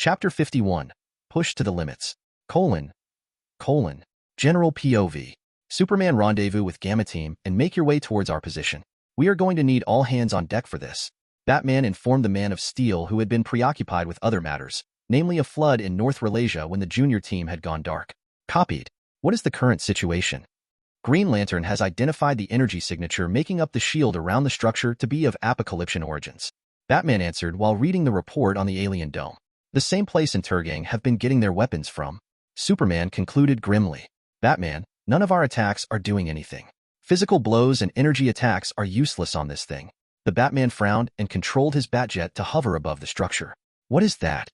Chapter 51. Push to the limits. Colon. General POV. Superman rendezvous with Gamma Team and make your way towards our position. We are going to need all hands on deck for this. Batman informed the Man of Steel, who had been preoccupied with other matters, namely a flood in North Malaysia when the junior team had gone dark. Copied. What is the current situation? Green Lantern has identified the energy signature making up the shield around the structure to be of apocalyptic origins. Batman answered while reading the report on the alien dome. The same place in Turgang have been getting their weapons from. Superman concluded grimly. Batman, none of our attacks are doing anything. Physical blows and energy attacks are useless on this thing. The Batman frowned and controlled his Batjet to hover above the structure. What is that?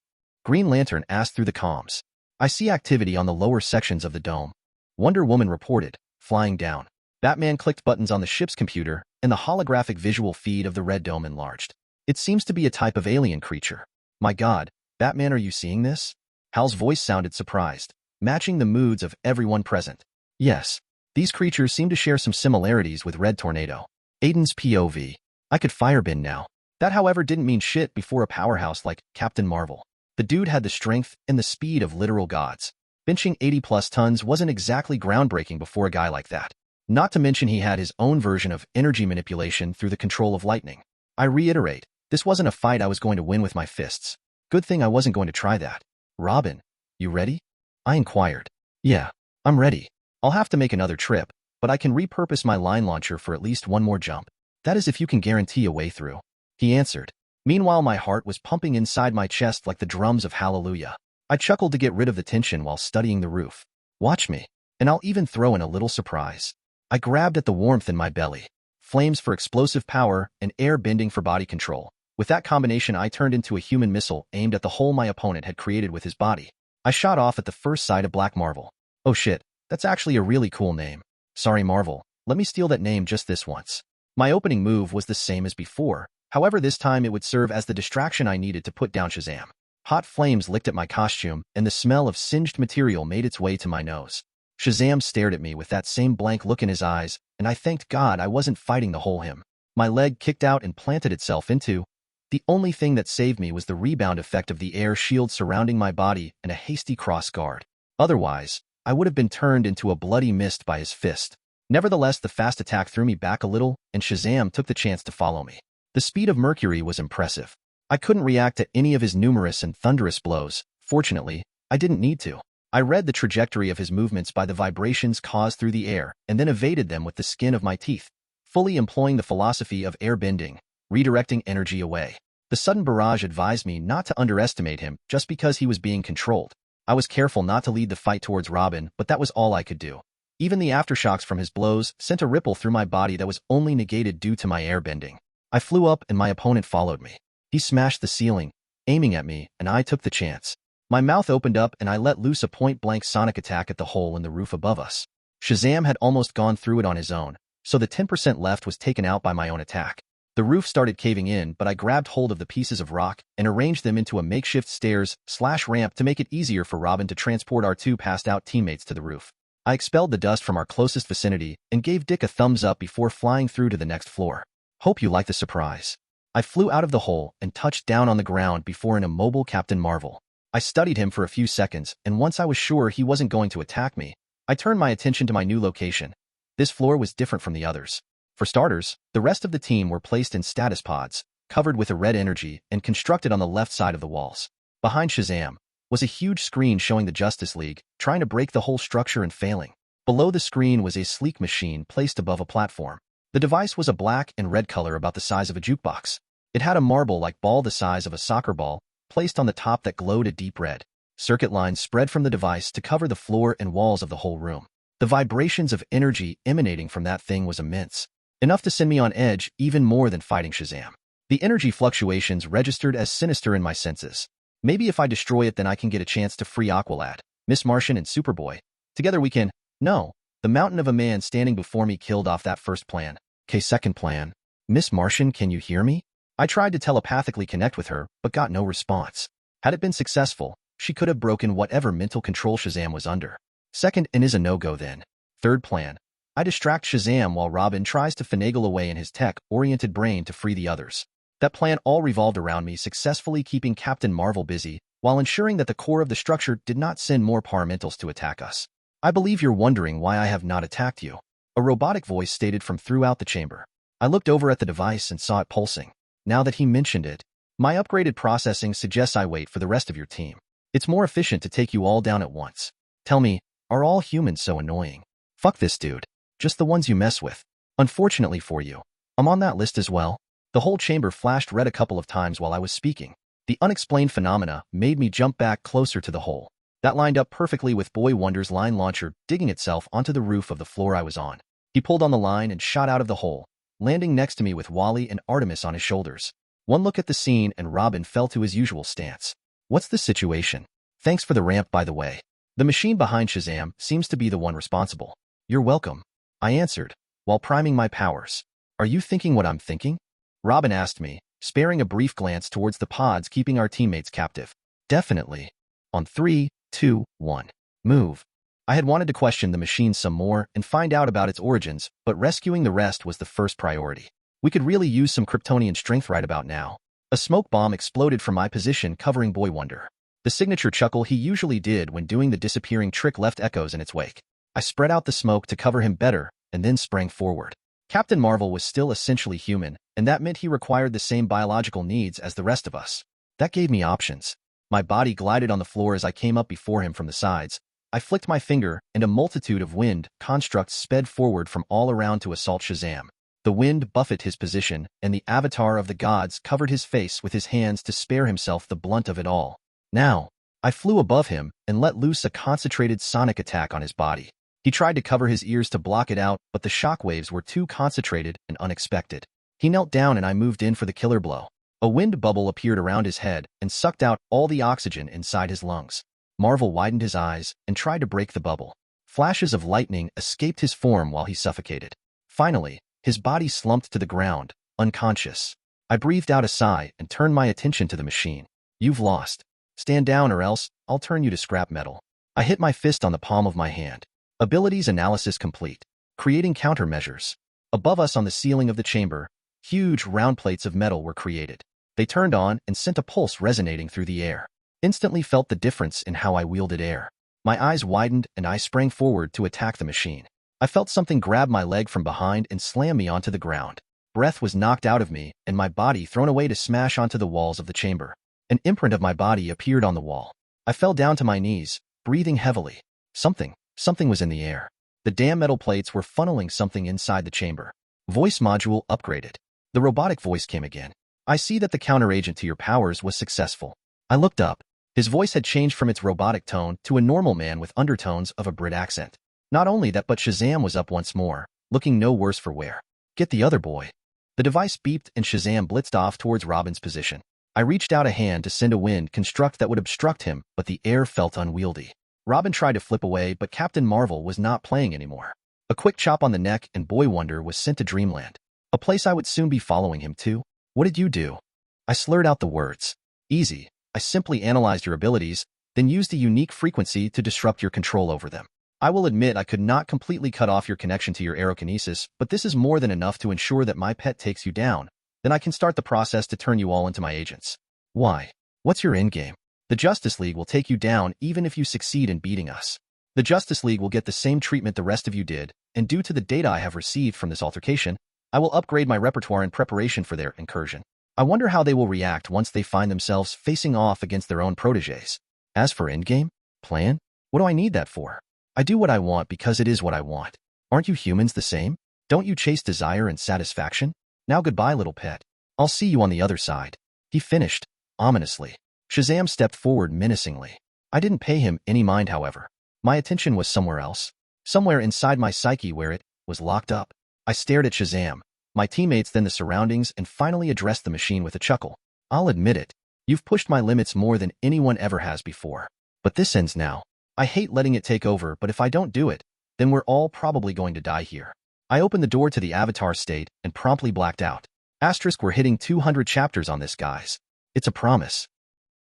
Green Lantern asked through the comms. I see activity on the lower sections of the dome. Wonder Woman reported, flying down. Batman clicked buttons on the ship's computer, and the holographic visual feed of the red dome enlarged. It seems to be a type of alien creature. My God, Batman, are you seeing this? Hal's voice sounded surprised, matching the moods of everyone present. Yes, these creatures seem to share some similarities with Red Tornado. Aden's POV. I could firebend now. That, however, didn't mean shit before a powerhouse like Captain Marvel. The dude had the strength and the speed of literal gods. Benching 80+ tons wasn't exactly groundbreaking before a guy like that. Not to mention he had his own version of energy manipulation through the control of lightning. I reiterate, this wasn't a fight I was going to win with my fists. Good thing I wasn't going to try that. Robin, you ready? I inquired. Yeah, I'm ready. I'll have to make another trip, but I can repurpose my line launcher for at least one more jump. That is if you can guarantee a way through. He answered. Meanwhile, my heart was pumping inside my chest like the drums of Hallelujah. I chuckled to get rid of the tension while studying the roof. Watch me, and I'll even throw in a little surprise. I grabbed at the warmth in my belly. Flames for explosive power and air bending for body control. With that combination, I turned into a human missile aimed at the hole my opponent had created with his body. I shot off at the first sight of Black Marvel. Oh shit, that's actually a really cool name. Sorry Marvel, let me steal that name just this once. My opening move was the same as before, however this time it would serve as the distraction I needed to put down Shazam. Hot flames licked at my costume, and the smell of singed material made its way to my nose. Shazam stared at me with that same blank look in his eyes, and I thanked God I wasn't fighting the whole him. My leg kicked out and planted itself into. The only thing that saved me was the rebound effect of the air shield surrounding my body and a hasty cross guard. Otherwise, I would have been turned into a bloody mist by his fist. Nevertheless, the fast attack threw me back a little, and Shazam took the chance to follow me. The speed of Mercury was impressive. I couldn't react to any of his numerous and thunderous blows. Fortunately, I didn't need to. I read the trajectory of his movements by the vibrations caused through the air, and then evaded them with the skin of my teeth, fully employing the philosophy of air bending, redirecting energy away. The sudden barrage advised me not to underestimate him just because he was being controlled. I was careful not to lead the fight towards Robin, but that was all I could do. Even the aftershocks from his blows sent a ripple through my body that was only negated due to my air bending. I flew up and my opponent followed me. He smashed the ceiling, aiming at me, and I took the chance. My mouth opened up and I let loose a point-blank sonic attack at the hole in the roof above us. Shazam had almost gone through it on his own, so the 10% left was taken out by my own attack. The roof started caving in, but I grabbed hold of the pieces of rock and arranged them into a makeshift stairs/ramp to make it easier for Robin to transport our two passed-out teammates to the roof. I expelled the dust from our closest vicinity and gave Dick a thumbs up before flying through to the next floor. Hope you like the surprise. I flew out of the hole and touched down on the ground before an immobile Captain Marvel. I studied him for a few seconds, and once I was sure he wasn't going to attack me, I turned my attention to my new location. This floor was different from the others. For starters, the rest of the team were placed in status pods, covered with a red energy and constructed on the left side of the walls. Behind Shazam was a huge screen showing the Justice League, trying to break the whole structure and failing. Below the screen was a sleek machine placed above a platform. The device was a black and red color about the size of a jukebox. It had a marble-like ball the size of a soccer ball, placed on the top that glowed a deep red. Circuit lines spread from the device to cover the floor and walls of the whole room. The vibrations of energy emanating from that thing was immense. Enough to send me on edge even more than fighting Shazam. The energy fluctuations registered as sinister in my senses. Maybe if I destroy it then I can get a chance to free Aqualad, Miss Martian and Superboy. Together we can... No, the mountain of a man standing before me killed off that first plan. Second plan. Miss Martian, can you hear me? I tried to telepathically connect with her, but got no response. Had it been successful, she could have broken whatever mental control Shazam was under. Second and is a no-go then. Third plan. I distract Shazam while Robin tries to finagle away in his tech-oriented brain to free the others. That plan all revolved around me successfully keeping Captain Marvel busy while ensuring that the core of the structure did not send more paramentals to attack us. I believe you're wondering why I have not attacked you. A robotic voice stated from throughout the chamber. I looked over at the device and saw it pulsing. Now that he mentioned it, my upgraded processing suggests I wait for the rest of your team. It's more efficient to take you all down at once. Tell me, are all humans so annoying? Fuck this dude. Just the ones you mess with. Unfortunately for you, I'm on that list as well. The whole chamber flashed red a couple of times while I was speaking. The unexplained phenomena made me jump back closer to the hole. That lined up perfectly with Boy Wonder's line launcher digging itself onto the roof of the floor I was on. He pulled on the line and shot out of the hole, landing next to me with Wally and Artemis on his shoulders. One look at the scene and Robin fell to his usual stance. What's the situation? Thanks for the ramp, by the way. The machine behind Shazam seems to be the one responsible. You're welcome, I answered, while priming my powers. Are you thinking what I'm thinking? Robin asked me, sparing a brief glance towards the pods keeping our teammates captive. Definitely. On 3, 2, 1. Move. I had wanted to question the machine some more and find out about its origins, but rescuing the rest was the first priority. We could really use some Kryptonian strength right about now. A smoke bomb exploded from my position covering Boy Wonder. The signature chuckle he usually did when doing the disappearing trick left echoes in its wake. I spread out the smoke to cover him better and then sprang forward. Captain Marvel was still essentially human, and that meant he required the same biological needs as the rest of us. That gave me options. My body glided on the floor as I came up before him from the sides. I flicked my finger, and a multitude of wind constructs sped forward from all around to assault Shazam. The wind buffeted his position, and the avatar of the gods covered his face with his hands to spare himself the blunt of it all. Now, I flew above him and let loose a concentrated sonic attack on his body. He tried to cover his ears to block it out, but the shockwaves were too concentrated and unexpected. He knelt down and I moved in for the killer blow. A wind bubble appeared around his head and sucked out all the oxygen inside his lungs. Marvel widened his eyes and tried to break the bubble. Flashes of lightning escaped his form while he suffocated. Finally, his body slumped to the ground, unconscious. I breathed out a sigh and turned my attention to the machine. You've lost. Stand down or else I'll turn you to scrap metal. I hit my fist on the palm of my hand. Abilities analysis complete. Creating countermeasures. Above us on the ceiling of the chamber, huge round plates of metal were created. They turned on and sent a pulse resonating through the air. Instantly felt the difference in how I wielded air. My eyes widened and I sprang forward to attack the machine. I felt something grab my leg from behind and slam me onto the ground. Breath was knocked out of me and my body thrown away to smash onto the walls of the chamber. An imprint of my body appeared on the wall. I fell down to my knees, breathing heavily. Something was in the air. The damn metal plates were funneling something inside the chamber. Voice module upgraded. The robotic voice came again. I see that the counteragent to your powers was successful. I looked up. His voice had changed from its robotic tone to a normal man with undertones of a Brit accent. Not only that, but Shazam was up once more, looking no worse for wear. Get the other boy. The device beeped and Shazam blitzed off towards Robin's position. I reached out a hand to send a wind construct that would obstruct him, but the air felt unwieldy. Robin tried to flip away, but Captain Marvel was not playing anymore. A quick chop on the neck and Boy Wonder was sent to Dreamland, a place I would soon be following him to. What did you do? I slurred out the words. Easy. I simply analyzed your abilities, then used a unique frequency to disrupt your control over them. I will admit I could not completely cut off your connection to your aerokinesis, but this is more than enough to ensure that my pet takes you down. Then I can start the process to turn you all into my agents. Why? What's your endgame? The Justice League will take you down even if you succeed in beating us. The Justice League will get the same treatment the rest of you did, and due to the data I have received from this altercation, I will upgrade my repertoire in preparation for their incursion. I wonder how they will react once they find themselves facing off against their own protégés. As for endgame? Plan? What do I need that for? I do what I want because it is what I want. Aren't you humans the same? Don't you chase desire and satisfaction? Now goodbye, little pet. I'll see you on the other side. He finished, ominously. Shazam stepped forward menacingly. I didn't pay him any mind, however. My attention was somewhere else. Somewhere inside my psyche where it was locked up. I stared at Shazam, my teammates, then the surroundings, and finally addressed the machine with a chuckle. I'll admit it. You've pushed my limits more than anyone ever has before. But this ends now. I hate letting it take over, but if I don't do it, then we're all probably going to die here. I opened the door to the avatar state and promptly blacked out. Asterisk, we're hitting 200 chapters on this, guys. It's a promise.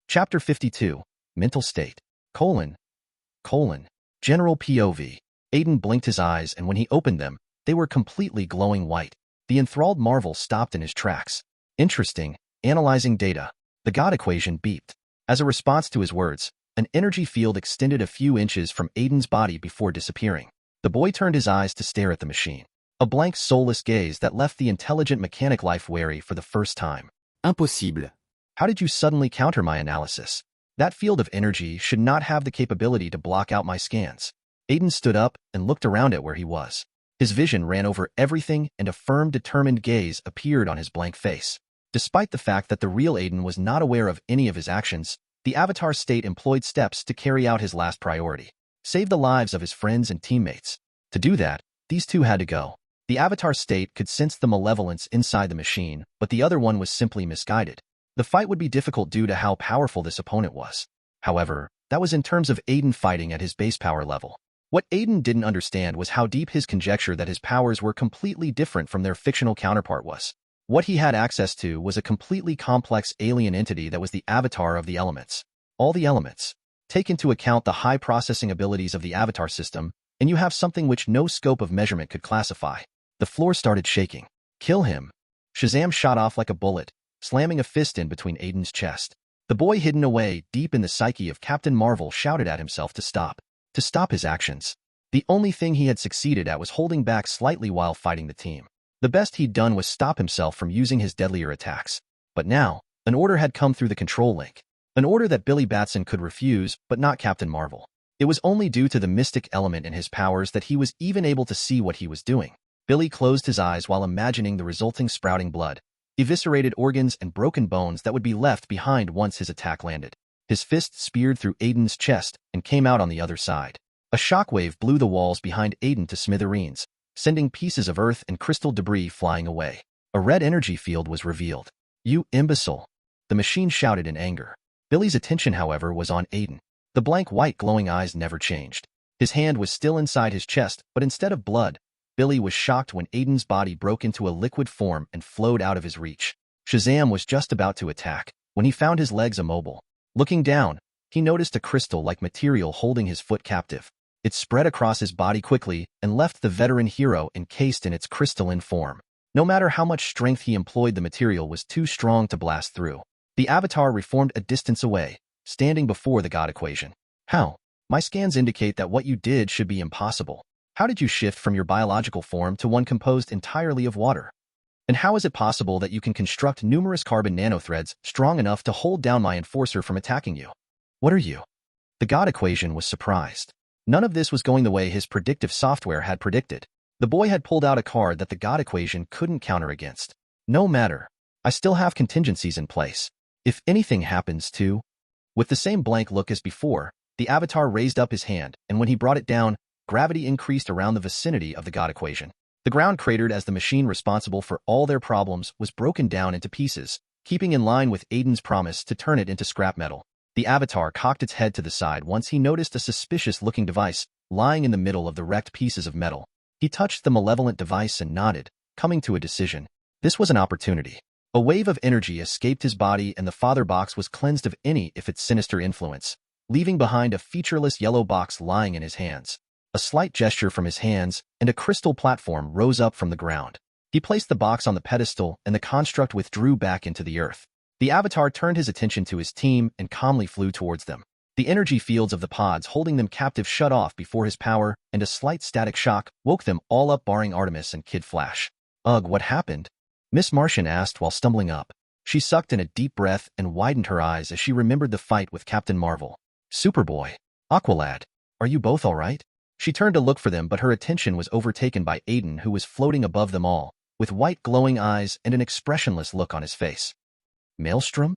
Chapter 52. Mental State. Colon. General POV. Aden blinked his eyes, and when he opened them, they were completely glowing white. The enthralled Marvel stopped in his tracks. Interesting. Analyzing data. The God equation beeped. As a response to his words, an energy field extended a few inches from Aden's body before disappearing. The boy turned his eyes to stare at the machine. A blank, soulless gaze that left the intelligent mechanic life wary for the first time. Impossible. How did you suddenly counter my analysis? That field of energy should not have the capability to block out my scans. Aden stood up and looked around at where he was. His vision ran over everything and a firm, determined gaze appeared on his blank face. Despite the fact that the real Aden was not aware of any of his actions, the avatar state employed steps to carry out his last priority: save the lives of his friends and teammates. To do that, these two had to go. The avatar state could sense the malevolence inside the machine, but the other one was simply misguided. The fight would be difficult due to how powerful this opponent was. However, that was in terms of Aden fighting at his base power level. What Aden didn't understand was how deep his conjecture that his powers were completely different from their fictional counterpart was. What he had access to was a completely complex alien entity that was the avatar of the elements. All the elements. Take into account the high processing abilities of the avatar system, and you have something which no scope of measurement could classify. The floor started shaking. Kill him. Shazam shot off like a bullet, slamming a fist in between Aden's chest. The boy hidden away deep in the psyche of Captain Marvel shouted at himself to stop his actions. The only thing he had succeeded at was holding back slightly while fighting the team. The best he'd done was stop himself from using his deadlier attacks. But now, an order had come through the control link. An order that Billy Batson could refuse, but not Captain Marvel. It was only due to the mystic element in his powers that he was even able to see what he was doing. Billy closed his eyes while imagining the resulting sprouting blood, eviscerated organs and broken bones that would be left behind once his attack landed. His fist speared through Aden's chest and came out on the other side. A shockwave blew the walls behind Aden to smithereens, sending pieces of earth and crystal debris flying away. A red energy field was revealed. "You imbecile!" The machine shouted in anger. Billy's attention, however, was on Aden. The blank white glowing eyes never changed. His hand was still inside his chest, but instead of blood, Billy was shocked when Aden's body broke into a liquid form and flowed out of his reach. Shazam was just about to attack when he found his legs immobile. Looking down, he noticed a crystal-like material holding his foot captive. It spread across his body quickly and left the veteran hero encased in its crystalline form. No matter how much strength he employed, the material was too strong to blast through. The avatar reformed a distance away, standing before the God equation. "How? My scans indicate that what you did should be impossible. How did you shift from your biological form to one composed entirely of water? And how is it possible that you can construct numerous carbon nanothreads strong enough to hold down my enforcer from attacking you? What are you?" The God equation was surprised. None of this was going the way his predictive software had predicted. The boy had pulled out a card that the God equation couldn't counter against. "No matter. I still have contingencies in place. If anything happens to..." With the same blank look as before, the avatar raised up his hand, and when he brought it down, gravity increased around the vicinity of the God equation. The ground cratered as the machine responsible for all their problems was broken down into pieces, keeping in line with Aden's promise to turn it into scrap metal. The avatar cocked its head to the side once he noticed a suspicious-looking device lying in the middle of the wrecked pieces of metal. He touched the malevolent device and nodded, coming to a decision. This was an opportunity. A wave of energy escaped his body and the father box was cleansed of any of its sinister influence, leaving behind a featureless yellow box lying in his hands. A slight gesture from his hands, and a crystal platform rose up from the ground. He placed the box on the pedestal and the construct withdrew back into the earth. The avatar turned his attention to his team and calmly flew towards them. The energy fields of the pods holding them captive shut off before his power, and a slight static shock woke them all up barring Artemis and Kid Flash. "Ugh, what happened?" Miss Martian asked while stumbling up. She sucked in a deep breath and widened her eyes as she remembered the fight with Captain Marvel. "Superboy. Aqualad. Are you both all right?" She turned to look for them, but her attention was overtaken by Aden, who was floating above them all, with white glowing eyes and an expressionless look on his face. "Maelstrom?"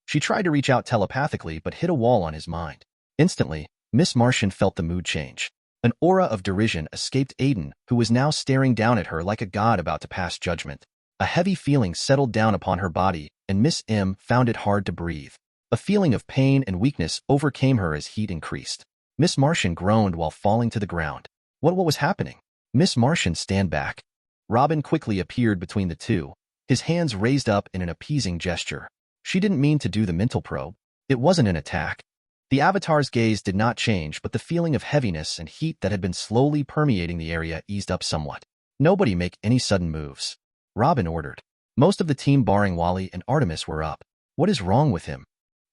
She tried to reach out telepathically but hit a wall on his mind. Instantly, Miss Martian felt the mood change. An aura of derision escaped Aden, who was now staring down at her like a god about to pass judgment. A heavy feeling settled down upon her body, and Miss M found it hard to breathe. A feeling of pain and weakness overcame her as heat increased. Miss Martian groaned while falling to the ground. What was happening? "Miss Martian, stand back." Robin quickly appeared between the two, his hands raised up in an appeasing gesture. She didn't mean to do the mental probe. It wasn't an attack. The avatar's gaze did not change, but the feeling of heaviness and heat that had been slowly permeating the area eased up somewhat. "Nobody make any sudden moves," Robin ordered. Most of the team barring Wally and Artemis were up. "What is wrong with him?"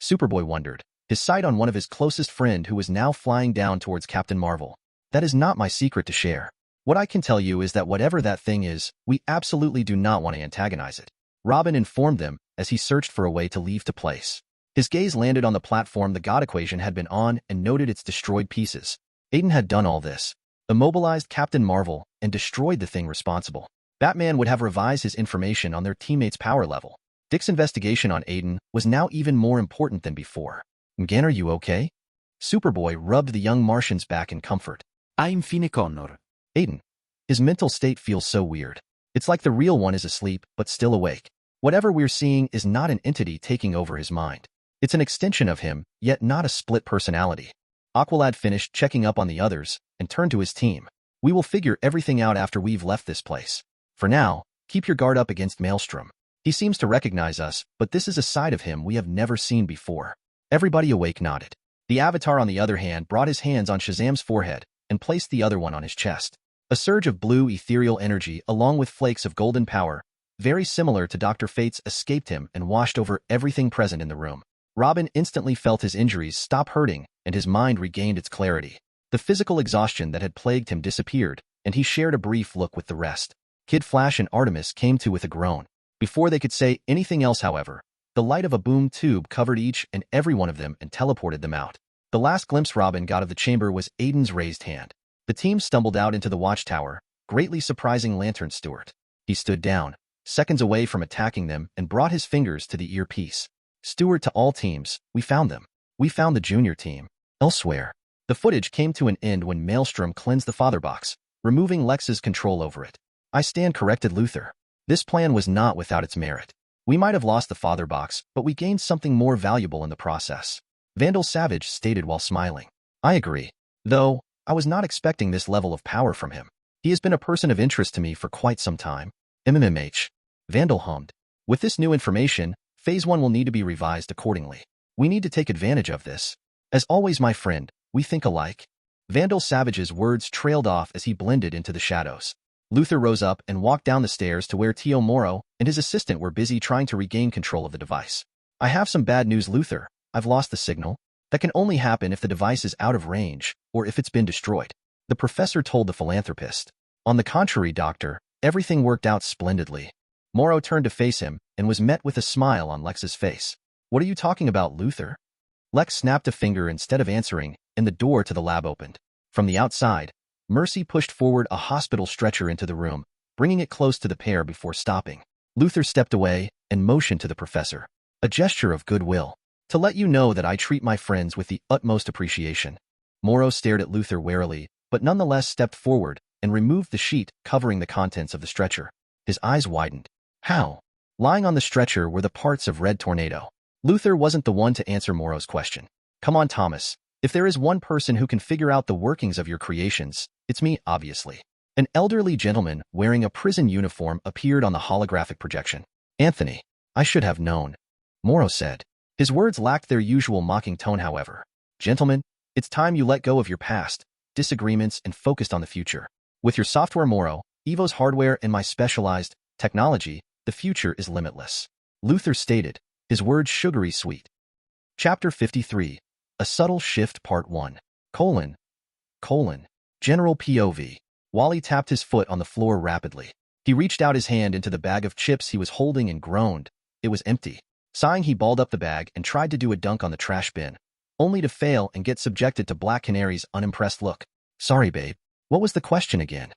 Superboy wondered, his sight on one of his closest friend who was now flying down towards Captain Marvel. That is not my secret to share. What I can tell you is that whatever that thing is, we absolutely do not want to antagonize it. Robin informed them as he searched for a way to leave to place. His gaze landed on the platform the God equation had been on and noted its destroyed pieces. Aden had done all this, immobilized Captain Marvel, and destroyed the thing responsible. Batman would have revised his information on their teammates' power level. Dick's investigation on Aden was now even more important than before. "Mgan, are you okay?" Superboy rubbed the young Martian's back in comfort. I'm fine, Connor. Aden. His mental state feels so weird. It's like the real one is asleep, but still awake. Whatever we're seeing is not an entity taking over his mind. It's an extension of him, yet not a split personality. Aqualad finished checking up on the others and turned to his team. "We will figure everything out after we've left this place. For now, keep your guard up against Maelstrom. He seems to recognize us, but this is a side of him we have never seen before." Everybody awake nodded. The Avatar, on the other hand, brought his hands on Shazam's forehead and placed the other one on his chest. A surge of blue ethereal energy along with flakes of golden power, very similar to Dr. Fate's, escaped him and washed over everything present in the room. Robin instantly felt his injuries stop hurting and his mind regained its clarity. The physical exhaustion that had plagued him disappeared, and he shared a brief look with the rest. Kid Flash and Artemis came to with a groan. Before they could say anything else, however, the light of a boom tube covered each and every one of them and teleported them out. The last glimpse Robin got of the chamber was Aden's raised hand. The team stumbled out into the watchtower, greatly surprising Lantern Stewart. He stood down, seconds away from attacking them, and brought his fingers to the earpiece. "Stewart, to all teams, we found them. We found the junior team. Elsewhere." The footage came to an end when Maelstrom cleansed the father box, removing Lex's control over it. "I stand corrected, Luthor. This plan was not without its merit. We might have lost the father box, but we gained something more valuable in the process," Vandal Savage stated while smiling. "I agree. Though, I was not expecting this level of power from him. He has been a person of interest to me for quite some time." "MMMH. Vandal hummed. "With this new information, Phase 1 will need to be revised accordingly. We need to take advantage of this. As always, my friend, we think alike." Vandal Savage's words trailed off as he blended into the shadows. Luthor rose up and walked down the stairs to where Tio Moro and his assistant were busy trying to regain control of the device. "I have some bad news, Luthor. I've lost the signal. That can only happen if the device is out of range or if it's been destroyed," the professor told the philanthropist. "On the contrary, Doctor, everything worked out splendidly." Moro turned to face him and was met with a smile on Lex's face. "What are you talking about, Luthor?" Lex snapped a finger instead of answering, and the door to the lab opened. From the outside, Mercy pushed forward a hospital stretcher into the room, bringing it close to the pair before stopping. Luthor stepped away and motioned to the professor. "A gesture of goodwill. To let you know that I treat my friends with the utmost appreciation." Moro stared at Luthor warily, but nonetheless stepped forward and removed the sheet covering the contents of the stretcher. His eyes widened. "How?" Lying on the stretcher were the parts of Red Tornado. Luthor wasn't the one to answer Moro's question. "Come on, Thomas. If there is one person who can figure out the workings of your creations, it's me, obviously." An elderly gentleman wearing a prison uniform appeared on the holographic projection. "Anthony, I should have known," Moro said. His words lacked their usual mocking tone, however. "Gentlemen, it's time you let go of your past disagreements and focused on the future. With your software, Moro, Evo's hardware, and my specialized technology, the future is limitless," Luthor stated, his words sugary sweet. Chapter 53. A Subtle Shift Part 1. General POV. Wally tapped his foot on the floor rapidly. He reached out his hand into the bag of chips he was holding and groaned. It was empty. Sighing, he balled up the bag and tried to do a dunk on the trash bin, only to fail and get subjected to Black Canary's unimpressed look. "Sorry, babe. What was the question again?"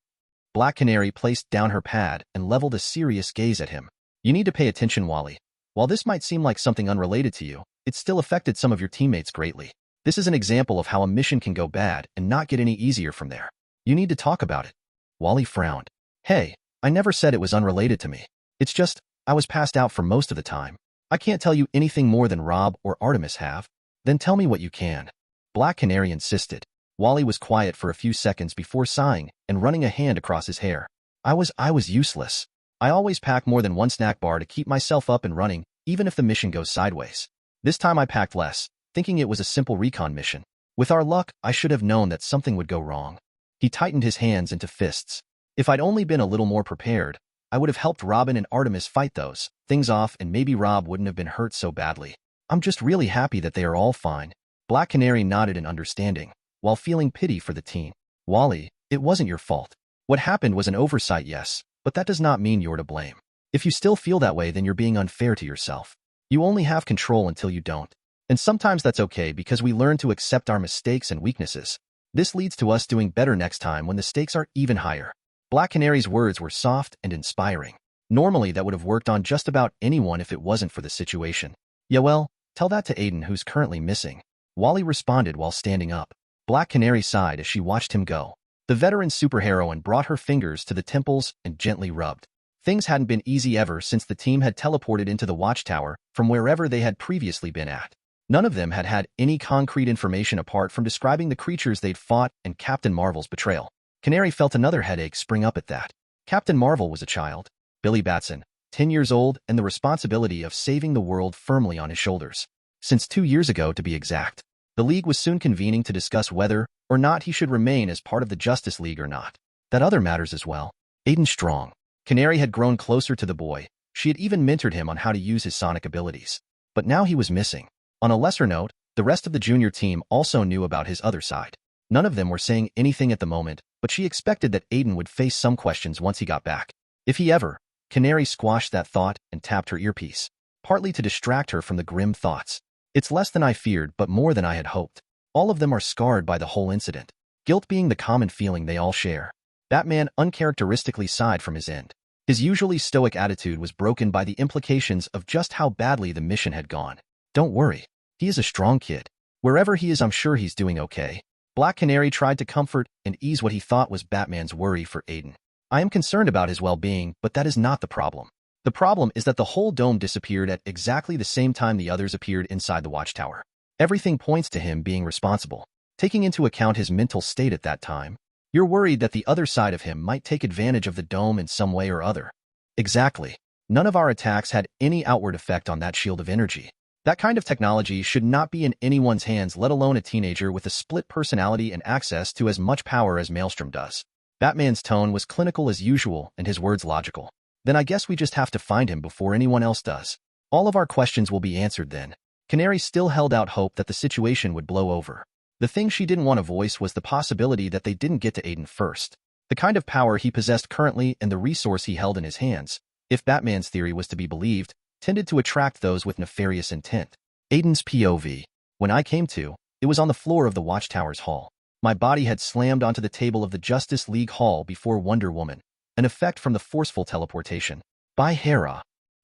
Black Canary placed down her pad and leveled a serious gaze at him. "You need to pay attention, Wally. While this might seem like something unrelated to you, it still affected some of your teammates greatly. This is an example of how a mission can go bad and not get any easier from there. You need to talk about it." Wally frowned. "Hey, I never said it was unrelated to me. It's just, I was passed out for most of the time. I can't tell you anything more than Rob or Artemis have." "Then tell me what you can," Black Canary insisted. Wally was quiet for a few seconds before sighing and running a hand across his hair. I was useless. I always pack more than one snack bar to keep myself up and running, even if the mission goes sideways. This time I packed less, thinking it was a simple recon mission. With our luck, I should have known that something would go wrong." He tightened his hands into fists. "If I'd only been a little more prepared, I would have helped Robin and Artemis fight those things off, and maybe Rob wouldn't have been hurt so badly." I'm just really happy that they are all fine. Black Canary nodded in understanding, while feeling pity for the teen. Wally, it wasn't your fault. What happened was an oversight, yes, but that does not mean you're to blame. If you still feel that way, then you're being unfair to yourself. You only have control until you don't. And sometimes that's okay because we learn to accept our mistakes and weaknesses. This leads to us doing better next time when the stakes are even higher. Black Canary's words were soft and inspiring. Normally, that would have worked on just about anyone if it wasn't for the situation. Yeah, well, tell that to Aden, who's currently missing. Wally responded while standing up. Black Canary sighed as she watched him go. The veteran superheroine brought her fingers to the temples and gently rubbed. Things hadn't been easy ever since the team had teleported into the watchtower from wherever they had previously been at. None of them had had any concrete information apart from describing the creatures they'd fought and Captain Marvel's betrayal. Canary felt another headache spring up at that. Captain Marvel was a child, Billy Batson, 10 years old, and the responsibility of saving the world firmly on his shoulders. Since 2 years ago, to be exact. The League was soon convening to discuss whether or not he should remain as part of the Justice League or not. That other matters as well. Aden Strong. Canary had grown closer to the boy. She had even mentored him on how to use his sonic abilities. But now he was missing. On a lesser note, the rest of the junior team also knew about his other side. None of them were saying anything at the moment, but she expected that Aden would face some questions once he got back. If he ever. Canary squashed that thought and tapped her earpiece, partly to distract her from the grim thoughts. It's less than I feared, but more than I had hoped. All of them are scarred by the whole incident, guilt being the common feeling they all share. Batman uncharacteristically sighed from his end. His usually stoic attitude was broken by the implications of just how badly the mission had gone. Don't worry. He is a strong kid. Wherever he is, I'm sure he's doing okay. Black Canary tried to comfort and ease what he thought was Batman's worry for Aden. I am concerned about his well-being, but that is not the problem. The problem is that the whole dome disappeared at exactly the same time the others appeared inside the watchtower. Everything points to him being responsible. Taking into account his mental state at that time, you're worried that the other side of him might take advantage of the dome in some way or other. Exactly. None of our attacks had any outward effect on that shield of energy. That kind of technology should not be in anyone's hands, let alone a teenager with a split personality and access to as much power as Maelstrom does. Batman's tone was clinical as usual and his words logical. Then I guess we just have to find him before anyone else does. All of our questions will be answered then. Canary still held out hope that the situation would blow over. The thing she didn't want to voice was the possibility that they didn't get to Aden first. The kind of power he possessed currently and the resource he held in his hands, if Batman's theory was to be believed, tended to attract those with nefarious intent. Aden's POV. When I came to, it was on the floor of the Watchtower's hall. My body had slammed onto the table of the Justice League hall before Wonder Woman, an effect from the forceful teleportation. By Hera.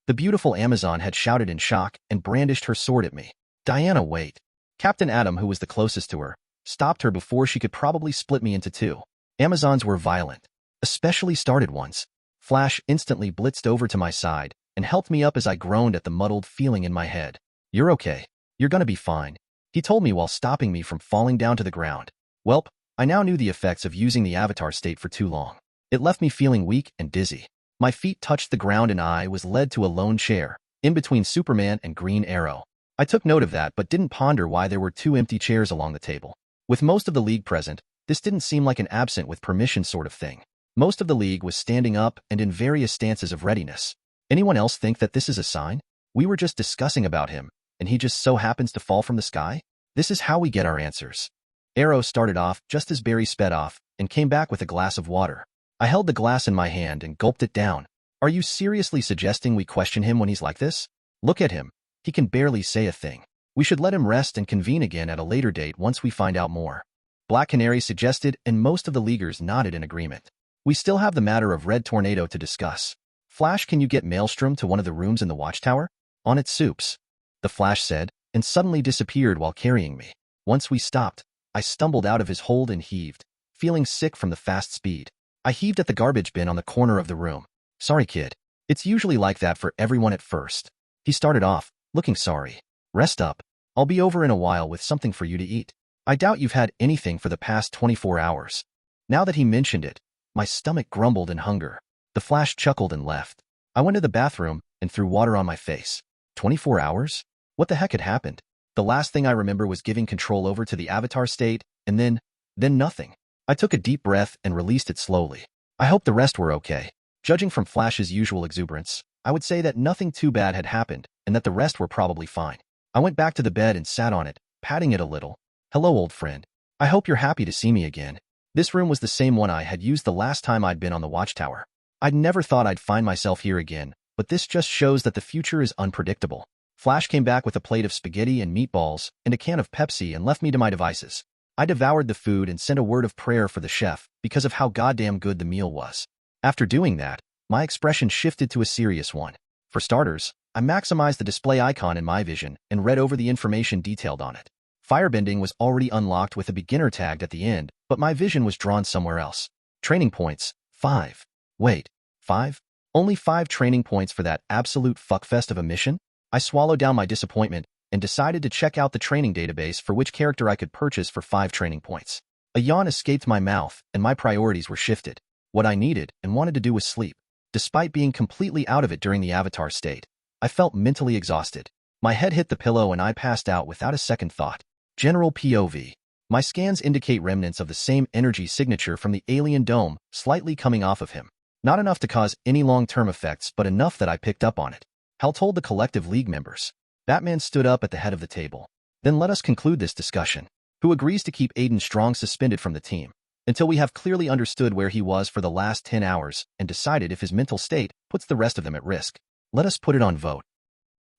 The beautiful Amazon had shouted in shock and brandished her sword at me. Diana, wait. Captain Atom, who was the closest to her, stopped her before she could probably split me into two. Amazons were violent, especially started ones. Flash instantly blitzed over to my side and helped me up as I groaned at the muddled feeling in my head. You're okay. You're gonna be fine, he told me while stopping me from falling down to the ground. Welp, I now knew the effects of using the avatar state for too long. It left me feeling weak and dizzy. My feet touched the ground and I was led to a lone chair, in between Superman and Green Arrow. I took note of that but didn't ponder why there were two empty chairs along the table. With most of the League present, this didn't seem like an absent with permission sort of thing. Most of the League was standing up and in various stances of readiness. Anyone else think that this is a sign? We were just discussing about him, and he just so happens to fall from the sky? This is how we get our answers. Arrow started off just as Barry sped off and came back with a glass of water. I held the glass in my hand and gulped it down. Are you seriously suggesting we question him when he's like this? Look at him. He can barely say a thing. We should let him rest and convene again at a later date once we find out more. Black Canary suggested, and most of the Leaguers nodded in agreement. We still have the matter of Red Tornado to discuss. Flash, can you get Maelstrom to one of the rooms in the watchtower? On its soups, the Flash said, and suddenly disappeared while carrying me. Once we stopped, I stumbled out of his hold and heaved, feeling sick from the fast speed. I heaved at the garbage bin on the corner of the room. Sorry, kid. It's usually like that for everyone at first. He started off, looking sorry. Rest up. I'll be over in a while with something for you to eat. I doubt you've had anything for the past 24 hours. Now that he mentioned it, my stomach grumbled in hunger. The Flash chuckled and left. I went to the bathroom and threw water on my face. 24 hours? What the heck had happened? The last thing I remember was giving control over to the avatar state, and then nothing. I took a deep breath and released it slowly. I hope the rest were okay. Judging from Flash's usual exuberance, I would say that nothing too bad had happened and that the rest were probably fine. I went back to the bed and sat on it, patting it a little. Hello, old friend. I hope you're happy to see me again. This room was the same one I had used the last time I'd been on the watchtower. I'd never thought I'd find myself here again, but this just shows that the future is unpredictable. Flash came back with a plate of spaghetti and meatballs and a can of Pepsi and left me to my devices. I devoured the food and sent a word of prayer for the chef because of how goddamn good the meal was. After doing that, my expression shifted to a serious one. For starters, I maximized the display icon in my vision and read over the information detailed on it. Firebending was already unlocked with a beginner tagged at the end, but my vision was drawn somewhere else. Training points, 5. Wait, 5? Only 5 training points for that absolute fuckfest of a mission? I swallowed down my disappointment and decided to check out the training database for which character I could purchase for 5 training points. A yawn escaped my mouth and my priorities were shifted. What I needed and wanted to do was sleep. Despite being completely out of it during the avatar state, I felt mentally exhausted. My head hit the pillow and I passed out without a second thought. General POV. My scans indicate remnants of the same energy signature from the alien dome slightly coming off of him. Not enough to cause any long-term effects, but enough that I picked up on it. Hal told the collective league members. Batman stood up at the head of the table. Then let us conclude this discussion. Who agrees to keep Aden Strong suspended from the team until we have clearly understood where he was for the last 10 hours and decided if his mental state puts the rest of them at risk? Let us put it on vote.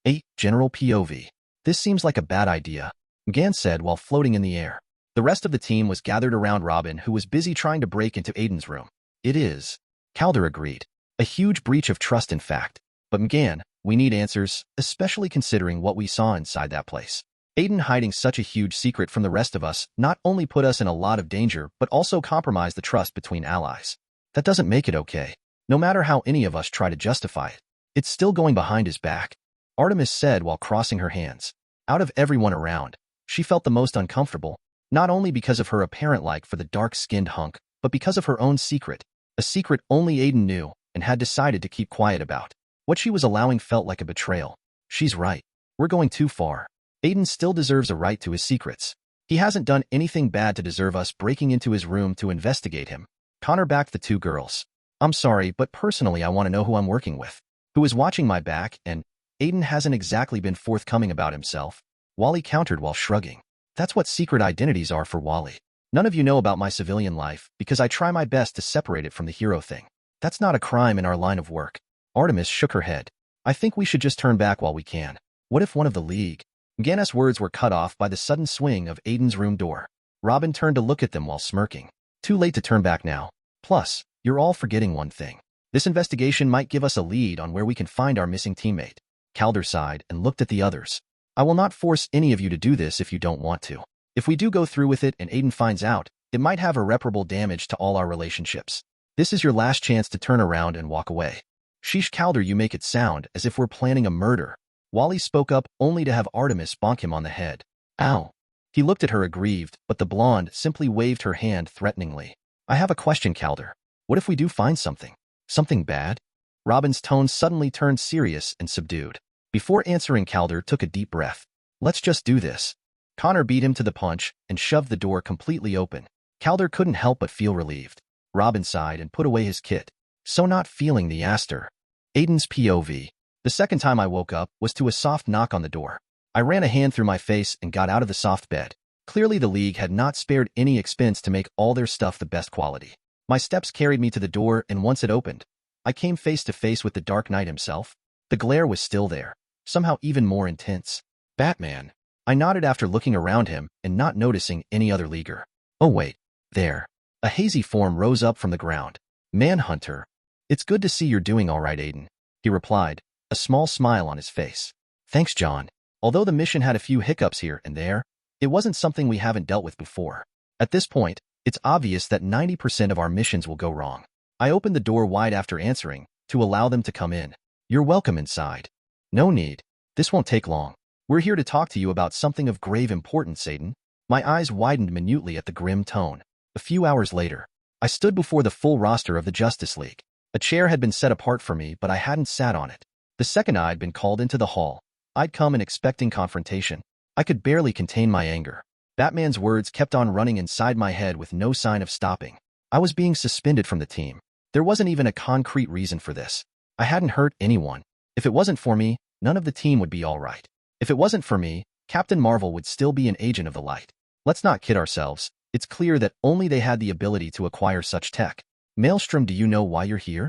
8. General POV. This seems like a bad idea, Gan said while floating in the air. The rest of the team was gathered around Robin, who was busy trying to break into Aden's room. It is. Calder agreed. A huge breach of trust, in fact. But Mgan, we need answers, especially considering what we saw inside that place. Aden hiding such a huge secret from the rest of us not only put us in a lot of danger, but also compromised the trust between allies. That doesn't make it okay. No matter how any of us try to justify it, it's still going behind his back, Artemis said while crossing her hands. Out of everyone around, she felt the most uncomfortable, not only because of her apparent like for the dark-skinned hunk, but because of her own secret, a secret only Aden knew and had decided to keep quiet about. What she was allowing felt like a betrayal. She's right. We're going too far. Aden still deserves a right to his secrets. He hasn't done anything bad to deserve us breaking into his room to investigate him. Connor backed the two girls. I'm sorry, but personally I want to know who I'm working with, who is watching my back, and Aden hasn't exactly been forthcoming about himself. Wally countered while shrugging. That's what secret identities are for Wally. None of you know about my civilian life because I try my best to separate it from the hero thing. That's not a crime in our line of work. Artemis shook her head. I think we should just turn back while we can. What if one of the League? Ganna's words were cut off by the sudden swing of Aden's room door. Robin turned to look at them while smirking. Too late to turn back now. Plus, you're all forgetting one thing. This investigation might give us a lead on where we can find our missing teammate. Calder sighed and looked at the others. I will not force any of you to do this if you don't want to. If we do go through with it and Aden finds out, it might have irreparable damage to all our relationships. This is your last chance to turn around and walk away. Sheesh, Calder, you make it sound as if we're planning a murder. Wally spoke up only to have Artemis bonk him on the head. Ow. He looked at her aggrieved, but the blonde simply waved her hand threateningly. I have a question, Calder. What if we do find something? Something bad? Robin's tone suddenly turned serious and subdued. Before answering, Calder took a deep breath. Let's just do this. Connor beat him to the punch and shoved the door completely open. Calder couldn't help but feel relieved. Robin sighed and put away his kit. So not feeling the aster. Aden's POV. The second time I woke up was to a soft knock on the door. I ran a hand through my face and got out of the soft bed. Clearly the League had not spared any expense to make all their stuff the best quality. My steps carried me to the door, and once it opened, I came face to face with the Dark Knight himself. The glare was still there, somehow even more intense. Batman. I nodded after looking around him and not noticing any other Leaguer. Oh wait, there. A hazy form rose up from the ground. Manhunter. It's good to see you're doing all right, Aden, he replied, a small smile on his face. Thanks, John. Although the mission had a few hiccups here and there, it wasn't something we haven't dealt with before. At this point, it's obvious that 90% of our missions will go wrong. I opened the door wide after answering, to allow them to come in. You're welcome inside. No need. This won't take long. We're here to talk to you about something of grave importance, Aden. My eyes widened minutely at the grim tone. A few hours later, I stood before the full roster of the Justice League. A chair had been set apart for me, but I hadn't sat on it. The second I'd been called into the hall, I'd come in expecting confrontation. I could barely contain my anger. Batman's words kept on running inside my head with no sign of stopping. I was being suspended from the team. There wasn't even a concrete reason for this. I hadn't hurt anyone. If it wasn't for me, none of the team would be all right. If it wasn't for me, Captain Marvel would still be an agent of the light. Let's not kid ourselves. It's clear that only they had the ability to acquire such tech. Maelstrom, do you know why you're here?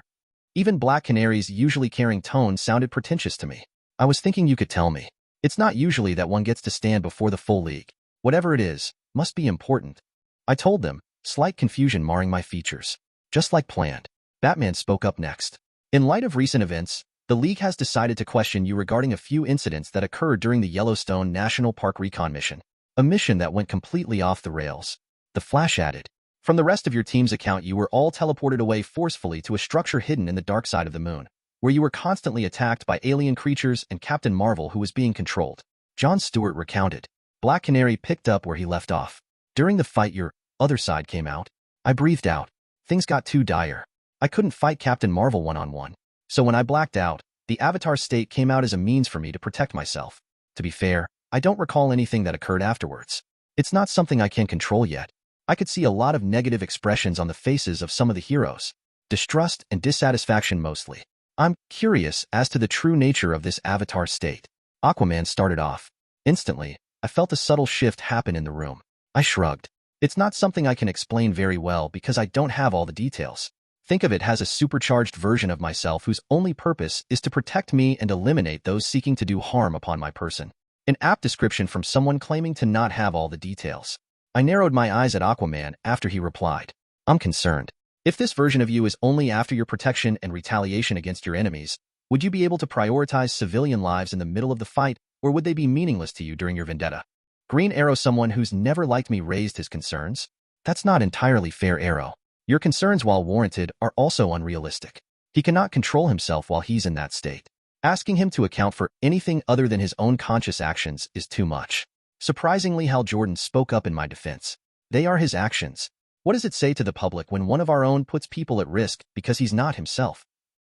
Even Black Canary's usually caring tone sounded pretentious to me. I was thinking you could tell me. It's not usually that one gets to stand before the full league. Whatever it is, must be important. I told them, slight confusion marring my features. Just like planned. Batman spoke up next. In light of recent events, the League has decided to question you regarding a few incidents that occurred during the Yellowstone National Park Recon mission. A mission that went completely off the rails. The Flash added. From the rest of your team's account, you were all teleported away forcefully to a structure hidden in the dark side of the moon, where you were constantly attacked by alien creatures and Captain Marvel, who was being controlled. Jon Stewart recounted. Black Canary picked up where he left off. During the fight, your other side came out. I breathed out. Things got too dire. I couldn't fight Captain Marvel one-on-one. So when I blacked out, the Avatar state came out as a means for me to protect myself. To be fair, I don't recall anything that occurred afterwards. It's not something I can control yet. I could see a lot of negative expressions on the faces of some of the heroes. Distrust and dissatisfaction mostly. I'm curious as to the true nature of this Avatar state. Aquaman started off. Instantly, I felt a subtle shift happen in the room. I shrugged. It's not something I can explain very well because I don't have all the details. Think of it as a supercharged version of myself whose only purpose is to protect me and eliminate those seeking to do harm upon my person. An apt description from someone claiming to not have all the details. I narrowed my eyes at Aquaman after he replied. I'm concerned. If this version of you is only after your protection and retaliation against your enemies, would you be able to prioritize civilian lives in the middle of the fight, or would they be meaningless to you during your vendetta? Green Arrow, someone who's never liked me, raised his concerns. That's not entirely fair, Arrow. Your concerns, while warranted, are also unrealistic. He cannot control himself while he's in that state. Asking him to account for anything other than his own conscious actions is too much. Surprisingly, Hal Jordan spoke up in my defense. They are his actions. What does it say to the public when one of our own puts people at risk because he's not himself?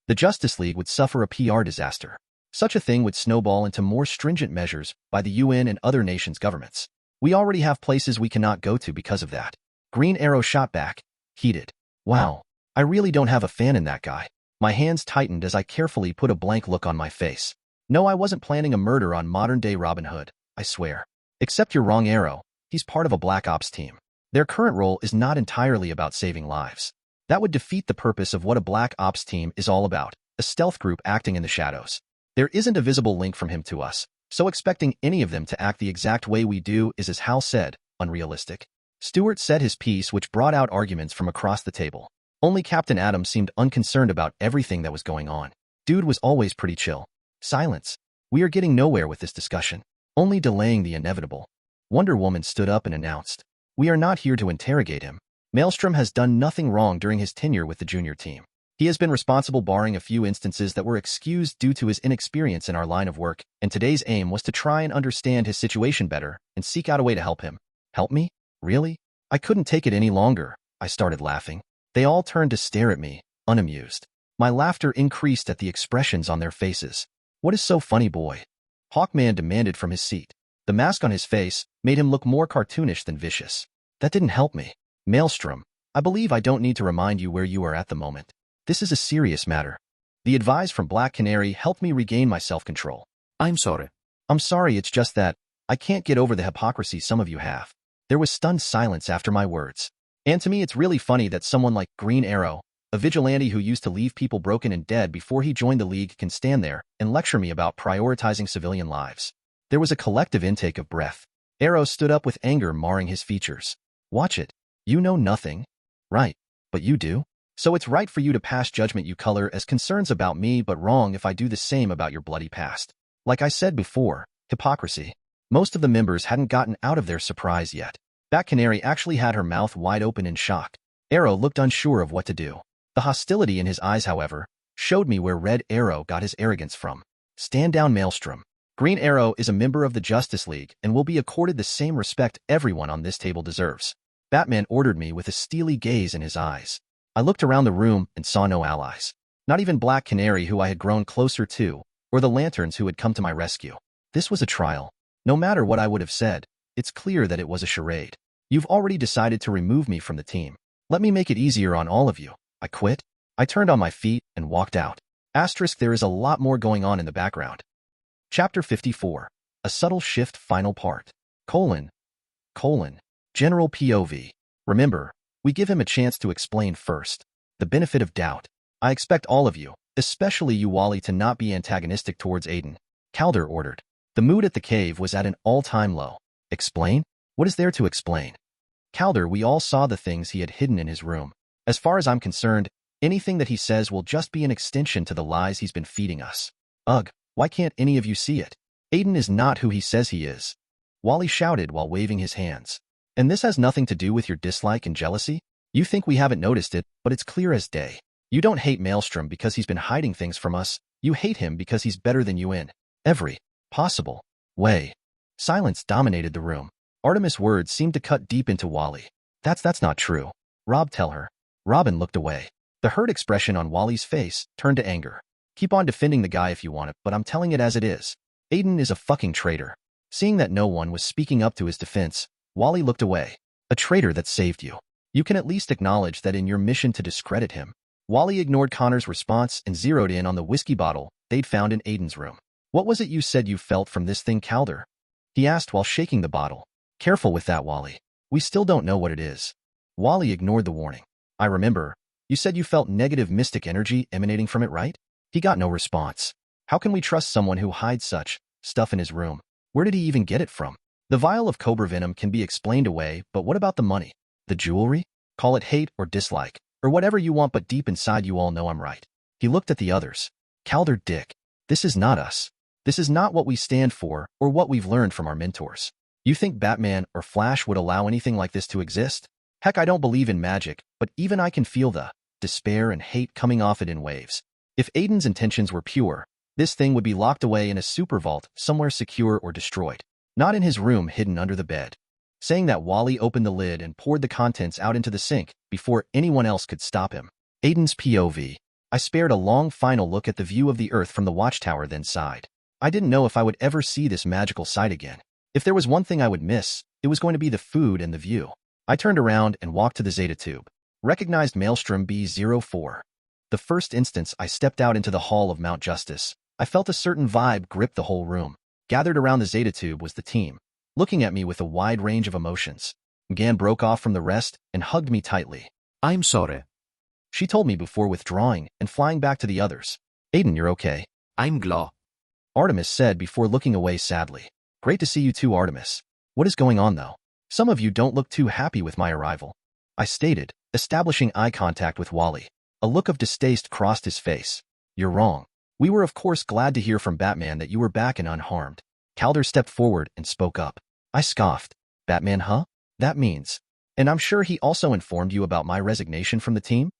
The Justice League would suffer a PR disaster. Such a thing would snowball into more stringent measures by the UN and other nations' governments. We already have places we cannot go to because of that. Green Arrow shot back, heated. Wow, I really don't have a fan in that guy. My hands tightened as I carefully put a blank look on my face. No, I wasn't planning a murder on modern-day Robin Hood, I swear. Except you're wrong, Arrow. He's part of a Black Ops team. Their current role is not entirely about saving lives. That would defeat the purpose of what a Black Ops team is all about, a stealth group acting in the shadows. There isn't a visible link from him to us, so expecting any of them to act the exact way we do is, as Hal said, unrealistic. Stewart said his piece, which brought out arguments from across the table. Only Captain Atom seemed unconcerned about everything that was going on. Dude was always pretty chill. Silence. We are getting nowhere with this discussion. Only delaying the inevitable. Wonder Woman stood up and announced. We are not here to interrogate him. Maelstrom has done nothing wrong during his tenure with the junior team. He has been responsible, barring a few instances that were excused due to his inexperience in our line of work, and today's aim was to try and understand his situation better and seek out a way to help him. Help me? Really? I couldn't take it any longer. I started laughing. They all turned to stare at me, unamused. My laughter increased at the expressions on their faces. What is so funny, boy? Hawkman demanded from his seat. The mask on his face made him look more cartoonish than vicious. That didn't help me. Maelstrom, I believe I don't need to remind you where you are at the moment. This is a serious matter. The advice from Black Canary helped me regain my self-control. I'm sorry. I'm sorry, it's just that I can't get over the hypocrisy some of you have. There was stunned silence after my words. And to me, it's really funny that someone like Green Arrow, a vigilante who used to leave people broken and dead before he joined the League, can stand there and lecture me about prioritizing civilian lives. There was a collective intake of breath. Arrow stood up with anger marring his features. Watch it. You know nothing. Right. But you do. So it's right for you to pass judgment you color as concerns about me, but wrong if I do the same about your bloody past. Like I said before, hypocrisy. Most of the members hadn't gotten out of their surprise yet. Bat Canary actually had her mouth wide open in shock. Arrow looked unsure of what to do. The hostility in his eyes, however, showed me where Red Arrow got his arrogance from. Stand down, Maelstrom. Green Arrow is a member of the Justice League and will be accorded the same respect everyone on this table deserves. Batman ordered me with a steely gaze in his eyes. I looked around the room and saw no allies. Not even Black Canary, who I had grown closer to, or the Lanterns who had come to my rescue. This was a trial. No matter what I would have said, it's clear that it was a charade. You've already decided to remove me from the team. Let me make it easier on all of you. I quit. I turned on my feet and walked out. Asterisk, there is a lot more going on in the background. Chapter 54. A subtle shift final part. Colon. General POV. Remember, we give him a chance to explain first. The benefit of doubt. I expect all of you, especially you Wally, to not be antagonistic towards Aden. Calder ordered. The mood at the cave was at an all-time low. Explain? What is there to explain? Calder, we all saw the things he had hidden in his room. As far as I'm concerned, anything that he says will just be an extension to the lies he's been feeding us. Ugh, why can't any of you see it? Aden is not who he says he is. Wally shouted while waving his hands. And this has nothing to do with your dislike and jealousy? You think we haven't noticed it, but it's clear as day. You don't hate Maelstrom because he's been hiding things from us. You hate him because he's better than you in every possible way. Silence dominated the room. Artemis' words seemed to cut deep into Wally. That's not true. Rob, tell her. Robin looked away. The hurt expression on Wally's face turned to anger. Keep on defending the guy if you want it, but I'm telling it as it is. Aden is a fucking traitor. Seeing that no one was speaking up to his defense, Wally looked away. A traitor that saved you. You can at least acknowledge that in your mission to discredit him. Wally ignored Connor's response and zeroed in on the whiskey bottle they'd found in Aden's room. What was it you said you felt from this thing, Calder? He asked while shaking the bottle. Careful with that, Wally. We still don't know what it is. Wally ignored the warning. I remember. You said you felt negative mystic energy emanating from it, right? He got no response. How can we trust someone who hides such stuff in his room? Where did he even get it from? The vial of cobra venom can be explained away, but what about the money? The jewelry? Call it hate or dislike, or whatever you want, but deep inside you all know I'm right. He looked at the others. Calder, Dick. This is not us. This is not what we stand for or what we've learned from our mentors. You think Batman or Flash would allow anything like this to exist? Heck, I don't believe in magic, but even I can feel the despair and hate coming off it in waves. If Aden's intentions were pure, this thing would be locked away in a super vault somewhere secure or destroyed, not in his room hidden under the bed. Saying that, Wally opened the lid and poured the contents out into the sink before anyone else could stop him. Aden's POV. I spared a long final look at the view of the earth from the watchtower, then sighed. I didn't know if I would ever see this magical sight again. If there was one thing I would miss, it was going to be the food and the view. I turned around and walked to the Zeta tube. Recognized Maelstrom B04. The first instance I stepped out into the hall of Mount Justice, I felt a certain vibe grip the whole room. Gathered around the Zeta tube was the team, looking at me with a wide range of emotions. Gan broke off from the rest and hugged me tightly. I'm sorry. She told me before withdrawing and flying back to the others. Aden, you're okay. I'm glad. Artemis said before looking away sadly. Great to see you too, Artemis. What is going on, though? Some of you don't look too happy with my arrival. I stated, establishing eye contact with Wally. A look of distaste crossed his face. You're wrong. We were of course glad to hear from Batman that you were back and unharmed. Calder stepped forward and spoke up. I scoffed. Batman, huh? That means. And I'm sure he also informed you about my resignation from the team?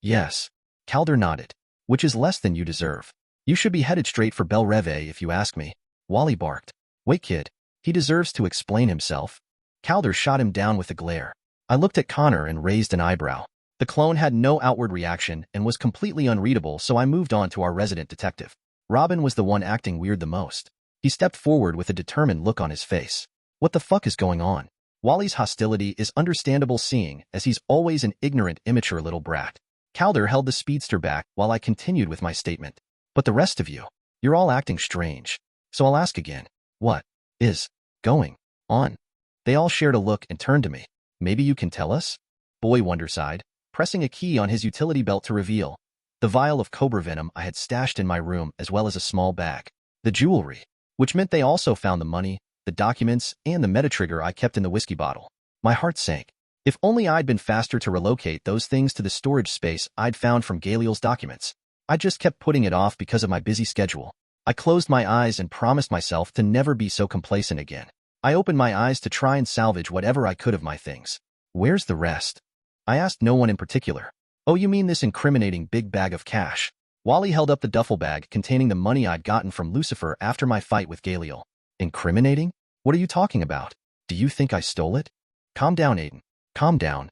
Yes. Calder nodded. Which is less than you deserve. You should be headed straight for Bel Reve if you ask me. Wally barked. Wait, kid. He deserves to explain himself. Calder shot him down with a glare. I looked at Connor and raised an eyebrow. The clone had no outward reaction and was completely unreadable, so I moved on to our resident detective. Robin was the one acting weird the most. He stepped forward with a determined look on his face. What the fuck is going on? Wally's hostility is understandable, seeing as he's always an ignorant, immature little brat. Calder held the speedster back while I continued with my statement. But the rest of you, you're all acting strange. So I'll ask again. What is going on? They all shared a look and turned to me. Maybe you can tell us? Boy Wonder sighed, pressing a key on his utility belt to reveal the vial of cobra venom I had stashed in my room, as well as a small bag. The jewelry, which meant they also found the money, the documents, and the metatrigger I kept in the whiskey bottle. My heart sank. If only I'd been faster to relocate those things to the storage space I'd found from Galeel's documents. I just kept putting it off because of my busy schedule. I closed my eyes and promised myself to never be so complacent again. I opened my eyes to try and salvage whatever I could of my things. Where's the rest? I asked no one in particular. Oh, you mean this incriminating big bag of cash? Wally held up the duffel bag containing the money I'd gotten from Lucifer after my fight with Galeel. Incriminating? What are you talking about? Do you think I stole it? Calm down, Aden. Calm down.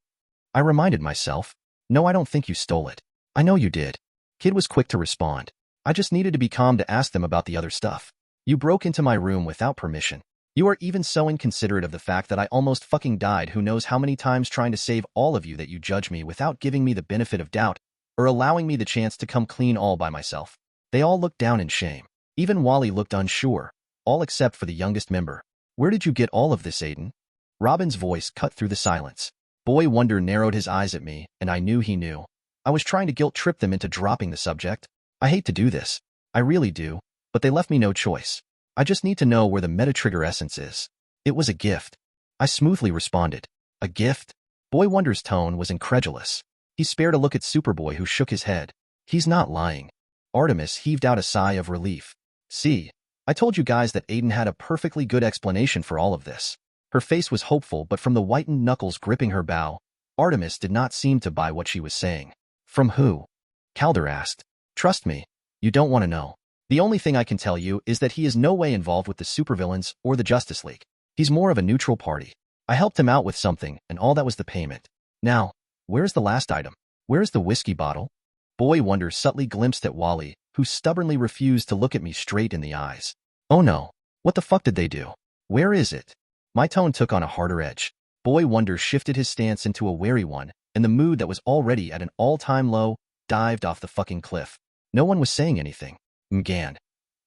I reminded myself. No, I don't think you stole it. I know you did. Kid was quick to respond. I just needed to be calm to ask them about the other stuff. You broke into my room without permission. You are even so inconsiderate of the fact that I almost fucking died who knows how many times trying to save all of you that you judge me without giving me the benefit of doubt or allowing me the chance to come clean all by myself. They all looked down in shame. Even Wally looked unsure. all except for the youngest member. Where did you get all of this, Aden? Robin's voice cut through the silence. Boy Wonder narrowed his eyes at me, and I knew he knew. I was trying to guilt-trip them into dropping the subject. I hate to do this. I really do, but they left me no choice. I just need to know where the meta-trigger essence is. It was a gift. I smoothly responded. A gift? Boy Wonder's tone was incredulous. He spared a look at Superboy, who shook his head. He's not lying. Artemis heaved out a sigh of relief. See, I told you guys that Aden had a perfectly good explanation for all of this. Her face was hopeful, but from the whitened knuckles gripping her bow, Artemis did not seem to buy what she was saying. From who? Calder asked. Trust me, you don't want to know. The only thing I can tell you is that he is no way involved with the Supervillains or the Justice League. He's more of a neutral party. I helped him out with something, and all that was the payment. Now, where's the last item? Where's the whiskey bottle? Boy Wonder subtly glimpsed at Wally, who stubbornly refused to look at me straight in the eyes. Oh no, what the fuck did they do? Where is it? My tone took on a harder edge. Boy Wonder shifted his stance into a wary one, and the mood that was already at an all-time low dived off the fucking cliff. No one was saying anything. Mgan.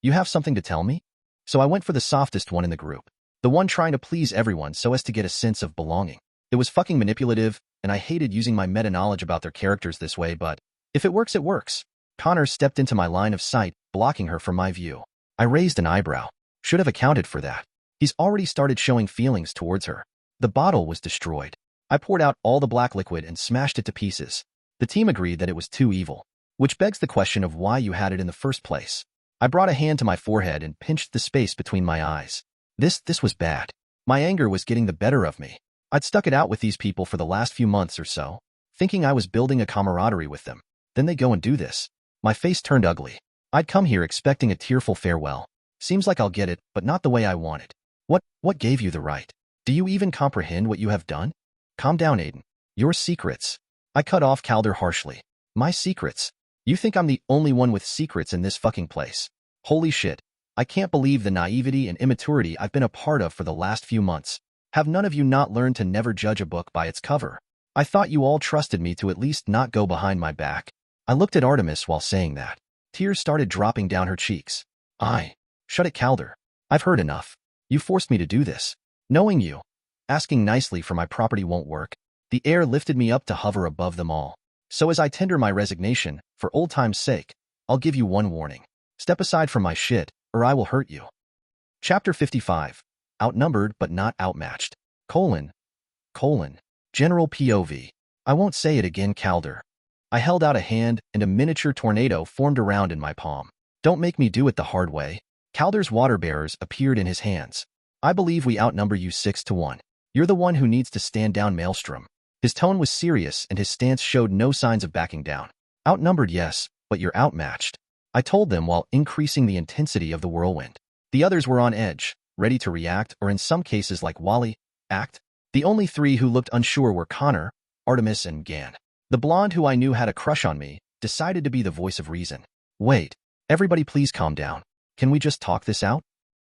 You have something to tell me? So I went for the softest one in the group. The one trying to please everyone so as to get a sense of belonging. It was fucking manipulative, and I hated using my meta-knowledge about their characters this way, but if it works, it works. Connor stepped into my line of sight, blocking her from my view. I raised an eyebrow. Should have accounted for that. He's already started showing feelings towards her. The bottle was destroyed. I poured out all the black liquid and smashed it to pieces. The team agreed that it was too evil, which begs the question of why you had it in the first place. I brought a hand to my forehead and pinched the space between my eyes. This was bad. My anger was getting the better of me. I'd stuck it out with these people for the last few months or so, thinking I was building a camaraderie with them. Then they go and do this. My face turned ugly. I'd come here expecting a tearful farewell. Seems like I'll get it, but not the way I want it. What gave you the right? Do you even comprehend what you have done? Calm down, Aden. Your secrets. I cut off Calder harshly. My secrets? You think I'm the only one with secrets in this fucking place? Holy shit. I can't believe the naivety and immaturity I've been a part of for the last few months. Have none of you not learned to never judge a book by its cover? I thought you all trusted me to at least not go behind my back. I looked at Artemis while saying that. Tears started dropping down her cheeks. Shut it, Calder. I've heard enough. You forced me to do this. Knowing you, asking nicely for my property won't work. The air lifted me up to hover above them all. So as I tender my resignation, for old time's sake, I'll give you one warning. Step aside from my shit, or I will hurt you. Chapter 55. Outnumbered but not outmatched. General POV. I won't say it again, Calder. I held out a hand, and a miniature tornado formed around in my palm. Don't make me do it the hard way. Calder's water bearers appeared in his hands. I believe we outnumber you 6-1. You're the one who needs to stand down, Maelstrom. His tone was serious, and his stance showed no signs of backing down. Outnumbered, yes, but you're outmatched. I told them while increasing the intensity of the whirlwind. The others were on edge, ready to react, or in some cases like Wally, act. The only three who looked unsure were Connor, Artemis, and Gan. The blonde, who I knew had a crush on me, decided to be the voice of reason. Wait, everybody please calm down. Can we just talk this out?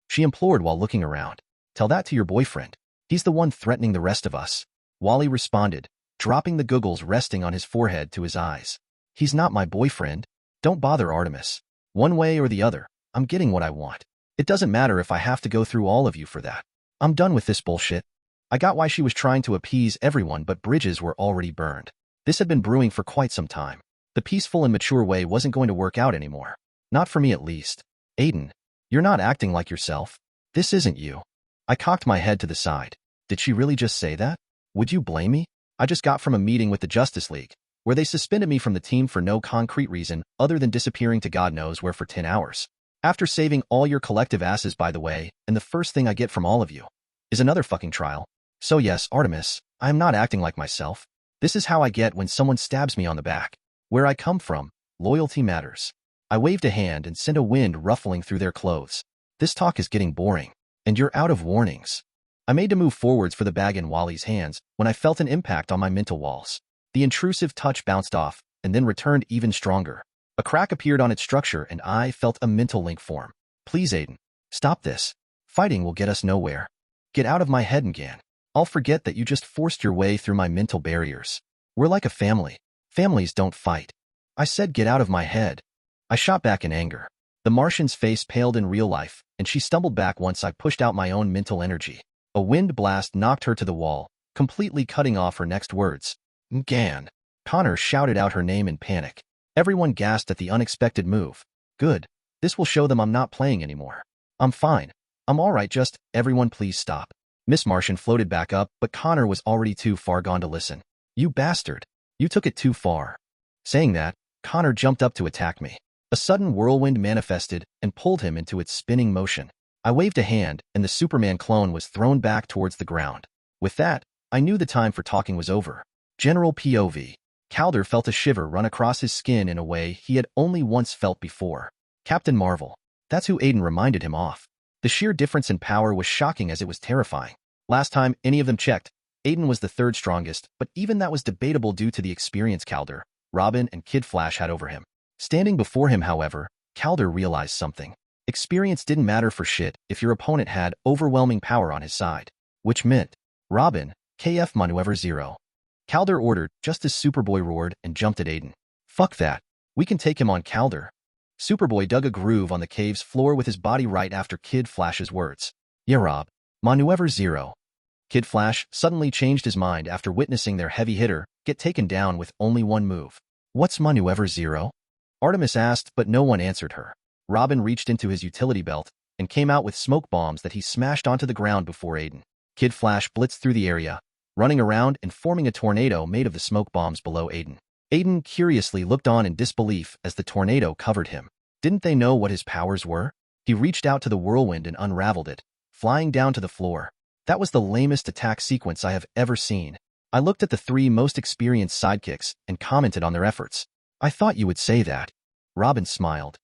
She implored while looking around. Tell that to your boyfriend. He's the one threatening the rest of us. Wally responded, dropping the googles resting on his forehead to his eyes. He's not my boyfriend. Don't bother, Artemis. One way or the other, I'm getting what I want. It doesn't matter if I have to go through all of you for that. I'm done with this bullshit. I got why she was trying to appease everyone, but bridges were already burned. This had been brewing for quite some time. The peaceful and mature way wasn't going to work out anymore. Not for me, at least. Aden, you're not acting like yourself. This isn't you. I cocked my head to the side. Did she really just say that? Would you blame me? I just got from a meeting with the Justice League, where they suspended me from the team for no concrete reason other than disappearing to God knows where for 10 hours. After saving all your collective asses, by the way, and the first thing I get from all of you is another fucking trial. So yes, Artemis, I am not acting like myself. This is how I get when someone stabs me on the back. Where I come from, loyalty matters. I waved a hand and sent a wind ruffling through their clothes. This talk is getting boring, and you're out of warnings. I made to move forwards for the bag in Wally's hands when I felt an impact on my mental walls. The intrusive touch bounced off and then returned even stronger. A crack appeared on its structure and I felt a mental link form. Please, Aden, stop this. Fighting will get us nowhere. Get out of my head, Ngan. I'll forget that you just forced your way through my mental barriers. We're like a family. Families don't fight. I said get out of my head. I shot back in anger. The Martian's face paled in real life, and she stumbled back once I pushed out my own mental energy. A wind blast knocked her to the wall, completely cutting off her next words. Gan. Connor shouted out her name in panic. Everyone gasped at the unexpected move. Good. This will show them I'm not playing anymore. I'm fine. I'm all right, just, everyone please stop. Miss Martian floated back up, but Connor was already too far gone to listen. You bastard. You took it too far. Saying that, Connor jumped up to attack me. A sudden whirlwind manifested and pulled him into its spinning motion. I waved a hand, and the Superman clone was thrown back towards the ground. With that, I knew the time for talking was over. General POV. Calder felt a shiver run across his skin in a way he had only once felt before. Captain Marvel. That's who Aden reminded him of. The sheer difference in power was shocking as it was terrifying. Last time any of them checked, Aden was the third strongest, but even that was debatable due to the experience Calder, Robin, and Kid Flash had over him. Standing before him, however, Calder realized something. Experience didn't matter for shit if your opponent had overwhelming power on his side. Which meant, Robin, KF Maneuver 0. Calder ordered, just as Superboy roared and jumped at Aden. Fuck that. We can take him on Calder. Superboy dug a groove on the cave's floor with his body right after Kid Flash's words. Yeah, Rob. Maneuver 0. Kid Flash suddenly changed his mind after witnessing their heavy hitter get taken down with only one move. What's Maneuver 0? Artemis asked, but no one answered her. Robin reached into his utility belt and came out with smoke bombs that he smashed onto the ground before Aden. Kid Flash blitzed through the area, running around and forming a tornado made of the smoke bombs below Aden. Aden curiously looked on in disbelief as the tornado covered him. Didn't they know what his powers were? He reached out to the whirlwind and unraveled it, flying down to the floor. That was the lamest attack sequence I have ever seen. I looked at the three most experienced sidekicks and commented on their efforts. I thought you would say that. Robin smiled.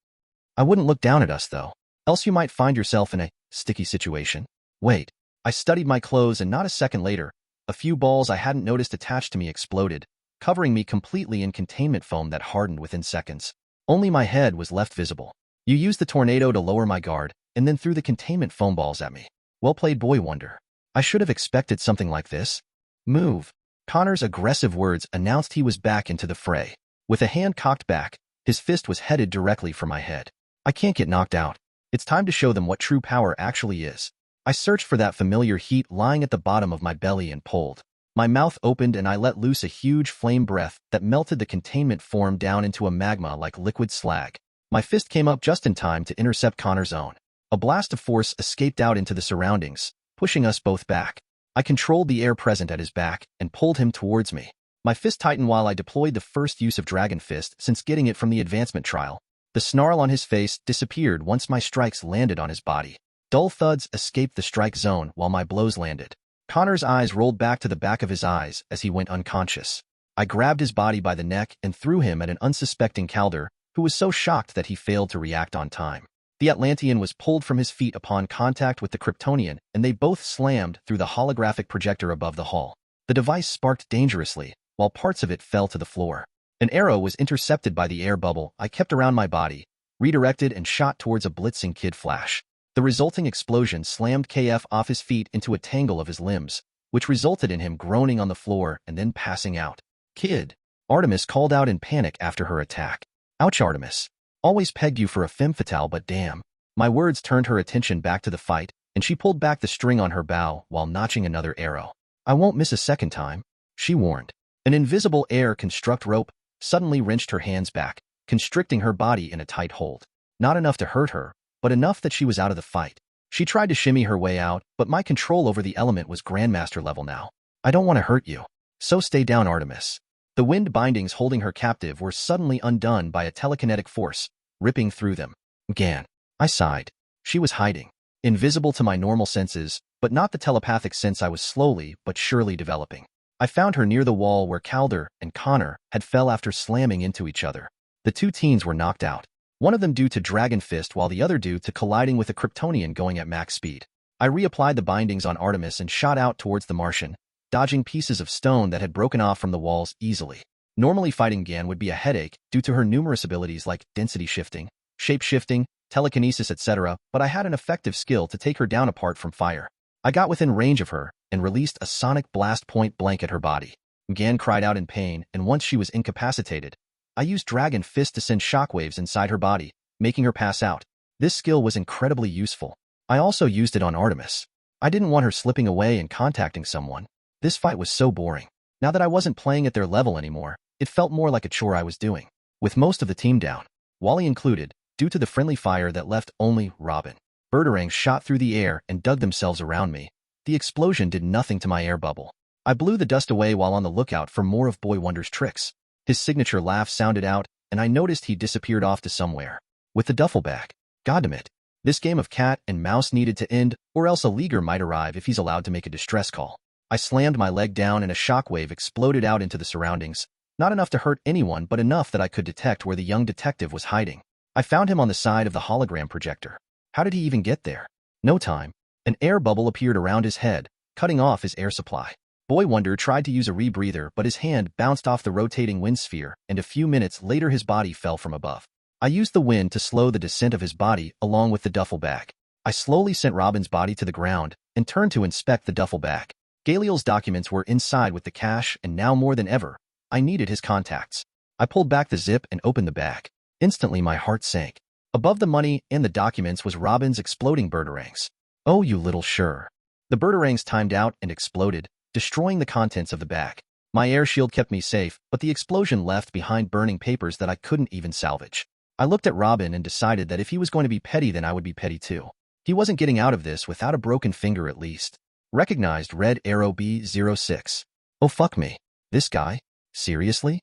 I wouldn't look down at us, though. Else you might find yourself in a sticky situation. Wait. I studied my clothes and not a second later, a few balls I hadn't noticed attached to me exploded, covering me completely in containment foam that hardened within seconds. Only my head was left visible. You used the tornado to lower my guard, and then threw the containment foam balls at me. Well played, Boy Wonder. I should have expected something like this. Move. Connor's aggressive words announced he was back into the fray. With a hand cocked back, his fist was headed directly for my head. I can't get knocked out. It's time to show them what true power actually is. I searched for that familiar heat lying at the bottom of my belly and pulled. My mouth opened and I let loose a huge flame breath that melted the containment form down into a magma like liquid slag. My fist came up just in time to intercept Connor's own. A blast of force escaped out into the surroundings, pushing us both back. I controlled the air present at his back and pulled him towards me. My fist tightened while I deployed the first use of Dragon Fist since getting it from the advancement trial. The snarl on his face disappeared once my strikes landed on his body. Dull thuds escaped the strike zone while my blows landed. Connor's eyes rolled back to the back of his eyes as he went unconscious. I grabbed his body by the neck and threw him at an unsuspecting Calder, who was so shocked that he failed to react on time. The Atlantean was pulled from his feet upon contact with the Kryptonian, and they both slammed through the holographic projector above the hull. The device sparked dangerously, while parts of it fell to the floor. An arrow was intercepted by the air bubble I kept around my body, redirected and shot towards a blitzing Kid Flash. The resulting explosion slammed KF off his feet into a tangle of his limbs, which resulted in him groaning on the floor and then passing out. Kid. Artemis called out in panic after her attack. Ouch, Artemis. Always pegged you for a femme fatale, but damn. My words turned her attention back to the fight, and she pulled back the string on her bow while notching another arrow. I won't miss a second time, she warned. An invisible air construct rope suddenly wrenched her hands back, constricting her body in a tight hold. Not enough to hurt her, but enough that she was out of the fight. She tried to shimmy her way out, but my control over the element was Grandmaster level now. I don't want to hurt you. So stay down, Artemis. The wind bindings holding her captive were suddenly undone by a telekinetic force, ripping through them. Gan. I sighed. She was hiding. Invisible to my normal senses, but not the telepathic sense I was slowly but surely developing. I found her near the wall where Calder and Connor had fell after slamming into each other. The two teens were knocked out. One of them due to Dragon Fist while the other due to colliding with a Kryptonian going at max speed. I reapplied the bindings on Artemis and shot out towards the Martian, dodging pieces of stone that had broken off from the walls easily. Normally fighting Gan would be a headache due to her numerous abilities like density shifting, shape-shifting, telekinesis, etc., but I had an effective skill to take her down apart from fire. I got within range of her and released a sonic blast point blank at her body. Gan cried out in pain, and once she was incapacitated, I used Dragon Fist to send shockwaves inside her body, making her pass out. This skill was incredibly useful. I also used it on Artemis. I didn't want her slipping away and contacting someone. This fight was so boring. Now that I wasn't playing at their level anymore, it felt more like a chore I was doing. With most of the team down, Wally included, due to the friendly fire that left only Robin. Birderangs shot through the air and dug themselves around me. The explosion did nothing to my air bubble. I blew the dust away while on the lookout for more of Boy Wonder's tricks. His signature laugh sounded out, and I noticed he disappeared off to somewhere. With the duffel bag. Goddamn, this game of cat and mouse needed to end, or else a leaguer might arrive if he's allowed to make a distress call. I slammed my leg down and a shockwave exploded out into the surroundings. Not enough to hurt anyone, but enough that I could detect where the young detective was hiding. I found him on the side of the hologram projector. How did he even get there? No time. An air bubble appeared around his head, cutting off his air supply. Boy Wonder tried to use a rebreather, but his hand bounced off the rotating wind sphere, and a few minutes later his body fell from above. I used the wind to slow the descent of his body along with the duffel bag. I slowly sent Robin's body to the ground and turned to inspect the duffel bag. Galeel's documents were inside with the cash, and now more than ever, I needed his contacts. I pulled back the zip and opened the bag. Instantly my heart sank. Above the money and the documents was Robin's exploding birderangs. Oh, you little sure. The birderangs timed out and exploded, destroying the contents of the bag. My air shield kept me safe, but the explosion left behind burning papers that I couldn't even salvage. I looked at Robin and decided that if he was going to be petty, then I would be petty too. He wasn't getting out of this without a broken finger at least. Recognized Red Arrow B06. Oh fuck me. This guy? Seriously?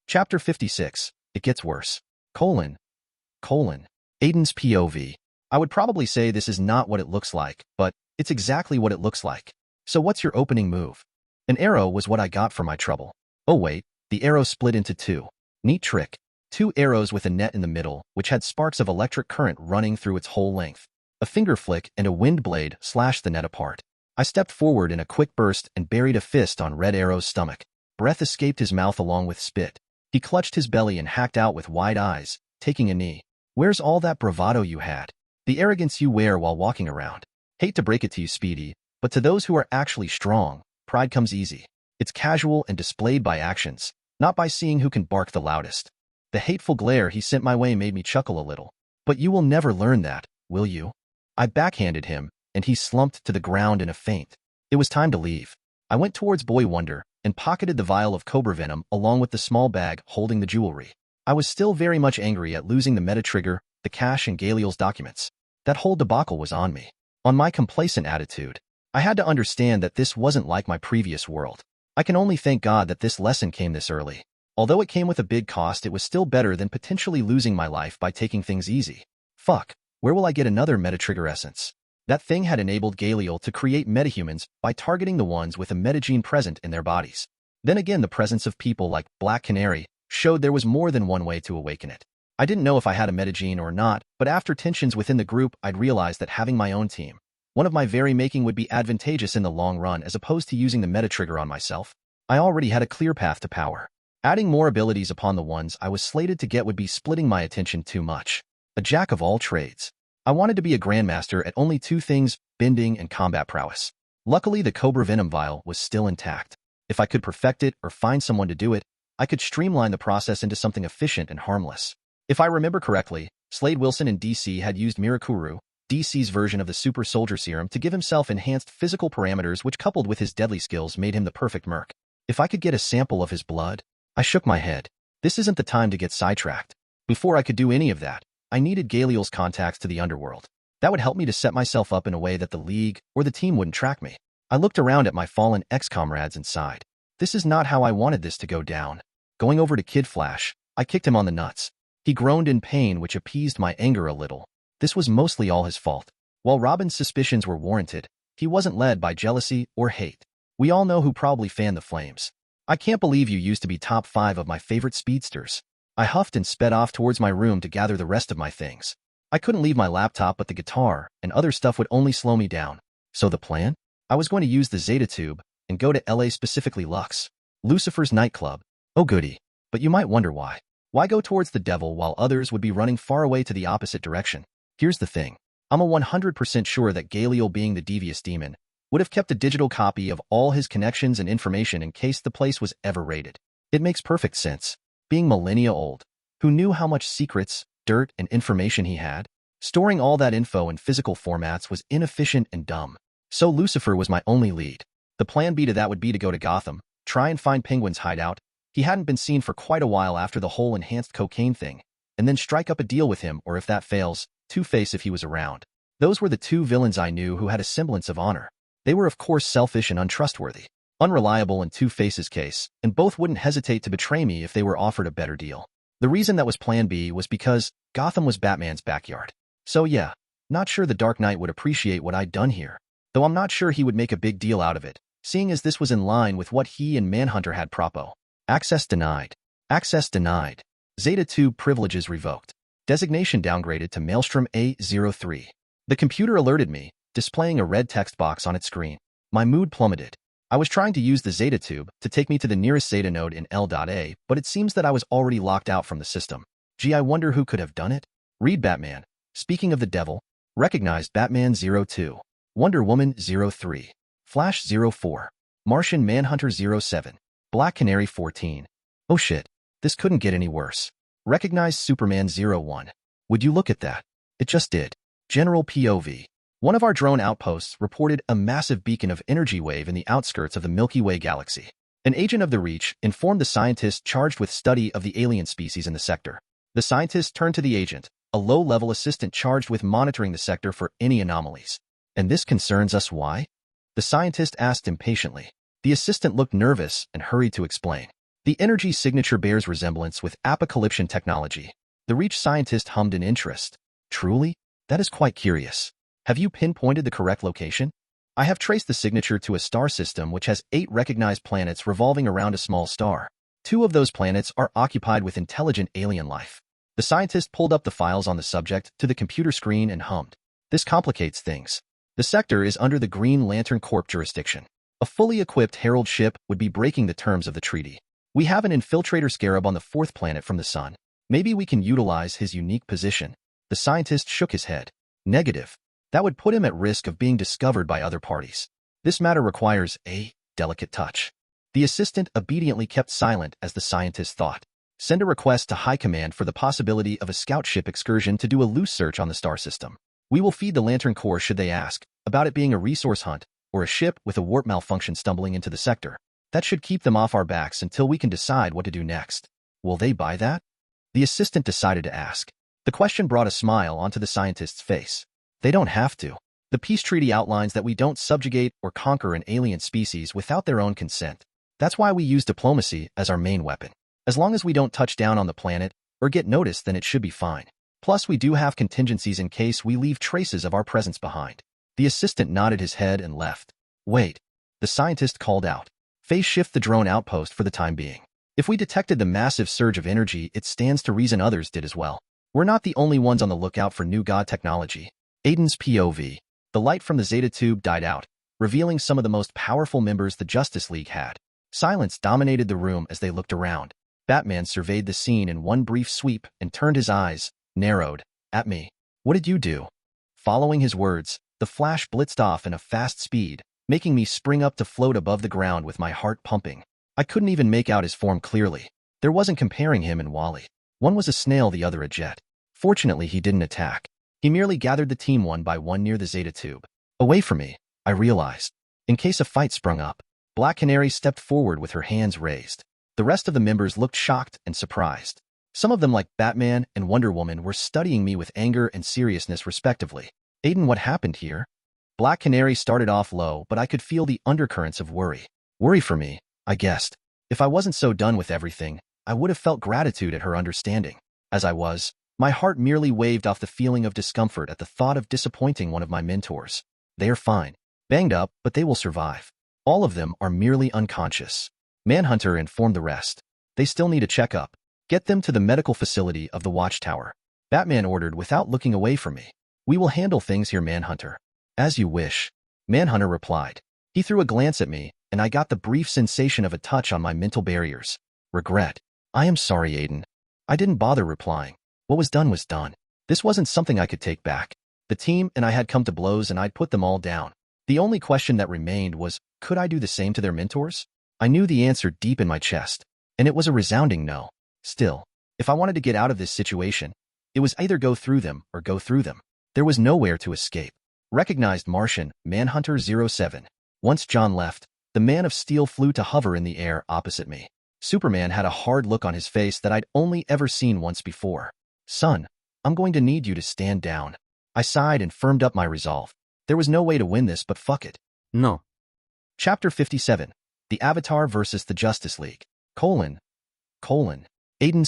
Chapter 56. It gets worse. Aden's POV. I would probably say this is not what it looks like, but it's exactly what it looks like. So what's your opening move? An arrow was what I got for my trouble. Oh wait, the arrow split into two. Neat trick. 2 arrows with a net in the middle, which had sparks of electric current running through its whole length. A finger flick and a wind blade slashed the net apart. I stepped forward in a quick burst and buried a fist on Red Arrow's stomach. Breath escaped his mouth along with spit. He clutched his belly and hacked out with wide eyes, taking a knee. Where's all that bravado you had? The arrogance you wear while walking around. Hate to break it to you, Speedy, but to those who are actually strong, pride comes easy. It's casual and displayed by actions, not by seeing who can bark the loudest. The hateful glare he sent my way made me chuckle a little. But you will never learn that, will you? I backhanded him, and he slumped to the ground in a faint. It was time to leave. I went towards Boy Wonder and pocketed the vial of cobra venom along with the small bag holding the jewelry. I was still very much angry at losing the meta trigger, the cash, and Galeel's documents. That whole debacle was on me. On my complacent attitude. I had to understand that this wasn't like my previous world. I can only thank God that this lesson came this early. Although it came with a big cost, it was still better than potentially losing my life by taking things easy. Fuck, where will I get another meta-trigger essence? That thing had enabled Galeel to create metahumans by targeting the ones with a metagene present in their bodies. Then again, the presence of people like Black Canary showed there was more than one way to awaken it. I didn't know if I had a metagene or not, but after tensions within the group, I'd realized that having my own team, one of my very making, would be advantageous in the long run as opposed to using the meta-trigger on myself. I already had a clear path to power. Adding more abilities upon the ones I was slated to get would be splitting my attention too much. A jack of all trades. I wanted to be a grandmaster at only 2 things, bending and combat prowess. Luckily, the Cobra Venom vial was still intact. If I could perfect it or find someone to do it, I could streamline the process into something efficient and harmless. If I remember correctly, Slade Wilson in DC had used Mirakuru, DC's version of the Super Soldier Serum, to give himself enhanced physical parameters which, coupled with his deadly skills, made him the perfect merc. If I could get a sample of his blood... I shook my head. This isn't the time to get sidetracked. Before I could do any of that, I needed Galeel's contacts to the underworld. That would help me to set myself up in a way that the League or the team wouldn't track me. I looked around at my fallen ex-comrades and sighed. This is not how I wanted this to go down. Going over to Kid Flash, I kicked him on the nuts. He groaned in pain, which appeased my anger a little. This was mostly all his fault. While Robin's suspicions were warranted, he wasn't led by jealousy or hate. We all know who probably fanned the flames. I can't believe you used to be top 5 of my favorite speedsters. I huffed and sped off towards my room to gather the rest of my things. I couldn't leave my laptop, but the guitar and other stuff would only slow me down. So the plan? I was going to use the Zeta Tube and go to LA, specifically Lux, Lucifer's nightclub. Oh goody. But you might wonder why. Why go towards the devil while others would be running far away to the opposite direction? Here's the thing. I'm a 100% sure that Galeel, being the devious demon, would have kept a digital copy of all his connections and information in case the place was ever raided. It makes perfect sense. Being millennia old, who knew how much secrets, dirt, and information he had? Storing all that info in physical formats was inefficient and dumb. So Lucifer was my only lead. The plan B to that would be to go to Gotham, try and find Penguin's hideout. He hadn't been seen for quite a while after the whole enhanced cocaine thing, and then strike up a deal with him, or if that fails, Two-Face if he was around. Those were the two villains I knew who had a semblance of honor. They were of course selfish and untrustworthy, unreliable in Two-Face's case, and both wouldn't hesitate to betray me if they were offered a better deal. The reason that was plan B was because Gotham was Batman's backyard. So yeah, not sure the Dark Knight would appreciate what I'd done here, though I'm not sure he would make a big deal out of it, seeing as this was in line with what he and Manhunter had propo. Access denied. Access denied. Zeta Tube privileges revoked. Designation downgraded to Maelstrom A03. The computer alerted me, displaying a red text box on its screen. My mood plummeted. I was trying to use the Zeta Tube to take me to the nearest Zeta node in L.A, but it seems that I was already locked out from the system. Gee, I wonder who could have done it? Read Batman. Speaking of the devil, recognized Batman 02. Wonder Woman 03. Flash 04. Martian Manhunter 07. Black Canary 14. Oh shit, this couldn't get any worse. Recognized Superman 01. Would you look at that? It just did. General POV. One of our drone outposts reported a massive beacon of energy wave in the outskirts of the Milky Way galaxy. An agent of the Reach informed the scientist charged with study of the alien species in the sector. The scientist turned to the agent, a low-level assistant charged with monitoring the sector for any anomalies. And this concerns us why? The scientist asked impatiently. The assistant looked nervous and hurried to explain. The energy signature bears resemblance with apocalyptic technology. The Reach scientist hummed in interest. Truly? That is quite curious. Have you pinpointed the correct location? I have traced the signature to a star system which has 8 recognized planets revolving around a small star. 2 of those planets are occupied with intelligent alien life. The scientist pulled up the files on the subject to the computer screen and hummed. This complicates things. The sector is under the Green Lantern Corp jurisdiction. A fully equipped Herald ship would be breaking the terms of the treaty. We have an infiltrator scarab on the 4th planet from the sun. Maybe we can utilize his unique position. The scientist shook his head. Negative. That would put him at risk of being discovered by other parties. This matter requires a delicate touch. The assistant obediently kept silent as the scientist thought. Send a request to High Command for the possibility of a scout ship excursion to do a loose search on the star system. We will feed the Lantern Corps should they ask about it being a resource hunt or a ship with a warp malfunction stumbling into the sector. That should keep them off our backs until we can decide what to do next. Will they buy that? The assistant decided to ask. The question brought a smile onto the scientist's face. They don't have to. The peace treaty outlines that we don't subjugate or conquer an alien species without their own consent. That's why we use diplomacy as our main weapon. As long as we don't touch down on the planet or get noticed, then it should be fine. Plus, we do have contingencies in case we leave traces of our presence behind. The assistant nodded his head and left. Wait, the scientist called out. Phase shift the drone outpost for the time being. If we detected the massive surge of energy, it stands to reason others did as well. We're not the only ones on the lookout for new god technology. Aden's POV. The light from the Zeta Tube died out, revealing some of the most powerful members the Justice League had. Silence dominated the room as they looked around. Batman surveyed the scene in one brief sweep and turned his eyes, narrowed, at me. What did you do? Following his words, the Flash blitzed off in a fast speed, making me spring up to float above the ground with my heart pumping. I couldn't even make out his form clearly. There wasn't comparing him and Wally. One was a snail, the other a jet. Fortunately, he didn't attack. He merely gathered the team one by one near the Zeta Tube. Away from me, I realized. In case a fight sprung up, Black Canary stepped forward with her hands raised. The rest of the members looked shocked and surprised. Some of them, like Batman and Wonder Woman, were studying me with anger and seriousness respectively. Aden, what happened here? Black Canary started off low, but I could feel the undercurrents of worry. Worry for me, I guessed. If I wasn't so done with everything, I would have felt gratitude at her understanding. As I was, my heart merely waved off the feeling of discomfort at the thought of disappointing one of my mentors. They are fine. Banged up, but they will survive. All of them are merely unconscious. Manhunter informed the rest. They still need a checkup. Get them to the medical facility of the Watchtower. Batman ordered without looking away from me. We will handle things here, Manhunter. As you wish. Manhunter replied. He threw a glance at me, and I got the brief sensation of a touch on my mental barriers. Regret. I am sorry, Aden. I didn't bother replying. What was done was done. This wasn't something I could take back. The team and I had come to blows and I'd put them all down. The only question that remained was, could I do the same to their mentors? I knew the answer deep in my chest, and it was a resounding no. Still, if I wanted to get out of this situation, it was either go through them or go through them. There was nowhere to escape. Recognized Martian, Manhunter 07. Once John left, the Man of Steel flew to hover in the air opposite me. Superman had a hard look on his face that I'd only ever seen once before. Son, I'm going to need you to stand down. I sighed and firmed up my resolve. There was no way to win this, but fuck it. No. Chapter 57. The Avatar versus the Justice League. Aden's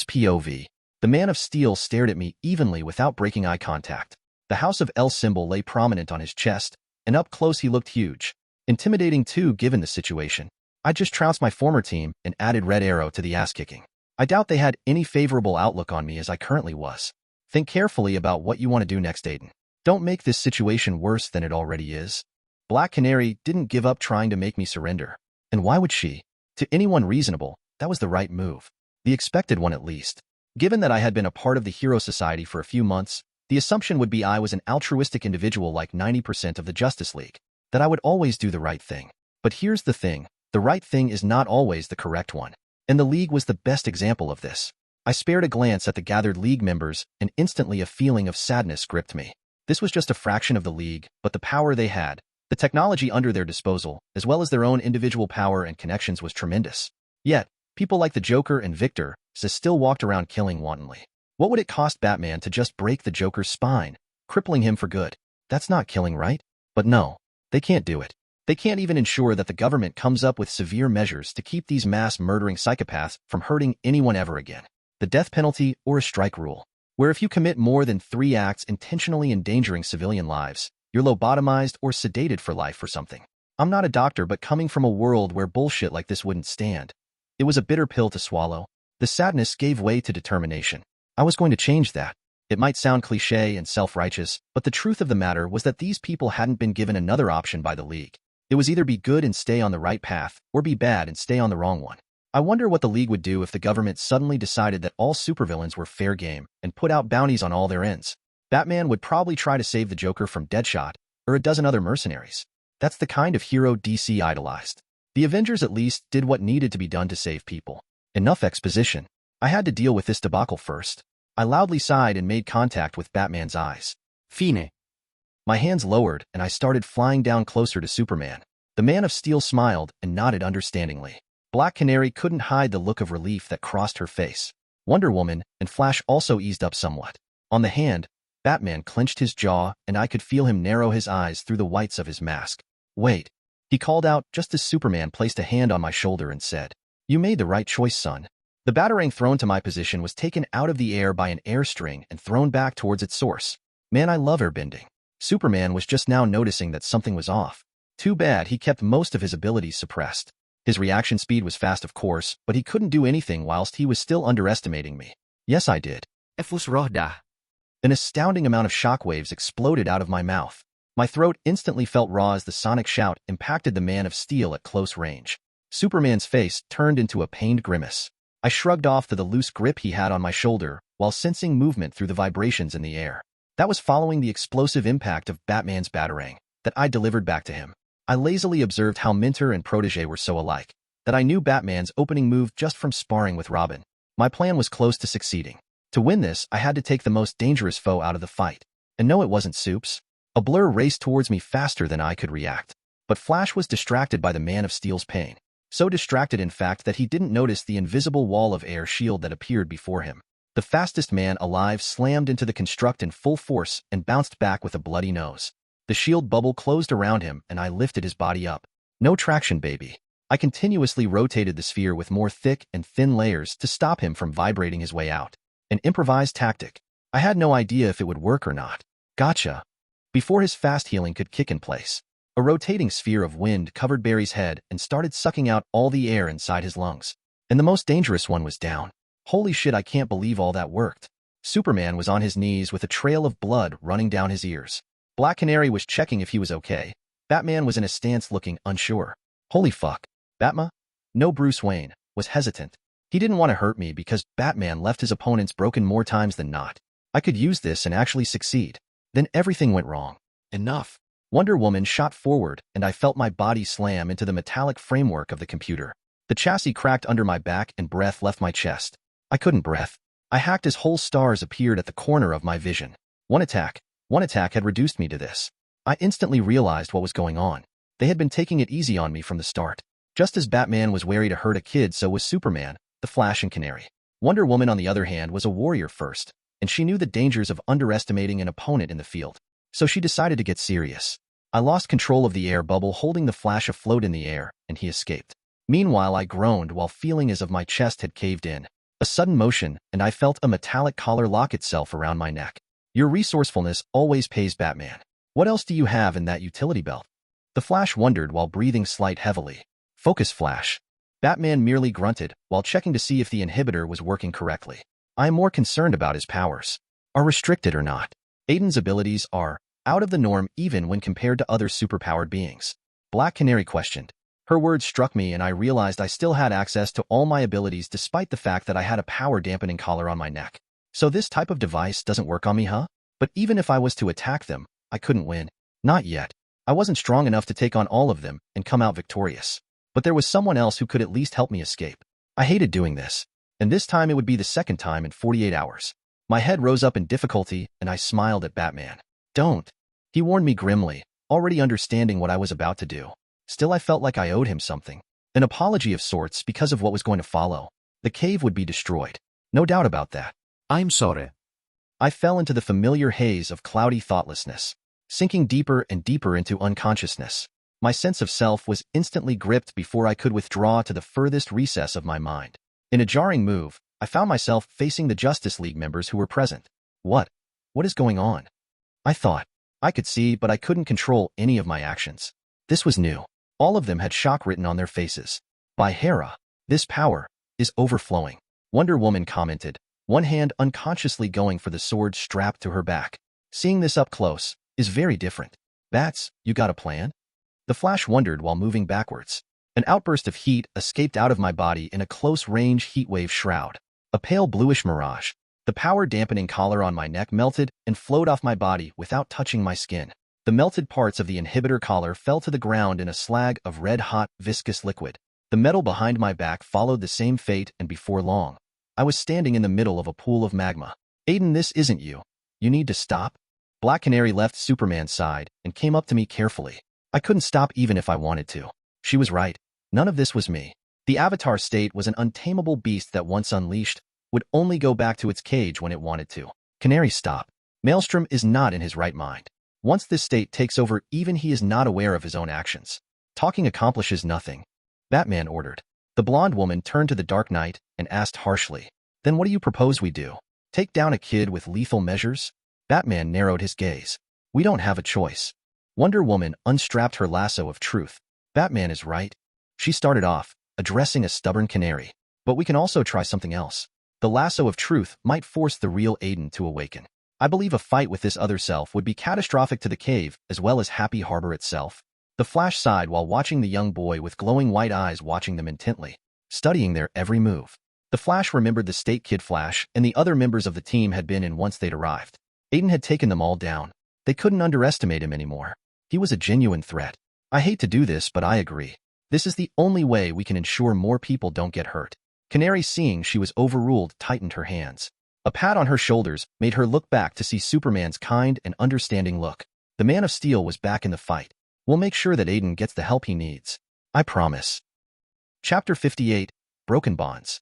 POV. The Man of Steel stared at me evenly without breaking eye contact. The House of L symbol lay prominent on his chest, and up close he looked huge. Intimidating too, given the situation. I just trounced my former team and added Red Arrow to the ass-kicking. I doubt they had any favorable outlook on me as I currently was. Think carefully about what you want to do next, Aden. Don't make this situation worse than it already is. Black Canary didn't give up trying to make me surrender. And why would she? To anyone reasonable, that was the right move. The expected one at least. Given that I had been a part of the Hero Society for a few months, the assumption would be I was an altruistic individual like 90% of the Justice League, that I would always do the right thing. But here's the thing, the right thing is not always the correct one. And the League was the best example of this. I spared a glance at the gathered League members, and instantly a feeling of sadness gripped me. This was just a fraction of the League, but the power they had, the technology under their disposal, as well as their own individual power and connections was tremendous. Yet, people like the Joker and Victor still walked around killing wantonly. What would it cost Batman to just break the Joker's spine, crippling him for good? That's not killing, right? But no, they can't do it. They can't even ensure that the government comes up with severe measures to keep these mass-murdering psychopaths from hurting anyone ever again. The death penalty or a strike rule, where if you commit more than 3 acts intentionally endangering civilian lives, you're lobotomized or sedated for life or something. I'm not a doctor, but coming from a world where bullshit like this wouldn't stand, it was a bitter pill to swallow. The sadness gave way to determination. I was going to change that. It might sound cliché and self-righteous, but the truth of the matter was that these people hadn't been given another option by the League. It was either be good and stay on the right path, or be bad and stay on the wrong one. I wonder what the League would do if the government suddenly decided that all supervillains were fair game and put out bounties on all their ends. Batman would probably try to save the Joker from Deadshot, or a dozen other mercenaries. That's the kind of hero DC idolized. The Avengers at least did what needed to be done to save people. Enough exposition. I had to deal with this debacle first. I loudly sighed and made contact with Batman's eyes. Fine. My hands lowered, and I started flying down closer to Superman. The Man of Steel smiled and nodded understandingly. Black Canary couldn't hide the look of relief that crossed her face. Wonder Woman and Flash also eased up somewhat. On the hand, Batman clenched his jaw, and I could feel him narrow his eyes through the whites of his mask. Wait, he called out just as Superman placed a hand on my shoulder and said, "You made the right choice, son." The batarang thrown to my position was taken out of the air by an air string and thrown back towards its source. Man, I love airbending. Superman was just now noticing that something was off. Too bad he kept most of his abilities suppressed. His reaction speed was fast, of course, but he couldn't do anything whilst he was still underestimating me. Yes, I did. Efus rohda. An astounding amount of shockwaves exploded out of my mouth. My throat instantly felt raw as the sonic shout impacted the Man of Steel at close range. Superman's face turned into a pained grimace. I shrugged off the loose grip he had on my shoulder while sensing movement through the vibrations in the air. That was following the explosive impact of Batman's batarang that I delivered back to him. I lazily observed how Mentor and Protégé were so alike that I knew Batman's opening move just from sparring with Robin. My plan was close to succeeding. To win this, I had to take the most dangerous foe out of the fight. And no, it wasn't Supes. A blur raced towards me faster than I could react. But Flash was distracted by the Man of Steel's pain. So distracted, in fact, that he didn't notice the invisible wall of air shield that appeared before him. The fastest man alive slammed into the construct in full force and bounced back with a bloody nose. The shield bubble closed around him, and I lifted his body up. No traction, baby. I continuously rotated the sphere with more thick and thin layers to stop him from vibrating his way out. An improvised tactic. I had no idea if it would work or not. Gotcha. Before his fast healing could kick in place, a rotating sphere of wind covered Barry's head and started sucking out all the air inside his lungs. And the most dangerous one was down. Holy shit, I can't believe all that worked. Superman was on his knees with a trail of blood running down his ears. Black Canary was checking if he was okay. Batman was in a stance looking unsure. Holy fuck. Batma? No, Bruce Wayne was hesitant. He didn't want to hurt me because Batman left his opponents broken more times than not. I could use this and actually succeed. Then everything went wrong. Enough. Wonder Woman shot forward, and I felt my body slam into the metallic framework of the computer. The chassis cracked under my back and breath left my chest. I couldn't breath. I hacked as whole stars appeared at the corner of my vision. One attack, One attack had reduced me to this. I instantly realized what was going on. They had been taking it easy on me from the start. Just as Batman was wary to hurt a kid, so was Superman, the Flash, and Canary. Wonder Woman, on the other hand, was a warrior first, and she knew the dangers of underestimating an opponent in the field. So she decided to get serious. I lost control of the air bubble, holding the Flash afloat in the air, and he escaped. Meanwhile, I groaned while feeling as if my chest had caved in. A sudden motion, and I felt a metallic collar lock itself around my neck. Your resourcefulness always pays, Batman. What else do you have in that utility belt? The Flash wondered while breathing heavily. Focus, Flash. Batman merely grunted while checking to see if the inhibitor was working correctly. I am more concerned about his powers. Are restricted or not? Aden's abilities are out of the norm even when compared to other superpowered beings. Black Canary questioned. Her words struck me, and I realized I still had access to all my abilities despite the fact that I had a power-dampening collar on my neck. So this type of device doesn't work on me, huh? But even if I was to attack them, I couldn't win. Not yet. I wasn't strong enough to take on all of them and come out victorious. But there was someone else who could at least help me escape. I hated doing this. And this time it would be the second time in 48 hours. My head rose up in difficulty, and I smiled at Batman. Don't. He warned me grimly, already understanding what I was about to do. Still, I felt like I owed him something. An apology of sorts because of what was going to follow. The cave would be destroyed. No doubt about that. I'm sorry. I fell into the familiar haze of cloudy thoughtlessness, sinking deeper and deeper into unconsciousness. My sense of self was instantly gripped before I could withdraw to the furthest recess of my mind. In a jarring move, I found myself facing the Justice League members who were present. What is going on? I thought. I could see, but I couldn't control any of my actions. This was new. All of them had shock written on their faces. By Hera, this power is overflowing, Wonder Woman commented, one hand unconsciously going for the sword strapped to her back. Seeing this up close is very different. Bats, you got a plan? The Flash wondered while moving backwards. An outburst of heat escaped out of my body in a close-range heatwave shroud. A pale bluish mirage. The power-dampening collar on my neck melted and flowed off my body without touching my skin. The melted parts of the inhibitor collar fell to the ground in a slag of red-hot, viscous liquid. The metal behind my back followed the same fate, and before long, I was standing in the middle of a pool of magma. Aden, this isn't you. You need to stop. Black Canary left Superman's side and came up to me carefully. I couldn't stop even if I wanted to. She was right. None of this was me. The Avatar state was an untamable beast that, once unleashed, would only go back to its cage when it wanted to. Canary, stop. Maelstrom is not in his right mind. Once this state takes over, even he is not aware of his own actions. Talking accomplishes nothing. Batman ordered. The blonde woman turned to the Dark Knight and asked harshly, then what do you propose we do? Take down a kid with lethal measures? Batman narrowed his gaze. We don't have a choice. Wonder Woman unstrapped her lasso of truth. Batman is right. She started off, addressing a stubborn Canary. But we can also try something else. The lasso of truth might force the real Aden to awaken. I believe a fight with this other self would be catastrophic to the cave as well as Happy Harbor itself. The Flash sighed while watching the young boy with glowing white eyes watching them intently, studying their every move. The Flash remembered the State Kid Flash and the other members of the team had been in once they'd arrived. Aden had taken them all down. They couldn't underestimate him anymore. He was a genuine threat. I hate to do this, but I agree. This is the only way we can ensure more people don't get hurt. Canary, seeing she was overruled, tightened her hands. A pat on her shoulders made her look back to see Superman's kind and understanding look. The Man of Steel was back in the fight. We'll make sure that Aden gets the help he needs. I promise. Chapter 58, Broken Bonds.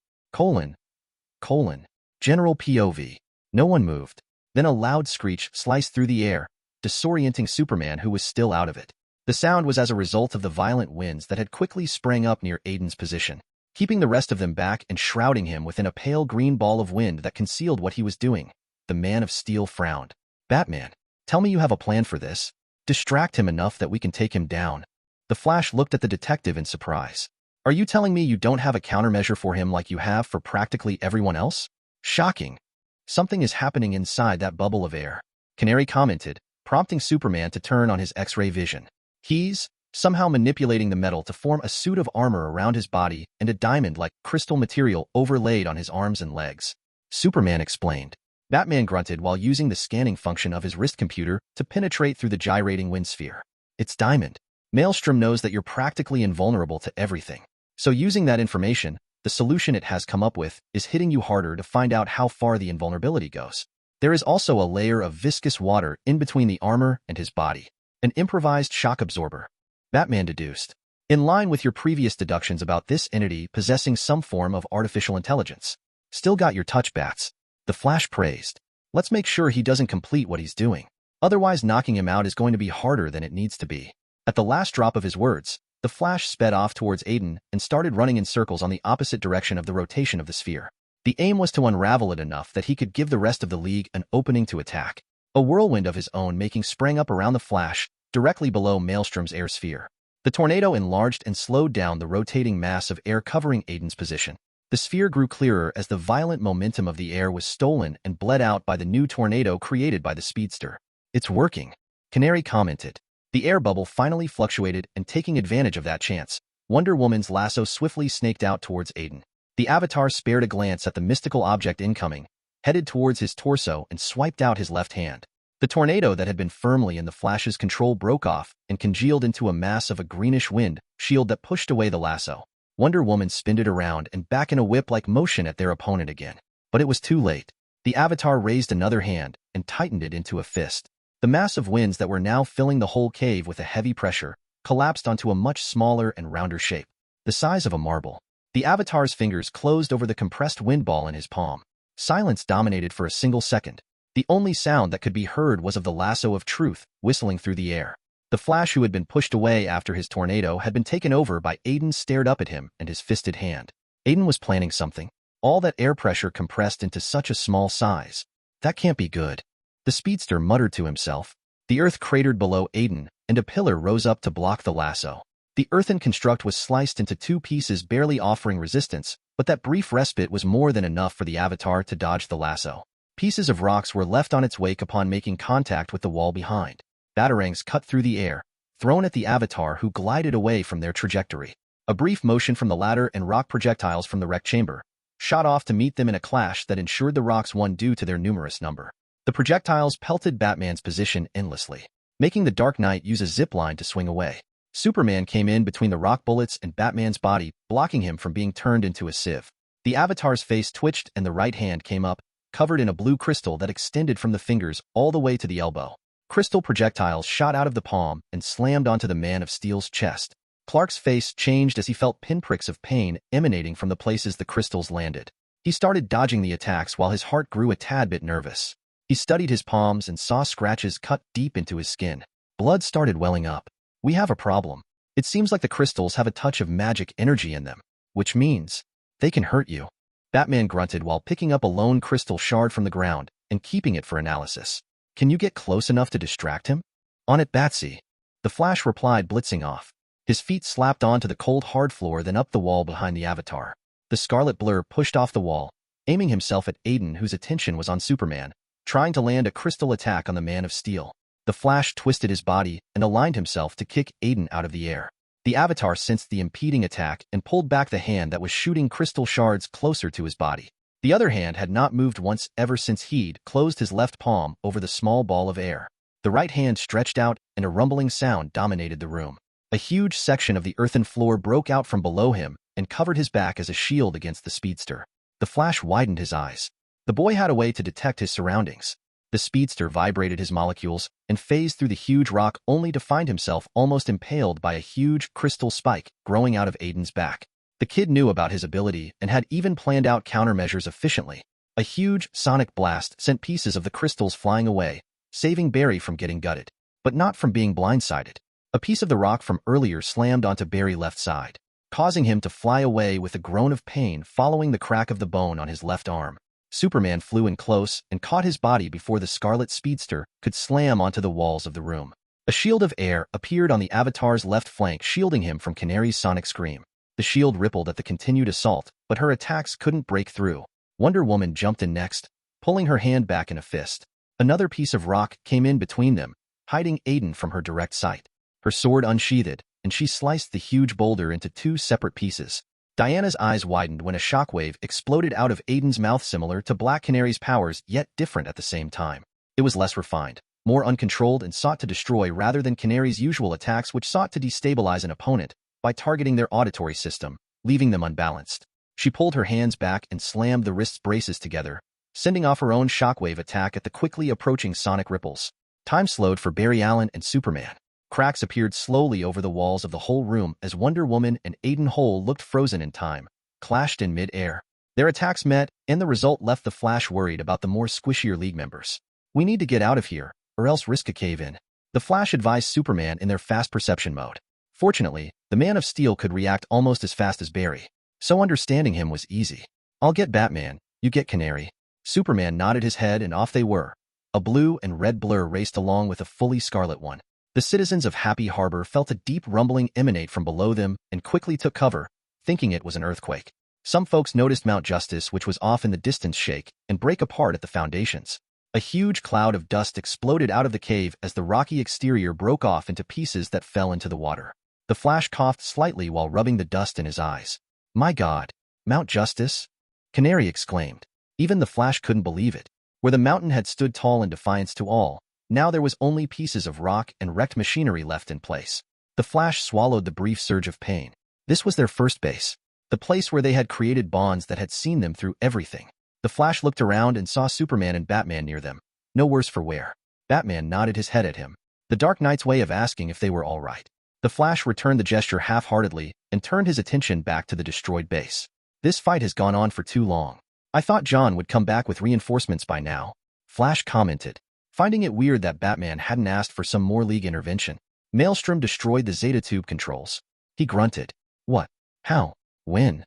General POV. No one moved. Then a loud screech sliced through the air, disorienting Superman, who was still out of it. The sound was as a result of the violent winds that had quickly sprang up near Aden's position, keeping the rest of them back and shrouding him within a pale green ball of wind that concealed what he was doing. The Man of Steel frowned. Batman, tell me you have a plan for this. Distract him enough that we can take him down. The Flash looked at the detective in surprise. Are you telling me you don't have a countermeasure for him like you have for practically everyone else? Shocking. Something is happening inside that bubble of air, Canary commented, prompting Superman to turn on his X-ray vision. He's somehow manipulating the metal to form a suit of armor around his body and a diamond-like crystal material overlaid on his arms and legs. Superman explained. Batman grunted while using the scanning function of his wrist computer to penetrate through the gyrating wind sphere. It's diamond. Maelstrom knows that you're practically invulnerable to everything. So using that information, the solution it has come up with is hitting you harder to find out how far the invulnerability goes. There is also a layer of viscous water in between the armor and his body, an improvised shock absorber. Batman deduced, in line with your previous deductions about this entity possessing some form of artificial intelligence. Still got your touch, Bats. The Flash praised. Let's make sure he doesn't complete what he's doing. Otherwise, knocking him out is going to be harder than it needs to be. At the last drop of his words, the Flash sped off towards Aden and started running in circles on the opposite direction of the rotation of the sphere. The aim was to unravel it enough that he could give the rest of the League an opening to attack. A whirlwind of his own making sprang up around the Flash, directly below Maelstrom's air sphere. The tornado enlarged and slowed down the rotating mass of air covering Aden's position. The sphere grew clearer as the violent momentum of the air was stolen and bled out by the new tornado created by the speedster. It's working, Canary commented. The air bubble finally fluctuated, and taking advantage of that chance, Wonder Woman's lasso swiftly snaked out towards Aden. The Avatar spared a glance at the mystical object incoming, headed towards his torso and swiped out his left hand. The tornado that had been firmly in the Flash's control broke off and congealed into a mass of a greenish wind shield that pushed away the lasso. Wonder Woman spinned it around and back in a whip-like motion at their opponent again. But it was too late. The Avatar raised another hand and tightened it into a fist. The mass of winds that were now filling the whole cave with a heavy pressure collapsed onto a much smaller and rounder shape, the size of a marble. The Avatar's fingers closed over the compressed wind ball in his palm. Silence dominated for a single second. The only sound that could be heard was of the lasso of truth whistling through the air. The Flash, who had been pushed away after his tornado, had been taken over by Aden, stared up at him and his fisted hand. Aden was planning something. All that air pressure compressed into such a small size. That can't be good. The speedster muttered to himself. The earth cratered below Aden, and a pillar rose up to block the lasso. The earthen construct was sliced into two pieces, barely offering resistance, but that brief respite was more than enough for the Avatar to dodge the lasso. Pieces of rocks were left on its wake upon making contact with the wall behind. Batarangs cut through the air, thrown at the Avatar, who glided away from their trajectory. A brief motion from the ladder and rock projectiles from the wreck chamber shot off to meet them in a clash that ensured the rocks won due to their numerous number. The projectiles pelted Batman's position endlessly, making the Dark Knight use a zip line to swing away. Superman came in between the rock bullets and Batman's body, blocking him from being turned into a sieve. The Avatar's face twitched and the right hand came up, covered in a blue crystal that extended from the fingers all the way to the elbow. Crystal projectiles shot out of the palm and slammed onto the Man of Steel's chest. Clark's face changed as he felt pinpricks of pain emanating from the places the crystals landed. He started dodging the attacks while his heart grew a tad bit nervous. He studied his palms and saw scratches cut deep into his skin. Blood started welling up. We have a problem. It seems like the crystals have a touch of magic energy in them, which means they can hurt you. Batman grunted while picking up a lone crystal shard from the ground and keeping it for analysis. Can you get close enough to distract him? On it, Batsy. The Flash replied, blitzing off. His feet slapped onto the cold hard floor, then up the wall behind the Avatar. The Scarlet Blur pushed off the wall, aiming himself at Aden, whose attention was on Superman, trying to land a crystal attack on the Man of Steel. The Flash twisted his body and aligned himself to kick Aden out of the air. The Avatar sensed the impeding attack and pulled back the hand that was shooting crystal shards closer to his body. The other hand had not moved once ever since he'd closed his left palm over the small ball of air. The right hand stretched out and a rumbling sound dominated the room. A huge section of the earthen floor broke out from below him and covered his back as a shield against the speedster. The Flash widened his eyes. The boy had a way to detect his surroundings. The speedster vibrated his molecules and phased through the huge rock, only to find himself almost impaled by a huge crystal spike growing out of Aden's back. The kid knew about his ability and had even planned out countermeasures efficiently. A huge sonic blast sent pieces of the crystals flying away, saving Barry from getting gutted, but not from being blindsided. A piece of the rock from earlier slammed onto Barry's left side, causing him to fly away with a groan of pain following the crack of the bone on his left arm. Superman flew in close and caught his body before the Scarlet Speedster could slam onto the walls of the room. A shield of air appeared on the Avatar's left flank, shielding him from Canary's sonic scream. The shield rippled at the continued assault, but her attacks couldn't break through. Wonder Woman jumped in next, pulling her hand back in a fist. Another piece of rock came in between them, hiding Aden from her direct sight. Her sword unsheathed, and she sliced the huge boulder into two separate pieces. Diana's eyes widened when a shockwave exploded out of Aden's mouth, similar to Black Canary's powers, yet different at the same time. It was less refined, more uncontrolled, and sought to destroy rather than Canary's usual attacks, which sought to destabilize an opponent by targeting their auditory system, leaving them unbalanced. She pulled her hands back and slammed the wrist braces together, sending off her own shockwave attack at the quickly approaching sonic ripples. Time slowed for Barry Allen and Superman. Cracks appeared slowly over the walls of the whole room as Wonder Woman and Aden Hole looked frozen in time, clashed in mid-air. Their attacks met, and the result left the Flash worried about the more squishier League members. "We need to get out of here, or else risk a cave-in," the Flash advised Superman in their fast perception mode. Fortunately, the Man of Steel could react almost as fast as Barry, so understanding him was easy. "I'll get Batman, you get Canary." Superman nodded his head and off they were. A blue and red blur raced along with a fully scarlet one. The citizens of Happy Harbor felt a deep rumbling emanate from below them and quickly took cover, thinking it was an earthquake. Some folks noticed Mount Justice, which was off in the distance, shake and break apart at the foundations. A huge cloud of dust exploded out of the cave as the rocky exterior broke off into pieces that fell into the water. The Flash coughed slightly while rubbing the dust in his eyes. "My God, Mount Justice?" Canary exclaimed. Even the Flash couldn't believe it. Where the mountain had stood tall in defiance to all, now there was only pieces of rock and wrecked machinery left in place. The Flash swallowed the brief surge of pain. This was their first base, the place where they had created bonds that had seen them through everything. The Flash looked around and saw Superman and Batman near them, no worse for wear. Batman nodded his head at him, the Dark Knight's way of asking if they were all right. The Flash returned the gesture half-heartedly and turned his attention back to the destroyed base. "This fight has gone on for too long. I thought John would come back with reinforcements by now," Flash commented, finding it weird that Batman hadn't asked for some more League intervention. Maelstrom destroyed the Zeta Tube controls. He grunted. "What? How? When?"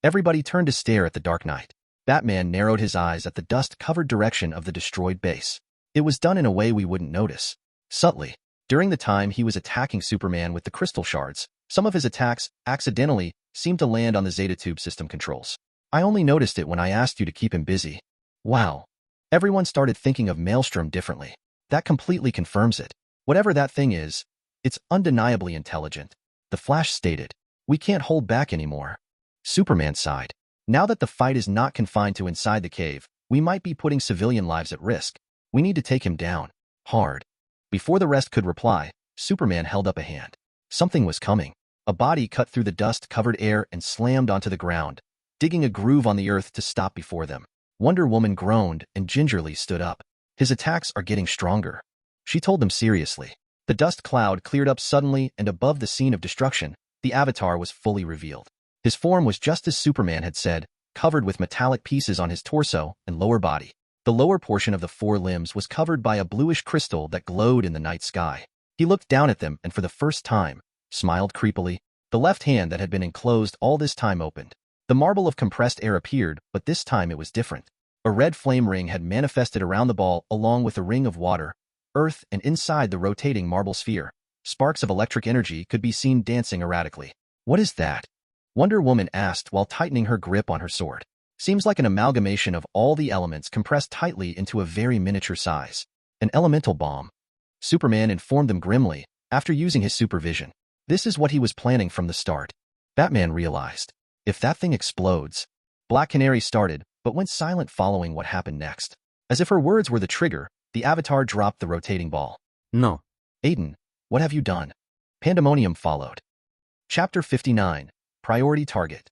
Everybody turned to stare at the Dark Knight. Batman narrowed his eyes at the dust-covered direction of the destroyed base. "It was done in a way we wouldn't notice. Subtly. During the time he was attacking Superman with the crystal shards, some of his attacks, accidentally, seemed to land on the Zeta Tube system controls. I only noticed it when I asked you to keep him busy." Wow. Everyone started thinking of Maelstrom differently. That completely confirms it. Whatever that thing is, it's undeniably intelligent. The Flash stated. "We can't hold back anymore." Superman sighed. "Now that the fight is not confined to inside the cave, we might be putting civilian lives at risk. We need to take him down. Hard." Before the rest could reply, Superman held up a hand. Something was coming. A body cut through the dust-covered air and slammed onto the ground, digging a groove on the earth to stop before them. Wonder Woman groaned and gingerly stood up. "His attacks are getting stronger," she told them seriously. The dust cloud cleared up suddenly, and above the scene of destruction, the Avatar was fully revealed. His form was just as Superman had said, covered with metallic pieces on his torso and lower body. The lower portion of the four limbs was covered by a bluish crystal that glowed in the night sky. He looked down at them and for the first time, smiled creepily. The left hand that had been enclosed all this time opened. The marble of compressed air appeared, but this time it was different. A red flame ring had manifested around the ball along with a ring of water, earth, and inside the rotating marble sphere. Sparks of electric energy could be seen dancing erratically. "What is that?" Wonder Woman asked while tightening her grip on her sword. "Seems like an amalgamation of all the elements compressed tightly into a very miniature size. An elemental bomb." Superman informed them grimly, after using his supervision. This is what he was planning from the start. Batman realized. If that thing explodes. Black Canary started, but went silent following what happened next. As if her words were the trigger, the Avatar dropped the rotating ball. "No." "Aden, what have you done?" Pandemonium followed. Chapter 59. Priority Target.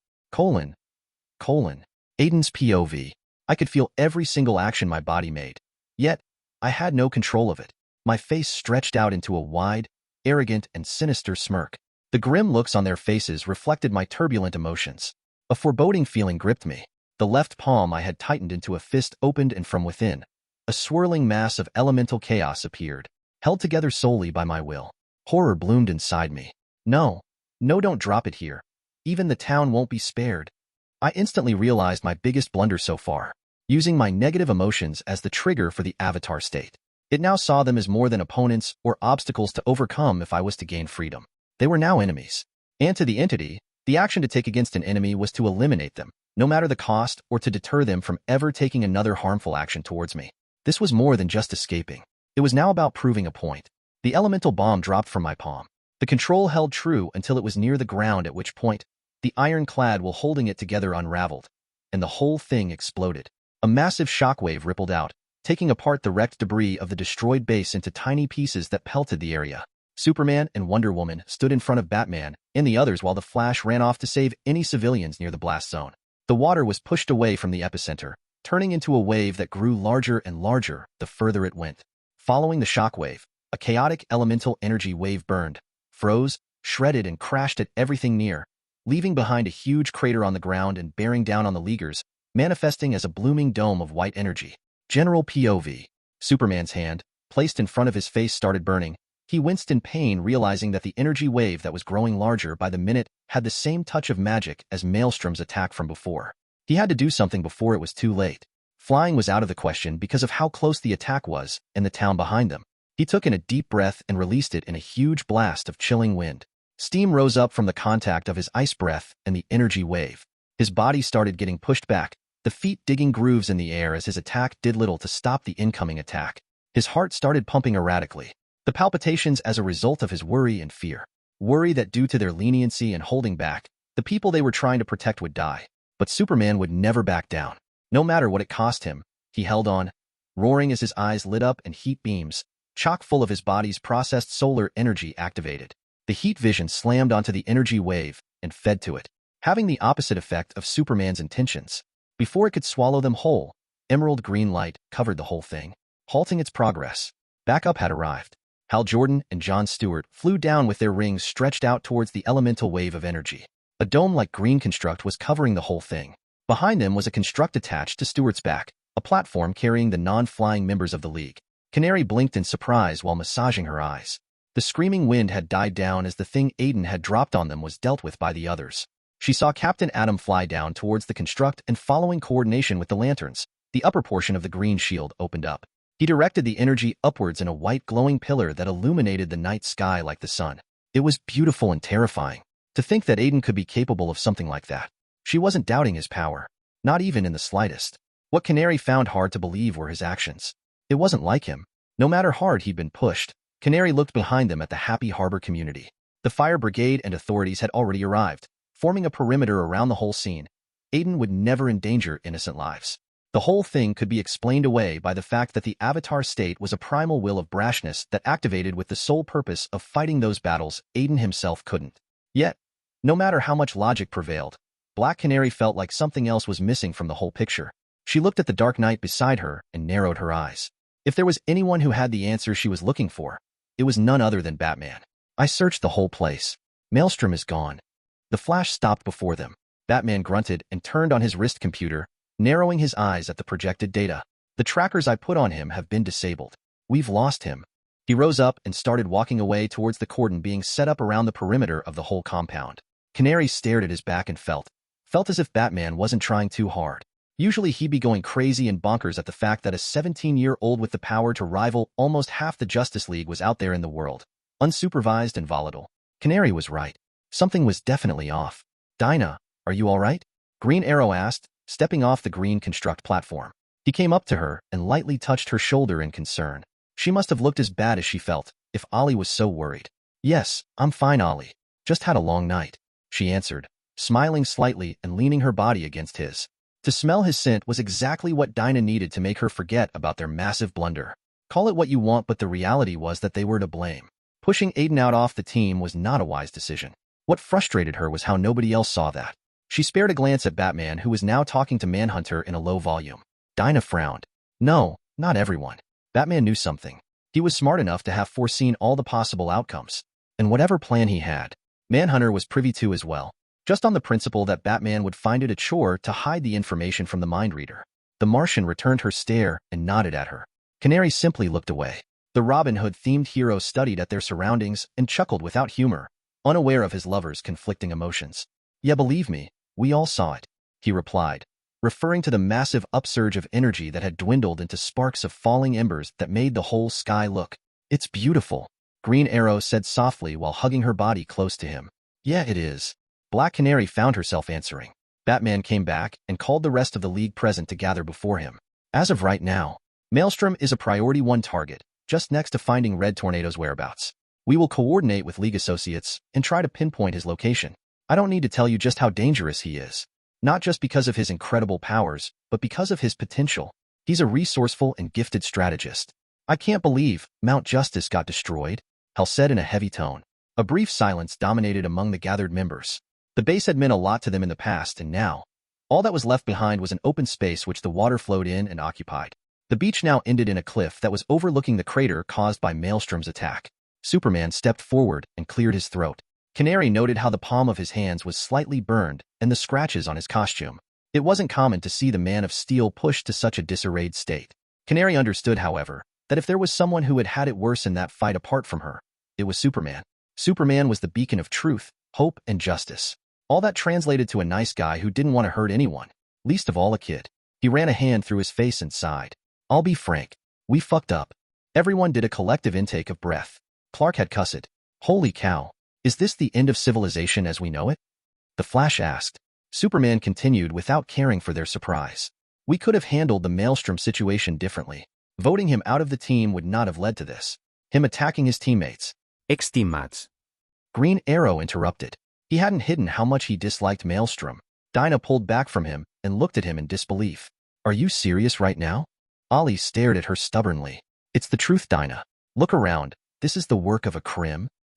Aden's POV. I could feel every single action my body made. Yet, I had no control of it. My face stretched out into a wide, arrogant, and sinister smirk. The grim looks on their faces reflected my turbulent emotions. A foreboding feeling gripped me. The left palm I had tightened into a fist opened, and from within, a swirling mass of elemental chaos appeared, held together solely by my will. Horror bloomed inside me. No, don't drop it here. Even the town won't be spared. I instantly realized my biggest blunder so far, using my negative emotions as the trigger for the Avatar state. It now saw them as more than opponents or obstacles to overcome if I was to gain freedom. They were now enemies. And to the entity, the action to take against an enemy was to eliminate them, no matter the cost, or to deter them from ever taking another harmful action towards me. This was more than just escaping. It was now about proving a point. The elemental bomb dropped from my palm. The control held true until it was near the ground, at which point, the ironclad while holding it together unraveled, and the whole thing exploded. A massive shockwave rippled out, taking apart the wrecked debris of the destroyed base into tiny pieces that pelted the area. Superman and Wonder Woman stood in front of Batman and the others while the Flash ran off to save any civilians near the blast zone. The water was pushed away from the epicenter, turning into a wave that grew larger and larger the further it went. Following the shockwave, a chaotic elemental energy wave burned, froze, shredded, and crashed at everything near, leaving behind a huge crater on the ground and bearing down on the Leaguers, manifesting as a blooming dome of white energy. General POV. Superman's hand, placed in front of his face, started burning. He winced in pain, realizing that the energy wave that was growing larger by the minute had the same touch of magic as Maelstrom's attack from before. He had to do something before it was too late. Flying was out of the question because of how close the attack was and the town behind them. He took in a deep breath and released it in a huge blast of chilling wind. Steam rose up from the contact of his ice breath and the energy wave. His body started getting pushed back, the feet digging grooves in the air as his attack did little to stop the incoming attack. His heart started pumping erratically. The palpitations as a result of his worry and fear. Worry that due to their leniency and holding back, the people they were trying to protect would die. But Superman would never back down. No matter what it cost him, he held on, roaring as his eyes lit up and heat beams, chock full of his body's processed solar energy, activated. The heat vision slammed onto the energy wave and fed to it, having the opposite effect of Superman's intentions. Before it could swallow them whole, emerald green light covered the whole thing, halting its progress. Backup had arrived. Hal Jordan and John Stewart flew down with their rings stretched out towards the elemental wave of energy. A dome-like green construct was covering the whole thing. Behind them was a construct attached to Stewart's back, a platform carrying the non-flying members of the League. Canary blinked in surprise while massaging her eyes. The screaming wind had died down as the thing Aden had dropped on them was dealt with by the others. She saw Captain Atom fly down towards the construct, and following coordination with the lanterns, the upper portion of the green shield opened up. He directed the energy upwards in a white glowing pillar that illuminated the night sky like the sun. It was beautiful and terrifying. To think that Aden could be capable of something like that. She wasn't doubting his power, not even in the slightest. What Canary found hard to believe were his actions. It wasn't like him. No matter how hard he'd been pushed, Canary looked behind them at the Happy Harbor community. The fire brigade and authorities had already arrived, forming a perimeter around the whole scene. Aden would never endanger innocent lives. The whole thing could be explained away by the fact that the Avatar state was a primal will of brashness that activated with the sole purpose of fighting those battles Aden himself couldn't. Yet, no matter how much logic prevailed, Black Canary felt like something else was missing from the whole picture. She looked at the dark night beside her and narrowed her eyes. If there was anyone who had the answer she was looking for, it was none other than Batman. I searched the whole place. Maelstrom is gone. The Flash stopped before them. Batman grunted and turned on his wrist computer, narrowing his eyes at the projected data. The trackers I put on him have been disabled. We've lost him. He rose up and started walking away towards the cordon being set up around the perimeter of the whole compound. Canary stared at his back and felt as if Batman wasn't trying too hard. Usually he'd be going crazy and bonkers at the fact that a 17-year-old with the power to rival almost half the Justice League was out there in the world, unsupervised and volatile. Canary was right. Something was definitely off. Dinah, are you all right? Green Arrow asked, stepping off the green construct platform. He came up to her and lightly touched her shoulder in concern. She must have looked as bad as she felt, if Ollie was so worried. Yes, I'm fine, Ollie. Just had a long night, she answered, smiling slightly and leaning her body against his. To smell his scent was exactly what Dinah needed to make her forget about their massive blunder. Call it what you want, but the reality was that they were to blame. Pushing Aden out off the team was not a wise decision. What frustrated her was how nobody else saw that. She spared a glance at Batman, who was now talking to Manhunter in a low volume. Dinah frowned. No, not everyone. Batman knew something. He was smart enough to have foreseen all the possible outcomes. And whatever plan he had, Manhunter was privy to as well, just on the principle that Batman would find it a chore to hide the information from the mind reader. The Martian returned her stare and nodded at her. Canary simply looked away. The Robin Hood-themed hero studied at their surroundings and chuckled without humor, unaware of his lover's conflicting emotions. Yeah, believe me, we all saw it, he replied, referring to the massive upsurge of energy that had dwindled into sparks of falling embers that made the whole sky look. It's beautiful, Green Arrow said softly while hugging her body close to him. Yeah, it is. Black Canary found herself answering. Batman came back and called the rest of the League present to gather before him. As of right now, Maelstrom is a priority 1 target, just next to finding Red Tornado's whereabouts. We will coordinate with League associates and try to pinpoint his location. I don't need to tell you just how dangerous he is. Not just because of his incredible powers, but because of his potential. He's a resourceful and gifted strategist. I can't believe Mount Justice got destroyed, Hal said in a heavy tone. A brief silence dominated among the gathered members. The base had meant a lot to them in the past, and now, All that was left behind was an open space which the water flowed in and occupied. The beach now ended in a cliff that was overlooking the crater caused by Maelstrom's attack. Superman stepped forward and cleared his throat. Canary noted how the palm of his hands was slightly burned and the scratches on his costume. It wasn't common to see the Man of Steel pushed to such a disarrayed state. Canary understood, however, that if there was someone who had had it worse in that fight apart from her, it was Superman. Superman was the beacon of truth, hope, and justice. All that translated to a nice guy who didn't want to hurt anyone, least of all a kid. He ran a hand through his face and sighed. I'll be frank. We fucked up. Everyone did a collective intake of breath. Clark had cussed. Holy cow. Is this the end of civilization as we know it? The Flash asked. Superman continued without caring for their surprise. We could have handled the Maelstrom situation differently. Voting him out of the team would not have led to this. Him attacking his teammates. Ex-teammates. Green Arrow interrupted. He hadn't hidden how much he disliked Maelstrom. Dinah pulled back from him and looked at him in disbelief. Are you serious right now? Ollie stared at her stubbornly. It's the truth, Dinah. Look around. This is the work of a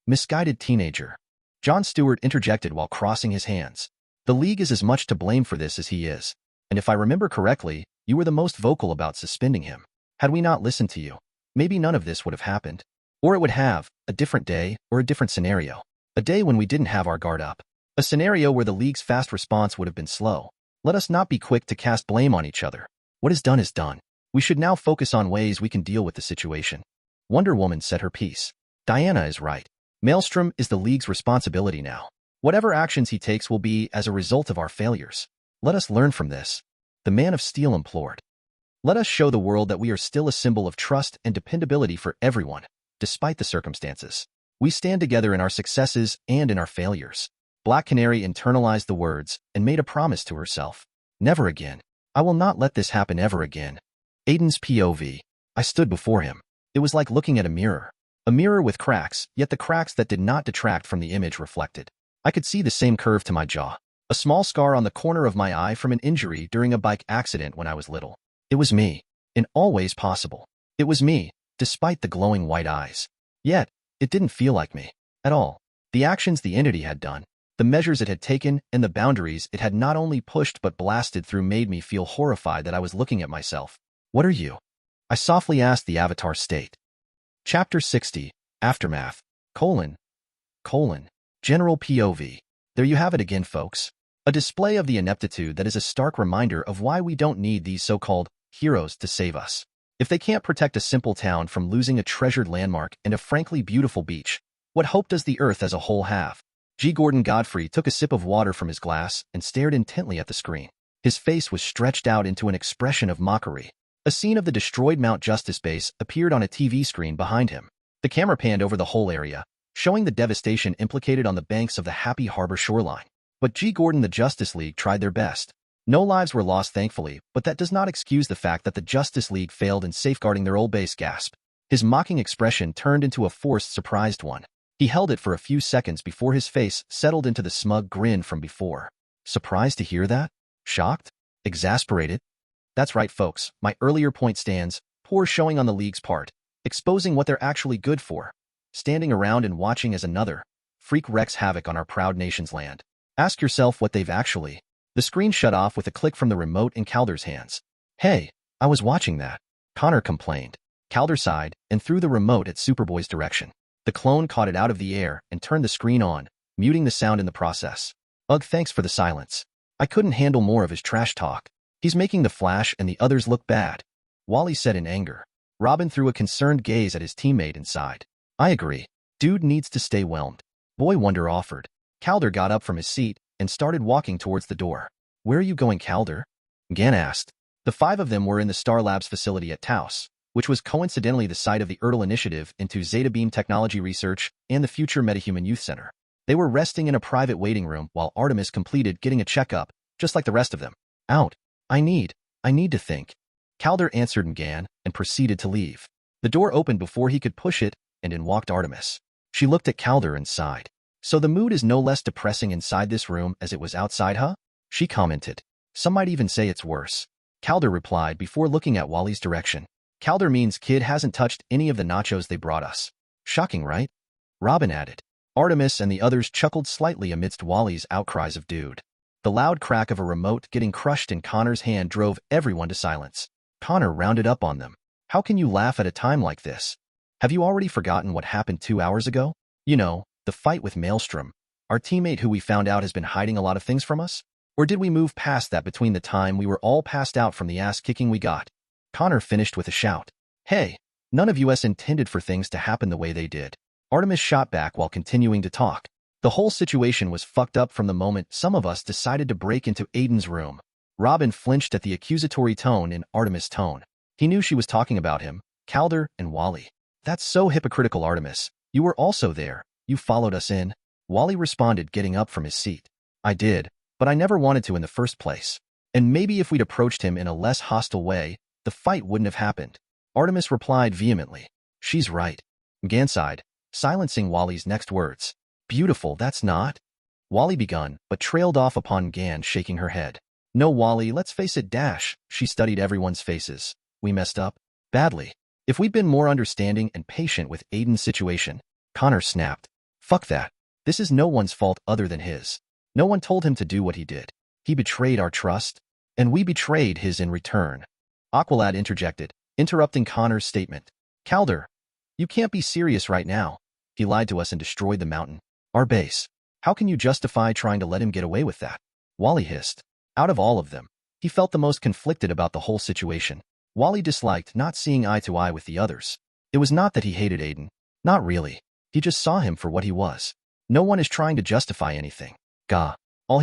misguided teenager. Jon Stewart interjected while crossing his hands. The League is as much to blame for this as he is. And if I remember correctly, you were the most vocal about suspending him. Had we not listened to you, maybe none of this would have happened. Or it would have, a different day or a different scenario. A day when we didn't have our guard up. A scenario where the League's fast response would have been slow. Let us not be quick to cast blame on each other. What is done is done. We should now focus on ways we can deal with the situation. Wonder Woman said her piece. Diana is right. Maelstrom is the League's responsibility now. Whatever actions he takes will be as a result of our failures. Let us learn from this. The Man of Steel implored. Let us show the world that we are still a symbol of trust and dependability for everyone, despite the circumstances. We stand together in our successes and in our failures. Black Canary internalized the words and made a promise to herself. Never again. I will not let this happen ever again. Aden's POV. I stood before him. It was like looking at a mirror. A mirror with cracks, yet the cracks that did not detract from the image reflected. I could see the same curve to my jaw. A small scar on the corner of my eye from an injury during a bike accident when I was little. It was me. In all ways possible. It was me, despite the glowing white eyes. Yet, it didn't feel like me. At all. The actions the entity had done, the measures it had taken, and the boundaries it had not only pushed but blasted through made me feel horrified that I was looking at myself. What are you? I softly asked the avatar state. Chapter 60, Aftermath, General POV. There you have it again, folks. A display of the ineptitude that is a stark reminder of why we don't need these so-called heroes to save us. If they can't protect a simple town from losing a treasured landmark and a frankly beautiful beach, what hope does the Earth as a whole have? G. Gordon Godfrey took a sip of water from his glass and stared intently at the screen. His face was stretched out into an expression of mockery. A scene of the destroyed Mount Justice base appeared on a TV screen behind him. The camera panned over the whole area, showing the devastation implicated on the banks of the Happy Harbor shoreline. But G. Gordon, the Justice League, tried their best. No lives were lost, thankfully, but that does not excuse the fact that the Justice League failed in safeguarding their old base. Gasp. His mocking expression turned into a forced, surprised one. He held it for a few seconds before his face settled into the smug grin from before. Surprised to hear that? Shocked? Exasperated? That's right, folks. My earlier point stands. Poor showing on the League's part. Exposing what they're actually good for. Standing around and watching as another freak wreaks havoc on our proud nation's land. Ask yourself what they've actually... The screen shut off with a click from the remote in Calder's hands. Hey, I was watching that. Connor complained. Calder sighed and threw the remote at Superboy's direction. The clone caught it out of the air and turned the screen on, muting the sound in the process. Ugh, thanks for the silence. I couldn't handle more of his trash talk. He's making the Flash and the others look bad. Wally said in anger. Robin threw a concerned gaze at his teammate and sighed. I agree. Dude needs to stay whelmed. Boy Wonder offered. Calder got up from his seat and started walking towards the door. Where are you going, Calder? Gan asked. The five of them were in the Star Labs facility at Taos, which was coincidentally the site of the Ertl initiative into Zeta Beam technology research and the future Metahuman Youth Center. They were resting in a private waiting room while Artemis completed getting a checkup, just like the rest of them. Out. I need to think. Calder answered Gan and proceeded to leave. The door opened before he could push it, and in walked Artemis. She looked at Calder and sighed. So the mood is no less depressing inside this room as it was outside, huh? She commented. Some might even say it's worse. Calder replied before looking at Wally's direction. Calder means kid hasn't touched any of the nachos they brought us. Shocking, right? Robin added. Artemis and the others chuckled slightly amidst Wally's outcries of dude. The loud crack of a remote getting crushed in Connor's hand drove everyone to silence. Connor rounded up on them. How can you laugh at a time like this? Have you already forgotten what happened 2 hours ago? You know, the fight with Maelstrom, our teammate who we found out has been hiding a lot of things from us? Or did we move past that between the time we were all passed out from the ass-kicking we got? Connor finished with a shout. Hey, none of us intended for things to happen the way they did. Artemis shot back while continuing to talk. The whole situation was fucked up from the moment some of us decided to break into Aden's room. Robin flinched at the accusatory tone in Artemis' tone. He knew she was talking about him, Calder, and Wally. That's so hypocritical, Artemis. You were also there. You followed us in. Wally responded, getting up from his seat. I did, but I never wanted to in the first place. And maybe if we'd approached him in a less hostile way, the fight wouldn't have happened. Artemis replied vehemently. She's right. Gan sighed, silencing Wally's next words. Beautiful, that's not. Wally begun, but trailed off upon Gan shaking her head. No, Wally, let's face it, She studied everyone's faces. We messed up. Badly. If we'd been more understanding and patient with Aden's situation, Connor snapped. Fuck that. This is no one's fault other than his. No one told him to do what he did. He betrayed our trust, and we betrayed his in return. Aqualad interjected, interrupting Connor's statement. Calder, you can't be serious right now. He lied to us and destroyed the mountain. Our base. How can you justify trying to let him get away with that? Wally hissed. Out of all of them, he felt the most conflicted about the whole situation. Wally disliked not seeing eye to eye with the others. It was not that he hated Aden. Not really. He just saw him for what he was. No one is trying to justify anything. Gah. All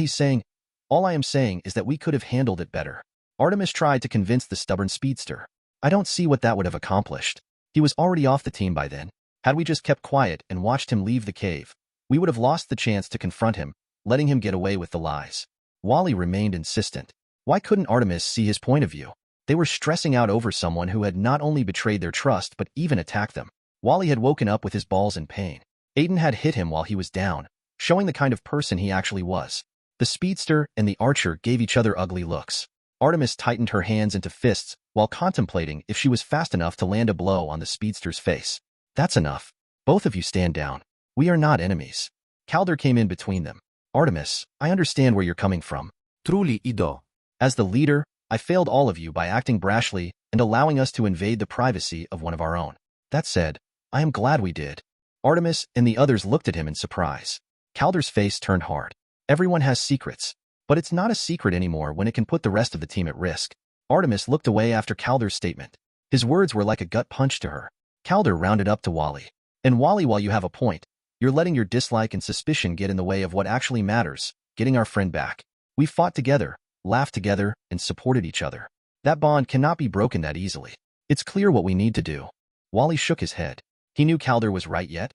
I am saying is that we could have handled it better. Artemis tried to convince the stubborn speedster. I don't see what that would have accomplished. He was already off the team by then. Had we just kept quiet and watched him leave the cave, we would have lost the chance to confront him, letting him get away with the lies. Wally remained insistent. Why couldn't Artemis see his point of view? They were stressing out over someone who had not only betrayed their trust but even attacked them. Wally had woken up with his balls in pain. Aden had hit him while he was down, showing the kind of person he actually was. The speedster and the archer gave each other ugly looks. Artemis tightened her hands into fists while contemplating if she was fast enough to land a blow on the speedster's face. That's enough. Both of you stand down. We are not enemies. Calder came in between them. Artemis, I understand where you're coming from. Truly, Ido. As the leader, I failed all of you by acting brashly and allowing us to invade the privacy of one of our own. That said, I am glad we did. Artemis and the others looked at him in surprise. Calder's face turned hard. Everyone has secrets, but it's not a secret anymore when it can put the rest of the team at risk. Artemis looked away after Calder's statement. His words were like a gut punch to her. Calder rounded up to Wally. And Wally, while you have a point, you're letting your dislike and suspicion get in the way of what actually matters, getting our friend back. We fought together, laughed together, and supported each other. That bond cannot be broken that easily. It's clear what we need to do. Wally shook his head. He knew Calder was right yet.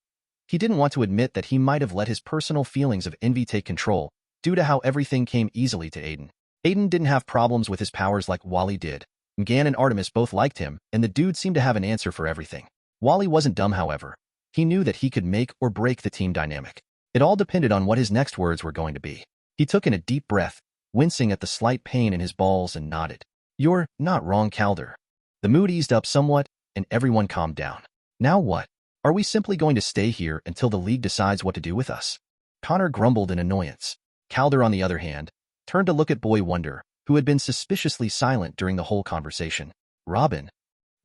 He didn't want to admit that he might have let his personal feelings of envy take control, due to how everything came easily to Aden. Aden didn't have problems with his powers like Wally did. Gan and Artemis both liked him, and the dude seemed to have an answer for everything. Wally wasn't dumb, however. He knew that he could make or break the team dynamic. It all depended on what his next words were going to be. He took in a deep breath, wincing at the slight pain in his balls, and nodded. You're not wrong, Calder. The mood eased up somewhat, and everyone calmed down. Now what? Are we simply going to stay here until the League decides what to do with us? Connor grumbled in annoyance. Calder, on the other hand, turned to look at Boy Wonder, who had been suspiciously silent during the whole conversation. Robin.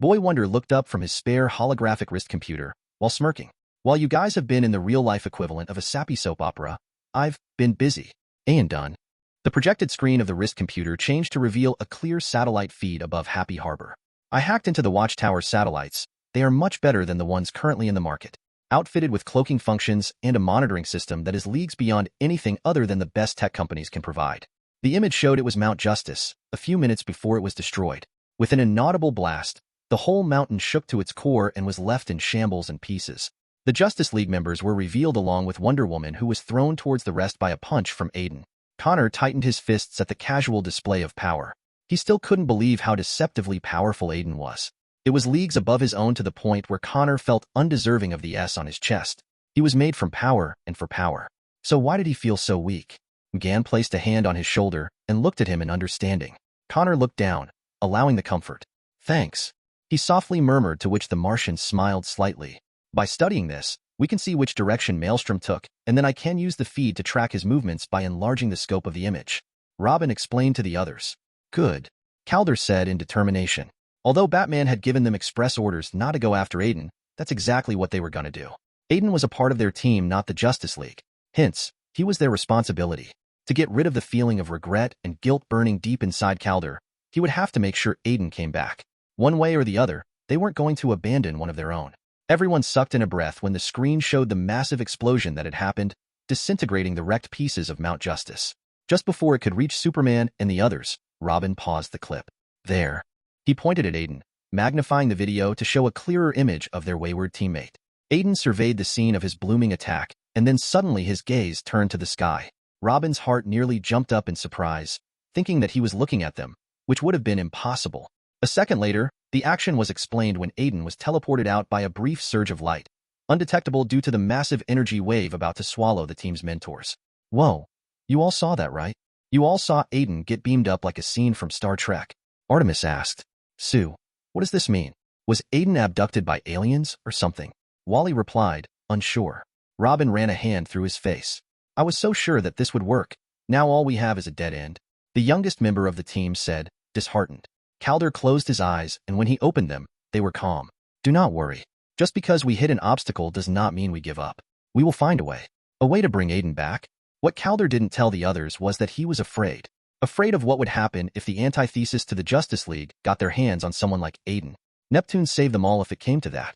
Boy Wonder looked up from his spare holographic wrist computer, while smirking. While you guys have been in the real-life equivalent of a sappy soap opera, I've been busy. And done. The projected screen of the wrist computer changed to reveal a clear satellite feed above Happy Harbor. I hacked into the Watchtower satellites. They are much better than the ones currently in the market. Outfitted with cloaking functions and a monitoring system that is leagues beyond anything other than the best tech companies can provide. The image showed it was Mount Justice, a few minutes before it was destroyed. With an inaudible blast, the whole mountain shook to its core and was left in shambles and pieces. The Justice League members were revealed along with Wonder Woman, who was thrown towards the rest by a punch from Aden. Connor tightened his fists at the casual display of power. He still couldn't believe how deceptively powerful Aden was. It was leagues above his own, to the point where Connor felt undeserving of the S on his chest. He was made from power and for power. So why did he feel so weak? Gan placed a hand on his shoulder and looked at him in understanding. Connor looked down, allowing the comfort. Thanks. He softly murmured, to which the Martian smiled slightly. By studying this, We can see which direction Maelstrom took, and then I can use the feed to track his movements by enlarging the scope of the image. Robin explained to the others. Good, Calder said in determination. Although Batman had given them express orders not to go after Aden, that's exactly what they were going to do. Aden was a part of their team, not the Justice League. Hence, he was their responsibility. To get rid of the feeling of regret and guilt burning deep inside Calder, he would have to make sure Aden came back. One way or the other, they weren't going to abandon one of their own. Everyone sucked in a breath when the screen showed the massive explosion that had happened, disintegrating the wrecked pieces of Mount Justice. Just before it could reach Superman and the others, Robin paused the clip. There. He pointed at Aden, magnifying the video to show a clearer image of their wayward teammate. Aden surveyed the scene of his blooming attack, and then suddenly his gaze turned to the sky. Robin's heart nearly jumped up in surprise, thinking that he was looking at them, which would have been impossible. A second later, the action was explained when Aden was teleported out by a brief surge of light, undetectable due to the massive energy wave about to swallow the team's mentors. Whoa, you all saw that, right? You all saw Aden get beamed up like a scene from Star Trek. Artemis asked. Sue, what does this mean? Was Aden abducted by aliens or something? Wally replied, unsure. Robin ran a hand through his face. I was so sure that this would work. Now all we have is a dead end. The youngest member of the team said, disheartened. Calder closed his eyes, and when he opened them, they were calm. Do not worry. Just because we hit an obstacle does not mean we give up. We will find a way. A way to bring Aden back? What Calder didn't tell the others was that he was afraid. Afraid of what would happen if the antithesis to the Justice League got their hands on someone like Aden. Neptune saved them all if it came to that.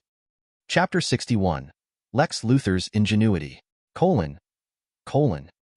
Chapter 61. Lex Luthor's Ingenuity.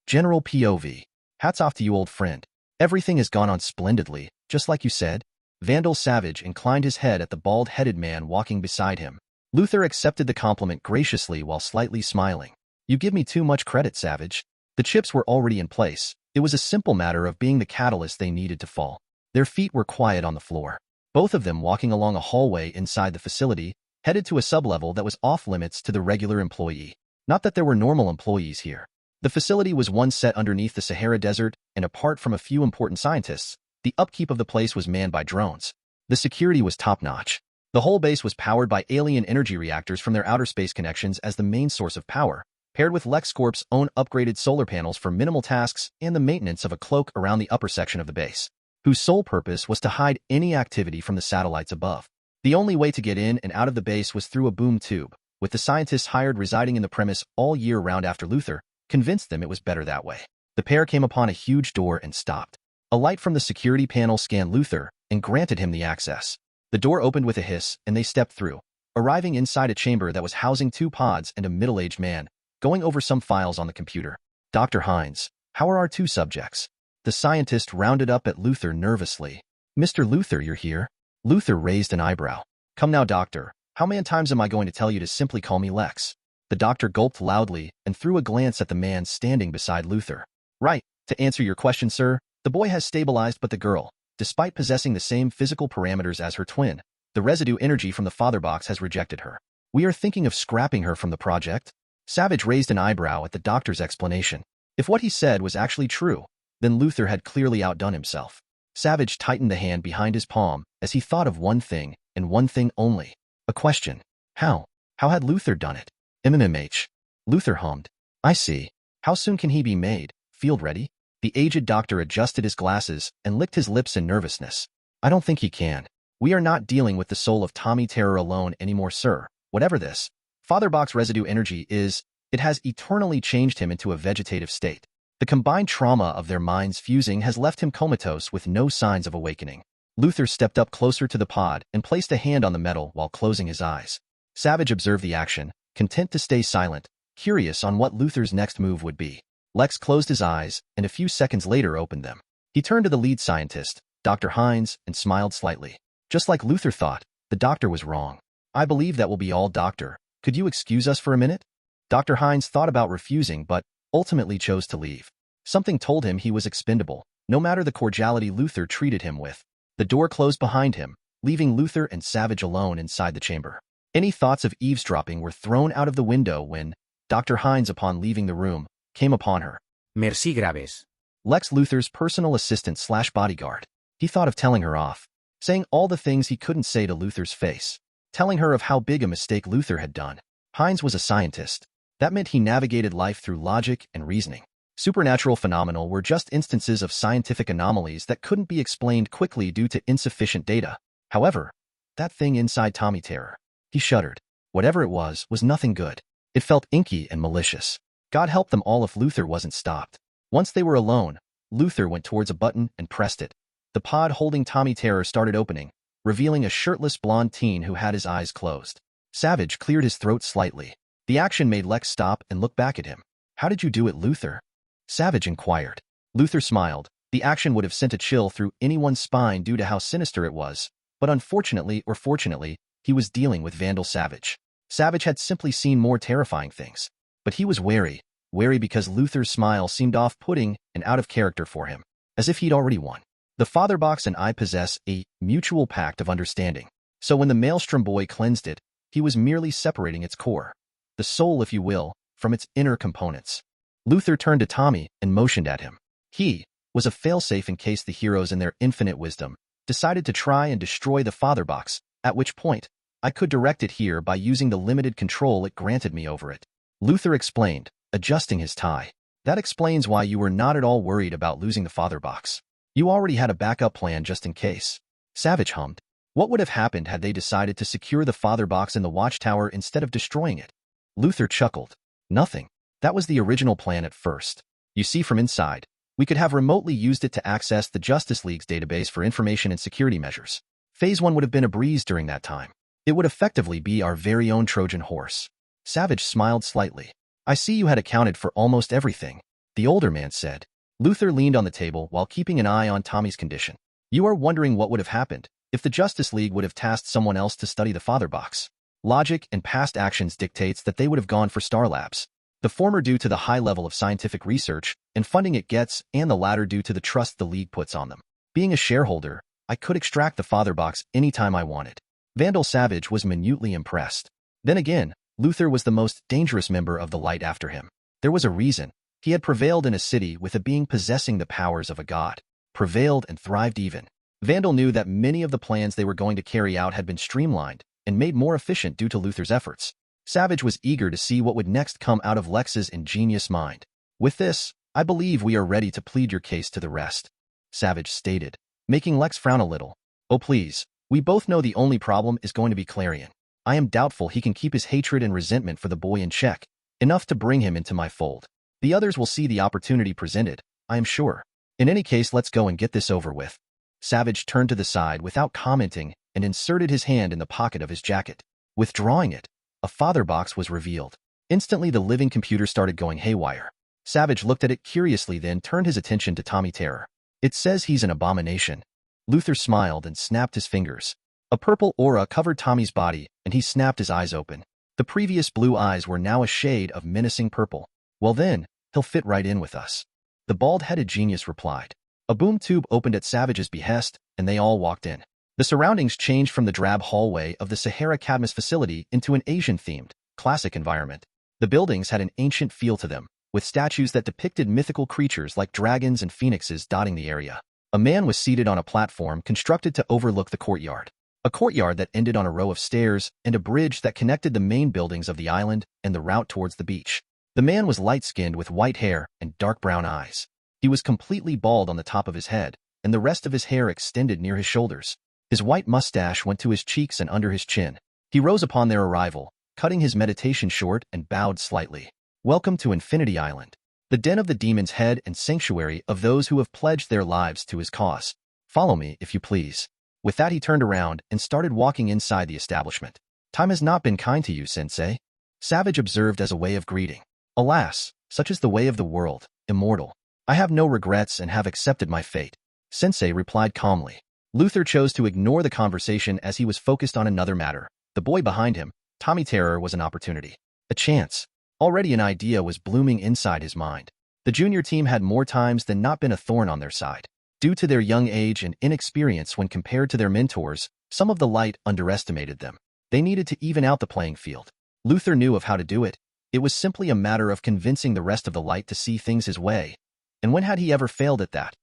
General POV. Hats off to you, old friend. Everything has gone on splendidly, just like you said. Vandal Savage inclined his head at the bald-headed man walking beside him. Luthor accepted the compliment graciously while slightly smiling. You give me too much credit, Savage. The chips were already in place. It was a simple matter of being the catalyst they needed to fall. Their feet were quiet on the floor. Both of them walking along a hallway inside the facility, headed to a sublevel that was off-limits to the regular employee. Not that there were normal employees here. The facility was one set underneath the Sahara Desert, and apart from a few important scientists, the upkeep of the place was manned by drones. The security was top-notch. The whole base was powered by alien energy reactors from their outer space connections as the main source of power, paired with LexCorp's own upgraded solar panels for minimal tasks and the maintenance of a cloak around the upper section of the base, whose sole purpose was to hide any activity from the satellites above. The only way to get in and out of the base was through a boom tube, with the scientists hired residing in the premise all year round after Luthor convinced them it was better that way. The pair came upon a huge door and stopped. A light from the security panel scanned Luthor and granted him the access. The door opened with a hiss, and they stepped through, arriving inside a chamber that was housing two pods and a middle-aged man, going over some files on the computer. Dr. Hines, how are our two subjects? The scientist rounded up at Luthor nervously. Mr. Luthor, you're here? Luthor raised an eyebrow. Come now, Doctor. How many times am I going to tell you to simply call me Lex? The doctor gulped loudly and threw a glance at the man standing beside Luthor. Right, to answer your question, sir, the boy has stabilized, but the girl, despite possessing the same physical parameters as her twin, the residue energy from the father box has rejected her. We are thinking of scrapping her from the project. Savage raised an eyebrow at the doctor's explanation. If what he said was actually true, then Luthor had clearly outdone himself. Savage tightened the hand behind his palm as he thought of one thing, and one thing only. A question. How? How had Luthor done it? MMH. Luthor hummed. I see. How soon can he be made? Field ready? The aged doctor adjusted his glasses and licked his lips in nervousness. I don't think he can. We are not dealing with the soul of Tommy Terror alone anymore, sir. Whatever this Fatherbox residue energy is, it has eternally changed him into a vegetative state. The combined trauma of their minds fusing has left him comatose with no signs of awakening. Luthor stepped up closer to the pod and placed a hand on the metal while closing his eyes. Savage observed the action, content to stay silent, curious on what Luthor's next move would be. Lex closed his eyes and a few seconds later opened them. He turned to the lead scientist, Dr. Hines, and smiled slightly. Just like Luthor thought, the doctor was wrong. I believe that will be all, doctor. Could you excuse us for a minute? Dr. Hines thought about refusing but ultimately chose to leave. Something told him he was expendable, no matter the cordiality Luthor treated him with. The door closed behind him, leaving Luthor and Savage alone inside the chamber. Any thoughts of eavesdropping were thrown out of the window when Dr. Hines, upon leaving the room, came upon her. Merci graves. Lex Luthor's personal assistant/bodyguard. He thought of telling her off, saying all the things he couldn't say to Luthor's face, telling her of how big a mistake Luthor had done. Heinz was a scientist. That meant he navigated life through logic and reasoning. Supernatural phenomena were just instances of scientific anomalies that couldn't be explained quickly due to insufficient data. However, that thing inside Tommy Terror. He shuddered. Whatever it was nothing good. It felt inky and malicious. God help them all if Luther wasn't stopped. Once they were alone, Luther went towards a button and pressed it. The pod holding Tommy Terror started opening, revealing a shirtless blonde teen who had his eyes closed. Savage cleared his throat slightly. The action made Lex stop and look back at him. How did you do it, Luther? Savage inquired. Luther smiled. The action would have sent a chill through anyone's spine due to how sinister it was, but unfortunately or fortunately, he was dealing with Vandal Savage. Savage had simply seen more terrifying things. But he was wary because Luther's smile seemed off-putting and out of character for him, as if he'd already won. The Father Box and I possess a mutual pact of understanding. So when the Maelstrom boy cleansed it, he was merely separating its core, the soul if you will, from its inner components. Luther turned to Tommy and motioned at him. He was a failsafe in case the heroes in their infinite wisdom decided to try and destroy the Father Box, at which point, I could direct it here by using the limited control it granted me over it. Luther explained, adjusting his tie. That explains why you were not at all worried about losing the Father Box. You already had a backup plan just in case. Savage hummed. What would have happened had they decided to secure the Father Box in the Watchtower instead of destroying it? Luther chuckled. Nothing. That was the original plan at first. You see, from inside, we could have remotely used it to access the Justice League's database for information and security measures. Phase 1 would have been a breeze during that time. It would effectively be our very own Trojan horse. Savage smiled slightly. I see you had accounted for almost everything, the older man said. Luther leaned on the table while keeping an eye on Tommy's condition. You are wondering what would have happened if the Justice League would have tasked someone else to study the Father Box. Logic and past actions dictates that they would have gone for Star Labs. The former due to the high level of scientific research and funding it gets, and the latter due to the trust the League puts on them. Being a shareholder, I could extract the Father Box anytime I wanted. Vandal Savage was minutely impressed. Then again, Luther was the most dangerous member of the Light after him. There was a reason. He had prevailed in a city with a being possessing the powers of a god. Prevailed and thrived even. Vandal knew that many of the plans they were going to carry out had been streamlined and made more efficient due to Luther's efforts. Savage was eager to see what would next come out of Lex's ingenious mind. With this, I believe we are ready to plead your case to the rest, Savage stated, making Lex frown a little. Oh please, we both know the only problem is going to be Clarion. I am doubtful he can keep his hatred and resentment for the boy in check, enough to bring him into my fold. The others will see the opportunity presented, I am sure. In any case, let's go and get this over with. Savage turned to the side without commenting and inserted his hand in the pocket of his jacket. Withdrawing it, a Father Box was revealed. Instantly the living computer started going haywire. Savage looked at it curiously, then turned his attention to Tommy Terror. It says he's an abomination. Luther smiled and snapped his fingers. A purple aura covered Tommy's body, and he snapped his eyes open. The previous blue eyes were now a shade of menacing purple. Well then, he'll fit right in with us. The bald-headed genius replied. A boom tube opened at Savage's behest, and they all walked in. The surroundings changed from the drab hallway of the Sahara Cadmus facility into an Asian-themed, classic environment. The buildings had an ancient feel to them, with statues that depicted mythical creatures like dragons and phoenixes dotting the area. A man was seated on a platform constructed to overlook the courtyard. A courtyard that ended on a row of stairs and a bridge that connected the main buildings of the island and the route towards the beach. The man was light-skinned with white hair and dark brown eyes. He was completely bald on the top of his head, and the rest of his hair extended near his shoulders. His white mustache went to his cheeks and under his chin. He rose upon their arrival, cutting his meditation short and bowed slightly. Welcome to Infinity Island, the den of the demon's head and sanctuary of those who have pledged their lives to his cause. Follow me, if you please. With that, he turned around and started walking inside the establishment. Time has not been kind to you, Sensei, Savage observed as a way of greeting. Alas, such is the way of the world, immortal. I have no regrets and have accepted my fate, Sensei replied calmly. Luther chose to ignore the conversation as he was focused on another matter. The boy behind him, Tommy Terror, was an opportunity. A chance. Already an idea was blooming inside his mind. The junior team had more times than not been a thorn on their side. Due to their young age and inexperience when compared to their mentors, some of the Light underestimated them. They needed to even out the playing field. Luther knew of how to do it. It was simply a matter of convincing the rest of the Light to see things his way. And when had he ever failed at that?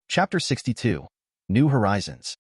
Chapter 62. New Horizons.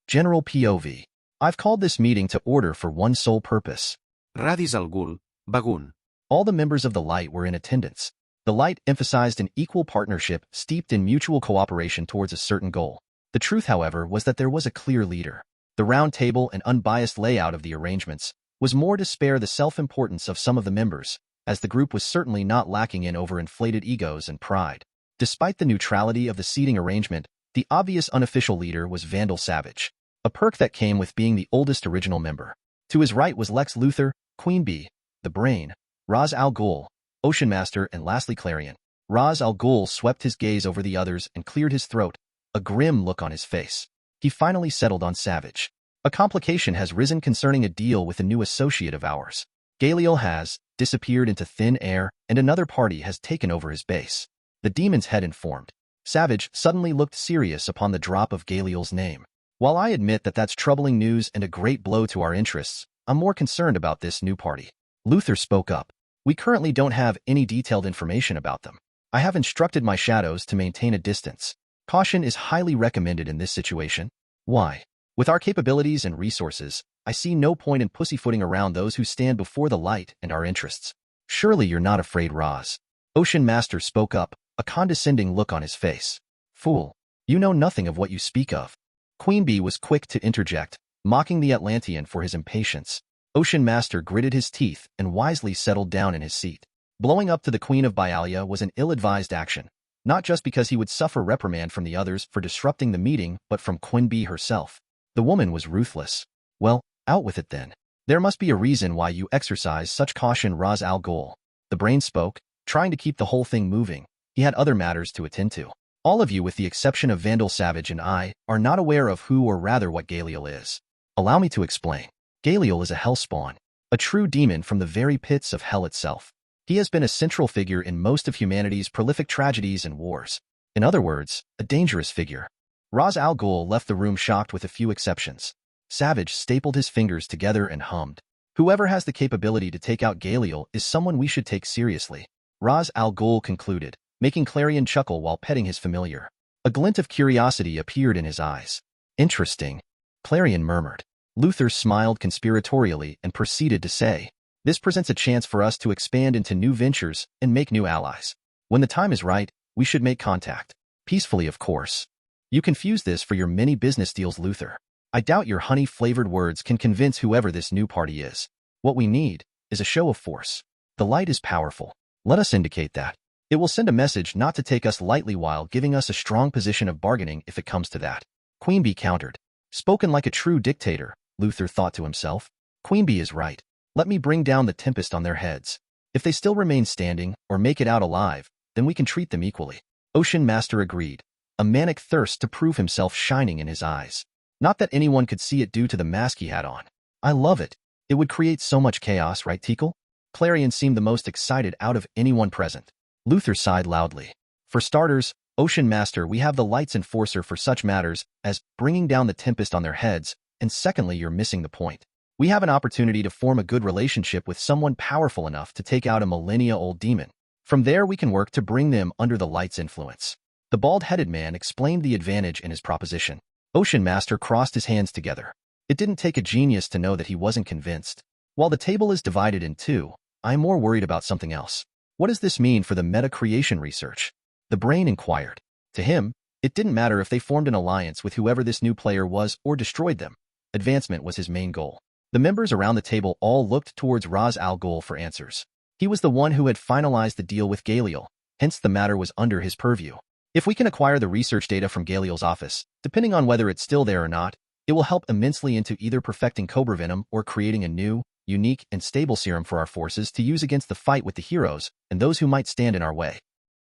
General POV. I've called this meeting to order for one sole purpose. Radis al gul, bagun. All the members of the Light were in attendance. The Light emphasized an equal partnership steeped in mutual cooperation towards a certain goal. The truth, however, was that there was a clear leader. The round table and unbiased layout of the arrangements was more to spare the self-importance of some of the members, as the group was certainly not lacking in overinflated egos and pride. Despite the neutrality of the seating arrangement, the obvious unofficial leader was Vandal Savage, a perk that came with being the oldest original member. To his right was Lex Luthor, Queen Bee, the Brain, Ra's al Ghul, Ocean Master, and lastly Clarion. Ra's al Ghul swept his gaze over the others and cleared his throat, a grim look on his face. He finally settled on Savage. A complication has risen concerning a deal with a new associate of ours. Galil has disappeared into thin air, and another party has taken over his base. The demon's head informed. Savage suddenly looked serious upon the drop of Galil's name. While I admit that that's troubling news and a great blow to our interests, I'm more concerned about this new party. Luthor spoke up. We currently don't have any detailed information about them. I have instructed my shadows to maintain a distance. Caution is highly recommended in this situation. Why? With our capabilities and resources, I see no point in pussyfooting around those who stand before the Light and our interests. Surely you're not afraid, Roz. Ocean Master spoke up, a condescending look on his face. Fool, you know nothing of what you speak of. Queen Bee was quick to interject, mocking the Atlantean for his impatience. Ocean Master gritted his teeth and wisely settled down in his seat. Blowing up to the Queen of Byalia was an ill-advised action, not just because he would suffer reprimand from the others for disrupting the meeting, but from Queen Bee herself. The woman was ruthless. Well, out with it then. There must be a reason why you exercise such caution, Ra's al Ghul. The Brain spoke, trying to keep the whole thing moving. He had other matters to attend to. All of you, with the exception of Vandal Savage and I, are not aware of who or rather what Galil is. Allow me to explain. Galil is a hellspawn, a true demon from the very pits of hell itself. He has been a central figure in most of humanity's prolific tragedies and wars. In other words, a dangerous figure. Ra's al Ghul left the room shocked with a few exceptions. Savage stapled his fingers together and hummed. Whoever has the capability to take out Galil is someone we should take seriously. Ra's al Ghul concluded, making Clarion chuckle while petting his familiar. A glint of curiosity appeared in his eyes. Interesting, Clarion murmured. Luthor smiled conspiratorially and proceeded to say, this presents a chance for us to expand into new ventures and make new allies. When the time is right, we should make contact. Peacefully, of course. You confuse this for your many business deals, Luthor. I doubt your honey-flavored words can convince whoever this new party is. What we need is a show of force. The Light is powerful. Let us indicate that. It will send a message not to take us lightly while giving us a strong position of bargaining if it comes to that. Queen Bee countered. Spoken like a true dictator, Luthor thought to himself. Queen Bee is right. Let me bring down the tempest on their heads. If they still remain standing or make it out alive, then we can treat them equally. Ocean Master agreed, a manic thirst to prove himself shining in his eyes. Not that anyone could see it due to the mask he had on. I love it. It would create so much chaos, right, Tikal? Clarion seemed the most excited out of anyone present. Luthor sighed loudly. For starters, Ocean Master, we have the Light's enforcer for such matters as bringing down the tempest on their heads, and secondly, you're missing the point. We have an opportunity to form a good relationship with someone powerful enough to take out a millennia-old demon. From there, we can work to bring them under the Light's influence. The bald-headed man explained the advantage in his proposition. Ocean Master crossed his hands together. It didn't take a genius to know that he wasn't convinced. While the table is divided in two, I'm more worried about something else. What does this mean for the meta-creation research? The Brain inquired. To him, it didn't matter if they formed an alliance with whoever this new player was or destroyed them. Advancement was his main goal. The members around the table all looked towards Ra's al Ghul for answers. He was the one who had finalized the deal with Galil, hence the matter was under his purview. If we can acquire the research data from Galil's office, depending on whether it's still there or not, it will help immensely into either perfecting Cobra Venom or creating a new, unique, and stable serum for our forces to use against the fight with the heroes and those who might stand in our way.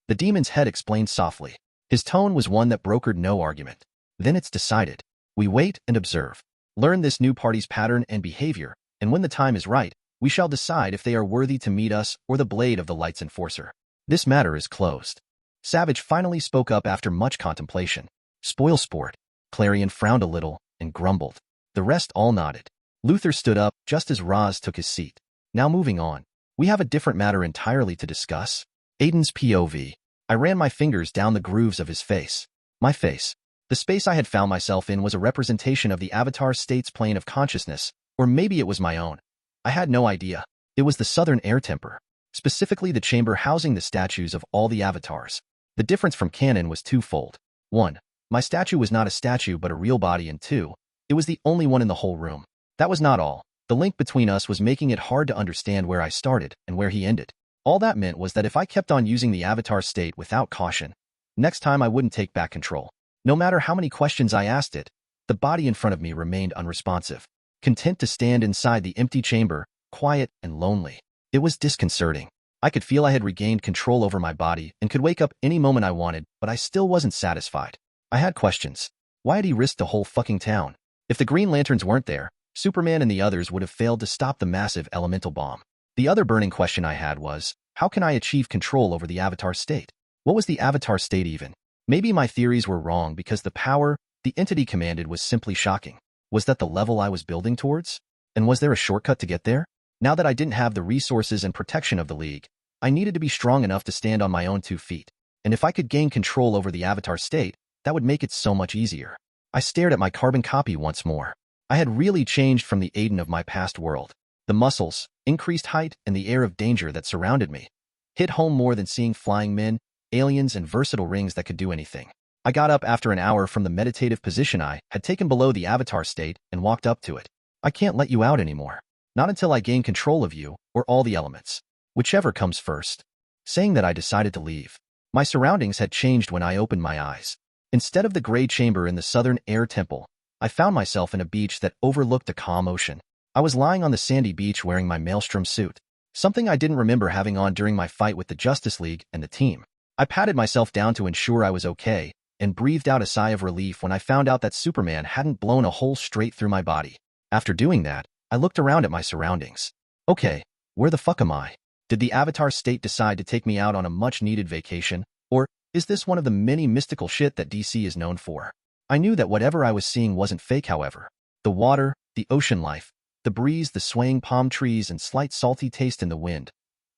The demon's head explained softly. His tone was one that brokered no argument. Then it's decided. We wait and observe. Learn this new party's pattern and behavior, and when the time is right, we shall decide if they are worthy to meet us or the blade of the Light's enforcer. This matter is closed. Savage finally spoke up after much contemplation. Spoil sport. Clarion frowned a little and grumbled. The rest all nodded. Luthor stood up just as Raz took his seat. Now moving on. We have a different matter entirely to discuss. Aden's POV. I ran my fingers down the grooves of his face. My face. The space I had found myself in was a representation of the Avatar state's plane of consciousness, or maybe it was my own. I had no idea. It was the southern air temple, specifically the chamber housing the statues of all the avatars. The difference from canon was twofold. 1. My statue was not a statue but a real body, and 2. It was the only one in the whole room. That was not all. The link between us was making it hard to understand where I started and where he ended. All that meant was that if I kept on using the avatar state without caution, next time I wouldn't take back control. No matter how many questions I asked it, the body in front of me remained unresponsive, content to stand inside the empty chamber, quiet and lonely. It was disconcerting. I could feel I had regained control over my body and could wake up any moment I wanted, but I still wasn't satisfied. I had questions. Why had he risked a whole fucking town? If the Green Lanterns weren't there, Superman and the others would have failed to stop the massive elemental bomb. The other burning question I had was, how can I achieve control over the Avatar state? What was the Avatar state even? Maybe my theories were wrong because the power the entity commanded was simply shocking. Was that the level I was building towards? And was there a shortcut to get there? Now that I didn't have the resources and protection of the League, I needed to be strong enough to stand on my own 2 feet. And if I could gain control over the Avatar state, that would make it so much easier. I stared at my carbon copy once more. I had really changed from the Aden of my past world. The muscles, increased height, and the air of danger that surrounded me hit home more than seeing flying men, aliens, and versatile rings that could do anything. I got up after an hour from the meditative position I had taken below the Avatar state and walked up to it. I can't let you out anymore. Not until I gain control of you, or all the elements. Whichever comes first. Saying that, I decided to leave. My surroundings had changed when I opened my eyes. Instead of the gray chamber in the southern air temple, I found myself in a beach that overlooked a calm ocean. I was lying on the sandy beach wearing my maelstrom suit, something I didn't remember having on during my fight with the Justice League and the team. I patted myself down to ensure I was okay, and breathed out a sigh of relief when I found out that Superman hadn't blown a hole straight through my body. After doing that, I looked around at my surroundings. Okay, where the fuck am I? Did the Avatar state decide to take me out on a much-needed vacation, or is this one of the many mystical shit that DC is known for? I knew that whatever I was seeing wasn't fake, however. The water, the ocean life, the breeze, the swaying palm trees, and slight salty taste in the wind,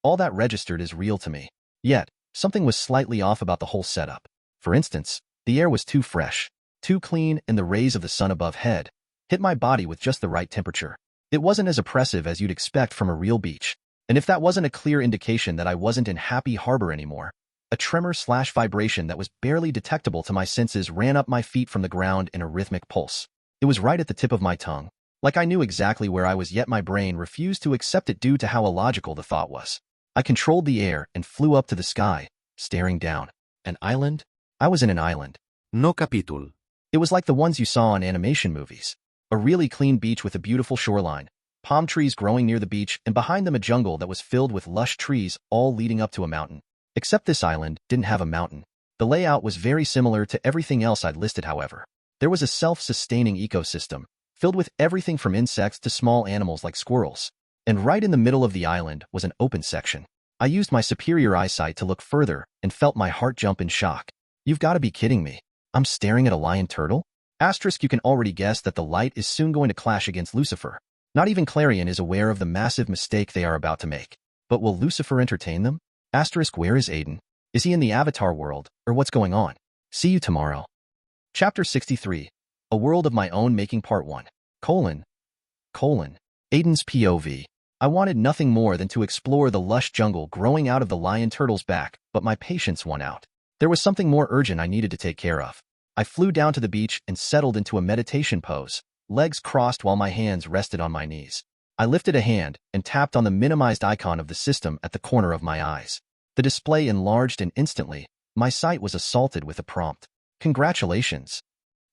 all that registered as real to me. Yet, something was slightly off about the whole setup. For instance, the air was too fresh, too clean, and the rays of the sun above head hit my body with just the right temperature. It wasn't as oppressive as you'd expect from a real beach. And if that wasn't a clear indication that I wasn't in Happy Harbor anymore, a tremor/vibration that was barely detectable to my senses ran up my feet from the ground in a rhythmic pulse. It was right at the tip of my tongue, like I knew exactly where I was, yet my brain refused to accept it due to how illogical the thought was. I controlled the air and flew up to the sky, staring down. An island? I was in an island. No capítulo. It was like the ones you saw in animation movies. A really clean beach with a beautiful shoreline, palm trees growing near the beach, and behind them a jungle that was filled with lush trees, all leading up to a mountain. Except this island didn't have a mountain. The layout was very similar to everything else I'd listed, however. There was a self-sustaining ecosystem, filled with everything from insects to small animals like squirrels. And right in the middle of the island was an open section. I used my superior eyesight to look further and felt my heart jump in shock. You've got to be kidding me. I'm staring at a lion turtle? Asterisk, you can already guess that the light is soon going to clash against Lucifer. Not even Clarion is aware of the massive mistake they are about to make. But will Lucifer entertain them? Asterisk, where is Aden? Is he in the Avatar world, or what's going on? See you tomorrow. Chapter 63. A World of My Own Making Part 1. Aden's POV. I wanted nothing more than to explore the lush jungle growing out of the lion turtle's back, but my patience won out. There was something more urgent I needed to take care of. I flew down to the beach and settled into a meditation pose, legs crossed while my hands rested on my knees. I lifted a hand and tapped on the minimized icon of the system at the corner of my eyes. The display enlarged, and instantly, my sight was assaulted with a prompt. Congratulations.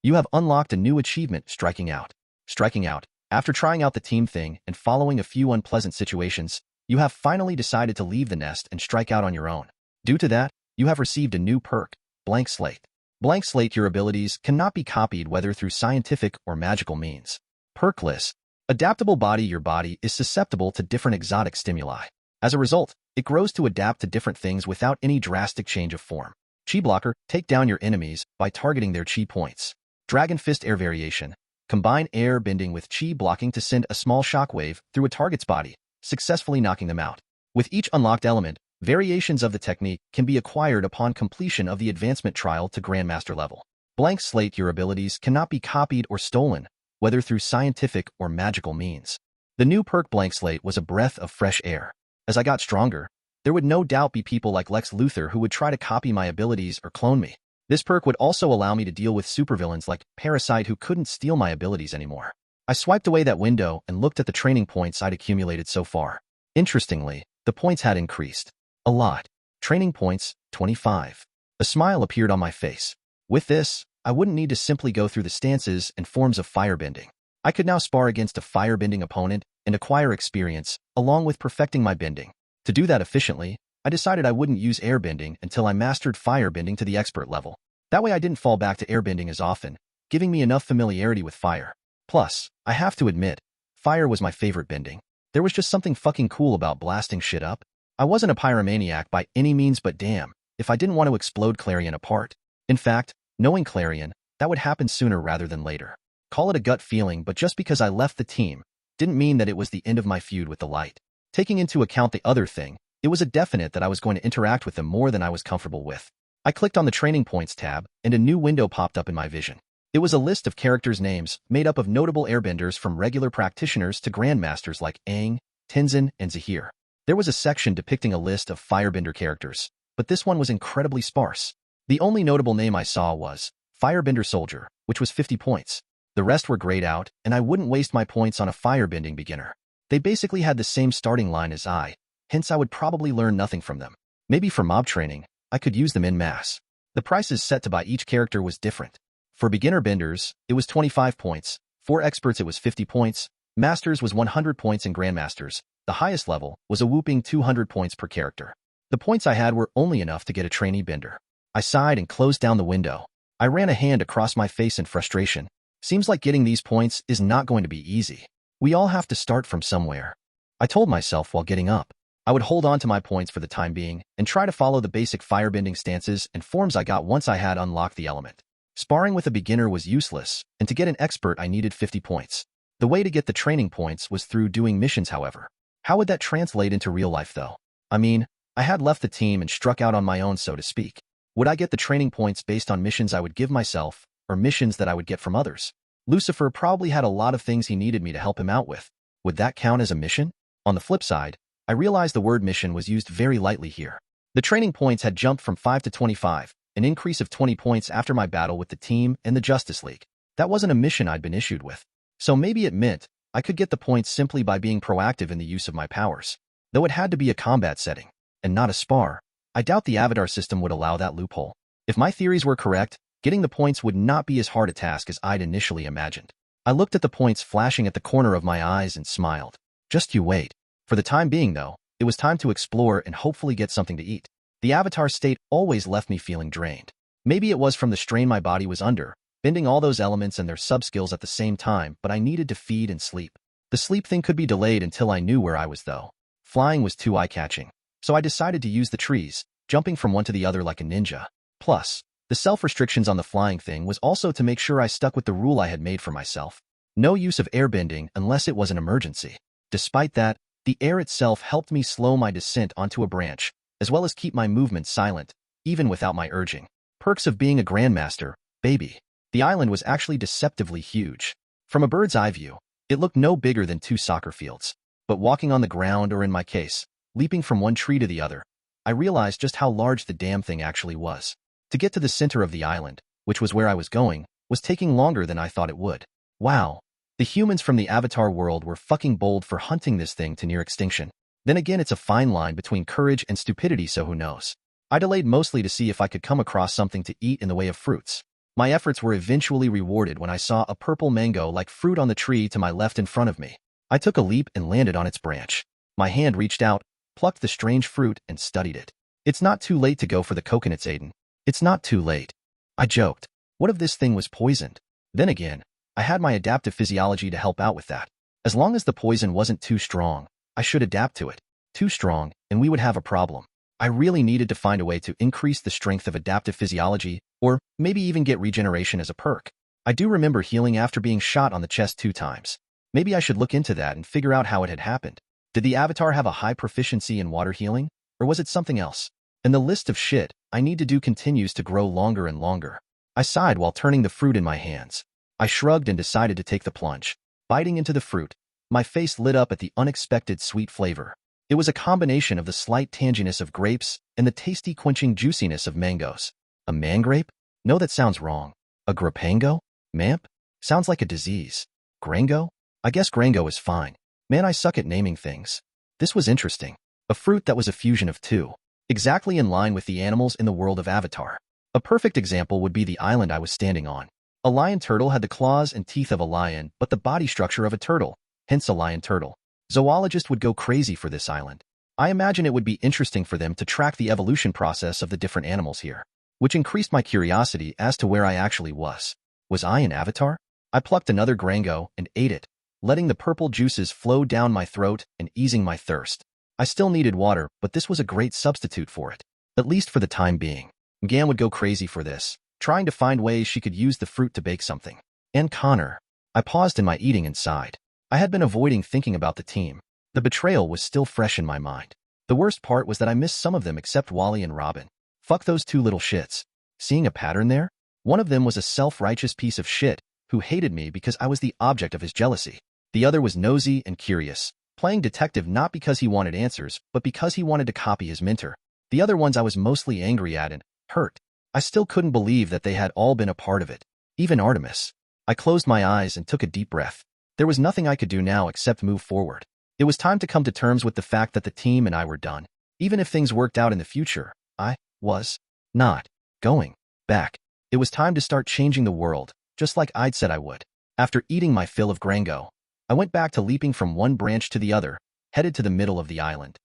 You have unlocked a new achievement, striking out. Striking out. After trying out the team thing and following a few unpleasant situations, you have finally decided to leave the nest and strike out on your own. Due to that, you have received a new perk, Blank Slate. Blank Slate, your abilities cannot be copied whether through scientific or magical means. Perk list. Adaptable body. Your body is susceptible to different exotic stimuli. As a result, it grows to adapt to different things without any drastic change of form. Chi blocker. Take down your enemies by targeting their chi points. Dragon Fist. Air variation. Combine air bending with chi blocking to send a small shockwave through a target's body, successfully knocking them out. With each unlocked element, variations of the technique can be acquired upon completion of the advancement trial to Grandmaster level. Blank slate, your abilities cannot be copied or stolen, whether through scientific or magical means. The new perk Blank Slate was a breath of fresh air. As I got stronger, there would no doubt be people like Lex Luthor who would try to copy my abilities or clone me. This perk would also allow me to deal with supervillains like Parasite who couldn't steal my abilities anymore. I swiped away that window and looked at the training points I'd accumulated so far. Interestingly, the points had increased. A lot. Training points, 25. A smile appeared on my face. With this, I wouldn't need to simply go through the stances and forms of firebending. I could now spar against a firebending opponent and acquire experience, along with perfecting my bending. To do that efficiently, I decided I wouldn't use airbending until I mastered firebending to the expert level. That way I didn't fall back to airbending as often, giving me enough familiarity with fire. Plus, I have to admit, fire was my favorite bending. There was just something fucking cool about blasting shit up. I wasn't a pyromaniac by any means, but damn, if I didn't want to explode Clarion apart. In fact, knowing Clarion, that would happen sooner rather than later. Call it a gut feeling, but just because I left the team didn't mean that it was the end of my feud with the light. Taking into account the other thing, it was a definite that I was going to interact with them more than I was comfortable with. I clicked on the Training Points tab, and a new window popped up in my vision. It was a list of characters' names made up of notable airbenders from regular practitioners to grandmasters like Aang, Tenzin, and Zahir. There was a section depicting a list of firebender characters, but this one was incredibly sparse. The only notable name I saw was Firebender Soldier, which was 50 points. The rest were grayed out, and I wouldn't waste my points on a firebending beginner. They basically had the same starting line as I, hence I would probably learn nothing from them. Maybe for mob training, I could use them en masse. The prices set to buy each character was different. For beginner benders, it was 25 points, for experts it was 50 points, masters was 100 points, and grandmasters, the highest level, was a whooping 200 points per character. The points I had were only enough to get a trainee bender. I sighed and closed down the window. I ran a hand across my face in frustration. Seems like getting these points is not going to be easy. We all have to start from somewhere. I told myself while getting up. I would hold on to my points for the time being and try to follow the basic firebending stances and forms I got once I had unlocked the element. Sparring with a beginner was useless, and to get an expert I needed 50 points. The way to get the training points was through doing missions, however. How would that translate into real life though? I mean, I had left the team and struck out on my own, so to speak. Would I get the training points based on missions I would give myself, or missions that I would get from others? Lucifer probably had a lot of things he needed me to help him out with. Would that count as a mission? On the flip side, I realized the word mission was used very lightly here. The training points had jumped from 5 to 25, an increase of 20 points after my battle with the team and the Justice League. That wasn't a mission I'd been issued with. So maybe it meant I could get the points simply by being proactive in the use of my powers. Though it had to be a combat setting, and not a spar, I doubt the avatar system would allow that loophole. If my theories were correct, getting the points would not be as hard a task as I'd initially imagined. I looked at the points flashing at the corner of my eyes and smiled. Just you wait. For the time being though, it was time to explore and hopefully get something to eat. The avatar state always left me feeling drained. Maybe it was from the strain my body was under, bending all those elements and their sub-skills at the same time, but I needed to feed and sleep. The sleep thing could be delayed until I knew where I was though. Flying was too eye-catching, so I decided to use the trees, jumping from one to the other like a ninja. Plus, the self-restrictions on the flying thing was also to make sure I stuck with the rule I had made for myself. No use of airbending unless it was an emergency. Despite that, the air itself helped me slow my descent onto a branch, as well as keep my movements silent, even without my urging. Perks of being a grandmaster, baby. The island was actually deceptively huge. From a bird's eye view, it looked no bigger than 2 soccer fields. But walking on the ground, or in my case, leaping from one tree to the other, I realized just how large the damn thing actually was. To get to the center of the island, which was where I was going, was taking longer than I thought it would. Wow. The humans from the Avatar world were fucking bold for hunting this thing to near extinction. Then again, it's a fine line between courage and stupidity, so who knows. I delayed mostly to see if I could come across something to eat in the way of fruits. My efforts were eventually rewarded when I saw a purple mango-like fruit on the tree to my left in front of me. I took a leap and landed on its branch. My hand reached out, plucked the strange fruit, and studied it. It's not too late to go for the coconuts, Aden. It's not too late. I joked. What if this thing was poisoned? Then again, I had my adaptive physiology to help out with that. As long as the poison wasn't too strong, I should adapt to it. Too strong, and we would have a problem. I really needed to find a way to increase the strength of adaptive physiology, or maybe even get regeneration as a perk. I do remember healing after being shot on the chest 2 times. Maybe I should look into that and figure out how it had happened. Did the avatar have a high proficiency in water healing, or was it something else? And the list of shit I need to do continues to grow longer and longer. I sighed while turning the fruit in my hands. I shrugged and decided to take the plunge. Biting into the fruit, my face lit up at the unexpected sweet flavor. It was a combination of the slight tanginess of grapes and the tasty quenching juiciness of mangoes. A mangrape? No, that sounds wrong. A grapango? Mamp? Sounds like a disease. Grango? I guess Grango is fine. Man, I suck at naming things. This was interesting. A fruit that was a fusion of two. Exactly in line with the animals in the world of Avatar. A perfect example would be the island I was standing on. A lion turtle had the claws and teeth of a lion, but the body structure of a turtle, hence a lion turtle. Zoologists would go crazy for this island. I imagine it would be interesting for them to track the evolution process of the different animals here, which increased my curiosity as to where I actually was. Was I an avatar? I plucked another Grango and ate it, letting the purple juices flow down my throat and easing my thirst. I still needed water, but this was a great substitute for it, at least for the time being. Gan would go crazy for this, trying to find ways she could use the fruit to bake something. And Connor. I paused in my eating and sighed. I had been avoiding thinking about the team. The betrayal was still fresh in my mind. The worst part was that I missed some of them except Wally and Robin. Fuck those two little shits. Seeing a pattern there? One of them was a self-righteous piece of shit who hated me because I was the object of his jealousy. The other was nosy and curious, playing detective not because he wanted answers, but because he wanted to copy his mentor. The other ones I was mostly angry at and hurt. I still couldn't believe that they had all been a part of it. Even Artemis. I closed my eyes and took a deep breath. There was nothing I could do now except move forward. It was time to come to terms with the fact that the team and I were done. Even if things worked out in the future, I was not going back. It was time to start changing the world, just like I'd said I would. After eating my fill of Grango, I went back to leaping from one branch to the other, headed to the middle of the island.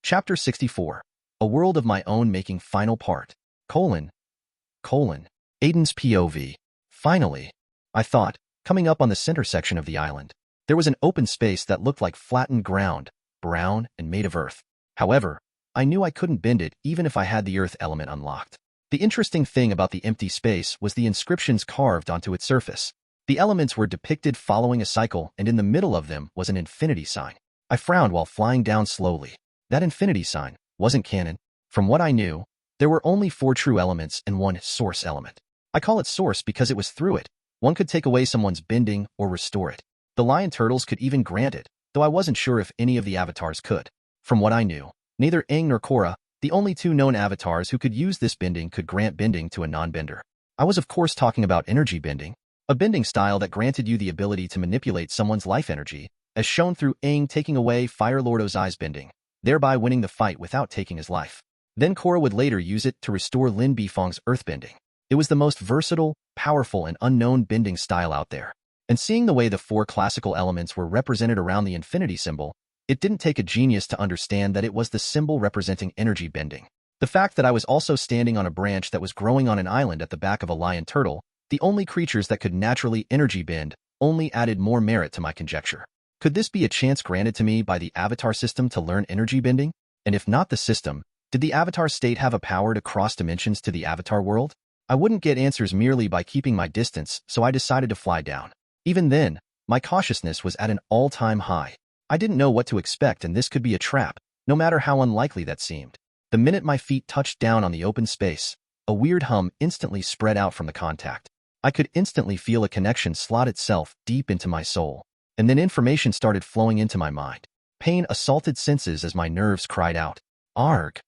Chapter 64. A World of My Own Making Final Part. Aden's POV. Finally, I thought, coming up on the center section of the island. There was an open space that looked like flattened ground, brown and made of earth. However, I knew I couldn't bend it even if I had the earth element unlocked. The interesting thing about the empty space was the inscriptions carved onto its surface. The elements were depicted following a cycle, and in the middle of them was an infinity sign. I frowned while flying down slowly. That infinity sign wasn't canon. From what I knew, there were only 4 true elements and 1 source element. I call it source because it was through it one could take away someone's bending or restore it. The lion turtles could even grant it, though I wasn't sure if any of the avatars could. From what I knew, neither Aang nor Korra, the only 2 known avatars who could use this bending, could grant bending to a non-bender. I was of course talking about energy bending, a bending style that granted you the ability to manipulate someone's life energy, as shown through Aang taking away Fire Lord Ozai's bending, thereby winning the fight without taking his life. Then Korra would later use it to restore Lin Bifong's earthbending. It was the most versatile, powerful, and unknown bending style out there. And seeing the way the 4 classical elements were represented around the infinity symbol, it didn't take a genius to understand that it was the symbol representing energy bending. The fact that I was also standing on a branch that was growing on an island at the back of a lion turtle, the only creatures that could naturally energy bend, only added more merit to my conjecture. Could this be a chance granted to me by the avatar system to learn energy bending? And if not the system, did the avatar state have a power to cross dimensions to the avatar world? I wouldn't get answers merely by keeping my distance, so I decided to fly down. Even then, my cautiousness was at an all-time high. I didn't know what to expect, and this could be a trap, no matter how unlikely that seemed. The minute my feet touched down on the open space, a weird hum instantly spread out from the contact. I could instantly feel a connection slot itself deep into my soul, and then information started flowing into my mind. Pain assaulted senses as my nerves cried out, "Arg!"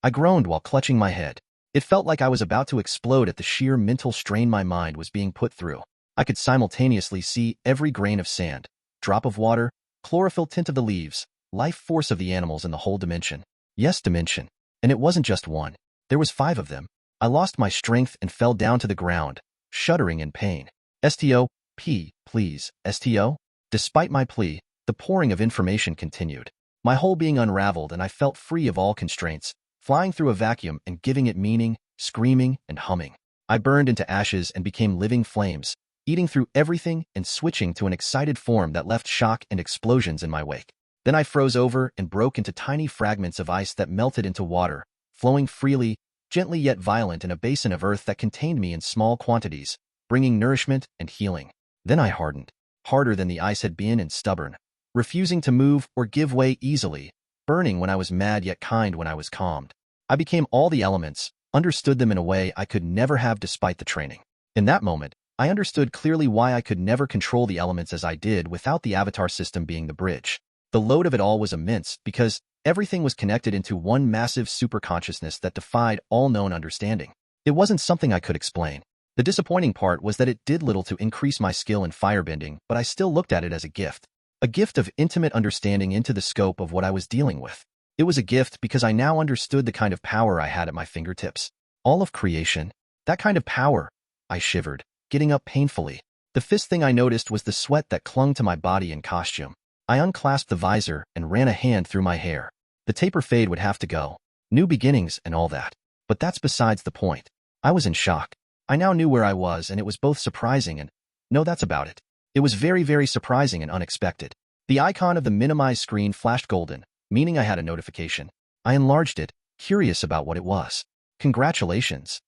I groaned while clutching my head. It felt like I was about to explode at the sheer mental strain my mind was being put through. I could simultaneously see every grain of sand, drop of water, chlorophyll tint of the leaves, life force of the animals in the whole dimension. Yes, dimension. And it wasn't just one. There was 5 of them. I lost my strength and fell down to the ground, shuddering in pain. STO, please, STO? Despite my plea, the pouring of information continued. My whole being unraveled and I felt free of all constraints, flying through a vacuum and giving it meaning, screaming and humming. I burned into ashes and became living flames, eating through everything and switching to an excited form that left shock and explosions in my wake. Then I froze over and broke into tiny fragments of ice that melted into water, flowing freely, gently yet violent in a basin of earth that contained me in small quantities, bringing nourishment and healing. Then I hardened, harder than the ice had been and stubborn, refusing to move or give way easily, burning when I was mad yet kind when I was calmed. I became all the elements, understood them in a way I could never have despite the training. In that moment, I understood clearly why I could never control the elements as I did without the avatar system being the bridge. The load of it all was immense because everything was connected into one massive superconsciousness that defied all known understanding. It wasn't something I could explain. The disappointing part was that it did little to increase my skill in firebending, but I still looked at it as a gift. A gift of intimate understanding into the scope of what I was dealing with. It was a gift because I now understood the kind of power I had at my fingertips. All of creation. That kind of power. I shivered, getting up painfully. The first thing I noticed was the sweat that clung to my body and costume. I unclasped the visor and ran a hand through my hair. The taper fade would have to go. New beginnings and all that. But that's besides the point. I was in shock. I now knew where I was, and it was both surprising and... No, that's about it. It was very, very surprising and unexpected. The icon of the minimized screen flashed golden, meaning I had a notification. I enlarged it, curious about what it was. Congratulations.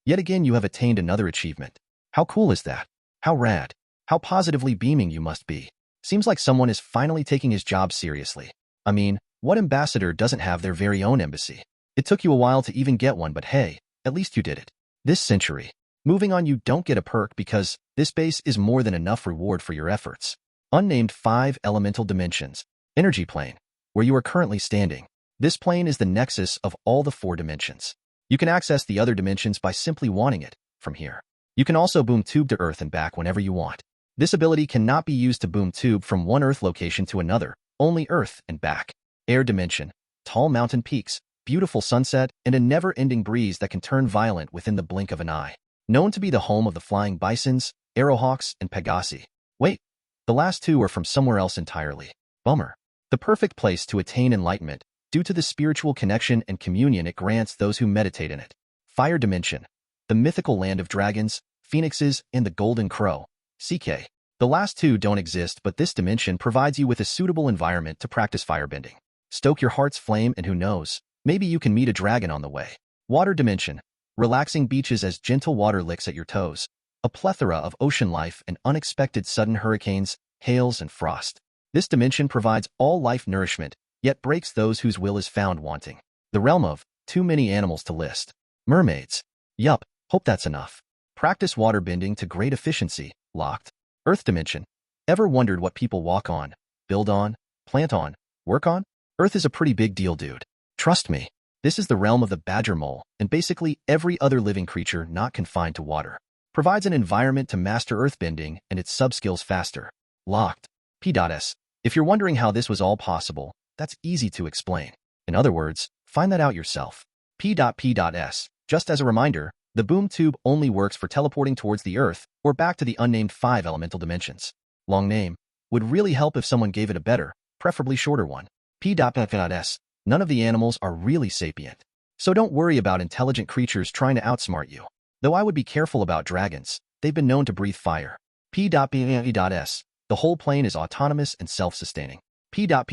Yet again you have attained another achievement. How cool is that? How rad. How positively beaming you must be. Seems like someone is finally taking his job seriously. I mean, what ambassador doesn't have their very own embassy? It took you a while to even get one, but hey, at least you did it. This century. Moving on, you don't get a perk because this base is more than enough reward for your efforts. Unnamed 5 elemental dimensions. Energy plane, where you are currently standing. This plane is the nexus of all the 4 dimensions. You can access the other dimensions by simply wanting it from here. You can also boom tube to Earth and back whenever you want. This ability cannot be used to boom tube from one Earth location to another, only Earth and back. Air dimension, tall mountain peaks, beautiful sunset, and a never-ending breeze that can turn violent within the blink of an eye. Known to be the home of the flying bisons, arrowhawks, and pegasi. Wait, the last 2 are from somewhere else entirely. Bummer. The perfect place to attain enlightenment, due to the spiritual connection and communion it grants those who meditate in it. Fire dimension, the mythical land of dragons, phoenixes, and the golden crow. CK. The last 2 don't exist, but this dimension provides you with a suitable environment to practice firebending. Stoke your heart's flame, and who knows, maybe you can meet a dragon on the way. Water dimension. Relaxing beaches as gentle water licks at your toes. A plethora of ocean life and unexpected sudden hurricanes, hails, and frost. This dimension provides all life nourishment, yet breaks those whose will is found wanting. The realm of too many animals to list. Mermaids. Yup, hope that's enough. Practice water bending to great efficiency. Locked. Earth dimension. Ever wondered what people walk on, build on, plant on, work on? Earth is a pretty big deal, dude. Trust me. This is the realm of the badger mole, and basically every other living creature not confined to water. Provides an environment to master earthbending and its sub-skills faster. Locked. P.S. If you're wondering how this was all possible, that's easy to explain. In other words, find that out yourself. P.S. Just as a reminder, the boom tube only works for teleporting towards the Earth or back to the unnamed 5 elemental dimensions. Long name. Would really help if someone gave it a better, preferably shorter one. P.S. None of the animals are really sapient. So don't worry about intelligent creatures trying to outsmart you. Though I would be careful about dragons. They've been known to breathe fire. P.S. The whole plane is autonomous and self-sustaining. P.S.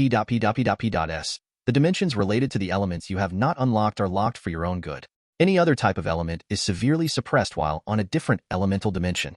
The dimensions related to the elements you have not unlocked are locked for your own good. Any other type of element is severely suppressed while on a different elemental dimension.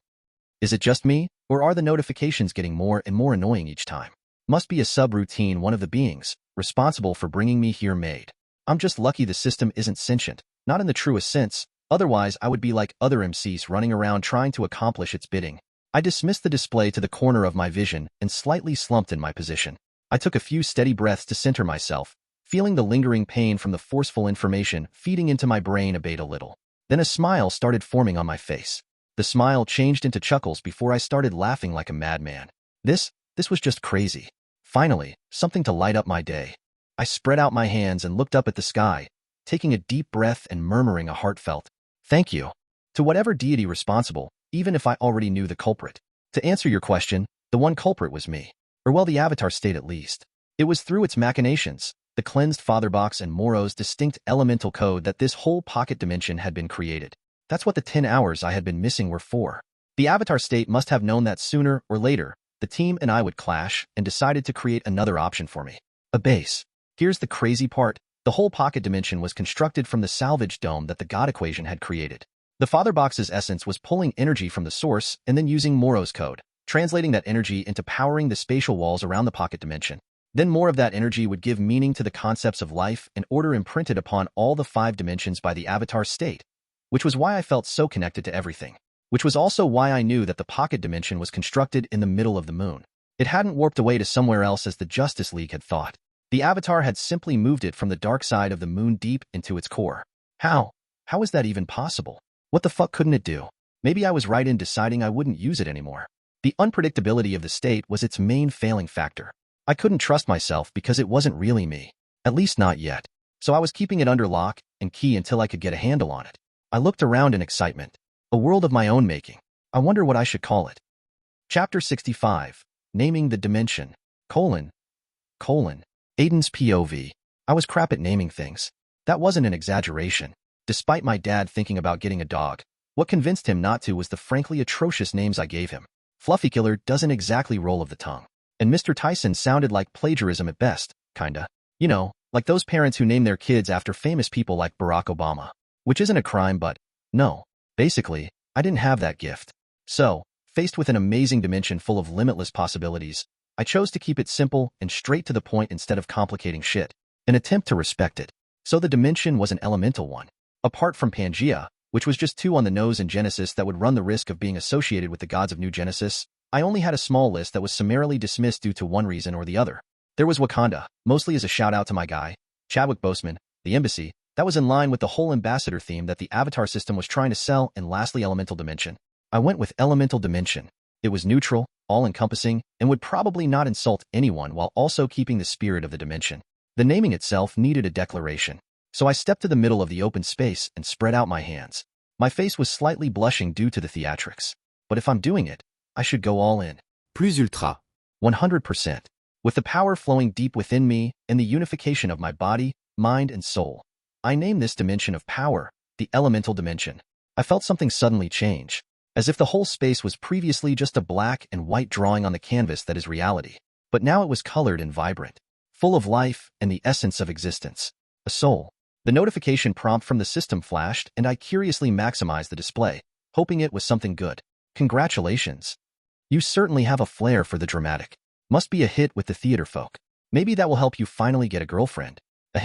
Is it just me, or are the notifications getting more and more annoying each time? Must be a subroutine one of the beings responsible for bringing me here made. I'm just lucky the system isn't sentient, not in the truest sense, otherwise I would be like other MCs running around trying to accomplish its bidding. I dismissed the display to the corner of my vision and slightly slumped in my position. I took a few steady breaths to center myself, feeling the lingering pain from the forceful information feeding into my brain abate a little. Then a smile started forming on my face. The smile changed into chuckles before I started laughing like a madman. This was just crazy. Finally, something to light up my day. I spread out my hands and looked up at the sky, taking a deep breath and murmuring a heartfelt, "Thank you," to whatever deity responsible, even if I already knew the culprit. To answer your question, the one culprit was me. Or well, the avatar state at least. It was through its machinations, the cleansed fatherbox and Moro's distinct elemental code that this whole pocket dimension had been created. That's what the 10 hours I had been missing were for. The avatar state must have known that sooner or later, the team and I would clash and decided to create another option for me. A base. Here's the crazy part. The whole pocket dimension was constructed from the salvage dome that the God equation had created. The fatherbox's essence was pulling energy from the source and then using Moro's code, translating that energy into powering the spatial walls around the pocket dimension. Then more of that energy would give meaning to the concepts of life and order imprinted upon all the 5 dimensions by the avatar state, which was why I felt so connected to everything. Which was also why I knew that the pocket dimension was constructed in the middle of the moon. It hadn't warped away to somewhere else as the Justice League had thought. The avatar had simply moved it from the dark side of the moon deep into its core. How? How is that even possible? What the fuck couldn't it do? Maybe I was right in deciding I wouldn't use it anymore. The unpredictability of the state was its main failing factor. I couldn't trust myself because it wasn't really me. At least not yet. So I was keeping it under lock and key until I could get a handle on it. I looked around in excitement. A world of my own making. I wonder what I should call it. Chapter 65. Naming the Dimension. Aden's POV. I was crap at naming things. That wasn't an exaggeration. Despite my dad thinking about getting a dog, what convinced him not to was the frankly atrocious names I gave him. Fluffy Killer doesn't exactly roll of the tongue. And Mr. Tyson sounded like plagiarism at best, kinda. You know, like those parents who name their kids after famous people like Barack Obama. Which isn't a crime, but no. Basically, I didn't have that gift. So, faced with an amazing dimension full of limitless possibilities, I chose to keep it simple and straight to the point instead of complicating shit, an attempt to respect it. So the dimension was an elemental one. Apart from Pangea, which was just 2 on the nose in Genesis that would run the risk of being associated with the gods of New Genesis, I only had a small list that was summarily dismissed due to one reason or the other. There was Wakanda, mostly as a shout-out to my guy, Chadwick Boseman, the embassy. That was in line with the whole ambassador theme that the avatar system was trying to sell, and lastly Elemental Dimension. I went with Elemental Dimension. It was neutral, all-encompassing, and would probably not insult anyone while also keeping the spirit of the dimension. The naming itself needed a declaration. So I stepped to the middle of the open space and spread out my hands. My face was slightly blushing due to the theatrics. But if I'm doing it, I should go all in. Plus ultra. 100%. With the power flowing deep within me and the unification of my body, mind, and soul. I named this dimension of power, the Elemental Dimension. I felt something suddenly change, as if the whole space was previously just a black and white drawing on the canvas that is reality. But now it was colored and vibrant, full of life and the essence of existence. A soul. The notification prompt from the system flashed, and I curiously maximized the display, hoping it was something good. Congratulations. You certainly have a flair for the dramatic. Must be a hit with the theater folk. Maybe that will help you finally get a girlfriend.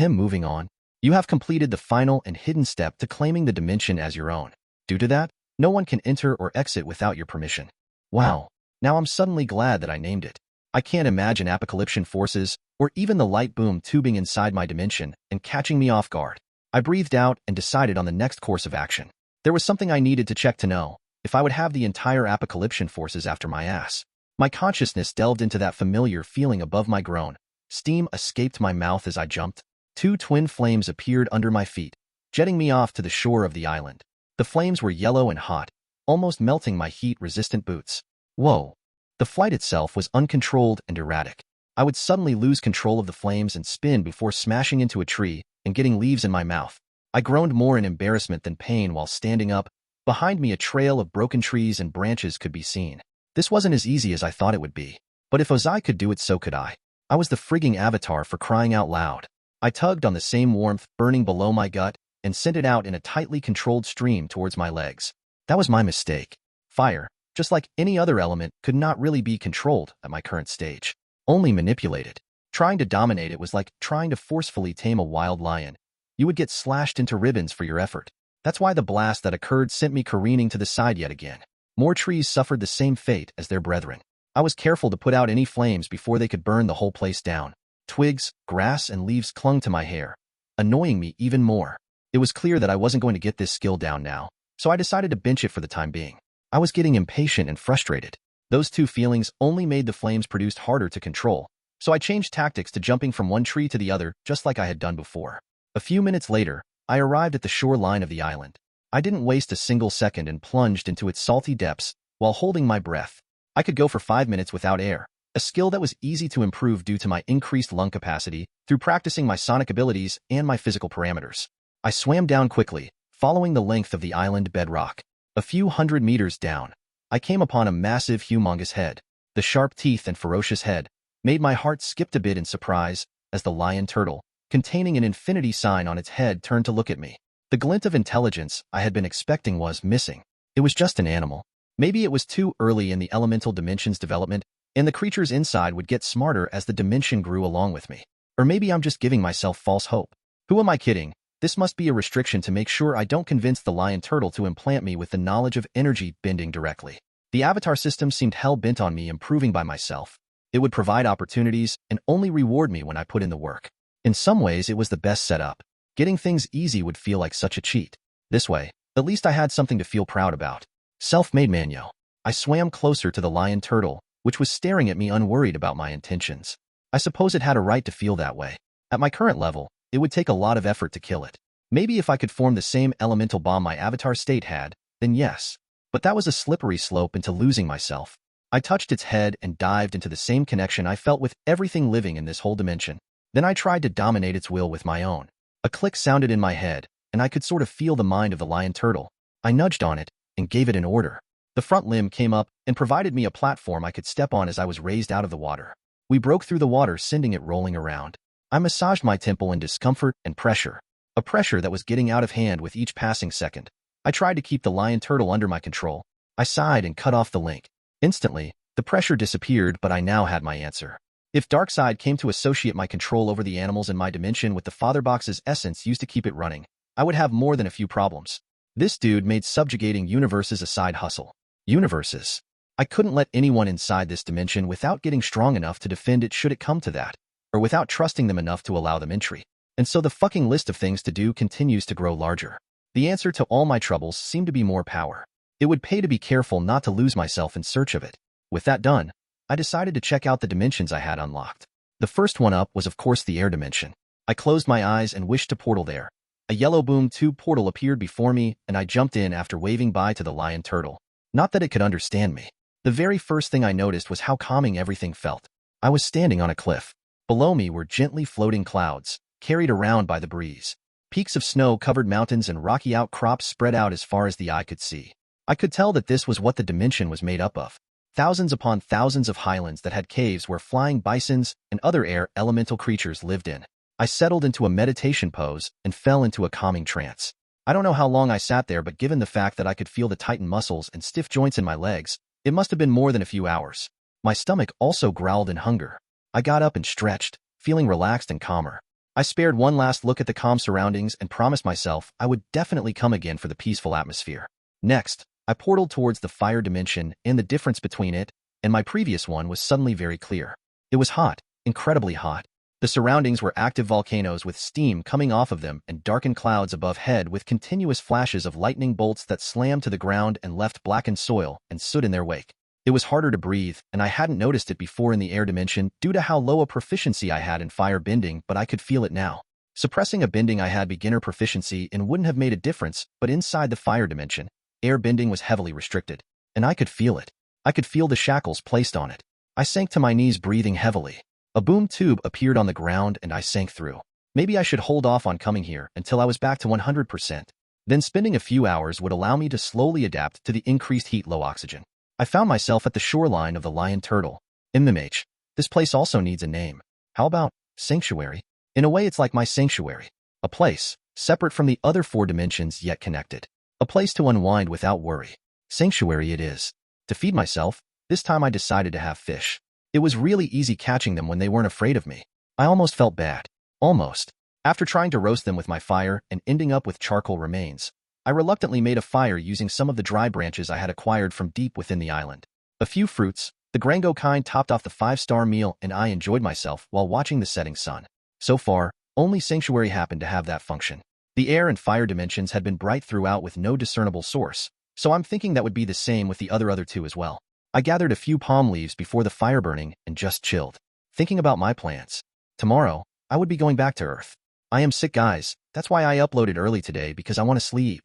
Moving on. You have completed the final and hidden step to claiming the dimension as your own. Due to that, no one can enter or exit without your permission. Wow. Now I'm suddenly glad that I named it. I can't imagine apocalyptic forces, or even the light boom tubing inside my dimension and catching me off guard. I breathed out and decided on the next course of action. There was something I needed to check to know if I would have the entire apocalyptic forces after my ass. My consciousness delved into that familiar feeling above my groin. Steam escaped my mouth as I jumped. 2 twin flames appeared under my feet, jetting me off to the shore of the island. The flames were yellow and hot, almost melting my heat-resistant boots. Whoa. The flight itself was uncontrolled and erratic. I would suddenly lose control of the flames and spin before smashing into a tree and getting leaves in my mouth. I groaned more in embarrassment than pain while standing up. Behind me a trail of broken trees and branches could be seen. This wasn't as easy as I thought it would be. But if Ozai could do it, so could I. I was the frigging avatar for crying out loud. I tugged on the same warmth burning below my gut and sent it out in a tightly controlled stream towards my legs. That was my mistake. Fire, just like any other element, could not really be controlled at my current stage. Only manipulated. Trying to dominate it was like trying to forcefully tame a wild lion. You would get slashed into ribbons for your effort. That's why the blast that occurred sent me careening to the side yet again. More trees suffered the same fate as their brethren. I was careful to put out any flames before they could burn the whole place down. Twigs, grass, and leaves clung to my hair, annoying me even more. It was clear that I wasn't going to get this skill down now, so I decided to bench it for the time being. I was getting impatient and frustrated. Those 2 feelings only made the flames produced harder to control, so I changed tactics to jumping from one tree to the other just like I had done before. A few minutes later, I arrived at the shoreline of the island. I didn't waste a single second and plunged into its salty depths while holding my breath. I could go for 5 minutes without air, a skill that was easy to improve due to my increased lung capacity through practicing my sonic abilities and my physical parameters. I swam down quickly, following the length of the island bedrock. A few hundred meters down, I came upon a massive, humongous head. The sharp teeth and ferocious head made my heart skip a bit in surprise as the lion turtle, containing an infinity sign on its head, turned to look at me. The glint of intelligence I had been expecting was missing. It was just an animal. Maybe it was too early in the elemental dimension's development, And the creatures inside would get smarter as the dimension grew along with me. Or maybe I'm just giving myself false hope. Who am I kidding? This must be a restriction to make sure I don't convince the lion turtle to implant me with the knowledge of energy bending directly. The avatar system seemed hell-bent on me improving by myself. It would provide opportunities and only reward me when I put in the work. In some ways, it was the best setup. Getting things easy would feel like such a cheat. This way, at least I had something to feel proud about. Self-made man, yo. I swam closer to the lion turtle, which was staring at me unworried about my intentions. I suppose it had a right to feel that way. At my current level, it would take a lot of effort to kill it. Maybe if I could form the same elemental bomb my avatar state had, then yes. But that was a slippery slope into losing myself. I touched its head and dived into the same connection I felt with everything living in this whole dimension. Then I tried to dominate its will with my own. A click sounded in my head, and I could sort of feel the mind of the lion turtle. I nudged on it and gave it an order. The front limb came up and provided me a platform I could step on as I was raised out of the water. We broke through the water, sending it rolling around. I massaged my temple in discomfort and pressure, a pressure that was getting out of hand with each passing second. I tried to keep the lion turtle under my control. I sighed and cut off the link. Instantly, the pressure disappeared, but I now had my answer. If Darkseid came to associate my control over the animals in my dimension with the Fatherbox's essence used to keep it running, I would have more than a few problems. This dude made subjugating universes a side hustle. Universes. I couldn't let anyone inside this dimension without getting strong enough to defend it should it come to that, or without trusting them enough to allow them entry. And so the fucking list of things to do continues to grow larger. The answer to all my troubles seemed to be more power. It would pay to be careful not to lose myself in search of it. With that done, I decided to check out the dimensions I had unlocked. The first one up was of course the air dimension. I closed my eyes and wished to portal there. A yellow boom tube portal appeared before me, and I jumped in after waving bye to the lion turtle. Not that it could understand me. The very first thing I noticed was how calming everything felt. I was standing on a cliff. Below me were gently floating clouds, carried around by the breeze. Peaks of snow-covered mountains and rocky outcrops spread out as far as the eye could see. I could tell that this was what the dimension was made up of. Thousands upon thousands of highlands that had caves where flying bisons and other air elemental creatures lived in. I settled into a meditation pose and fell into a calming trance. I don't know how long I sat there, but given the fact that I could feel the tightened muscles and stiff joints in my legs, it must have been more than a few hours. My stomach also growled in hunger. I got up and stretched, feeling relaxed and calmer. I spared one last look at the calm surroundings and promised myself I would definitely come again for the peaceful atmosphere. Next, I portaled towards the fire dimension, and the difference between it and my previous one was suddenly very clear. It was hot, incredibly hot. The surroundings were active volcanoes with steam coming off of them and darkened clouds above head with continuous flashes of lightning bolts that slammed to the ground and left blackened soil and soot in their wake. It was harder to breathe, and I hadn't noticed it before in the air dimension due to how low a proficiency I had in fire bending, but I could feel it now. Suppressing a bending I had beginner proficiency in wouldn't have made a difference, but inside the fire dimension, air bending was heavily restricted, and I could feel it. I could feel the shackles placed on it. I sank to my knees, breathing heavily. A boom tube appeared on the ground and I sank through. Maybe I should hold off on coming here until I was back to 100%. Then spending a few hours would allow me to slowly adapt to the increased heat, low oxygen. I found myself at the shoreline of the lion turtle. MMH. This place also needs a name. How about sanctuary? In a way, it's like my sanctuary. A place, separate from the other 4 dimensions yet connected. A place to unwind without worry. Sanctuary it is. To feed myself, this time I decided to have fish. It was really easy catching them when they weren't afraid of me. I almost felt bad. Almost. After trying to roast them with my fire and ending up with charcoal remains, I reluctantly made a fire using some of the dry branches I had acquired from deep within the island. A few fruits, the Grango kind, topped off the 5-star meal, and I enjoyed myself while watching the setting sun. So far, only Sanctuary happened to have that function. The air and fire dimensions had been bright throughout with no discernible source, so I'm thinking that would be the same with the other 2 as well. I gathered a few palm leaves before the fire burning and just chilled, thinking about my plans. Tomorrow, I would be going back to Earth. I am sick, guys. That's why I uploaded early today, because I want to sleep.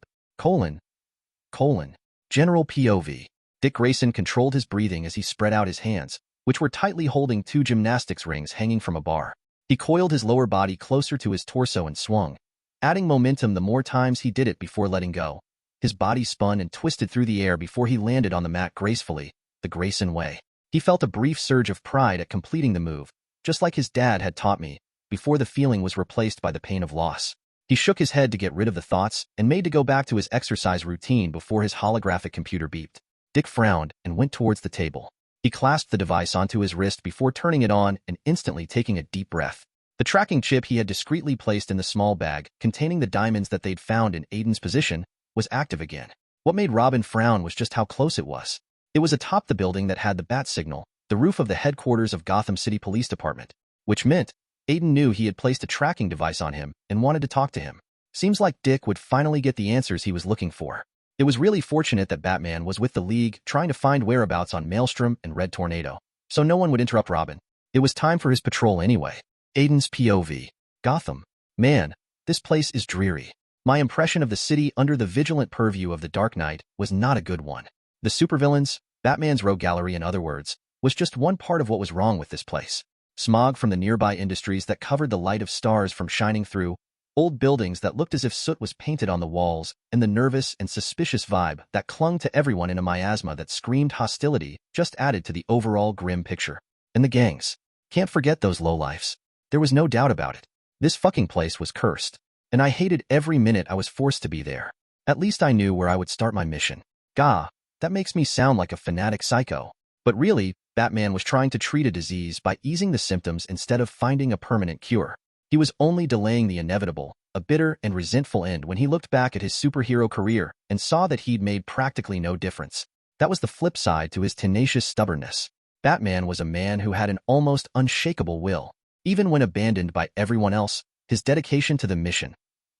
General POV. Dick Grayson controlled his breathing as he spread out his hands, which were tightly holding 2 gymnastics rings hanging from a bar. He coiled his lower body closer to his torso and swung, adding momentum the more times he did it before letting go. His body spun and twisted through the air before he landed on the mat gracefully, the Grayson way. He felt a brief surge of pride at completing the move, just like his dad had taught me, before the feeling was replaced by the pain of loss. He shook his head to get rid of the thoughts and made to go back to his exercise routine before his holographic computer beeped. Dick frowned and went towards the table. He clasped the device onto his wrist before turning it on and instantly taking a deep breath. The tracking chip he had discreetly placed in the small bag containing the diamonds that they'd found in Aden's position was active again. What made Robin frown was just how close it was. It was atop the building that had the bat signal, the roof of the headquarters of Gotham City Police Department, which meant Aden knew he had placed a tracking device on him and wanted to talk to him. Seems like Dick would finally get the answers he was looking for. It was really fortunate that Batman was with the League trying to find whereabouts on Maelstrom and Red Tornado, so no one would interrupt Robin. It was time for his patrol anyway. Aden's POV. Gotham. Man, this place is dreary. My impression of the city under the vigilant purview of the Dark Knight was not a good one. The supervillains, Batman's rogue gallery in other words, was just one part of what was wrong with this place. Smog from the nearby industries that covered the light of stars from shining through, old buildings that looked as if soot was painted on the walls, and the nervous and suspicious vibe that clung to everyone in a miasma that screamed hostility just added to the overall grim picture. And the gangs. Can't forget those lowlifes. There was no doubt about it. This fucking place was cursed, and I hated every minute I was forced to be there. At least I knew where I would start my mission. Gah, that makes me sound like a fanatic psycho. But really, Batman was trying to treat a disease by easing the symptoms instead of finding a permanent cure. He was only delaying the inevitable, a bitter and resentful end when he looked back at his superhero career and saw that he'd made practically no difference. That was the flip side to his tenacious stubbornness. Batman was a man who had an almost unshakable will. Even when abandoned by everyone else, his dedication to the mission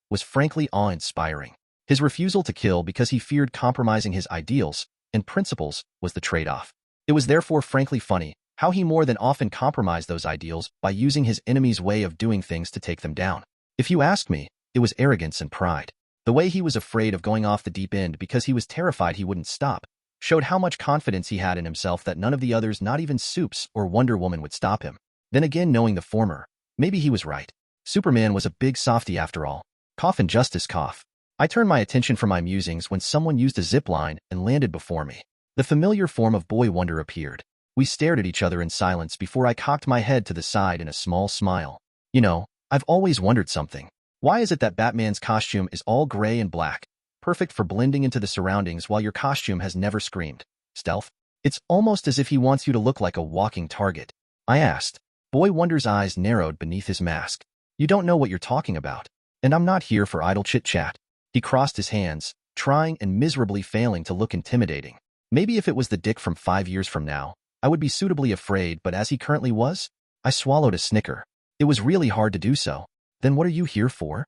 was frankly awe-inspiring. His refusal to kill because he feared compromising his ideals and principles was the trade-off. It was therefore frankly funny how he more than often compromised those ideals by using his enemy's way of doing things to take them down. If you ask me, it was arrogance and pride. The way he was afraid of going off the deep end because he was terrified he wouldn't stop showed how much confidence he had in himself that none of the others, not even Supes or Wonder Woman, would stop him. Then again, knowing the former, maybe he was right. Superman was a big softy after all. Cough and justice cough. I turned my attention from my musings when someone used a zip line and landed before me. The familiar form of Boy Wonder appeared. We stared at each other in silence before I cocked my head to the side in a small smile. You know, I've always wondered something. Why is it that Batman's costume is all gray and black, perfect for blending into the surroundings while your costume has never screamed stealth? It's almost as if he wants you to look like a walking target. I asked. Boy Wonder's eyes narrowed beneath his mask. You don't know what you're talking about. And I'm not here for idle chit-chat. He crossed his hands, trying and miserably failing to look intimidating. Maybe if it was the Dick from 5 years from now, I would be suitably afraid, but as he currently was, I swallowed a snicker. It was really hard to do so. Then what are you here for?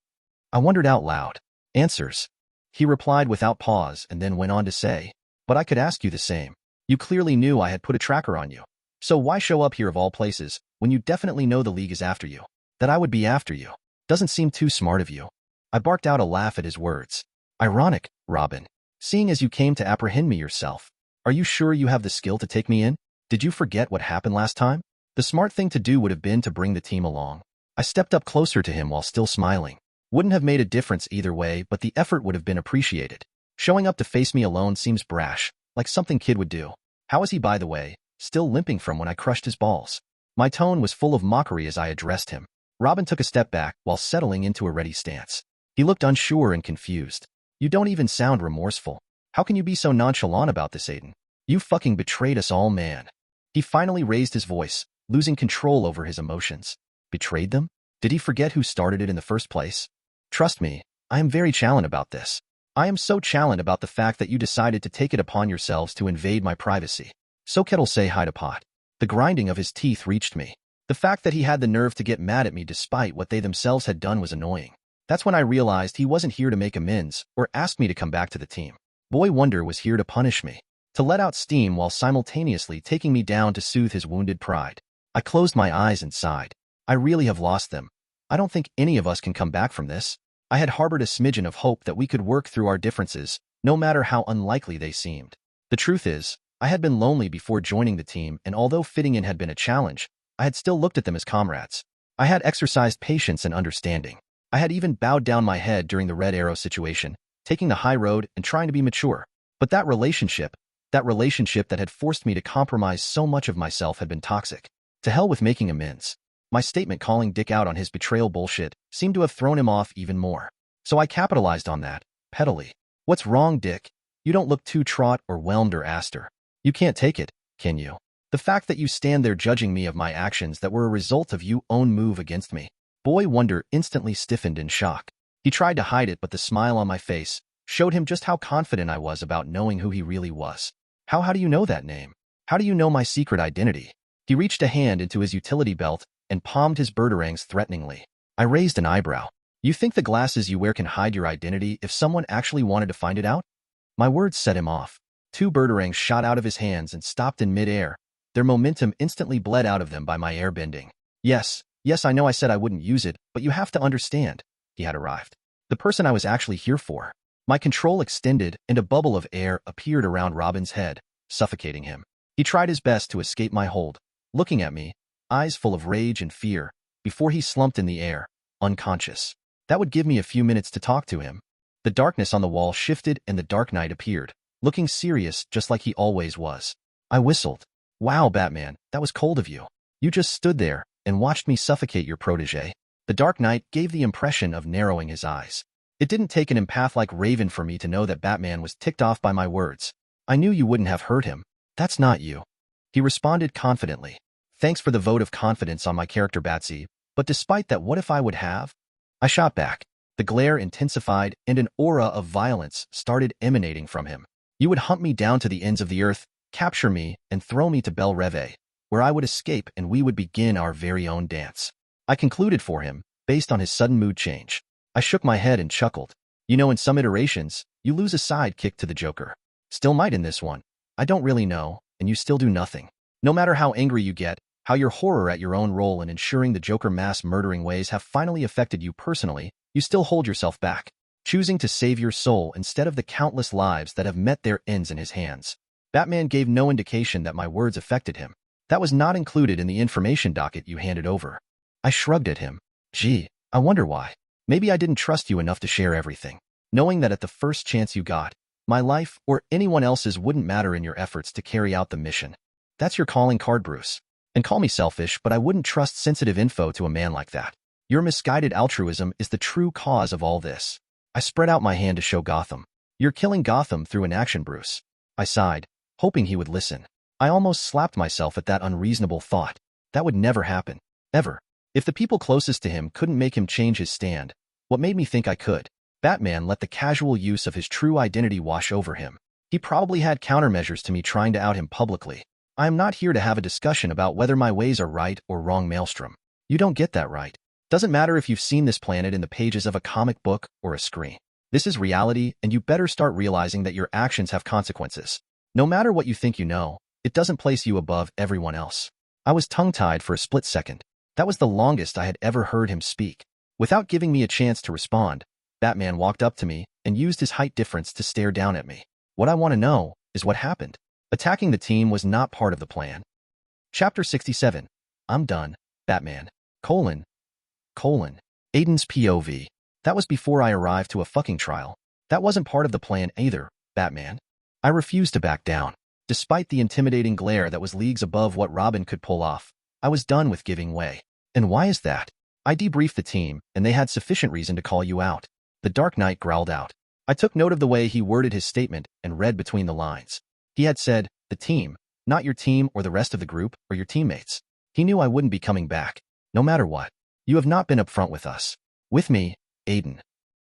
I wondered out loud. Answers. He replied without pause and then went on to say, but I could ask you the same. You clearly knew I had put a tracker on you. So why show up here of all places when you definitely know the League is after you? That I would be after you. Doesn't seem too smart of you. I barked out a laugh at his words. Ironic, Robin. Seeing as you came to apprehend me yourself. Are you sure you have the skill to take me in? Did you forget what happened last time? The smart thing to do would have been to bring the team along. I stepped up closer to him while still smiling. Wouldn't have made a difference either way, but the effort would have been appreciated. Showing up to face me alone seems brash, like something kid would do. How is he, by the way, still limping from when I crushed his balls? My tone was full of mockery as I addressed him. Robin took a step back while settling into a ready stance. He looked unsure and confused. You don't even sound remorseful. How can you be so nonchalant about this, Aden? You fucking betrayed us all, man. He finally raised his voice, losing control over his emotions. Betrayed them? Did he forget who started it in the first place? Trust me, I am very challenged about this. I am so challenged about the fact that you decided to take it upon yourselves to invade my privacy. So kettle say hi to pot. The grinding of his teeth reached me. The fact that he had the nerve to get mad at me despite what they themselves had done was annoying. That's when I realized he wasn't here to make amends or ask me to come back to the team. Boy Wonder was here to punish me, to let out steam while simultaneously taking me down to soothe his wounded pride. I closed my eyes and sighed. I really have lost them. I don't think any of us can come back from this. I had harbored a smidgen of hope that we could work through our differences, no matter how unlikely they seemed. The truth is, I had been lonely before joining the team, and although fitting in had been a challenge, I had still looked at them as comrades. I had exercised patience and understanding. I had even bowed down my head during the Red Arrow situation, taking the high road and trying to be mature. But that relationship that had forced me to compromise so much of myself had been toxic. To hell with making amends. My statement calling Dick out on his betrayal bullshit seemed to have thrown him off even more. So I capitalized on that, pettily. What's wrong, Dick? You don't look too traught or whelmed or aster. You can't take it, can you? The fact that you stand there judging me of my actions that were a result of your own move against me. Boy Wonder instantly stiffened in shock. He tried to hide it, but the smile on my face showed him just how confident I was about knowing who he really was. How do you know that name? How do you know my secret identity? He reached a hand into his utility belt and palmed his birdarangs threateningly. I raised an eyebrow. You think the glasses you wear can hide your identity if someone actually wanted to find it out? My words set him off. 2 birdarangs shot out of his hands and stopped in mid-air, their momentum instantly bled out of them by my airbending. Yes, I know I said I wouldn't use it, but you have to understand. He had arrived. The person I was actually here for. My control extended, and a bubble of air appeared around Robin's head, suffocating him. He tried his best to escape my hold, looking at me, eyes full of rage and fear, before he slumped in the air, unconscious. That would give me a few minutes to talk to him. The darkness on the wall shifted and the Dark Knight appeared, looking serious just like he always was. I whistled. Wow, Batman, that was cold of you. You just stood there and watched me suffocate your protege. The Dark Knight gave the impression of narrowing his eyes. It didn't take an empath like Raven for me to know that Batman was ticked off by my words. I knew you wouldn't have hurt him. That's not you. He responded confidently. Thanks for the vote of confidence on my character, Batsy, but despite that, what if I would have? I shot back. The glare intensified and an aura of violence started emanating from him. You would hunt me down to the ends of the earth, capture me, and throw me to Belle Reve, where I would escape and we would begin our very own dance. I concluded for him, based on his sudden mood change. I shook my head and chuckled. You know, in some iterations, you lose a sidekick to the Joker. Still might in this one. I don't really know, and you still do nothing. No matter how angry you get, how your horror at your own role in ensuring the Joker mass murdering ways have finally affected you personally, you still hold yourself back, choosing to save your soul instead of the countless lives that have met their ends in his hands. Batman gave no indication that my words affected him. That was not included in the information docket you handed over. I shrugged at him. Gee, I wonder why. Maybe I didn't trust you enough to share everything, knowing that at the first chance you got, my life or anyone else's wouldn't matter in your efforts to carry out the mission. That's your calling card, Bruce. And call me selfish, but I wouldn't trust sensitive info to a man like that. Your misguided altruism is the true cause of all this. I spread out my hand to show Gotham. You're killing Gotham through inaction, Bruce. I sighed, hoping he would listen. I almost slapped myself at that unreasonable thought. That would never happen. Ever. If the people closest to him couldn't make him change his stand, what made me think I could? Batman let the casual use of his true identity wash over him. He probably had countermeasures to me trying to out him publicly. I am not here to have a discussion about whether my ways are right or wrong, Maelstrom. You don't get that right. Doesn't matter if you've seen this planet in the pages of a comic book or a screen. This is reality, and you better start realizing that your actions have consequences. No matter what you think you know, it doesn't place you above everyone else. I was tongue-tied for a split second. That was the longest I had ever heard him speak. Without giving me a chance to respond, Batman walked up to me and used his height difference to stare down at me. What I want to know is what happened. Attacking the team was not part of the plan. Chapter 67. I'm done, Batman. Aden's POV. That was before I arrived to a fucking trial. That wasn't part of the plan either, Batman. I refused to back down. Despite the intimidating glare that was leagues above what Robin could pull off, I was done with giving way. And why is that? I debriefed the team, and they had sufficient reason to call you out. The Dark Knight growled out. I took note of the way he worded his statement and read between the lines. He had said, the team, not your team or the rest of the group or your teammates. He knew I wouldn't be coming back, no matter what. You have not been upfront with us. With me, Aden.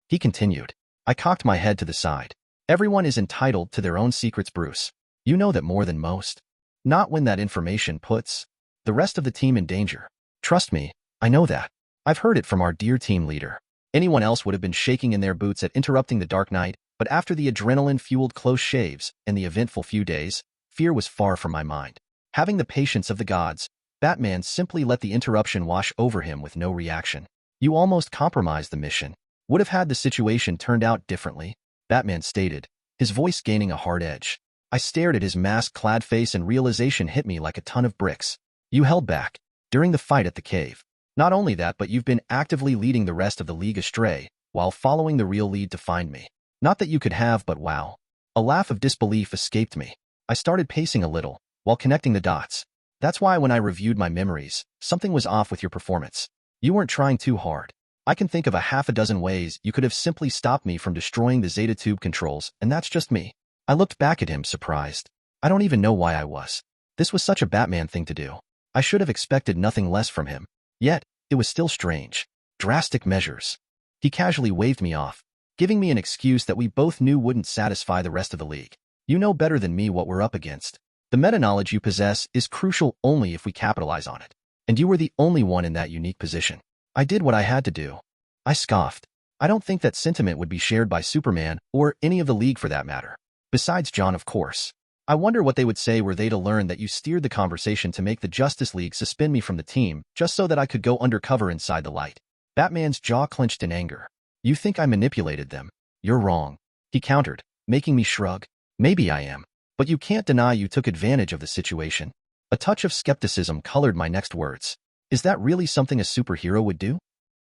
He continued. I cocked my head to the side. Everyone is entitled to their own secrets, Bruce. You know that more than most. Not when that information puts the rest of the team in danger. Trust me, I know that. I've heard it from our dear team leader. Anyone else would have been shaking in their boots at interrupting the Dark Knight, but after the adrenaline-fueled close shaves and the eventful few days, fear was far from my mind. Having the patience of the gods, Batman simply let the interruption wash over him with no reaction. You almost compromised the mission. Would have had the situation turned out differently, Batman stated, his voice gaining a hard edge. I stared at his mask-clad face and realization hit me like a ton of bricks. You held back during the fight at the cave. Not only that, but you've been actively leading the rest of the League astray while following the real lead to find me. Not that you could have, but wow. A laugh of disbelief escaped me. I started pacing a little while connecting the dots. That's why when I reviewed my memories, something was off with your performance. You weren't trying too hard. I can think of a half a dozen ways you could have simply stopped me from destroying the Zeta Tube controls, and that's just me. I looked back at him, surprised. I don't even know why I was. This was such a Batman thing to do. I should have expected nothing less from him. Yet, it was still strange. Drastic measures. He casually waved me off, giving me an excuse that we both knew wouldn't satisfy the rest of the league. You know better than me what we're up against. The meta-knowledge you possess is crucial only if we capitalize on it. And you were the only one in that unique position. I did what I had to do. I scoffed. I don't think that sentiment would be shared by Superman or any of the league for that matter. Besides John, of course. I wonder what they would say were they to learn that you steered the conversation to make the Justice League suspend me from the team just so that I could go undercover inside the light. Batman's jaw clenched in anger. You think I manipulated them? You're wrong. He countered, making me shrug. Maybe I am. But you can't deny you took advantage of the situation. A touch of skepticism colored my next words. Is that really something a superhero would do?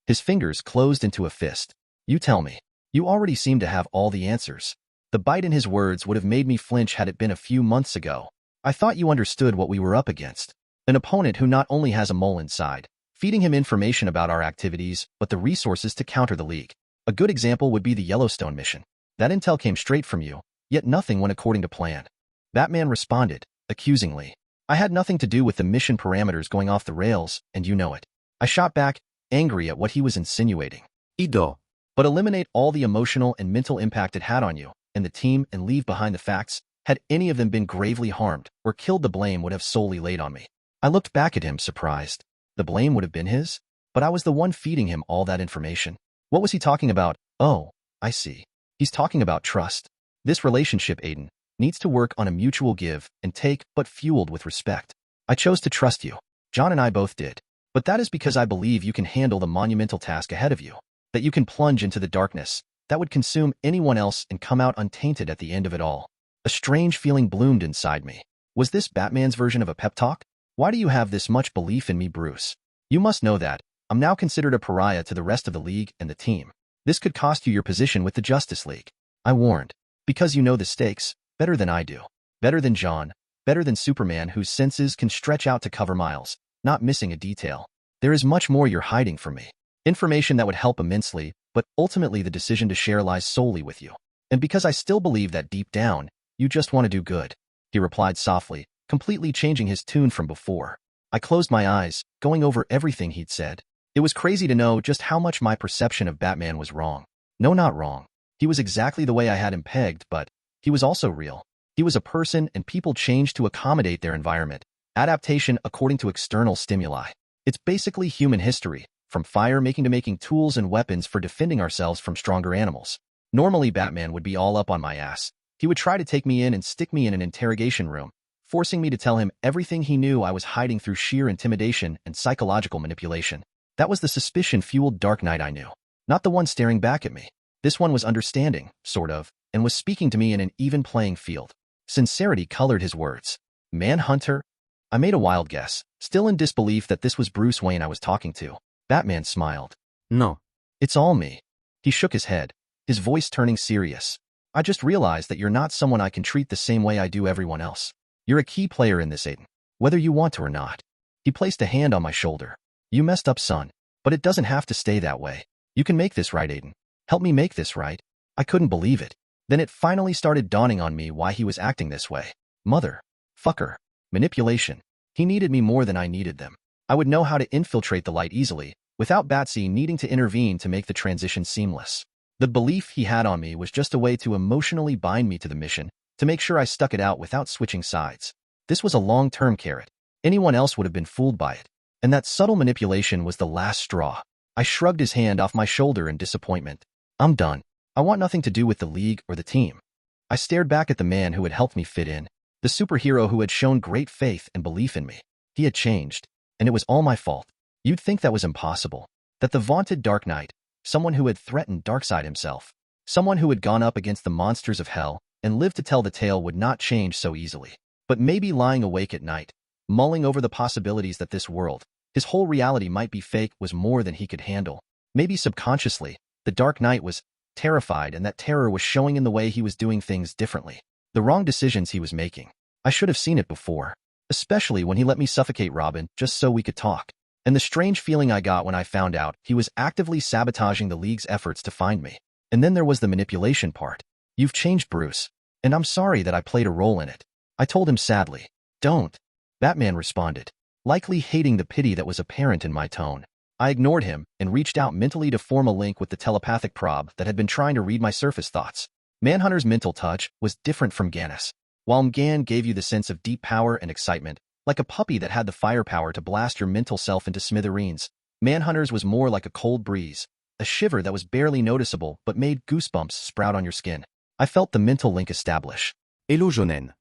His fingers closed into a fist. You tell me. You already seem to have all the answers. The bite in his words would have made me flinch had it been a few months ago. I thought you understood what we were up against. An opponent who not only has a mole inside, feeding him information about our activities, but the resources to counter the league. A good example would be the Yellowstone mission. That intel came straight from you, yet nothing went according to plan. Batman responded, accusingly. I had nothing to do with the mission parameters going off the rails, and you know it. I shot back, angry at what he was insinuating. Ido. But eliminate all the emotional and mental impact it had on you and the team and leave behind the facts. Had any of them been gravely harmed or killed, the blame would have solely laid on me. I looked back at him, surprised. The blame would have been his? But I was the one feeding him all that information. What was he talking about? Oh, I see. He's talking about trust. This relationship, Aden, needs to work on a mutual give and take, but fueled with respect. I chose to trust you. John and I both did. But that is because I believe you can handle the monumental task ahead of you. That you can plunge into the darkness that would consume anyone else and come out untainted at the end of it all. A strange feeling bloomed inside me. Was this Batman's version of a pep talk? Why do you have this much belief in me, Bruce? You must know that I'm now considered a pariah to the rest of the league and the team. This could cost you your position with the Justice League. I warned. Because you know the stakes better than I do. Better than John. Better than Superman, whose senses can stretch out to cover miles, not missing a detail. There is much more you're hiding from me. Information that would help immensely, but ultimately the decision to share lies solely with you. And because I still believe that deep down, you just want to do good. He replied softly, completely changing his tune from before. I closed my eyes, going over everything he'd said. It was crazy to know just how much my perception of Batman was wrong. No, not wrong. He was exactly the way I had him pegged, but he was also real. He was a person, and people changed to accommodate their environment. Adaptation according to external stimuli. It's basically human history. From fire making to making tools and weapons for defending ourselves from stronger animals. Normally, Batman would be all up on my ass. He would try to take me in and stick me in an interrogation room, forcing me to tell him everything he knew I was hiding through sheer intimidation and psychological manipulation. That was the suspicion-fueled Dark Knight I knew, not the one staring back at me. This one was understanding, sort of, and was speaking to me in an even playing field. Sincerity colored his words. Manhunter? I made a wild guess, still in disbelief that this was Bruce Wayne I was talking to. Batman smiled. No. It's all me. He shook his head, his voice turning serious. I just realized that you're not someone I can treat the same way I do everyone else. You're a key player in this, Aden, whether you want to or not. He placed a hand on my shoulder. You messed up, son, but it doesn't have to stay that way. You can make this right, Aden. Help me make this right. I couldn't believe it. Then it finally started dawning on me why he was acting this way. Mother. Fucker. Manipulation. He needed me more than I needed them. I would know how to infiltrate the light easily, without Batsy needing to intervene to make the transition seamless. The belief he had on me was just a way to emotionally bind me to the mission, to make sure I stuck it out without switching sides. This was a long-term carrot. Anyone else would have been fooled by it. And that subtle manipulation was the last straw. I shrugged his hand off my shoulder in disappointment. I'm done. I want nothing to do with the league or the team. I stared back at the man who had helped me fit in, the superhero who had shown great faith and belief in me. He had changed, and it was all my fault. You'd think that was impossible. That the vaunted Dark Knight, someone who had threatened Darkseid himself, someone who had gone up against the monsters of hell and lived to tell the tale would not change so easily. But maybe lying awake at night, mulling over the possibilities that this world, his whole reality might be fake, was more than he could handle. Maybe subconsciously, the Dark Knight was terrified, and that terror was showing in the way he was doing things differently. The wrong decisions he was making. I should have seen it before. Especially when he let me suffocate Robin just so we could talk. And the strange feeling I got when I found out he was actively sabotaging the League's efforts to find me. And then there was the manipulation part. You've changed, Bruce. And I'm sorry that I played a role in it. I told him sadly. Don't. Batman responded, likely hating the pity that was apparent in my tone. I ignored him and reached out mentally to form a link with the telepathic prob that had been trying to read my surface thoughts. Manhunter's mental touch was different from Gannis. While Mgan gave you the sense of deep power and excitement, like a puppy that had the firepower to blast your mental self into smithereens, Manhunter's was more like a cold breeze, a shiver that was barely noticeable but made goosebumps sprout on your skin. I felt the mental link establish. Hello Jonen.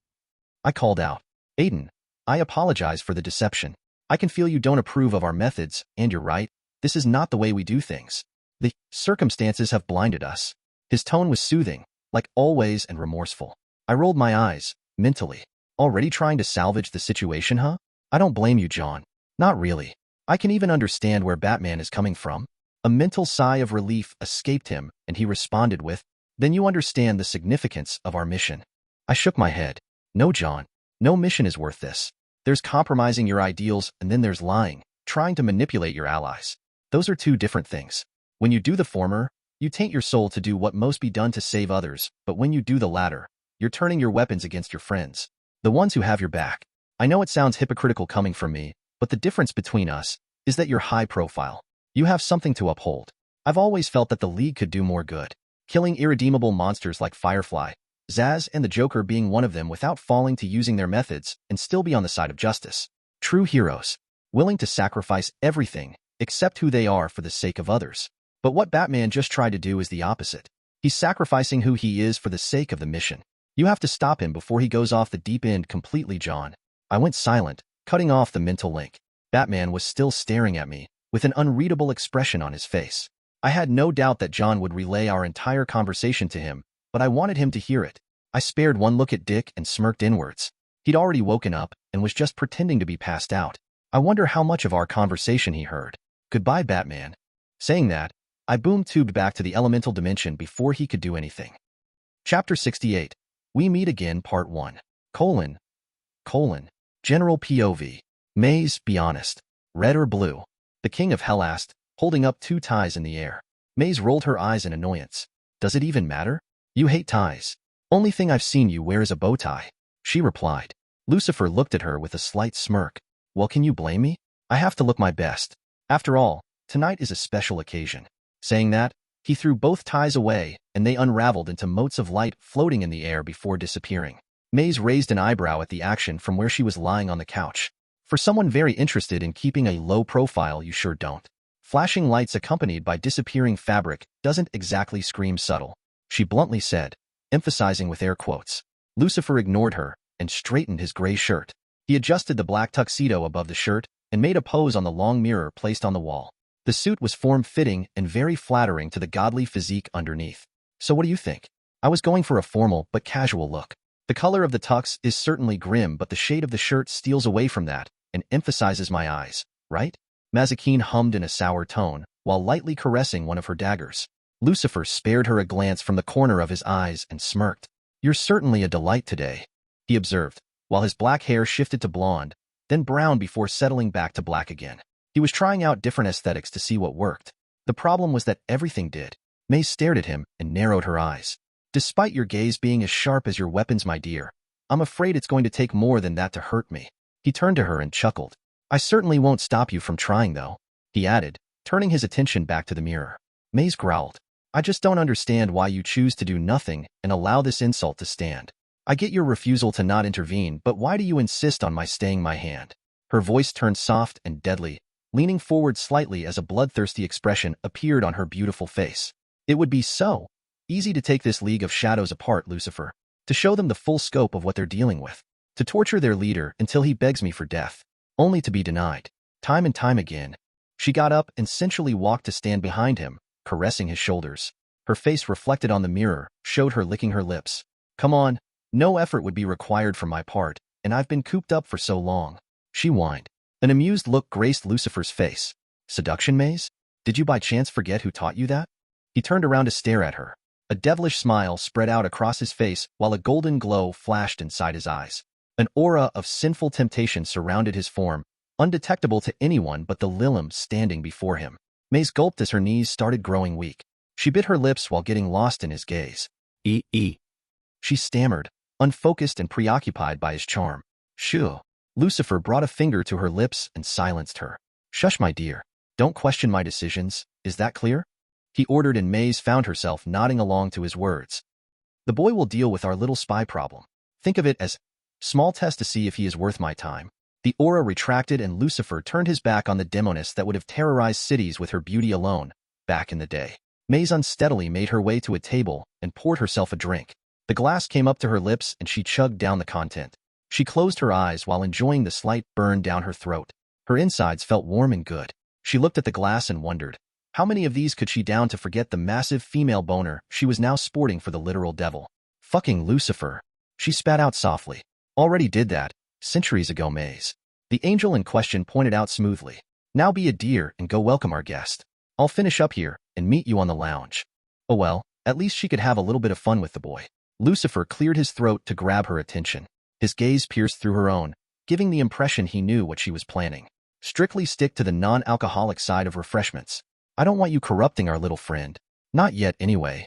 I called out. Aden, I apologize for the deception. I can feel you don't approve of our methods, and you're right. This is not the way we do things. The circumstances have blinded us. His tone was soothing, like always, and remorseful. I rolled my eyes, mentally. Already trying to salvage the situation, huh? I don't blame you, John. Not really. I can even understand where Batman is coming from. A mental sigh of relief escaped him, and he responded with, then you understand the significance of our mission. I shook my head. No, John. No mission is worth this. There's compromising your ideals, and then there's lying, trying to manipulate your allies. Those are two different things. When you do the former, you taint your soul to do what must be done to save others, but when you do the latter, you're turning your weapons against your friends, the ones who have your back. I know it sounds hypocritical coming from me, but the difference between us is that you're high profile. You have something to uphold. I've always felt that the League could do more good, killing irredeemable monsters like Firefly, Zsasz and the Joker being one of them without falling to using their methods and still be on the side of justice. True heroes, willing to sacrifice everything except who they are for the sake of others. But what Batman just tried to do is the opposite. He's sacrificing who he is for the sake of the mission. You have to stop him before he goes off the deep end completely, John. I went silent, cutting off the mental link. Batman was still staring at me, with an unreadable expression on his face. I had no doubt that John would relay our entire conversation to him, but I wanted him to hear it. I spared one look at Dick and smirked inwards. He'd already woken up and was just pretending to be passed out. I wonder how much of our conversation he heard. Goodbye, Batman. Saying that, I boom-tubed back to the elemental dimension before he could do anything. Chapter 68. We Meet Again, Part 1. General POV. Maze, be honest. Red or blue? The King of Hell asked, holding up two ties in the air. Maze rolled her eyes in annoyance. Does it even matter? You hate ties. Only thing I've seen you wear is a bow tie. She replied. Lucifer looked at her with a slight smirk. Well, can you blame me? I have to look my best. After all, tonight is a special occasion. Saying that, he threw both ties away, and they unraveled into motes of light floating in the air before disappearing. Maze raised an eyebrow at the action from where she was lying on the couch. For someone very interested in keeping a low profile, you sure don't. Flashing lights accompanied by disappearing fabric doesn't exactly scream subtle, she bluntly said, emphasizing with air quotes. Lucifer ignored her and straightened his gray shirt. He adjusted the black tuxedo above the shirt and made a pose on the long mirror placed on the wall. The suit was form-fitting and very flattering to the godly physique underneath. So what do you think? I was going for a formal but casual look. The color of the tux is certainly grim, but the shade of the shirt steals away from that and emphasizes my eyes, right? Mazikeen hummed in a sour tone, while lightly caressing one of her daggers. Lucifer spared her a glance from the corner of his eyes and smirked. You're certainly a delight today, he observed, while his black hair shifted to blonde, then brown before settling back to black again. He was trying out different aesthetics to see what worked. The problem was that everything did. May stared at him and narrowed her eyes. Despite your gaze being as sharp as your weapons, my dear, I'm afraid it's going to take more than that to hurt me. He turned to her and chuckled. I certainly won't stop you from trying, though, he added, turning his attention back to the mirror. Maze growled. I just don't understand why you choose to do nothing and allow this insult to stand. I get your refusal to not intervene, but why do you insist on my staying my hand? Her voice turned soft and deadly, leaning forward slightly as a bloodthirsty expression appeared on her beautiful face. It would be so easy to take this League of Shadows apart, Lucifer, to show them the full scope of what they're dealing with, to torture their leader until he begs me for death, only to be denied, time and time again. She got up and sensually walked to stand behind him, caressing his shoulders. Her face reflected on the mirror showed her licking her lips. Come on, no effort would be required from my part, and I've been cooped up for so long, she whined. An amused look graced Lucifer's face. Seduction, Maze? Did you by chance forget who taught you that? He turned around to stare at her. A devilish smile spread out across his face while a golden glow flashed inside his eyes. An aura of sinful temptation surrounded his form, undetectable to anyone but the Lilim standing before him. Maze gulped as her knees started growing weak. She bit her lips while getting lost in his gaze. She stammered, unfocused and preoccupied by his charm. Shoo. Lucifer brought a finger to her lips and silenced her. Shush, my dear. Don't question my decisions, is that clear? He ordered, and Maze found herself nodding along to his words. The boy will deal with our little spy problem. Think of it as small test to see if he is worth my time. The aura retracted and Lucifer turned his back on the demoness that would have terrorized cities with her beauty alone, back in the day. Maze unsteadily made her way to a table and poured herself a drink. The glass came up to her lips and she chugged down the content. She closed her eyes while enjoying the slight burn down her throat. Her insides felt warm and good. She looked at the glass and wondered, how many of these could she down to forget the massive female boner she was now sporting for the literal devil? Fucking Lucifer. She spat out softly. Already did that, centuries ago, Maze. The angel in question pointed out smoothly. Now be a dear and go welcome our guest. I'll finish up here and meet you on the lounge. Oh well, at least she could have a little bit of fun with the boy. Lucifer cleared his throat to grab her attention. His gaze pierced through her own, giving the impression he knew what she was planning. Strictly stick to the non-alcoholic side of refreshments. I don't want you corrupting our little friend. Not yet, anyway.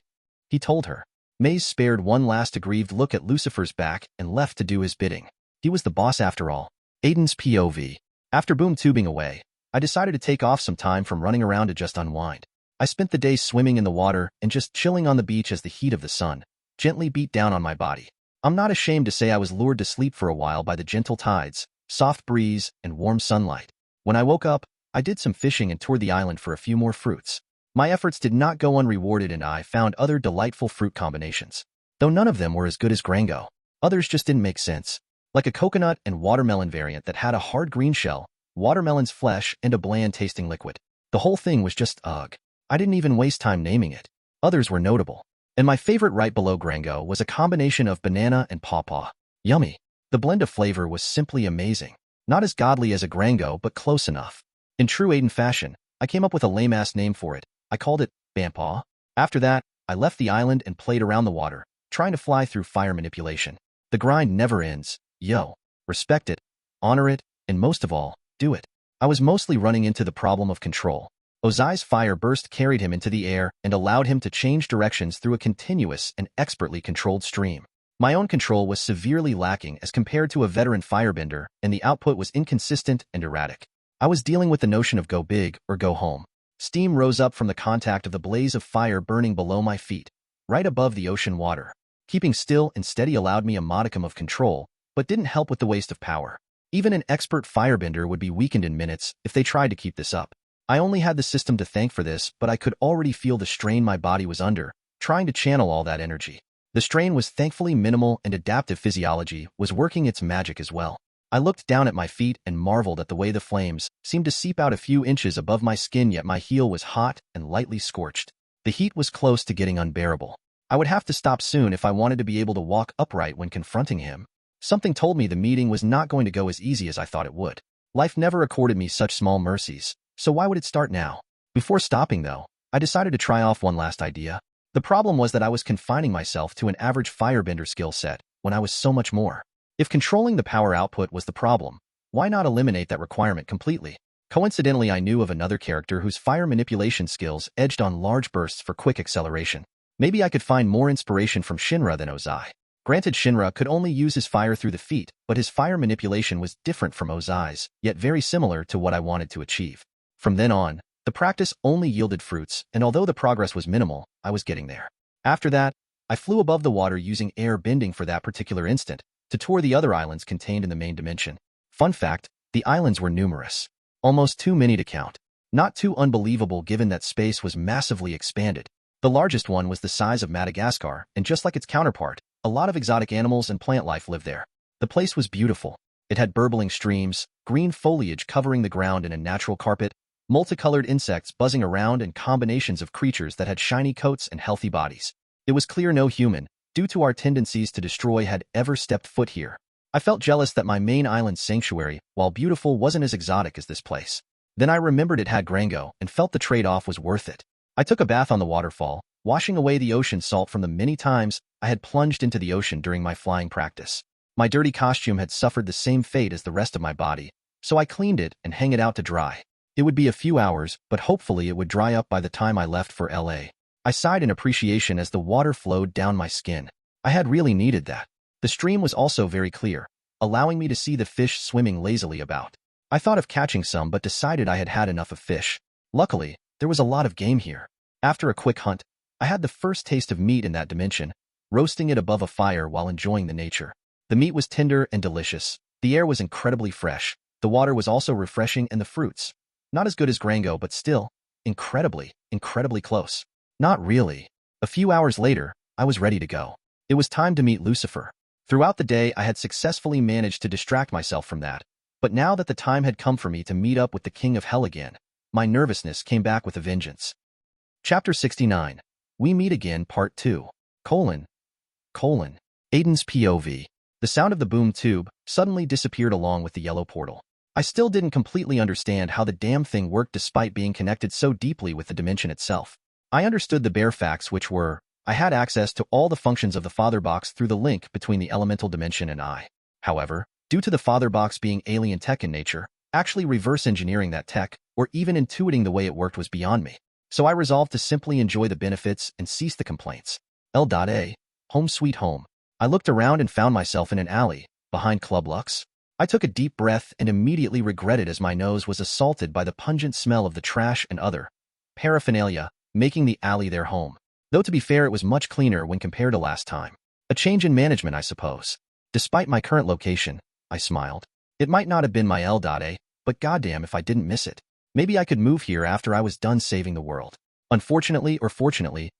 He told her. Maze spared one last aggrieved look at Lucifer's back and left to do his bidding. He was the boss after all. Aden's POV. After boom tubing away, I decided to take off some time from running around to just unwind. I spent the day swimming in the water and just chilling on the beach as the heat of the sun gently beat down on my body. I'm not ashamed to say I was lured to sleep for a while by the gentle tides, soft breeze, and warm sunlight. When I woke up, I did some fishing and toured the island for a few more fruits. My efforts did not go unrewarded and I found other delightful fruit combinations. Though none of them were as good as Grango, others just didn't make sense. Like a coconut and watermelon variant that had a hard green shell, watermelon's flesh, and a bland-tasting liquid. The whole thing was just ugh. I didn't even waste time naming it. Others were notable. And my favorite right below Grango was a combination of banana and pawpaw. Yummy. The blend of flavor was simply amazing. Not as godly as a Grango, but close enough. In true Aden fashion, I came up with a lame-ass name for it. I called it Bampaw. After that, I left the island and played around the water, trying to fly through fire manipulation. The grind never ends. Yo. Respect it, honor it, and most of all, do it. I was mostly running into the problem of control. Ozai's fire burst carried him into the air and allowed him to change directions through a continuous and expertly controlled stream. My own control was severely lacking as compared to a veteran firebender, and the output was inconsistent and erratic. I was dealing with the notion of go big or go home. Steam rose up from the contact of the blaze of fire burning below my feet, right above the ocean water. Keeping still and steady allowed me a modicum of control, but didn't help with the waste of power. Even an expert firebender would be weakened in minutes if they tried to keep this up. I only had the system to thank for this, but I could already feel the strain my body was under, trying to channel all that energy. The strain was thankfully minimal and adaptive physiology was working its magic as well. I looked down at my feet and marveled at the way the flames seemed to seep out a few inches above my skin, yet my heel was hot and lightly scorched. The heat was close to getting unbearable. I would have to stop soon if I wanted to be able to walk upright when confronting him. Something told me the meeting was not going to go as easy as I thought it would. Life never accorded me such small mercies, so why would it start now? Before stopping, though, I decided to try off one last idea. The problem was that I was confining myself to an average firebender skill set when I was so much more. If controlling the power output was the problem, why not eliminate that requirement completely? Coincidentally, I knew of another character whose fire manipulation skills edged on large bursts for quick acceleration. Maybe I could find more inspiration from Shinra than Ozai. Granted, Shinra could only use his fire through the feet, but his fire manipulation was different from Ozai's, yet very similar to what I wanted to achieve. From then on, the practice only yielded fruits, and although the progress was minimal, I was getting there. After that, I flew above the water using air bending for that particular instant, to tour the other islands contained in the main dimension. Fun fact, the islands were numerous. Almost too many to count. Not too unbelievable given that space was massively expanded. The largest one was the size of Madagascar, and just like its counterpart, a lot of exotic animals and plant life lived there. The place was beautiful. It had burbling streams, green foliage covering the ground in a natural carpet, multicolored insects buzzing around, and combinations of creatures that had shiny coats and healthy bodies. It was clear no human, due to our tendencies to destroy, had ever stepped foot here. I felt jealous that my main island sanctuary, while beautiful, wasn't as exotic as this place. Then I remembered it had Grango and felt the trade-off was worth it. I took a bath on the waterfall, washing away the ocean salt from the many times I had plunged into the ocean during my flying practice. My dirty costume had suffered the same fate as the rest of my body, so I cleaned it and hung it out to dry. It would be a few hours, but hopefully it would dry up by the time I left for LA. I sighed in appreciation as the water flowed down my skin. I had really needed that. The stream was also very clear, allowing me to see the fish swimming lazily about. I thought of catching some but decided I had had enough of fish. Luckily, there was a lot of game here. After a quick hunt, I had the first taste of meat in that dimension, roasting it above a fire while enjoying the nature. The meat was tender and delicious. The air was incredibly fresh. The water was also refreshing and the fruits. Not as good as Grango, but still, incredibly close. Not really. A few hours later, I was ready to go. It was time to meet Lucifer. Throughout the day, I had successfully managed to distract myself from that. But now that the time had come for me to meet up with the King of Hell again, my nervousness came back with a vengeance. Chapter 69. We Meet Again, Part 2. Aden's POV. The sound of the boom tube suddenly disappeared along with the yellow portal. I still didn't completely understand how the damn thing worked despite being connected so deeply with the dimension itself. I understood the bare facts, which were, I had access to all the functions of the father box through the link between the elemental dimension and I. However, due to the father box being alien tech in nature, actually reverse engineering that tech, or even intuiting the way it worked was beyond me. So I resolved to simply enjoy the benefits and cease the complaints. L.A. Home sweet home. I looked around and found myself in an alley, behind Club Lux. I took a deep breath and immediately regretted as my nose was assaulted by the pungent smell of the trash and other paraphernalia, making the alley their home. Though to be fair, it was much cleaner when compared to last time. A change in management, I suppose. Despite my current location, I smiled. It might not have been my L.A., but goddamn if I didn't miss it. Maybe I could move here after I was done saving the world. Unfortunately or fortunately,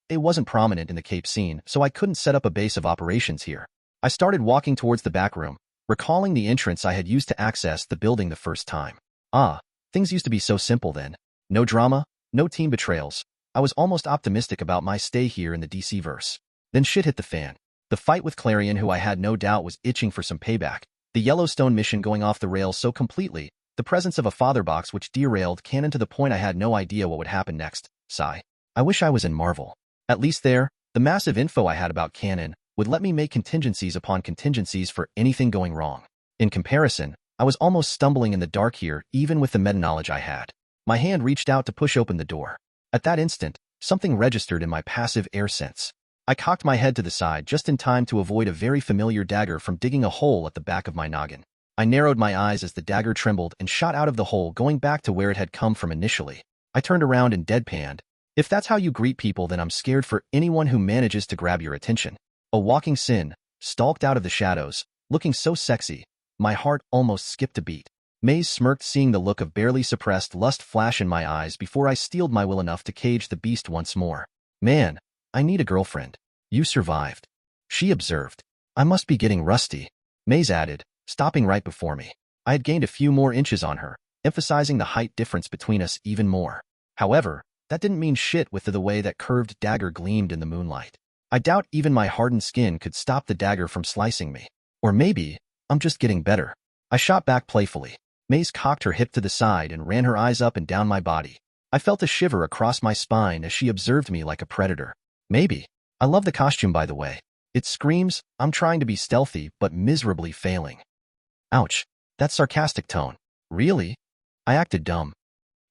it wasn't prominent in the Cape scene, so I couldn't set up a base of operations here. I started walking towards the back room, recalling the entrance I had used to access the building the first time. Things used to be so simple then. No drama, no team betrayals. I was almost optimistic about my stay here in the DC-verse. Then shit hit the fan. The fight with Clarion, who I had no doubt was itching for some payback. The Yellowstone mission going off the rails so completely. The presence of a father box which derailed canon to the point I had no idea what would happen next. Sigh. I wish I was in Marvel. At least there, the massive info I had about canon would let me make contingencies upon contingencies for anything going wrong. In comparison, I was almost stumbling in the dark here even with the meta-knowledge I had. My hand reached out to push open the door. At that instant, something registered in my passive air sense. I cocked my head to the side just in time to avoid a very familiar dagger from digging a hole at the back of my noggin. I narrowed my eyes as the dagger trembled and shot out of the hole, going back to where it had come from initially. I turned around and deadpanned. If that's how you greet people, then I'm scared for anyone who manages to grab your attention. A walking sin stalked out of the shadows, looking so sexy, my heart almost skipped a beat. Maze smirked, seeing the look of barely suppressed lust flash in my eyes before I steeled my will enough to cage the beast once more. Man, I need a girlfriend. You survived, she observed. I must be getting rusty, Maze added, stopping right before me. I had gained a few more inches on her, emphasizing the height difference between us even more. However, that didn't mean shit with the way that curved dagger gleamed in the moonlight. I doubt even my hardened skin could stop the dagger from slicing me. Or maybe, I'm just getting better. I shot back playfully. Maze cocked her hip to the side and ran her eyes up and down my body. I felt a shiver across my spine as she observed me like a predator. Maybe. I love the costume, by the way. It screams, I'm trying to be stealthy but miserably failing. Ouch. That sarcastic tone. Really? I acted dumb.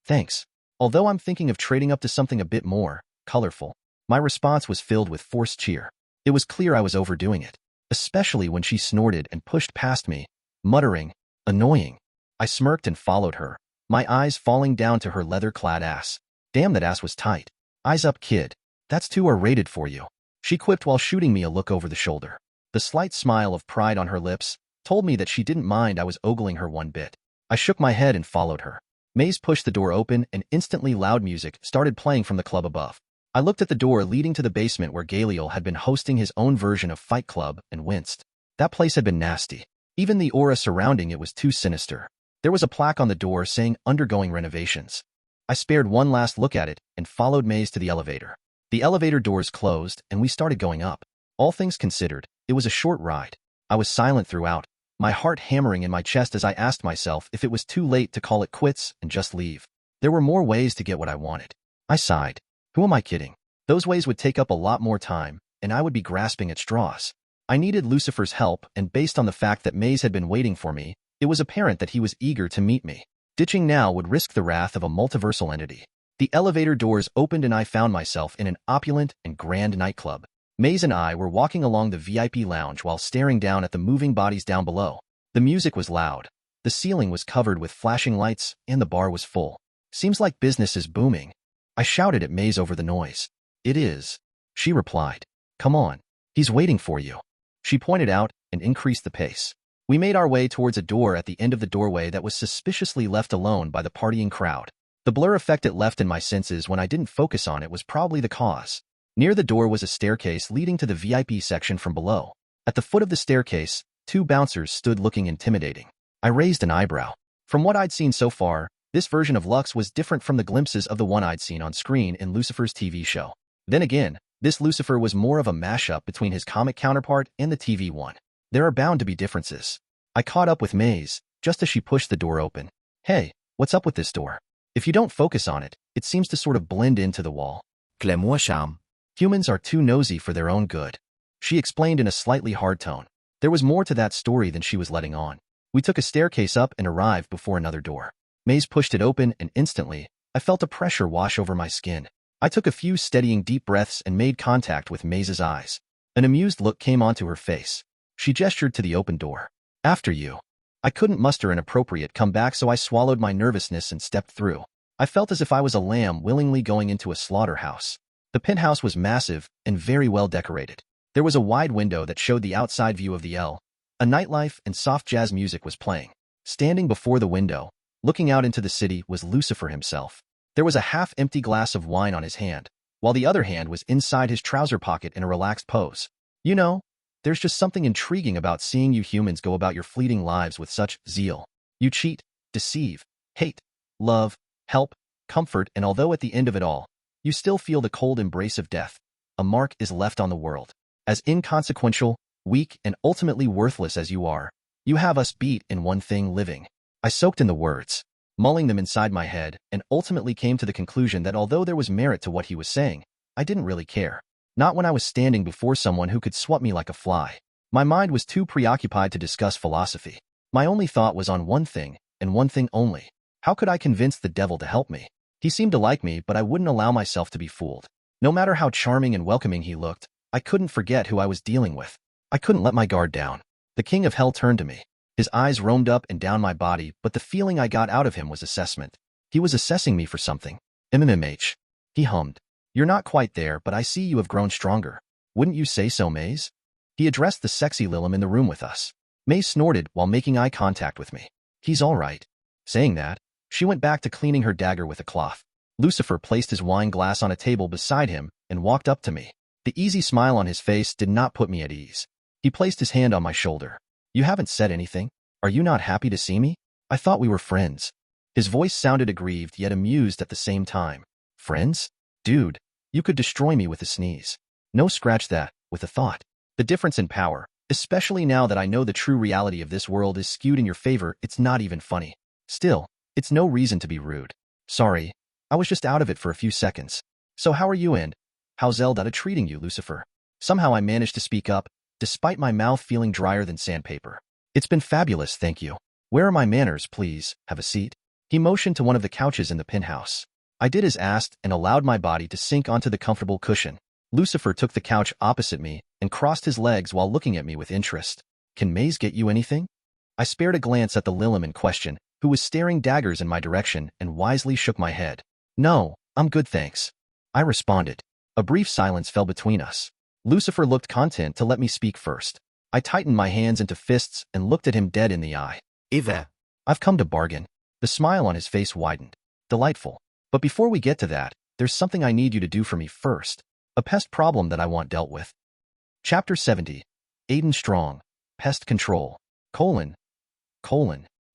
Thanks. Although I'm thinking of trading up to something a bit more colorful. My response was filled with forced cheer. It was clear I was overdoing it, especially when she snorted and pushed past me, muttering, annoying. I smirked and followed her, my eyes falling down to her leather-clad ass. Damn, that ass was tight. Eyes up, kid. That's too R-rated for you, she quipped while shooting me a look over the shoulder. The slight smile of pride on her lips told me that she didn't mind I was ogling her one bit. I shook my head and followed her. Maze pushed the door open and instantly loud music started playing from the club above. I looked at the door leading to the basement where Galil had been hosting his own version of Fight Club and winced. That place had been nasty. Even the aura surrounding it was too sinister. There was a plaque on the door saying undergoing renovations. I spared one last look at it and followed Maze to the elevator. The elevator doors closed and we started going up. All things considered, it was a short ride. I was silent throughout, my heart hammering in my chest as I asked myself if it was too late to call it quits and just leave. There were more ways to get what I wanted. I sighed. Who am I kidding? Those ways would take up a lot more time, and I would be grasping at straws. I needed Lucifer's help, and based on the fact that Maze had been waiting for me, it was apparent that he was eager to meet me. Ditching now would risk the wrath of a multiversal entity. The elevator doors opened and I found myself in an opulent and grand nightclub. Maze and I were walking along the VIP lounge while staring down at the moving bodies down below. The music was loud. The ceiling was covered with flashing lights, and the bar was full. Seems like business is booming. I shouted at Maze over the noise. It is, she replied. Come on. He's waiting for you. She pointed out and increased the pace. We made our way towards a door at the end of the doorway that was suspiciously left alone by the partying crowd. The blur effect it left in my senses when I didn't focus on it was probably the cause. Near the door was a staircase leading to the VIP section from below. At the foot of the staircase, two bouncers stood looking intimidating. I raised an eyebrow. From what I'd seen so far, this version of Lux was different from the glimpses of the one I'd seen on screen in Lucifer's TV show. Then again, this Lucifer was more of a mashup between his comic counterpart and the TV one. There are bound to be differences. I caught up with Maze, just as she pushed the door open. Hey, what's up with this door? If you don't focus on it, it seems to sort of blend into the wall. Clemo charme. Humans are too nosy for their own good. She explained in a slightly hard tone. There was more to that story than she was letting on. We took a staircase up and arrived before another door. Maze pushed it open and instantly, I felt a pressure wash over my skin. I took a few steadying deep breaths and made contact with Maze's eyes. An amused look came onto her face. She gestured to the open door. After you. I couldn't muster an appropriate comeback, so I swallowed my nervousness and stepped through. I felt as if I was a lamb willingly going into a slaughterhouse. The penthouse was massive and very well decorated. There was a wide window that showed the outside view of the L. A nightlife and soft jazz music was playing. Standing before the window, looking out into the city, was Lucifer himself. There was a half-empty glass of wine on his hand, while the other hand was inside his trouser pocket in a relaxed pose. You know, there's just something intriguing about seeing you humans go about your fleeting lives with such zeal. You cheat, deceive, hate, love, help, comfort, and although at the end of it all, you still feel the cold embrace of death, a mark is left on the world. As inconsequential, weak, and ultimately worthless as you are, you have us beat in one thing living. I soaked in the words, mulling them inside my head, and ultimately came to the conclusion that although there was merit to what he was saying, I didn't really care. Not when I was standing before someone who could swat me like a fly. My mind was too preoccupied to discuss philosophy. My only thought was on one thing, and one thing only. How could I convince the devil to help me? He seemed to like me, but I wouldn't allow myself to be fooled. No matter how charming and welcoming he looked, I couldn't forget who I was dealing with. I couldn't let my guard down. The king of hell turned to me. His eyes roamed up and down my body, but the feeling I got out of him was assessment. He was assessing me for something. MMH. He hummed. You're not quite there, but I see you have grown stronger. Wouldn't you say so, Maze? He addressed the sexy Lilim in the room with us. Maze snorted while making eye contact with me. He's all right. Saying that, she went back to cleaning her dagger with a cloth. Lucifer placed his wine glass on a table beside him and walked up to me. The easy smile on his face did not put me at ease. He placed his hand on my shoulder. You haven't said anything. Are you not happy to see me? I thought we were friends. His voice sounded aggrieved yet amused at the same time. Friends? Dude, you could destroy me with a sneeze. No, scratch that, with a thought. The difference in power, especially now that I know the true reality of this world is skewed in your favor, it's not even funny. Still, it's no reason to be rude. Sorry, I was just out of it for a few seconds. So how are you and how's Zelda treating you, Lucifer? Somehow I managed to speak up, despite my mouth feeling drier than sandpaper. It's been fabulous, thank you. Where are my manners, please? Have a seat. He motioned to one of the couches in the penthouse. I did as asked and allowed my body to sink onto the comfortable cushion. Lucifer took the couch opposite me and crossed his legs while looking at me with interest. Can Maze get you anything? I spared a glance at the Lilim in question, who was staring daggers in my direction, and wisely shook my head. No, I'm good thanks. I responded. A brief silence fell between us. Lucifer looked content to let me speak first. I tightened my hands into fists and looked at him dead in the eye. Either. I've come to bargain. The smile on his face widened. Delightful. But before we get to that, there's something I need you to do for me first. A pest problem that I want dealt with. Chapter 70. Aden Strong. Pest Control. Colon.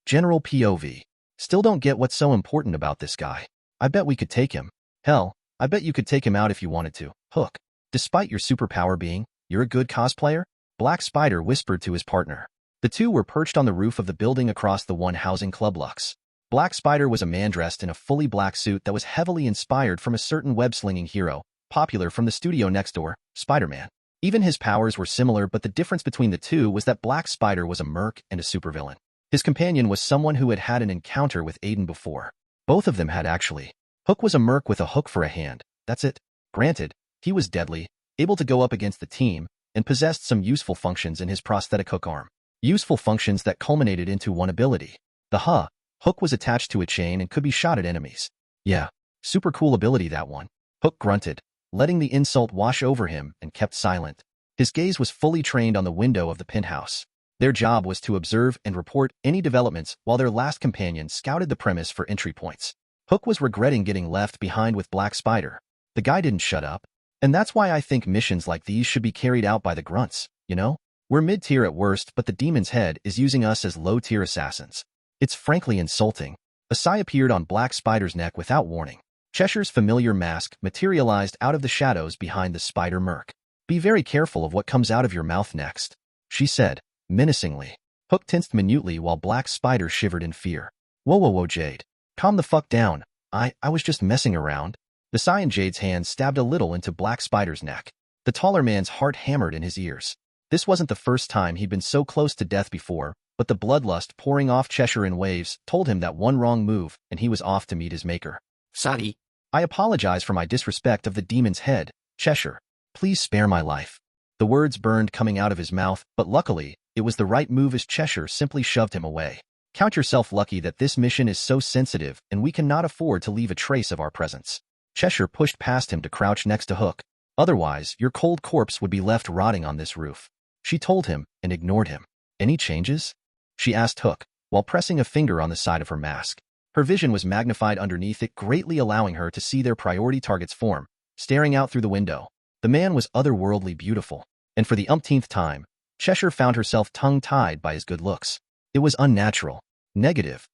General POV. Still don't get what's so important about this guy. I bet we could take him. Hell, I bet you could take him out if you wanted to. Hook. Despite your superpower being, you're a good cosplayer? Black Spider whispered to his partner. The two were perched on the roof of the building across the one housing Club Lux. Black Spider was a man dressed in a fully black suit that was heavily inspired from a certain web-slinging hero, popular from the studio next door, Spider-Man. Even his powers were similar, but the difference between the two was that Black Spider was a merc and a supervillain. His companion was someone who had had an encounter with Aden before. Both of them had actually. Hook was a merc with a hook for a hand, that's it. Granted, he was deadly, able to go up against the team, and possessed some useful functions in his prosthetic hook arm. Useful functions that culminated into one ability. The hook was attached to a chain and could be shot at enemies. Yeah, super cool ability that one. Hook grunted, letting the insult wash over him, and kept silent. His gaze was fully trained on the window of the penthouse. Their job was to observe and report any developments while their last companion scouted the premise for entry points. Hook was regretting getting left behind with Black Spider. The guy didn't shut up. And that's why I think missions like these should be carried out by the grunts, you know? We're mid-tier at worst, but the demon's head is using us as low-tier assassins. It's frankly insulting. A sigh appeared on Black Spider's neck without warning. Cheshire's familiar mask materialized out of the shadows behind the spider merc. Be very careful of what comes out of your mouth next, she said, menacingly. Hook tensed minutely while Black Spider shivered in fear. Whoa, Jade. Calm the fuck down. I was just messing around. The sigh in Jade's hand stabbed a little into Black Spider's neck. The taller man's heart hammered in his ears. This wasn't the first time he'd been so close to death before, but the bloodlust pouring off Cheshire in waves told him that one wrong move and he was off to meet his maker. Sorry. I apologize for my disrespect of the demon's head, Cheshire. Please spare my life. The words burned coming out of his mouth, but luckily, it was the right move as Cheshire simply shoved him away. Count yourself lucky that this mission is so sensitive and we cannot afford to leave a trace of our presence. Cheshire pushed past him to crouch next to Hook. Otherwise, your cold corpse would be left rotting on this roof. She told him and ignored him. Any changes? She asked Hook, while pressing a finger on the side of her mask. Her vision was magnified underneath it, greatly allowing her to see their priority target's form, staring out through the window. The man was otherworldly beautiful, and for the umpteenth time, Cheshire found herself tongue-tied by his good looks. It was unnatural. Negative.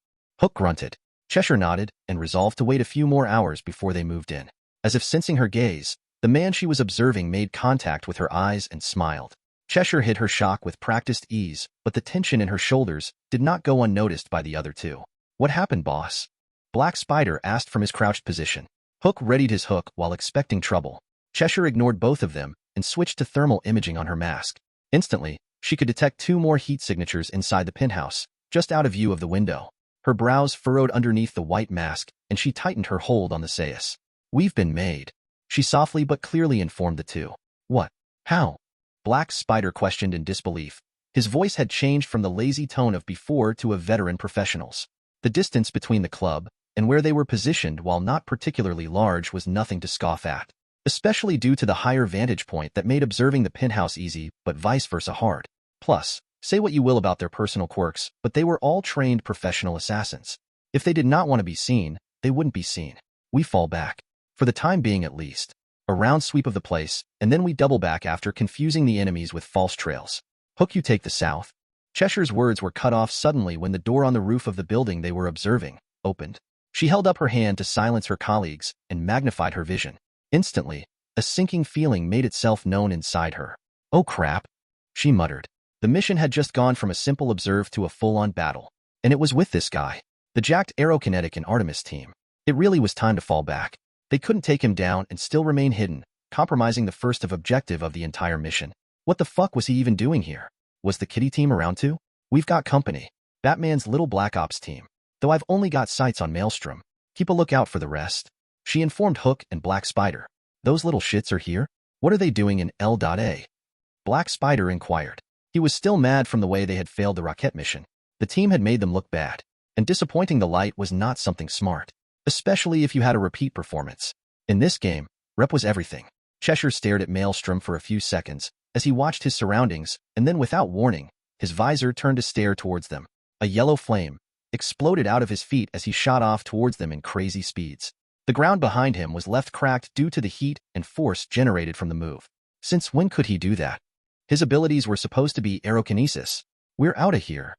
Hook grunted. Cheshire nodded and resolved to wait a few more hours before they moved in. As if sensing her gaze, the man she was observing made contact with her eyes and smiled. Cheshire hid her shock with practiced ease, but the tension in her shoulders did not go unnoticed by the other two. What happened, boss? Black Spider asked from his crouched position. Hook readied his hook while expecting trouble. Cheshire ignored both of them and switched to thermal imaging on her mask. Instantly, she could detect two more heat signatures inside the penthouse, just out of view of the window. Her brows furrowed underneath the white mask, and she tightened her hold on the sais. We've been made. She softly but clearly informed the two. What? How? Black Spider questioned in disbelief. His voice had changed from the lazy tone of before to a veteran professional's. The distance between the club and where they were positioned, while not particularly large, was nothing to scoff at, especially due to the higher vantage point that made observing the penthouse easy but vice versa hard. Plus, say what you will about their personal quirks, but they were all trained professional assassins. If they did not want to be seen, they wouldn't be seen. We fall back. For the time being at least. A round sweep of the place, and then we double back after confusing the enemies with false trails. Hook, you take the south. Cheshire's words were cut off suddenly when the door on the roof of the building they were observing opened. She held up her hand to silence her colleagues and magnified her vision. Instantly, a sinking feeling made itself known inside her. Oh crap, she muttered. The mission had just gone from a simple observe to a full-on battle. And it was with this guy, the jacked Aerokinetic and Artemis team. It really was time to fall back. They couldn't take him down and still remain hidden, compromising the first objective of the entire mission. What the fuck was he even doing here? Was the kitty team around too? We've got company. Batman's little Black Ops team. Though I've only got sights on Maelstrom. Keep a lookout for the rest. She informed Hook and Black Spider. Those little shits are here? What are they doing in L.A? Black Spider inquired. He was still mad from the way they had failed the rocket mission. The team had made them look bad. And disappointing the light was not something smart. Especially if you had a repeat performance. In this game, rep was everything. Cheshire stared at Maelstrom for a few seconds as he watched his surroundings, and then without warning, his visor turned to stare towards them. A yellow flame exploded out of his feet as he shot off towards them in crazy speeds. The ground behind him was left cracked due to the heat and force generated from the move. Since when could he do that? His abilities were supposed to be aerokinesis. We're out of here.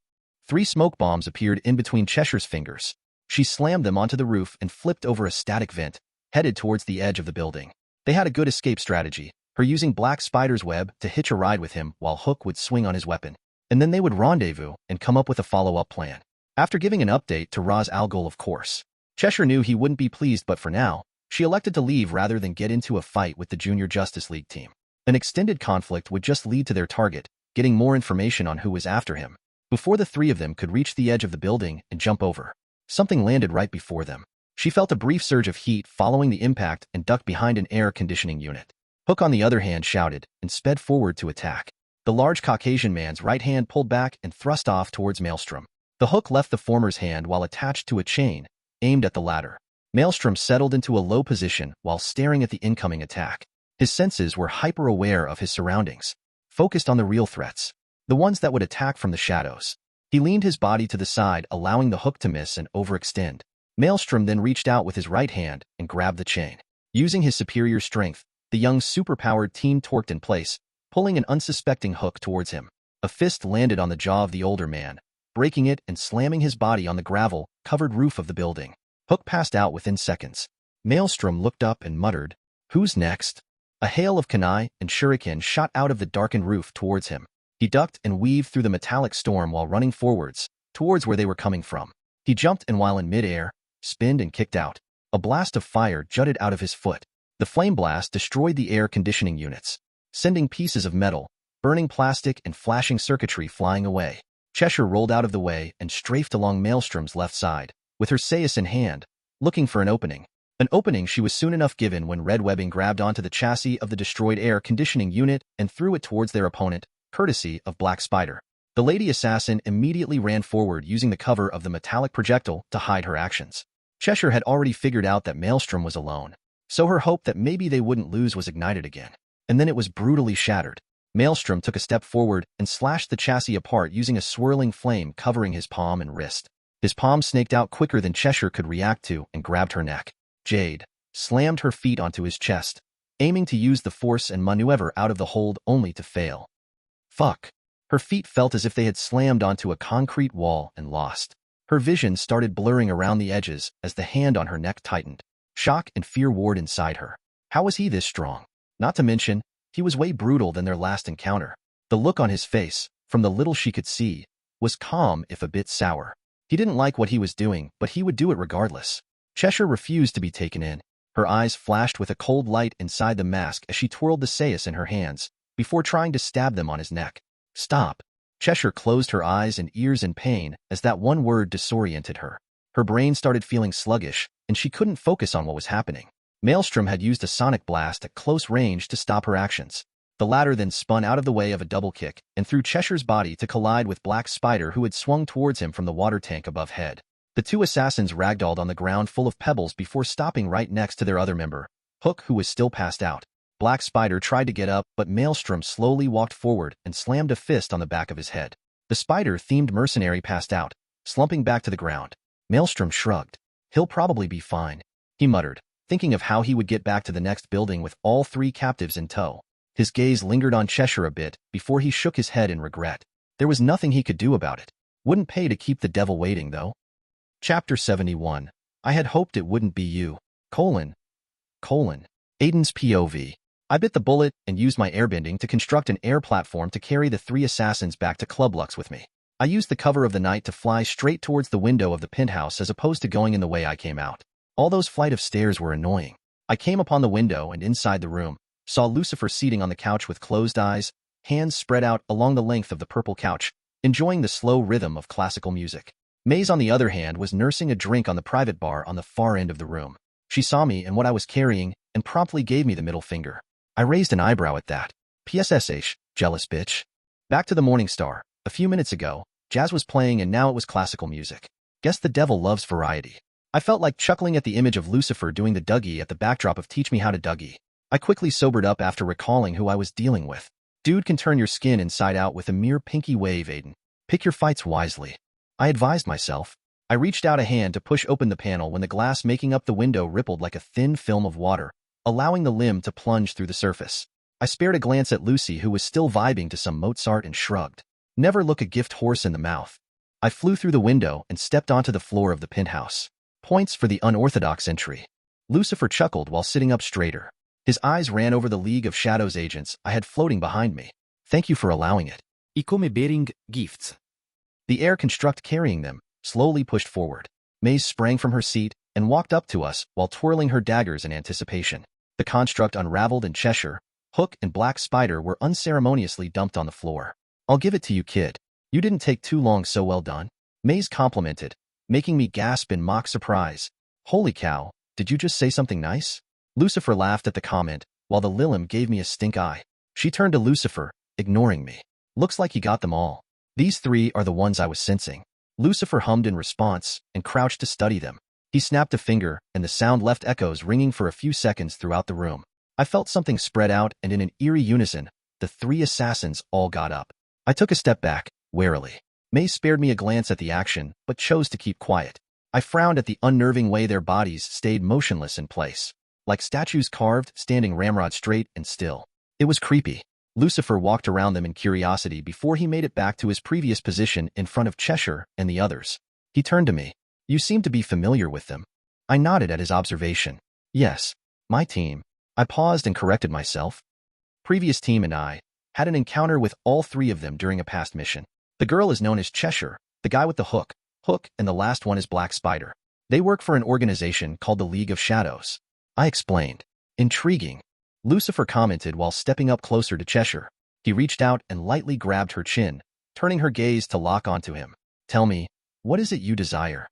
3 smoke bombs appeared in between Cheshire's fingers. She slammed them onto the roof and flipped over a static vent, headed towards the edge of the building. They had a good escape strategy, her using Black Spider's web to hitch a ride with him while Hook would swing on his weapon. And then they would rendezvous and come up with a follow-up plan. After giving an update to Ra's al Ghul, of course. Cheshire knew he wouldn't be pleased, but for now, she elected to leave rather than get into a fight with the Junior Justice League team. An extended conflict would just lead to their target getting more information on who was after him. Before the 3 of them could reach the edge of the building and jump over, something landed right before them. She felt a brief surge of heat following the impact and ducked behind an air conditioning unit. Hook, on the other hand, shouted and sped forward to attack. The large Caucasian man's right hand pulled back and thrust off towards Maelstrom. The hook left the former's hand while attached to a chain, aimed at the latter. Maelstrom settled into a low position while staring at the incoming attack. His senses were hyper-aware of his surroundings, focused on the real threats, the ones that would attack from the shadows. He leaned his body to the side, allowing the hook to miss and overextend. Maelstrom then reached out with his right hand and grabbed the chain. Using his superior strength, the young superpowered team torqued in place, pulling an unsuspecting hook towards him. A fist landed on the jaw of the older man, breaking it and slamming his body on the gravel-covered roof of the building. Hook passed out within seconds. Maelstrom looked up and muttered, "Who's next?" A hail of kunai and shuriken shot out of the darkened roof towards him. He ducked and weaved through the metallic storm while running forwards, towards where they were coming from. He jumped and while in mid-air, spinned and kicked out. A blast of fire jutted out of his foot. The flame blast destroyed the air conditioning units, sending pieces of metal, burning plastic and flashing circuitry flying away. Cheshire rolled out of the way and strafed along Maelstrom's left side, with her sais in hand, looking for an opening. An opening she was soon enough given when red webbing grabbed onto the chassis of the destroyed air conditioning unit and threw it towards their opponent, courtesy of Black Spider. The lady assassin immediately ran forward using the cover of the metallic projectile to hide her actions. Cheshire had already figured out that Maelstrom was alone, so her hope that maybe they wouldn't lose was ignited again. And then it was brutally shattered. Maelstrom took a step forward and slashed the chassis apart using a swirling flame covering his palm and wrist. His palm snaked out quicker than Cheshire could react to and grabbed her neck. Jade slammed her feet onto his chest, aiming to use the force and maneuver out of the hold only to fail. Fuck. Her feet felt as if they had slammed onto a concrete wall and lost. Her vision started blurring around the edges as the hand on her neck tightened. Shock and fear warred inside her. How was he this strong? Not to mention, he was way brutal than their last encounter. The look on his face, from the little she could see, was calm if a bit sour. He didn't like what he was doing, but he would do it regardless. Cheshire refused to be taken in. Her eyes flashed with a cold light inside the mask as she twirled the sais in her hands, before trying to stab them on his neck. Stop. Cheshire closed her eyes and ears in pain as that one word disoriented her. Her brain started feeling sluggish, and she couldn't focus on what was happening. Maelstrom had used a sonic blast at close range to stop her actions. The latter then spun out of the way of a double kick and threw Cheshire's body to collide with Black Spider, who had swung towards him from the water tank above head. The two assassins ragdolled on the ground full of pebbles before stopping right next to their other member, Hook, who was still passed out. Black Spider tried to get up, but Maelstrom slowly walked forward and slammed a fist on the back of his head. The spider-themed mercenary passed out, slumping back to the ground. Maelstrom shrugged. He'll probably be fine, he muttered, thinking of how he would get back to the next building with all three captives in tow. His gaze lingered on Cheshire a bit before he shook his head in regret. There was nothing he could do about it. Wouldn't pay to keep the devil waiting, though. Chapter 71. I had hoped it wouldn't be you. Aden's POV. I bit the bullet and used my airbending to construct an air platform to carry the three assassins back to Club Lux with me. I used the cover of the night to fly straight towards the window of the penthouse as opposed to going in the way I came out. All those flight of stairs were annoying. I came upon the window and inside the room, saw Lucifer seating on the couch with closed eyes, hands spread out along the length of the purple couch, enjoying the slow rhythm of classical music. Maze, on the other hand, was nursing a drink on the private bar on the far end of the room. She saw me and what I was carrying and promptly gave me the middle finger. I raised an eyebrow at that. PSSH, jealous bitch. Back to the Morning Star. A few minutes ago, jazz was playing and now it was classical music. Guess the devil loves variety. I felt like chuckling at the image of Lucifer doing the Dougie at the backdrop of Teach Me How to Dougie. I quickly sobered up after recalling who I was dealing with. Dude can turn your skin inside out with a mere pinky wave, Aden. Pick your fights wisely. I advised myself. I reached out a hand to push open the panel when the glass making up the window rippled like a thin film of water, allowing the limb to plunge through the surface. I spared a glance at Lucy, who was still vibing to some Mozart, and shrugged. Never look a gift horse in the mouth. I flew through the window and stepped onto the floor of the penthouse. Points for the unorthodox entry. Lucifer chuckled while sitting up straighter. His eyes ran over the League of Shadows agents I had floating behind me. Thank you for allowing it. I come bearing gifts. The air construct carrying them slowly pushed forward. Maze sprang from her seat and walked up to us while twirling her daggers in anticipation. The construct unraveled and Cheshire, Hook, and Black Spider were unceremoniously dumped on the floor. I'll give it to you, kid. You didn't take too long, so well done. Maze complimented, making me gasp in mock surprise. Holy cow, did you just say something nice? Lucifer laughed at the comment, while the Lilim gave me a stink eye. She turned to Lucifer, ignoring me. Looks like he got them all. These three are the ones I was sensing. Lucifer hummed in response and crouched to study them. He snapped a finger, and the sound left echoes ringing for a few seconds throughout the room. I felt something spread out, and in an eerie unison, the three assassins all got up. I took a step back, warily. May spared me a glance at the action, but chose to keep quiet. I frowned at the unnerving way their bodies stayed motionless in place, like statues carved, standing ramrod straight and still. It was creepy. Lucifer walked around them in curiosity before he made it back to his previous position in front of Cheshire and the others. He turned to me. You seem to be familiar with them. I nodded at his observation. Yes, my team. I paused and corrected myself. Previous team and I had an encounter with all three of them during a past mission. The girl is known as Cheshire, the guy with the hook, and the last one is Black Spider. They work for an organization called the League of Shadows. I explained. Intriguing. Lucifer commented while stepping up closer to Cheshire. He reached out and lightly grabbed her chin, turning her gaze to lock onto him. Tell me, what is it you desire?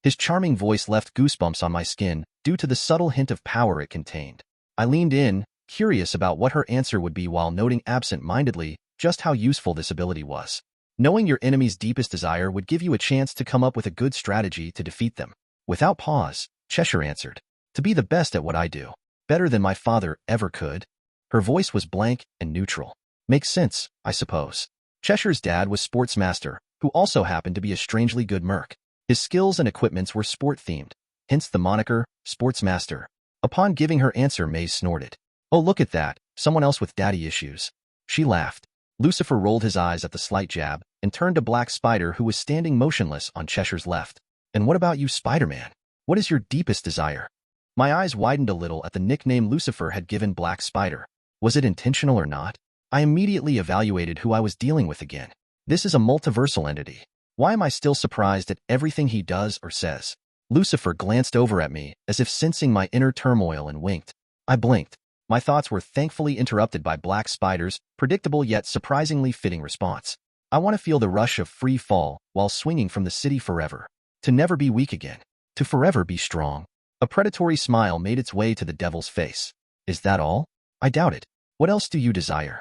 His charming voice left goosebumps on my skin due to the subtle hint of power it contained. I leaned in, curious about what her answer would be while noting absent-mindedly just how useful this ability was. Knowing your enemy's deepest desire would give you a chance to come up with a good strategy to defeat them. Without pause, Cheshire answered. To be the best at what I do. Better than my father ever could. Her voice was blank and neutral. Makes sense, I suppose. Cheshire's dad was Sportsmaster, who also happened to be a strangely good merc. His skills and equipments were sport-themed, hence the moniker, Sportsmaster. Upon giving her answer, May snorted. Oh, look at that, someone else with daddy issues. She laughed. Lucifer rolled his eyes at the slight jab and turned to Black Spider, who was standing motionless on Cheshire's left. And what about you, Spider-Man? What is your deepest desire? My eyes widened a little at the nickname Lucifer had given Black Spider. Was it intentional or not? I immediately evaluated who I was dealing with again. This is a multiversal entity. Why am I still surprised at everything he does or says? Lucifer glanced over at me as if sensing my inner turmoil and winked. I blinked. My thoughts were thankfully interrupted by Black Spider's predictable yet surprisingly fitting response. I want to feel the rush of free fall while swinging from the city forever. To never be weak again. To forever be strong. A predatory smile made its way to the devil's face. Is that all? I doubt it. What else do you desire?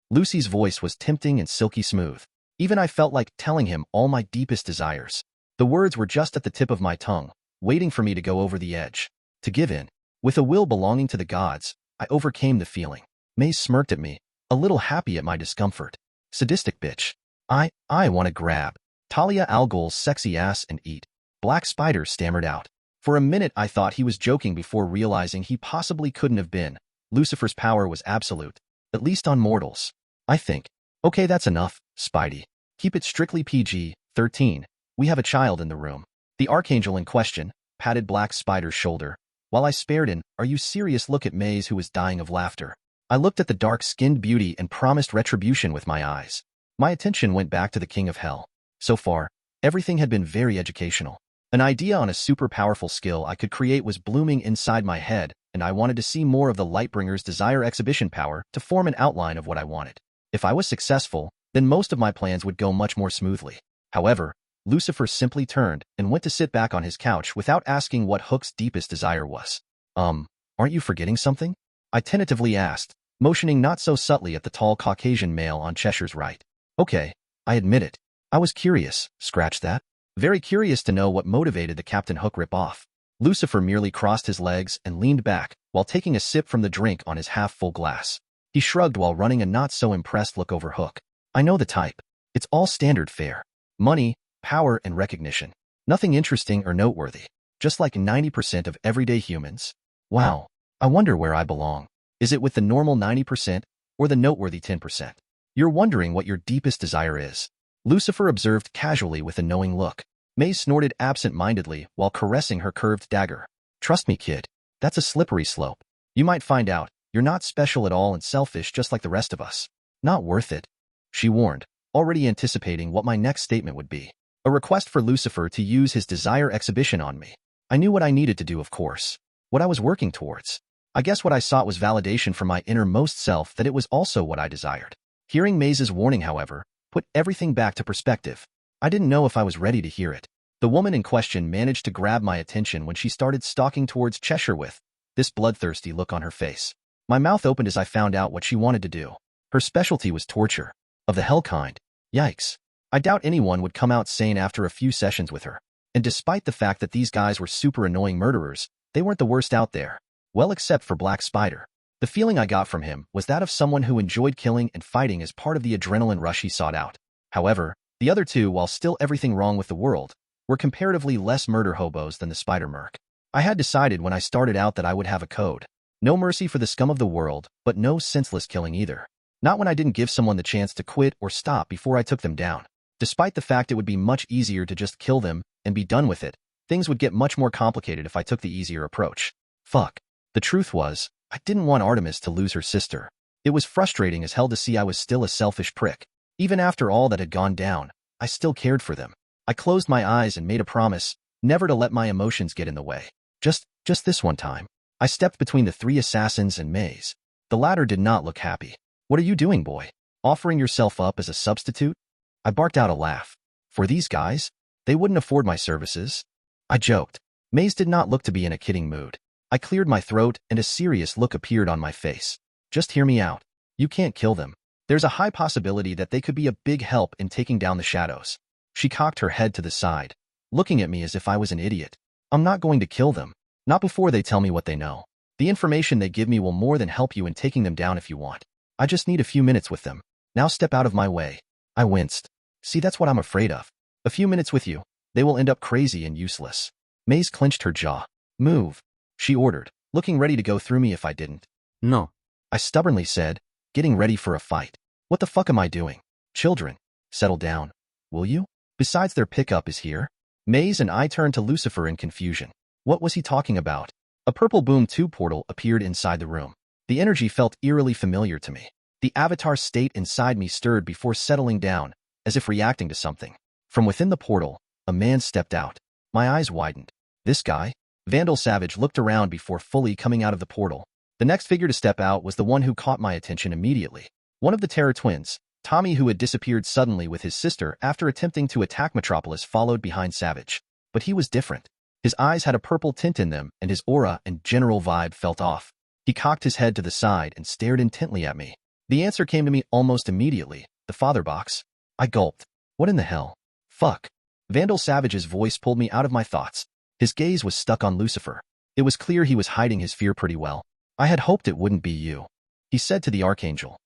Lucy's voice was tempting and silky smooth. Even I felt like telling him all my deepest desires. The words were just at the tip of my tongue, waiting for me to go over the edge. To give in. With a will belonging to the gods, I overcame the feeling. May smirked at me, a little happy at my discomfort. Sadistic bitch. I want to grab Talia al Ghul's sexy ass and eat. Black Spider stammered out. For a minute I thought he was joking before realizing he possibly couldn't have been. Lucifer's power was absolute, at least on mortals. I think. Okay, that's enough, Spidey. Keep it strictly PG-13. We have a child in the room. The archangel in question patted Black Spider's shoulder, while I spared an "Are you serious?" look at Maze, who was dying of laughter. I looked at the dark-skinned beauty and promised retribution with my eyes. My attention went back to the King of Hell. So far, everything had been very educational. An idea on a super powerful skill I could create was blooming inside my head, and I wanted to see more of the Lightbringer's desire exhibition power to form an outline of what I wanted. If I was successful, then most of my plans would go much more smoothly. However, Lucifer simply turned and went to sit back on his couch without asking what Hook's deepest desire was. Aren't you forgetting something? I tentatively asked, motioning not so subtly at the tall Caucasian male on Cheshire's right. Okay, I admit it. I was curious, scratch that. Very curious to know what motivated the Captain Hook rip-off. Lucifer merely crossed his legs and leaned back while taking a sip from the drink on his half-full glass. He shrugged while running a not-so-impressed look over Hook. I know the type. It's all standard fare. Money, power, and recognition. Nothing interesting or noteworthy. Just like 90% of everyday humans. Wow, I wonder where I belong. Is it with the normal 90% or the noteworthy 10%? You're wondering what your deepest desire is. Lucifer observed casually with a knowing look. May snorted absent-mindedly while caressing her curved dagger. Trust me, kid. That's a slippery slope. You might find out you're not special at all and selfish just like the rest of us. Not worth it, she warned, already anticipating what my next statement would be. A request for Lucifer to use his desire exhibition on me. I knew what I needed to do, of course. What I was working towards. I guess what I sought was validation from my innermost self that it was also what I desired. Hearing Maze's warning, however, put everything back to perspective. I didn't know if I was ready to hear it. The woman in question managed to grab my attention when she started stalking towards Cheshire with this bloodthirsty look on her face. My mouth opened as I found out what she wanted to do. Her specialty was torture. Of the hell kind. Yikes. I doubt anyone would come out sane after a few sessions with her. And despite the fact that these guys were super annoying murderers, they weren't the worst out there. Well, except for Black Spider. The feeling I got from him was that of someone who enjoyed killing and fighting as part of the adrenaline rush he sought out. However, the other two, while still everything wrong with the world, were comparatively less murder hobos than the Spider Merc. I had decided when I started out that I would have a code. No mercy for the scum of the world, but no senseless killing either. Not when I didn't give someone the chance to quit or stop before I took them down. Despite the fact it would be much easier to just kill them and be done with it, things would get much more complicated if I took the easier approach. Fuck. The truth was, I didn't want Artemis to lose her sister. It was frustrating as hell to see I was still a selfish prick. Even after all that had gone down, I still cared for them. I closed my eyes and made a promise, never to let my emotions get in the way. Just this one time. I stepped between the three assassins and Maze. The latter did not look happy. What are you doing, boy? Offering yourself up as a substitute? I barked out a laugh. For these guys? They wouldn't afford my services. I joked. Maze did not look to be in a kidding mood. I cleared my throat and a serious look appeared on my face. Just hear me out. You can't kill them. There's a high possibility that they could be a big help in taking down the shadows. She cocked her head to the side, looking at me as if I was an idiot. I'm not going to kill them. Not before they tell me what they know. The information they give me will more than help you in taking them down if you want. I just need a few minutes with them. Now step out of my way. I winced. See, that's what I'm afraid of. A few minutes with you. They will end up crazy and useless. Maze clenched her jaw. Move, she ordered, looking ready to go through me if I didn't. No. I stubbornly said, getting ready for a fight. What the fuck am I doing? Children, settle down. Will you? Besides, their pickup is here. Maze and I turned to Lucifer in confusion. What was he talking about? A purple Boom 2 portal appeared inside the room. The energy felt eerily familiar to me. The avatar state inside me stirred before settling down, as if reacting to something. From within the portal, a man stepped out. My eyes widened. This guy? Vandal Savage looked around before fully coming out of the portal. The next figure to step out was the one who caught my attention immediately. One of the Terror Twins, Tommy, who had disappeared suddenly with his sister after attempting to attack Metropolis, followed behind Savage. But he was different. His eyes had a purple tint in them, and his aura and general vibe felt off. He cocked his head to the side and stared intently at me. The answer came to me almost immediately. The father box. I gulped. What in the hell? Fuck. Vandal Savage's voice pulled me out of my thoughts. His gaze was stuck on Lucifer. It was clear he was hiding his fear pretty well. I had hoped it wouldn't be you, he said to the Archangel.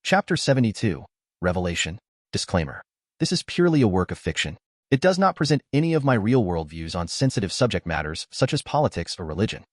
Chapter 72. Revelation. Disclaimer. This is purely a work of fiction. It does not present any of my real-world views on sensitive subject matters such as politics or religion.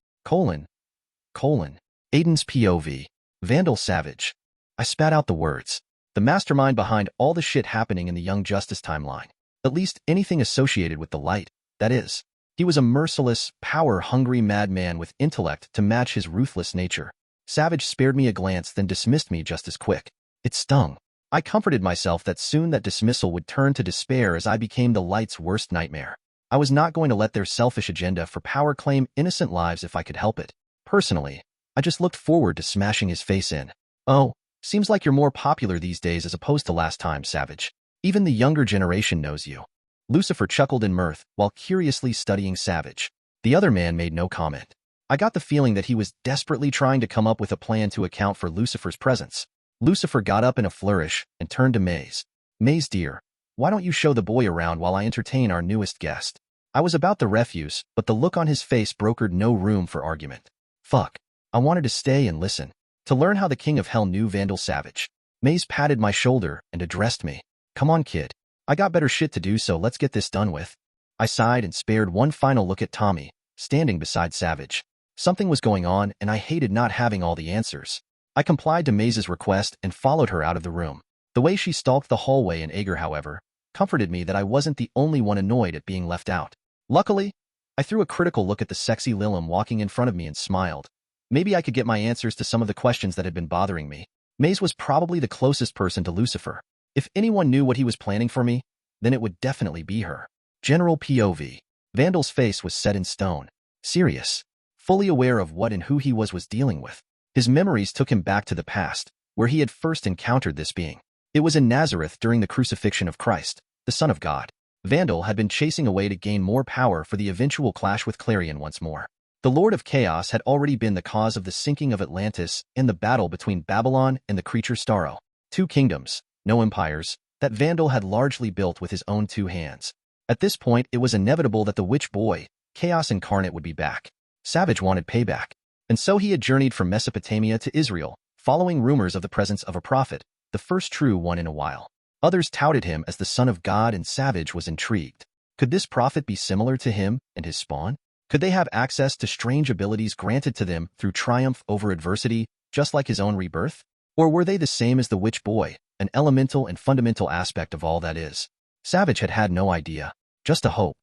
Aden's POV. Vandal Savage. I spat out the words. The mastermind behind all the shit happening in the Young Justice timeline. At least anything associated with the light, that is. He was a merciless, power-hungry madman with intellect to match his ruthless nature. Savage spared me a glance, then dismissed me just as quick. It stung. I comforted myself that soon that dismissal would turn to despair as I became the light's worst nightmare. I was not going to let their selfish agenda for power claim innocent lives if I could help it. Personally, I just looked forward to smashing his face in. Oh, seems like you're more popular these days as opposed to last time, Savage. Even the younger generation knows you. Lucifer chuckled in mirth while curiously studying Savage. The other man made no comment. I got the feeling that he was desperately trying to come up with a plan to account for Lucifer's presence. Lucifer got up in a flourish and turned to Maze. Maze, dear, why don't you show the boy around while I entertain our newest guest? I was about the refuse, but the look on his face brokered no room for argument. Fuck. I wanted to stay and listen. To learn how the King of Hell knew Vandal Savage. Maze patted my shoulder and addressed me. Come on, kid. I got better shit to do, so let's get this done with. I sighed and spared one final look at Tommy, standing beside Savage. Something was going on, and I hated not having all the answers. I complied to Maze's request and followed her out of the room. The way she stalked the hallway in anger, however, comforted me that I wasn't the only one annoyed at being left out. Luckily, I threw a critical look at the sexy Lilum walking in front of me and smiled. Maybe I could get my answers to some of the questions that had been bothering me. Maze was probably the closest person to Lucifer. If anyone knew what he was planning for me, then it would definitely be her. General POV. Vandal's face was set in stone. Serious. Fully aware of what and who he was dealing with. His memories took him back to the past, where he had first encountered this being. It was in Nazareth during the crucifixion of Christ, the Son of God. Vandal had been chasing away to gain more power for the eventual clash with Clarion once more. The Lord of Chaos had already been the cause of the sinking of Atlantis and the battle between Babylon and the creature Starro. Two kingdoms, no empires, that Vandal had largely built with his own two hands. At this point, it was inevitable that the witch boy, Chaos Incarnate, would be back. Savage wanted payback. And so he had journeyed from Mesopotamia to Israel, following rumors of the presence of a prophet, the first true one in a while. Others touted him as the son of God, and Savage was intrigued. Could this prophet be similar to him and his spawn? Could they have access to strange abilities granted to them through triumph over adversity, just like his own rebirth? Or were they the same as the witch boy, an elemental and fundamental aspect of all that is? Savage had had no idea, just a hope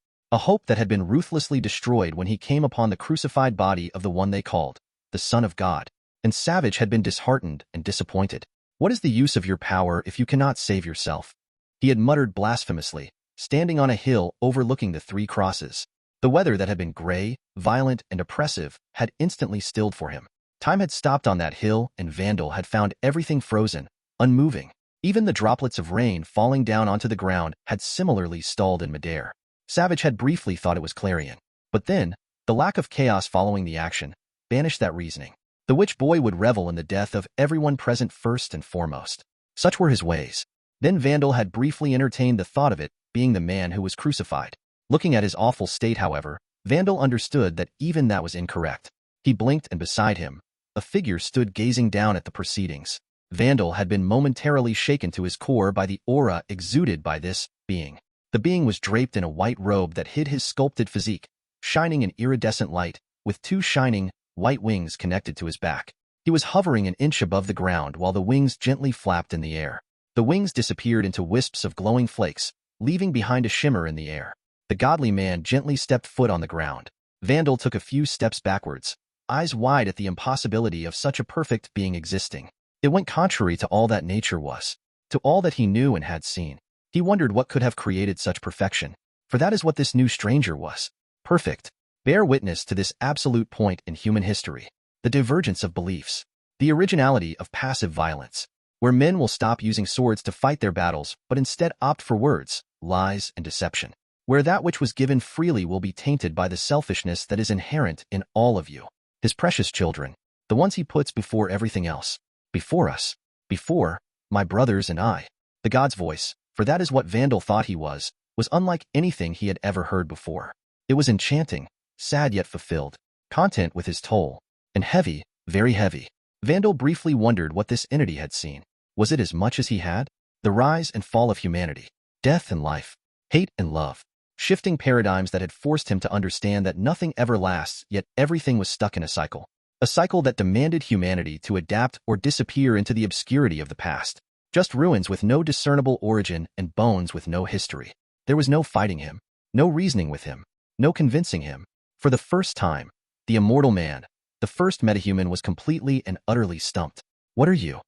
that had been ruthlessly destroyed when he came upon the crucified body of the one they called the Son of God. And Savage had been disheartened and disappointed. What is the use of your power if you cannot save yourself? He had muttered blasphemously, standing on a hill overlooking the three crosses. The weather that had been gray, violent, and oppressive had instantly stilled for him. Time had stopped on that hill, and Vandal had found everything frozen, unmoving. Even the droplets of rain falling down onto the ground had similarly stalled in midair. Savage had briefly thought it was Clarion. But then, the lack of chaos following the action banished that reasoning. The witch boy would revel in the death of everyone present first and foremost. Such were his ways. Then Vandal had briefly entertained the thought of it being the man who was crucified. Looking at his awful state, however, Vandal understood that even that was incorrect. He blinked, and beside him, a figure stood gazing down at the proceedings. Vandal had been momentarily shaken to his core by the aura exuded by this being. The being was draped in a white robe that hid his sculpted physique, shining in iridescent light, with two shining, white wings connected to his back. He was hovering an inch above the ground while the wings gently flapped in the air. The wings disappeared into wisps of glowing flakes, leaving behind a shimmer in the air. The godly man gently stepped foot on the ground. Vandal took a few steps backwards, eyes wide at the impossibility of such a perfect being existing. It went contrary to all that nature was, to all that he knew and had seen. He wondered what could have created such perfection, for that is what this new stranger was. Perfect. Bear witness to this absolute point in human history, the divergence of beliefs, the originality of passive violence, where men will stop using swords to fight their battles but instead opt for words, lies, and deception. Where that which was given freely will be tainted by the selfishness that is inherent in all of you, his precious children, the ones he puts before everything else. Before us. Before my brothers and I. The god's voice, for that is what Vandal thought he was unlike anything he had ever heard before. It was enchanting, sad yet fulfilled, content with his toll, and heavy, very heavy. Vandal briefly wondered what this entity had seen. Was it as much as he had? The rise and fall of humanity, death and life, hate and love. Shifting paradigms that had forced him to understand that nothing ever lasts, yet everything was stuck in a cycle. A cycle that demanded humanity to adapt or disappear into the obscurity of the past. Just ruins with no discernible origin and bones with no history. There was no fighting him, no reasoning with him, no convincing him. For the first time, the immortal man, the first metahuman, was completely and utterly stumped. What are you?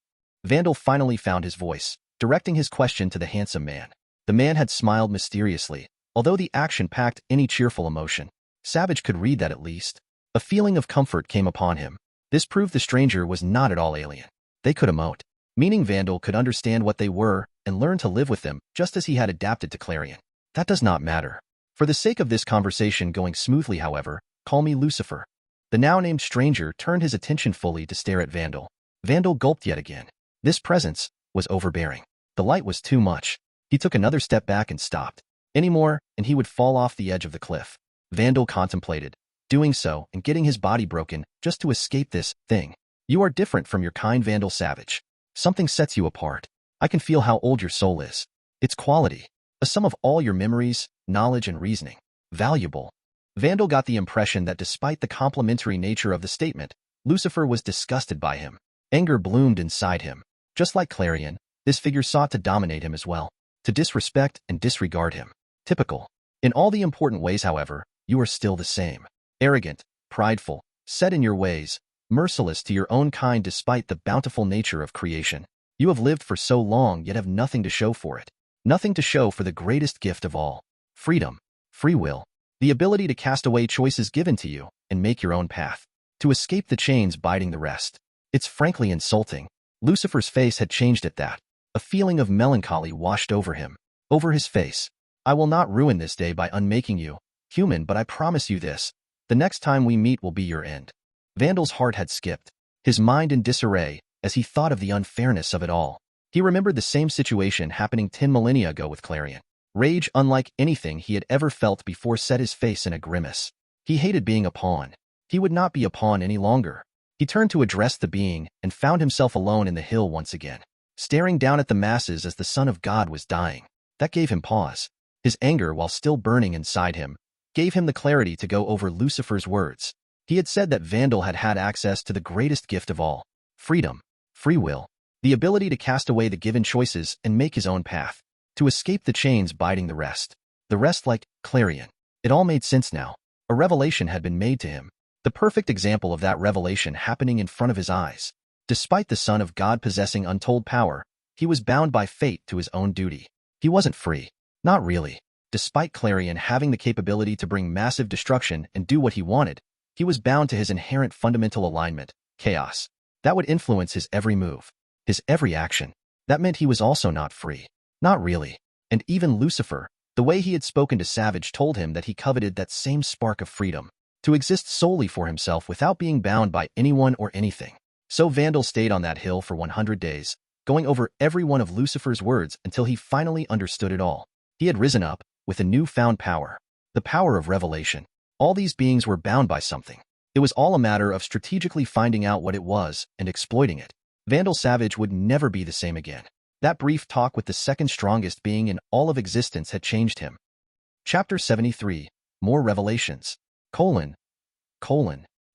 Vandal finally found his voice, directing his question to the handsome man. The man had smiled mysteriously, although the action packed any cheerful emotion. Savage could read that at least. A feeling of comfort came upon him. This proved the stranger was not at all alien. They could emote, meaning Vandal could understand what they were and learn to live with them just as he had adapted to Clarion. That does not matter. For the sake of this conversation going smoothly, however, call me Lucifer. The now-named stranger turned his attention fully to stare at Vandal. Vandal gulped yet again. This presence was overbearing. The light was too much. He took another step back and stopped. Any more, and he would fall off the edge of the cliff. Vandal contemplated, doing so and getting his body broken just to escape this thing. You are different from your kind, Vandal Savage. Something sets you apart. I can feel how old your soul is. Its quality, a sum of all your memories, knowledge, and reasoning. Valuable. Vandal got the impression that despite the complimentary nature of the statement, Lucifer was disgusted by him. Anger bloomed inside him. Just like Clarion, this figure sought to dominate him as well, to disrespect and disregard him. Typical. In all the important ways, however, you are still the same. Arrogant, prideful, set in your ways, merciless to your own kind despite the bountiful nature of creation. You have lived for so long yet have nothing to show for it. Nothing to show for the greatest gift of all. Freedom, free will, the ability to cast away choices given to you and make your own path. To escape the chains binding the rest. It's frankly insulting. Lucifer's face had changed at that. A feeling of melancholy washed over him, over his face. I will not ruin this day by unmaking you human, but I promise you this. The next time we meet will be your end. Vandal's heart had skipped, his mind in disarray as he thought of the unfairness of it all. He remembered the same situation happening 10 millennia ago with Clarion. Rage unlike anything he had ever felt before set his face in a grimace. He hated being a pawn. He would not be a pawn any longer. He turned to address the being and found himself alone in the hill once again, staring down at the masses as the Son of God was dying. That gave him pause. His anger, while still burning inside him, gave him the clarity to go over Lucifer's words. He had said that Vandal had had access to the greatest gift of all: freedom, free will, the ability to cast away the given choices and make his own path, to escape the chains biting the rest. The rest like Clarion. It all made sense now. A revelation had been made to him. The perfect example of that revelation happening in front of his eyes. Despite the Son of God possessing untold power, he was bound by fate to his own duty. He wasn't free. Not really. Despite Clarion having the capability to bring massive destruction and do what he wanted, he was bound to his inherent fundamental alignment, chaos. That would influence his every move, his every action. That meant he was also not free. Not really. And even Lucifer, the way he had spoken to Savage told him that he coveted that same spark of freedom, to exist solely for himself without being bound by anyone or anything. So Vandal stayed on that hill for 100 days, going over every one of Lucifer's words until he finally understood it all. He had risen up, with a newfound power. The power of revelation. All these beings were bound by something. It was all a matter of strategically finding out what it was and exploiting it. Vandal Savage would never be the same again. That brief talk with the second strongest being in all of existence had changed him. Chapter 73. More Revelations.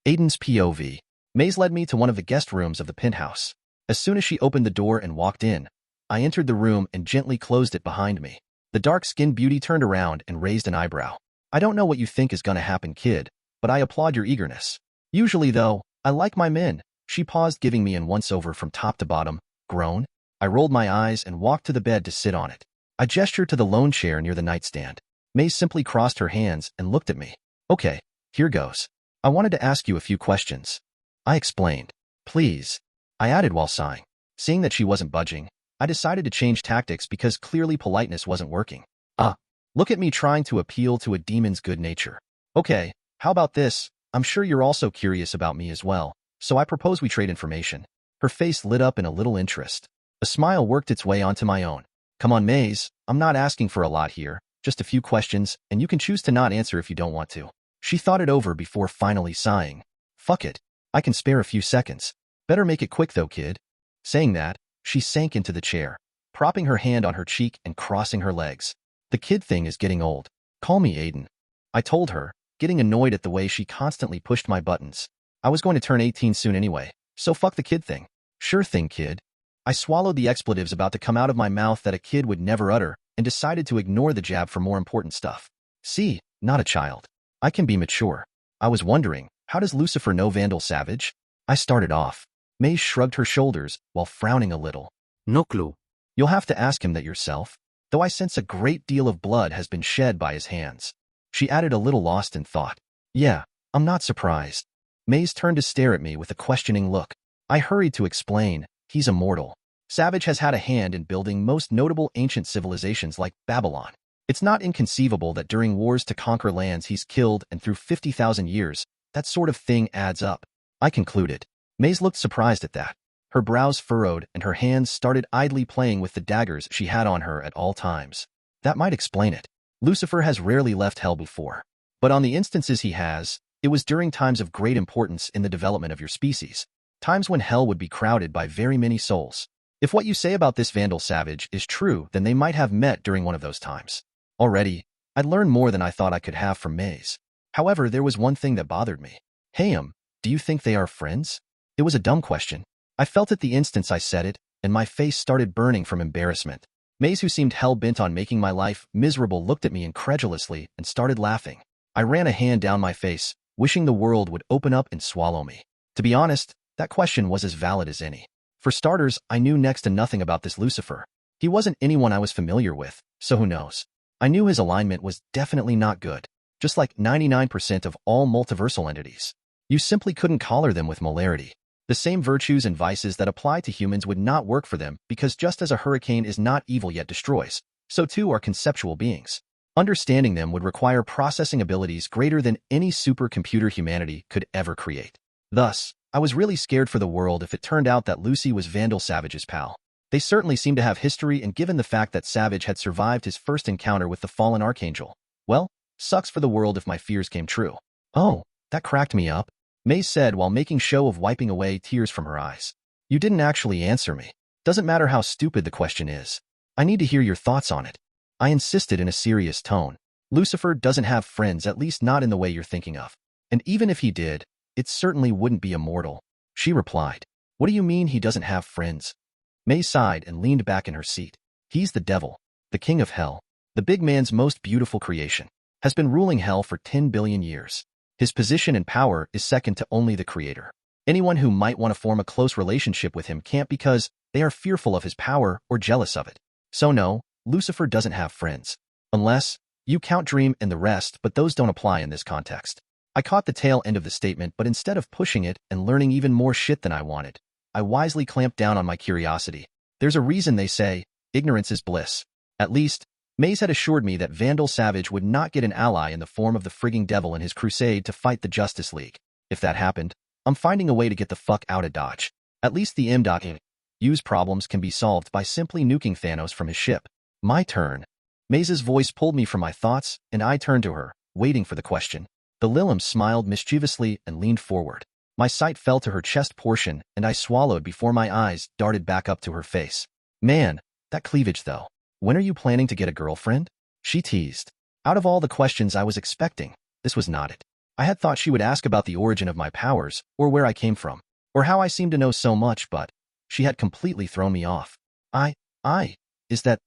Aden's POV. Maze led me to one of the guest rooms of the penthouse. As soon as she opened the door and walked in, I entered the room and gently closed it behind me. The dark-skinned beauty turned around and raised an eyebrow. I don't know what you think is gonna happen, kid, but I applaud your eagerness. Usually, though, I like my men. She paused, giving me an once-over from top to bottom. Groan. I rolled my eyes and walked to the bed to sit on it. I gestured to the lone chair near the nightstand. May simply crossed her hands and looked at me. Okay, here goes. I wanted to ask you a few questions. I explained. Please. I added while sighing. Seeing that she wasn't budging, I decided to change tactics because clearly politeness wasn't working. Look at me trying to appeal to a demon's good nature. Okay, how about this? I'm sure you're also curious about me as well, so I propose we trade information. Her face lit up in a little interest. A smile worked its way onto my own. Come on, Maze, I'm not asking for a lot here, just a few questions, and you can choose to not answer if you don't want to. She thought it over before finally sighing. Fuck it. I can spare a few seconds. Better make it quick though, kid. Saying that, she sank into the chair, propping her hand on her cheek and crossing her legs. The kid thing is getting old. Call me Aden. I told her, getting annoyed at the way she constantly pushed my buttons. I was going to turn 18 soon anyway, so fuck the kid thing. Sure thing, kid. I swallowed the expletives about to come out of my mouth that a kid would never utter and decided to ignore the jab for more important stuff. See, not a child. I can be mature. I was wondering, how does Lucifer know Vandal Savage? I started off. May shrugged her shoulders while frowning a little. No clue. You'll have to ask him that yourself, though I sense a great deal of blood has been shed by his hands. She added, a little lost in thought. Yeah, I'm not surprised. Maze turned to stare at me with a questioning look. I hurried to explain, he's immortal. Savage has had a hand in building most notable ancient civilizations like Babylon. It's not inconceivable that during wars to conquer lands he's killed, and through 50,000 years, that sort of thing adds up. I concluded. Maze looked surprised at that. Her brows furrowed and her hands started idly playing with the daggers she had on her at all times. That might explain it. Lucifer has rarely left hell before. But on the instances he has, it was during times of great importance in the development of your species. Times when hell would be crowded by very many souls. If what you say about this Vandal Savage is true, then they might have met during one of those times. Already, I'd learned more than I thought I could have from Maze. However, there was one thing that bothered me. Hey, do you think they are friends? It was a dumb question. I felt it the instant I said it, and my face started burning from embarrassment. Maze, who seemed hell-bent on making my life miserable, looked at me incredulously and started laughing. I ran a hand down my face, wishing the world would open up and swallow me. To be honest, that question was as valid as any. For starters, I knew next to nothing about this Lucifer. He wasn't anyone I was familiar with, so who knows? I knew his alignment was definitely not good, just like 99% of all multiversal entities. You simply couldn't collar them with molarity. The same virtues and vices that apply to humans would not work for them, because just as a hurricane is not evil yet destroys, so too are conceptual beings. Understanding them would require processing abilities greater than any supercomputer humanity could ever create. Thus, I was really scared for the world if it turned out that Lucy was Vandal Savage's pal. They certainly seemed to have history, and given the fact that Savage had survived his first encounter with the fallen Archangel, well, sucks for the world if my fears came true. Oh, that cracked me up, May said while making show of wiping away tears from her eyes. You didn't actually answer me. Doesn't matter how stupid the question is. I need to hear your thoughts on it. I insisted in a serious tone. Lucifer doesn't have friends, at least not in the way you're thinking of. And even if he did, it certainly wouldn't be immortal. She replied. What do you mean he doesn't have friends? May sighed and leaned back in her seat. He's the devil, the king of hell, the big man's most beautiful creation, has been ruling hell for 10 billion years. His position and power is second to only the creator. Anyone who might want to form a close relationship with him can't because they are fearful of his power or jealous of it. So no, Lucifer doesn't have friends. Unless you count Dream and the rest, but those don't apply in this context. I caught the tail end of the statement, but instead of pushing it and learning even more shit than I wanted, I wisely clamped down on my curiosity. There's a reason they say, ignorance is bliss. At least, Maze had assured me that Vandal Savage would not get an ally in the form of the frigging devil in his crusade to fight the Justice League. If that happened, I'm finding a way to get the fuck out of Dodge. At least the M.U's problems can be solved by simply nuking Thanos from his ship. My turn. Maze's voice pulled me from my thoughts, and I turned to her, waiting for the question. The Lilim smiled mischievously and leaned forward. My sight fell to her chest portion, and I swallowed before my eyes darted back up to her face. Man, that cleavage though. When are you planning to get a girlfriend? She teased. Out of all the questions I was expecting, this was not it. I had thought she would ask about the origin of my powers, or where I came from, or how I seemed to know so much, but she had completely thrown me off.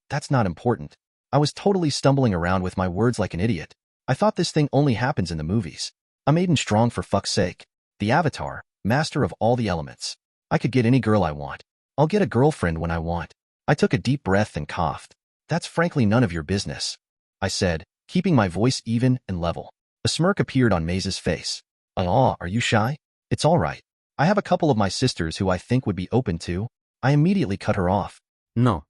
That's not important. I was totally stumbling around with my words like an idiot. I thought this thing only happens in the movies. I'm Aden Strong, for fuck's sake. The Avatar, master of all the elements. I could get any girl I want. I'll get a girlfriend when I want. I took a deep breath and coughed. That's frankly none of your business, I said, keeping my voice even and level. A smirk appeared on Maze's face. Are you shy? It's all right. I have a couple of my sisters who I think would be open to. I immediately cut her off. No.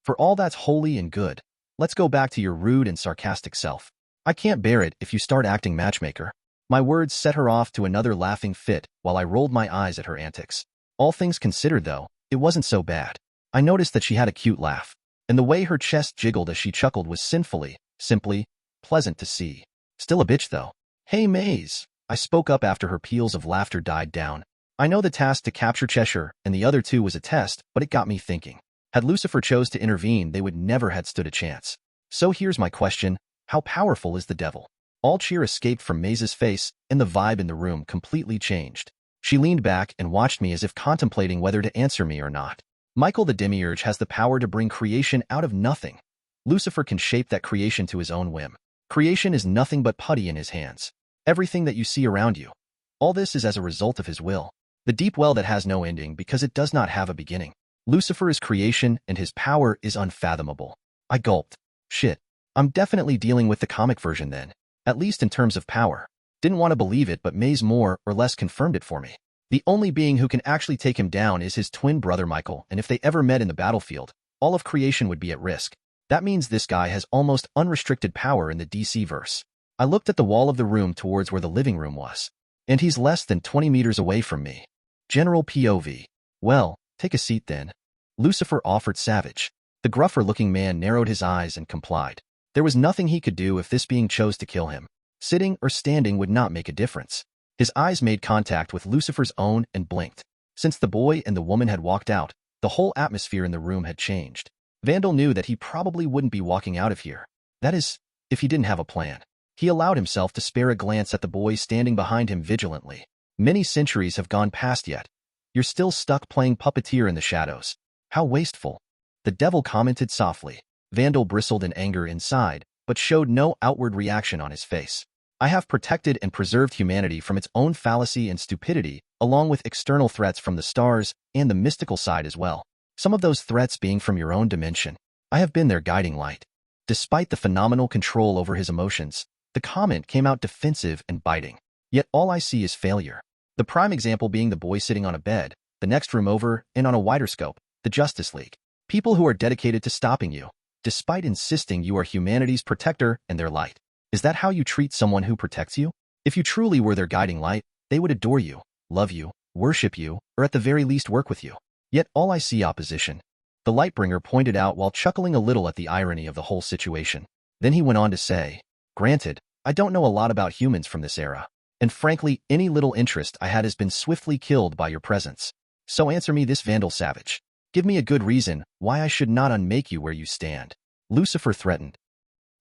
For all that's holy and good, let's go back to your rude and sarcastic self. I can't bear it if you start acting matchmaker. My words set her off to another laughing fit while I rolled my eyes at her antics. All things considered, though, it wasn't so bad. I noticed that she had a cute laugh, and the way her chest jiggled as she chuckled was simply pleasant to see. Still a bitch, though. Hey, Maze, I spoke up after her peals of laughter died down. I know the task to capture Cheshire and the other two was a test, but it got me thinking. Had Lucifer chose to intervene, they would never had stood a chance. So here's my question. How powerful is the devil? All cheer escaped from Maze's face, and the vibe in the room completely changed. She leaned back and watched me as if contemplating whether to answer me or not. Michael the Demiurge has the power to bring creation out of nothing. Lucifer can shape that creation to his own whim. Creation is nothing but putty in his hands. Everything that you see around you. All this is as a result of his will. The deep well that has no ending because it does not have a beginning. Lucifer is creation, and his power is unfathomable. I gulped. Shit. I'm definitely dealing with the comic version then. At least in terms of power. Didn't want to believe it, but Maze more or less confirmed it for me. The only being who can actually take him down is his twin brother Michael, and if they ever met in the battlefield, all of creation would be at risk. That means this guy has almost unrestricted power in the DC verse. I looked at the wall of the room towards where the living room was. And he's less than 20 meters away from me. General POV. Well, take a seat then. Lucifer offered Savage. The gruffer-looking man narrowed his eyes and complied. There was nothing he could do if this being chose to kill him. Sitting or standing would not make a difference. His eyes made contact with Lucifer's own and blinked. Since the boy and the woman had walked out, the whole atmosphere in the room had changed. Vandal knew that he probably wouldn't be walking out of here. That is, if he didn't have a plan. He allowed himself to spare a glance at the boy standing behind him vigilantly. Many centuries have gone past yet. You're still stuck playing puppeteer in the shadows. How wasteful. The devil commented softly. Vandal bristled in anger inside, but showed no outward reaction on his face. I have protected and preserved humanity from its own fallacy and stupidity, along with external threats from the stars and the mystical side as well. Some of those threats being from your own dimension. I have been their guiding light. Despite the phenomenal control over his emotions, the comment came out defensive and biting. Yet all I see is failure. The prime example being the boy sitting on a bed, the next room over, and on a wider scope, the Justice League. People who are dedicated to stopping you. despite insisting you are humanity's protector and their light. Is that how you treat someone who protects you? If you truly were their guiding light, they would adore you, love you, worship you, or at the very least work with you. Yet all I see opposition. The Lightbringer pointed out while chuckling a little at the irony of the whole situation. Then he went on to say, "Granted, I don't know a lot about humans from this era, and frankly, any little interest I had has been swiftly killed by your presence. So answer me this vandal savage. Give me a good reason why I should not unmake you where you stand." Lucifer threatened.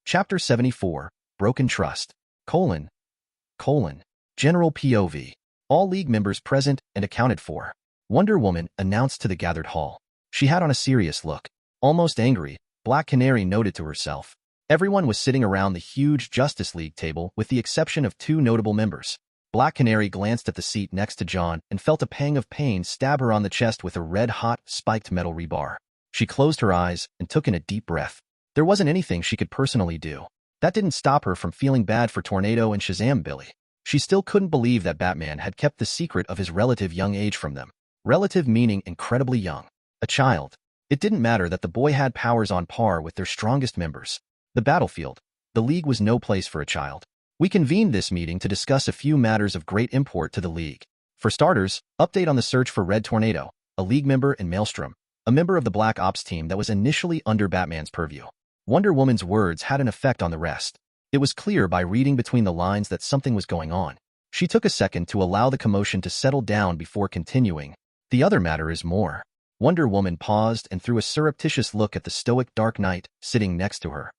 Chapter 74, Broken Trust, General POV. All League members present and accounted for. Wonder Woman announced to the gathered hall. She had on a serious look. Almost angry, Black Canary noted to herself. Everyone was sitting around the huge Justice League table with the exception of two notable members. Black Canary glanced at the seat next to John and felt a pang of pain stab her on the chest with a red-hot, spiked metal rebar. She closed her eyes and took in a deep breath. There wasn't anything she could personally do. That didn't stop her from feeling bad for Tornado and Shazam Billy. She still couldn't believe that Batman had kept the secret of his relative young age from them. Relative meaning incredibly young. A child. It didn't matter that the boy had powers on par with their strongest members. The battlefield. The League was no place for a child. We convened this meeting to discuss a few matters of great import to the League. For starters, update on the search for Red Tornado, a League member in Maelstrom, a member of the Black Ops team that was initially under Batman's purview. Wonder Woman's words had an effect on the rest. It was clear by reading between the lines that something was going on. She took a second to allow the commotion to settle down before continuing. The other matter is more. Wonder Woman paused and threw a surreptitious look at the stoic Dark Knight sitting next to her.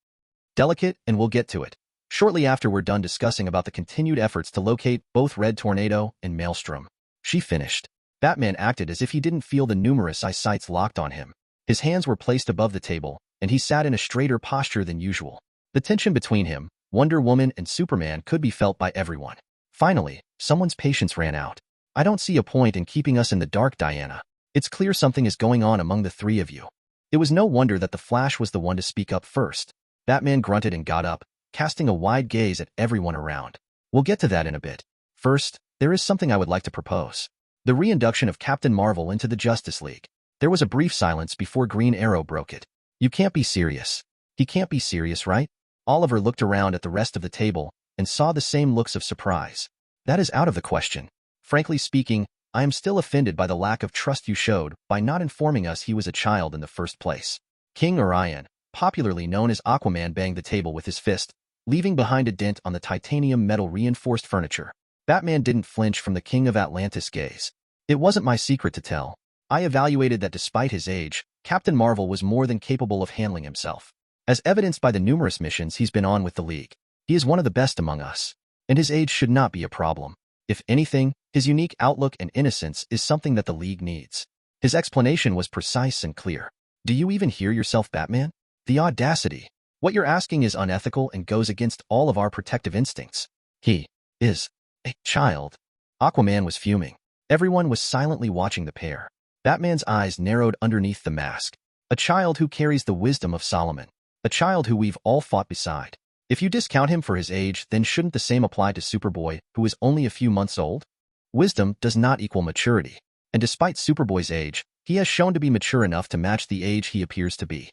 Delicate, and we'll get to it. Shortly after we're done discussing about the continued efforts to locate both Red Tornado and Maelstrom. She finished. Batman acted as if he didn't feel the numerous eyesights locked on him. His hands were placed above the table, and he sat in a straighter posture than usual. The tension between him, Wonder Woman, and Superman could be felt by everyone. Finally, someone's patience ran out. "I don't see a point in keeping us in the dark, Diana. It's clear something is going on among the three of you." It was no wonder that the Flash was the one to speak up first. Batman grunted and got up, casting a wide gaze at everyone around. "We'll get to that in a bit. First, there is something I would like to propose. The reinduction of Captain Marvel into the Justice League." There was a brief silence before Green Arrow broke it. "You can't be serious." "He can't be serious, right?" Oliver looked around at the rest of the table and saw the same looks of surprise. "That is out of the question. Frankly speaking, I am still offended by the lack of trust you showed by not informing us he was a child in the first place." King Orion, popularly known as Aquaman, banged the table with his fist, leaving behind a dent on the titanium metal reinforced furniture. Batman didn't flinch from the King of Atlantis' gaze. "It wasn't my secret to tell. I evaluated that despite his age, Captain Marvel was more than capable of handling himself. As evidenced by the numerous missions he's been on with the League, he is one of the best among us, and his age should not be a problem. If anything, his unique outlook and innocence is something that the League needs." His explanation was precise and clear. "Do you even hear yourself, Batman? The audacity. What you're asking is unethical and goes against all of our protective instincts. He is a child." Aquaman was fuming. Everyone was silently watching the pair. Batman's eyes narrowed underneath the mask. "A child who carries the wisdom of Solomon. A child who we've all fought beside. If you discount him for his age, then shouldn't the same apply to Superboy, who is only a few months old? Wisdom does not equal maturity, and despite Superboy's age, he has shown to be mature enough to match the age he appears to be."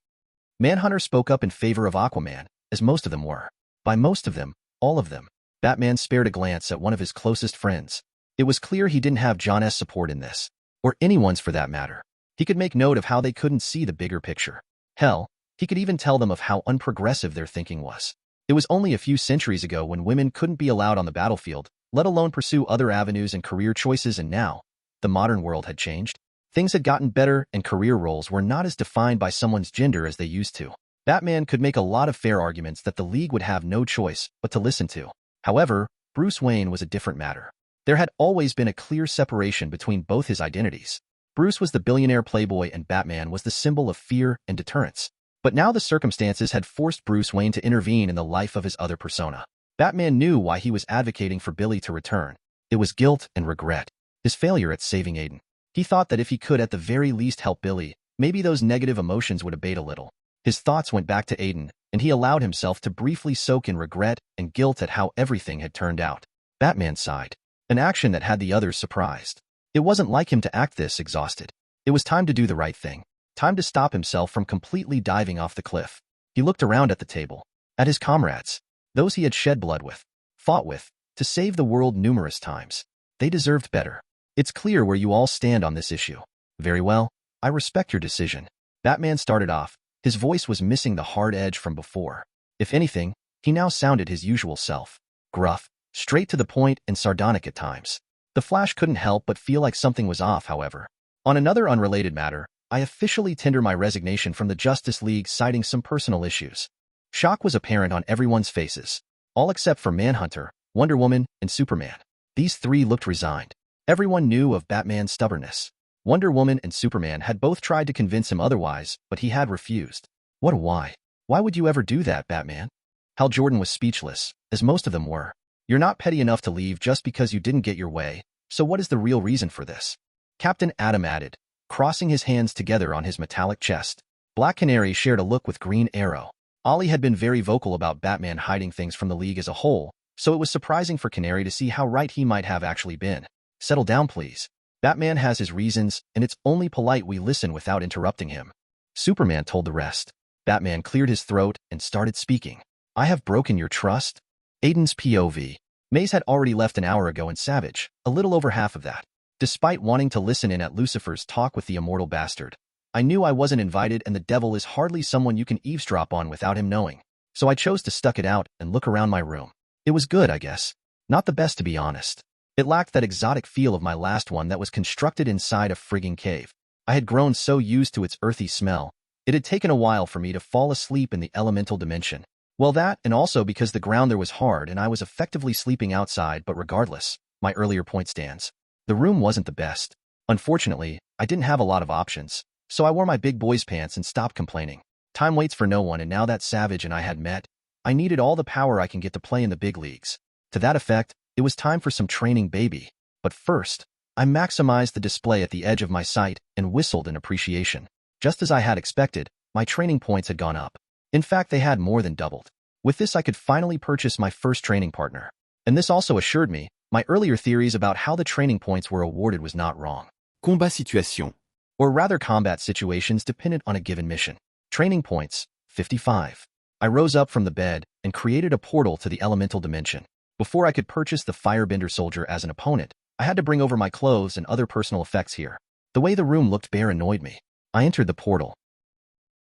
Manhunter spoke up in favor of Aquaman, as most of them were. By most of them, all of them. Batman spared a glance at one of his closest friends. It was clear he didn't have John S. support in this, or anyone's for that matter. He could make note of how they couldn't see the bigger picture. Hell, he could even tell them of how unprogressive their thinking was. It was only a few centuries ago when women couldn't be allowed on the battlefield, let alone pursue other avenues and career choices, and now, the modern world had changed. Things had gotten better and career roles were not as defined by someone's gender as they used to. Batman could make a lot of fair arguments that the League would have no choice but to listen to. However, Bruce Wayne was a different matter. There had always been a clear separation between both his identities. Bruce was the billionaire playboy and Batman was the symbol of fear and deterrence. But now the circumstances had forced Bruce Wayne to intervene in the life of his other persona. Batman knew why he was advocating for Billy to return. It was guilt and regret. His failure at saving Aden. He thought that if he could at the very least help Billy, maybe those negative emotions would abate a little. His thoughts went back to Aden, and he allowed himself to briefly soak in regret and guilt at how everything had turned out. Batman sighed. An action that had the others surprised. It wasn't like him to act this exhausted. It was time to do the right thing. Time to stop himself from completely diving off the cliff. He looked around at the table, at his comrades, those he had shed blood with, fought with, to save the world numerous times. They deserved better. It's clear where you all stand on this issue. Very well, I respect your decision. Batman started off. His voice was missing the hard edge from before. If anything, he now sounded his usual self. Gruff, straight to the point, and sardonic at times. The Flash couldn't help but feel like something was off, however. On another unrelated matter, I officially tender my resignation from the Justice League, citing some personal issues. Shock was apparent on everyone's faces, all except for Manhunter, Wonder Woman, and Superman. These three looked resigned. Everyone knew of Batman's stubbornness. Wonder Woman and Superman had both tried to convince him otherwise, but he had refused. What a why? Why would you ever do that, Batman? Hal Jordan was speechless, as most of them were. You're not petty enough to leave just because you didn't get your way, so what is the real reason for this? Captain Atom added, crossing his hands together on his metallic chest. Black Canary shared a look with Green Arrow. Ollie had been very vocal about Batman hiding things from the League as a whole, so it was surprising for Canary to see how right he might have actually been. Settle down, please. Batman has his reasons, and it's only polite we listen without interrupting him. Superman told the rest. Batman cleared his throat and started speaking. I have broken your trust? Aden's POV. Maze had already left an hour ago in Savage, a little over half of that. Despite wanting to listen in at Lucifer's talk with the immortal bastard, I knew I wasn't invited, and the devil is hardly someone you can eavesdrop on without him knowing. So I chose to stuck it out and look around my room. It was good, I guess. Not the best, to be honest. It lacked that exotic feel of my last one that was constructed inside a frigging cave. I had grown so used to its earthy smell, it had taken a while for me to fall asleep in the elemental dimension. Well, that, and also because the ground there was hard and I was effectively sleeping outside, but regardless, my earlier point stands. The room wasn't the best. Unfortunately, I didn't have a lot of options, so I wore my big boy's pants and stopped complaining. Time waits for no one, and now that Savage and I had met, I needed all the power I can get to play in the big leagues. To that effect, it was time for some training, baby. But first, I maximized the display at the edge of my sight and whistled in appreciation. Just as I had expected, my training points had gone up. In fact, they had more than doubled. With this, I could finally purchase my first training partner. And this also assured me my earlier theories about how the training points were awarded was not wrong. Combat situation. Or rather, combat situations dependent on a given mission. Training points, 55. I rose up from the bed and created a portal to the elemental dimension. Before I could purchase the firebender soldier as an opponent, I had to bring over my clothes and other personal effects here. The way the room looked bare annoyed me. I entered the portal.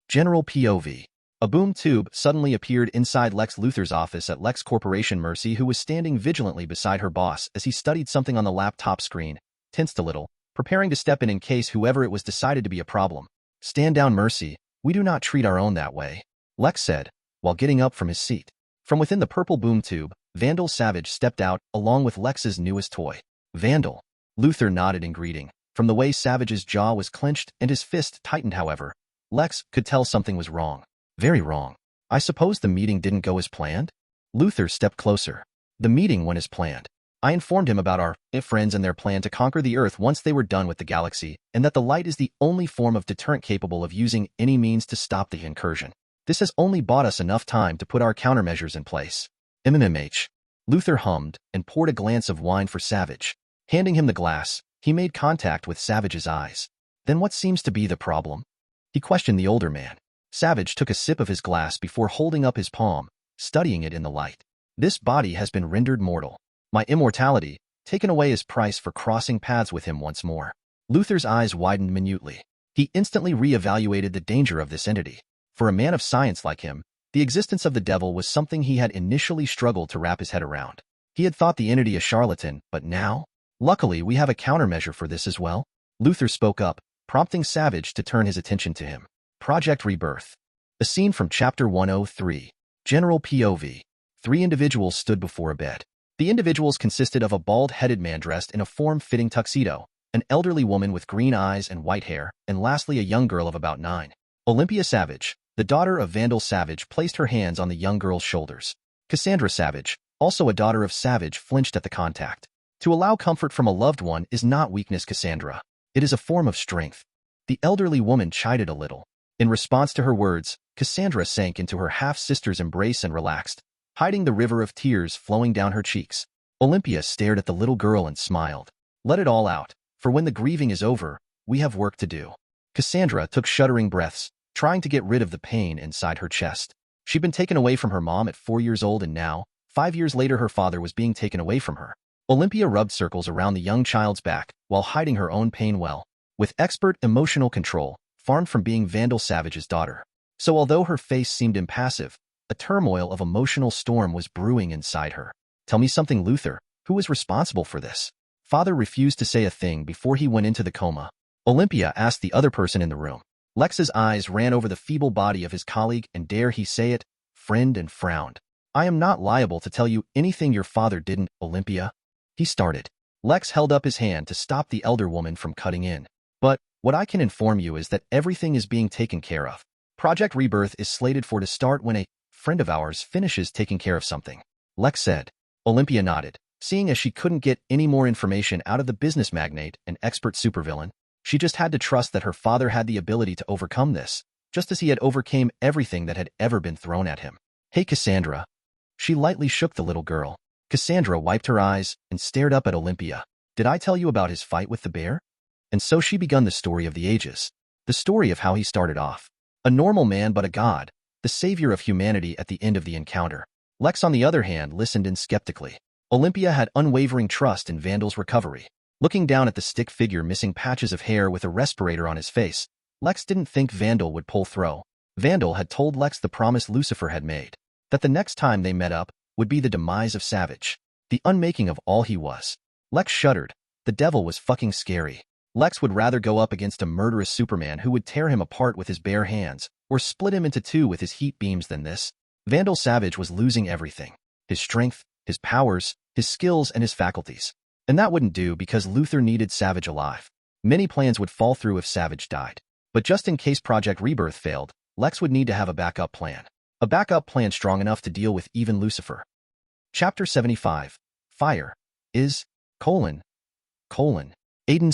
General POV. A boom tube suddenly appeared inside Lex Luthor's office at Lex Corporation. Mercy, who was standing vigilantly beside her boss as he studied something on the laptop screen, tensed a little, preparing to step in case whoever it was decided to be a problem. Stand down, Mercy. We do not treat our own that way, Lex said, while getting up from his seat. From within the purple boom tube, Vandal Savage stepped out, along with Lex's newest toy. Vandal. Luthor nodded in greeting. From the way Savage's jaw was clenched and his fist tightened, however, Lex could tell something was wrong. Very wrong. I suppose the meeting didn't go as planned? Luthor stepped closer. The meeting went as planned. I informed him about our friends and their plan to conquer the Earth once they were done with the galaxy, and that the light is the only form of deterrent capable of using any means to stop the incursion. This has only bought us enough time to put our countermeasures in place. MMH. Luthor hummed and poured a glass of wine for Savage. Handing him the glass, he made contact with Savage's eyes. Then what seems to be the problem? He questioned the older man. Savage took a sip of his glass before holding up his palm, studying it in the light. This body has been rendered mortal. My immortality, taken away as price for crossing paths with him once more. Luthor's eyes widened minutely. He instantly re-evaluated the danger of this entity. For a man of science like him, the existence of the devil was something he had initially struggled to wrap his head around. He had thought the entity a charlatan, but now? Luckily, we have a countermeasure for this as well. Luthor spoke up, prompting Savage to turn his attention to him. Project Rebirth. A scene from Chapter 103. General POV. 3 individuals stood before a bed. The individuals consisted of a bald-headed man dressed in a form-fitting tuxedo, an elderly woman with green eyes and white hair, and lastly a young girl of about 9. Olympia Savage, the daughter of Vandal Savage, placed her hands on the young girl's shoulders. Cassandra Savage, also a daughter of Savage, flinched at the contact. To allow comfort from a loved one is not weakness, Cassandra. It is a form of strength. The elderly woman chided a little. In response to her words, Cassandra sank into her half-sister's embrace and relaxed, hiding the river of tears flowing down her cheeks. Olympia stared at the little girl and smiled. Let it all out, for when the grieving is over, we have work to do. Cassandra took shuddering breaths, trying to get rid of the pain inside her chest. She'd been taken away from her mom at 4 years old, and now, 5 years later, her father was being taken away from her. Olympia rubbed circles around the young child's back while hiding her own pain well, with expert emotional control, farmed from being Vandal Savage's daughter. So although her face seemed impassive, a turmoil of emotional storm was brewing inside her. Tell me something, Luther. Who was responsible for this? Father refused to say a thing before he went into the coma. Olympia asked the other person in the room. Lex's eyes ran over the feeble body of his colleague, and dare he say it, friend, and frowned. I am not liable to tell you anything your father didn't, Olympia. He started. Lex held up his hand to stop the elder woman from cutting in. But what I can inform you is that everything is being taken care of. Project Rebirth is slated for to start when a friend of ours finishes taking care of something, Lex said. Olympia nodded. Seeing as she couldn't get any more information out of the business magnate and expert supervillain, she just had to trust that her father had the ability to overcome this, just as he had overcame everything that had ever been thrown at him. Hey, Cassandra. She lightly shook the little girl. Cassandra wiped her eyes and stared up at Olympia. Did I tell you about his fight with the bear? And so she begun the story of the ages. The story of how he started off. A normal man but a god, the savior of humanity at the end of the encounter. Lex, on the other hand, listened in skeptically. Olympia had unwavering trust in Vandal's recovery. Looking down at the stick figure missing patches of hair with a respirator on his face, Lex didn't think Vandal would pull through. Vandal had told Lex the promise Lucifer had made, that the next time they met up would be the demise of Savage, the unmaking of all he was. Lex shuddered. The devil was fucking scary. Lex would rather go up against a murderous Superman who would tear him apart with his bare hands, or split him into two with his heat beams than this. Vandal Savage was losing everything. His strength, his powers, his skills, and his faculties. And that wouldn't do because Luther needed Savage alive. Many plans would fall through if Savage died. But just in case Project Rebirth failed, Lex would need to have a backup plan. A backup plan strong enough to deal with even Lucifer. Chapter 75. Fire. Aden's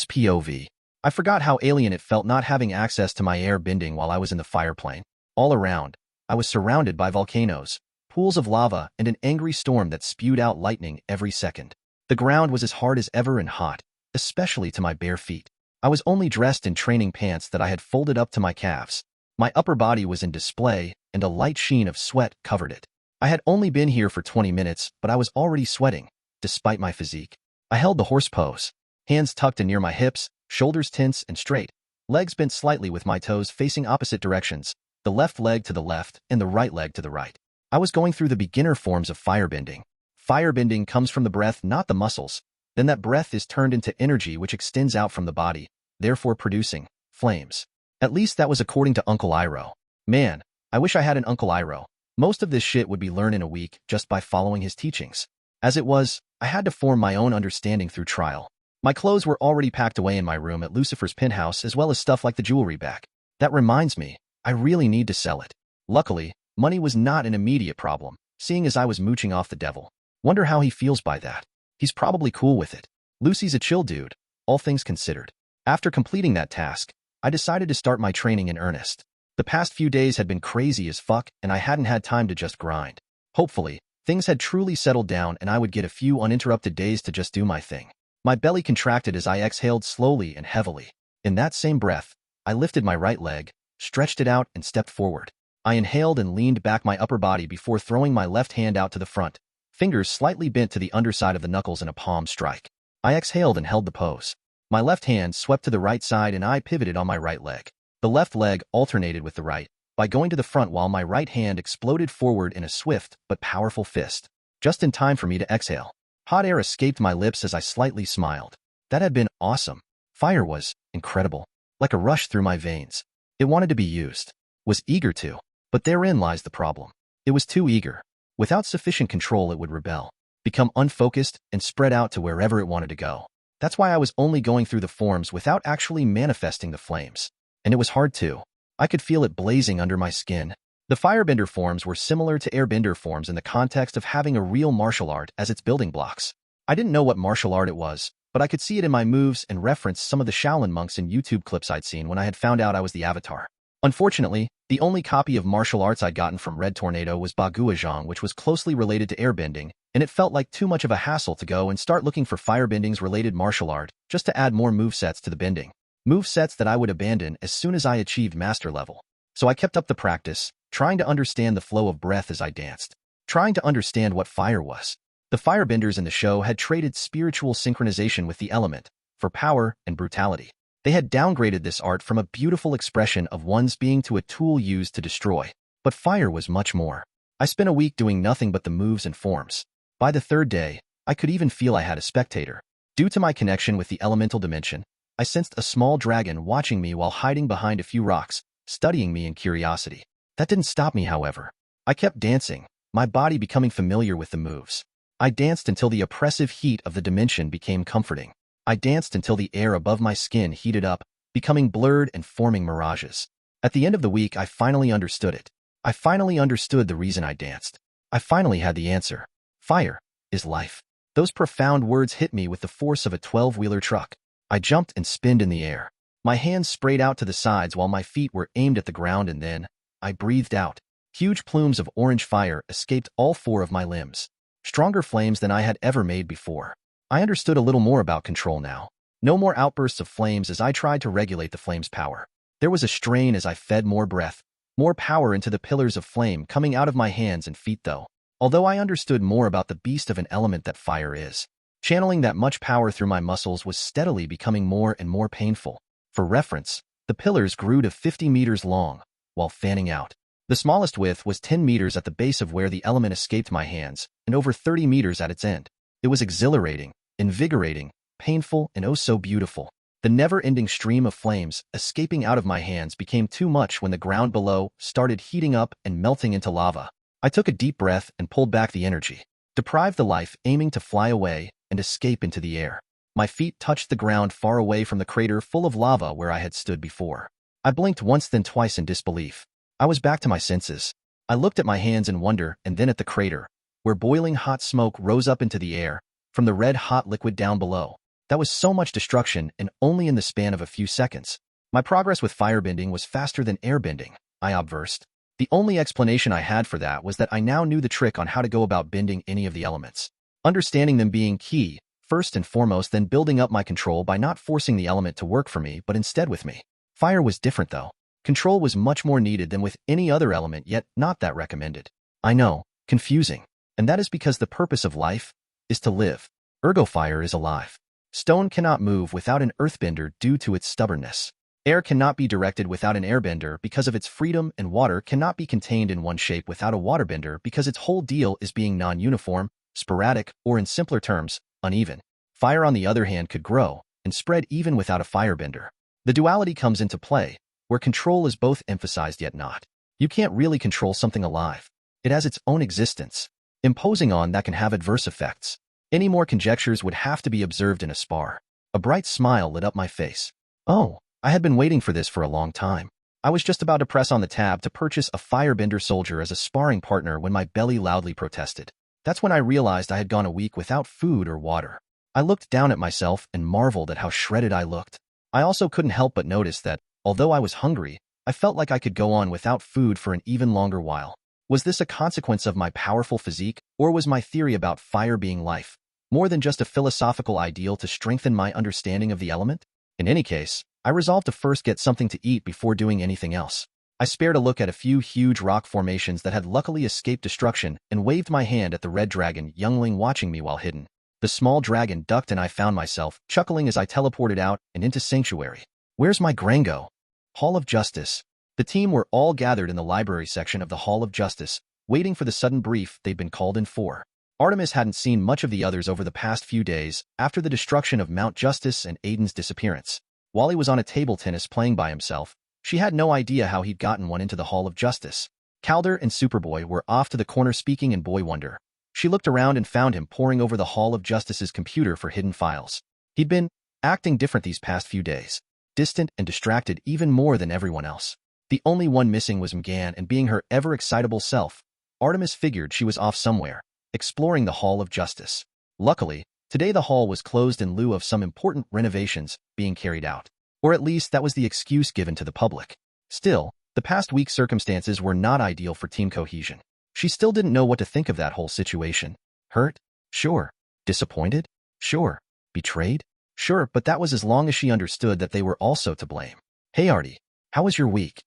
POV. I forgot how alien it felt not having access to my air bending while I was in the fireplane. All around, I was surrounded by volcanoes, pools of lava, and an angry storm that spewed out lightning every second. The ground was as hard as ever and hot, especially to my bare feet. I was only dressed in training pants that I had folded up to my calves. My upper body was in display, and a light sheen of sweat covered it. I had only been here for 20 minutes, but I was already sweating, despite my physique. I held the horse pose, hands tucked in near my hips, shoulders tense and straight, legs bent slightly with my toes facing opposite directions, the left leg to the left and the right leg to the right. I was going through the beginner forms of firebending. Firebending comes from the breath, not the muscles. Then that breath is turned into energy which extends out from the body, therefore producing flames. At least that was according to Uncle Iroh. Man, I wish I had an Uncle Iroh. Most of this shit would be learned in a week just by following his teachings. As it was, I had to form my own understanding through trial. My clothes were already packed away in my room at Lucifer's penthouse, as well as stuff like the jewelry back. That reminds me, I really need to sell it. Luckily, money was not an immediate problem, seeing as I was mooching off the devil. Wonder how he feels by that. He's probably cool with it. Lucy's a chill dude, all things considered. After completing that task, I decided to start my training in earnest. The past few days had been crazy as fuck, and I hadn't had time to just grind. Hopefully, things had truly settled down and I would get a few uninterrupted days to just do my thing. My belly contracted as I exhaled slowly and heavily. In that same breath, I lifted my right leg, stretched it out, and stepped forward. I inhaled and leaned back my upper body before throwing my left hand out to the front, fingers slightly bent to the underside of the knuckles in a palm strike. I exhaled and held the pose. My left hand swept to the right side and I pivoted on my right leg. The left leg alternated with the right, by going to the front while my right hand exploded forward in a swift but powerful fist. Just in time for me to exhale. Hot air escaped my lips as I slightly smiled. That had been awesome. Fire was incredible, like a rush through my veins. It wanted to be used, was eager to, but therein lies the problem. It was too eager. Without sufficient control, it would rebel, become unfocused, and spread out to wherever it wanted to go. That's why I was only going through the forms without actually manifesting the flames. And it was hard too. I could feel it blazing under my skin. The firebender forms were similar to airbender forms in the context of having a real martial art as its building blocks. I didn't know what martial art it was, but I could see it in my moves and reference some of the Shaolin monks in YouTube clips I'd seen when I had found out I was the avatar. Unfortunately, the only copy of martial arts I'd gotten from Red Tornado was Baguazhang, which was closely related to airbending, and it felt like too much of a hassle to go and start looking for firebending's related martial art just to add more movesets to the bending. Movesets that I would abandon as soon as I achieved master level. So I kept up the practice, trying to understand the flow of breath as I danced, trying to understand what fire was. The firebenders in the show had traded spiritual synchronization with the element for power and brutality. They had downgraded this art from a beautiful expression of one's being to a tool used to destroy. But fire was much more. I spent a week doing nothing but the moves and forms. By the third day, I could even feel I had a spectator. Due to my connection with the elemental dimension, I sensed a small dragon watching me while hiding behind a few rocks, studying me in curiosity. That didn't stop me, however. I kept dancing, my body becoming familiar with the moves. I danced until the oppressive heat of the dimension became comforting. I danced until the air above my skin heated up, becoming blurred and forming mirages. At the end of the week, I finally understood it. I finally understood the reason I danced. I finally had the answer. Fire is life. Those profound words hit me with the force of a 12-wheeler truck. I jumped and spinned in the air. My hands sprayed out to the sides while my feet were aimed at the ground, and then I breathed out. Huge plumes of orange fire escaped all four of my limbs. Stronger flames than I had ever made before. I understood a little more about control now. No more outbursts of flames as I tried to regulate the flame's power. There was a strain as I fed more breath, more power into the pillars of flame coming out of my hands and feet though. Although I understood more about the beast of an element that fire is, channeling that much power through my muscles was steadily becoming more and more painful. For reference, the pillars grew to 50 meters long, while fanning out. The smallest width was 10 meters at the base of where the element escaped my hands, and over 30 meters at its end. It was exhilarating, invigorating, painful, and oh so beautiful. The never-ending stream of flames escaping out of my hands became too much when the ground below started heating up and melting into lava. I took a deep breath and pulled back the energy, deprived the life aiming to fly away and escape into the air. My feet touched the ground far away from the crater full of lava where I had stood before. I blinked once then twice in disbelief. I was back to my senses. I looked at my hands in wonder and then at the crater, where boiling hot smoke rose up into the air from the red-hot liquid down below. That was so much destruction, and only in the span of a few seconds. My progress with firebending was faster than airbending, I obversed. The only explanation I had for that was that I now knew the trick on how to go about bending any of the elements. Understanding them being key, first and foremost, then building up my control by not forcing the element to work for me but instead with me. Fire was different though. Control was much more needed than with any other element, yet not that recommended. I know, confusing. And that is because the purpose of life is to live. Ergo fire is alive. Stone cannot move without an earthbender due to its stubbornness. Air cannot be directed without an airbender because of its freedom, and water cannot be contained in one shape without a waterbender because its whole deal is being non-uniform, sporadic, or in simpler terms, uneven. Fire, on the other hand, could grow and spread even without a firebender. The duality comes into play, where control is both emphasized yet not. You can't really control something alive. It has its own existence. Imposing on that can have adverse effects. Any more conjectures would have to be observed in a spar. A bright smile lit up my face. Oh, I had been waiting for this for a long time. I was just about to press on the tab to purchase a firebender soldier as a sparring partner when my belly loudly protested. That's when I realized I had gone a week without food or water. I looked down at myself and marveled at how shredded I looked. I also couldn't help but notice that, although I was hungry, I felt like I could go on without food for an even longer while. Was this a consequence of my powerful physique, or was my theory about fire being life more than just a philosophical ideal to strengthen my understanding of the element? In any case, I resolved to first get something to eat before doing anything else. I spared a look at a few huge rock formations that had luckily escaped destruction and waved my hand at the red dragon youngling watching me while hidden. The small dragon ducked and I found myself chuckling as I teleported out and into sanctuary. Where's my Grango? Hall of Justice. The team were all gathered in the library section of the Hall of Justice, waiting for the sudden brief they'd been called in for. Artemis hadn't seen much of the others over the past few days after the destruction of Mount Justice and Aden's disappearance. While he was on a table tennis playing by himself, she had no idea how he'd gotten one into the Hall of Justice. Calder and Superboy were off to the corner speaking in Boy Wonder. She looked around and found him poring over the Hall of Justice's computer for hidden files. He'd been acting different these past few days, distant and distracted even more than everyone else. The only one missing was Mgan, and being her ever-excitable self, Artemis figured she was off somewhere, exploring the Hall of Justice. Luckily, today the hall was closed in lieu of some important renovations being carried out. Or at least that was the excuse given to the public. Still, the past week's circumstances were not ideal for team cohesion. She still didn't know what to think of that whole situation. Hurt? Sure. Disappointed? Sure. Betrayed? Sure, but that was as long as she understood that they were also to blame. Hey Artie, how was your week?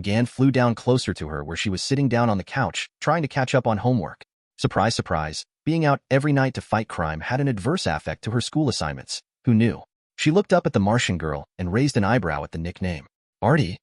Gan flew down closer to her where she was sitting down on the couch, trying to catch up on homework. Surprise, surprise, being out every night to fight crime had an adverse effect to her school assignments. Who knew? She looked up at the Martian girl and raised an eyebrow at the nickname. Artie?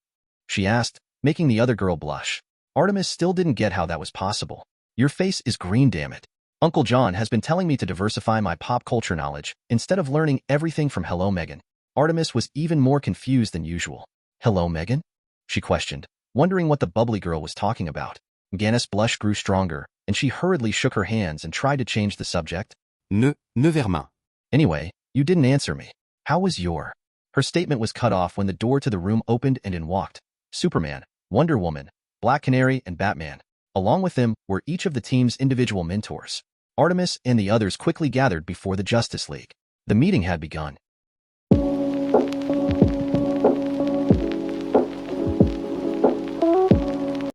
She asked, making the other girl blush. Artemis still didn't get how that was possible. Your face is green, damn it. Uncle John has been telling me to diversify my pop culture knowledge instead of learning everything from Hello Megan. Artemis was even more confused than usual. Hello Megan? She questioned, wondering what the bubbly girl was talking about. Gannis' blush grew stronger, and she hurriedly shook her hands and tried to change the subject. Ne vermin. Anyway, you didn't answer me. How was your... Her statement was cut off when the door to the room opened and in walked Superman, Wonder Woman, Black Canary, and Batman. Along with them were each of the team's individual mentors. Artemis and the others quickly gathered before the Justice League. The meeting had begun.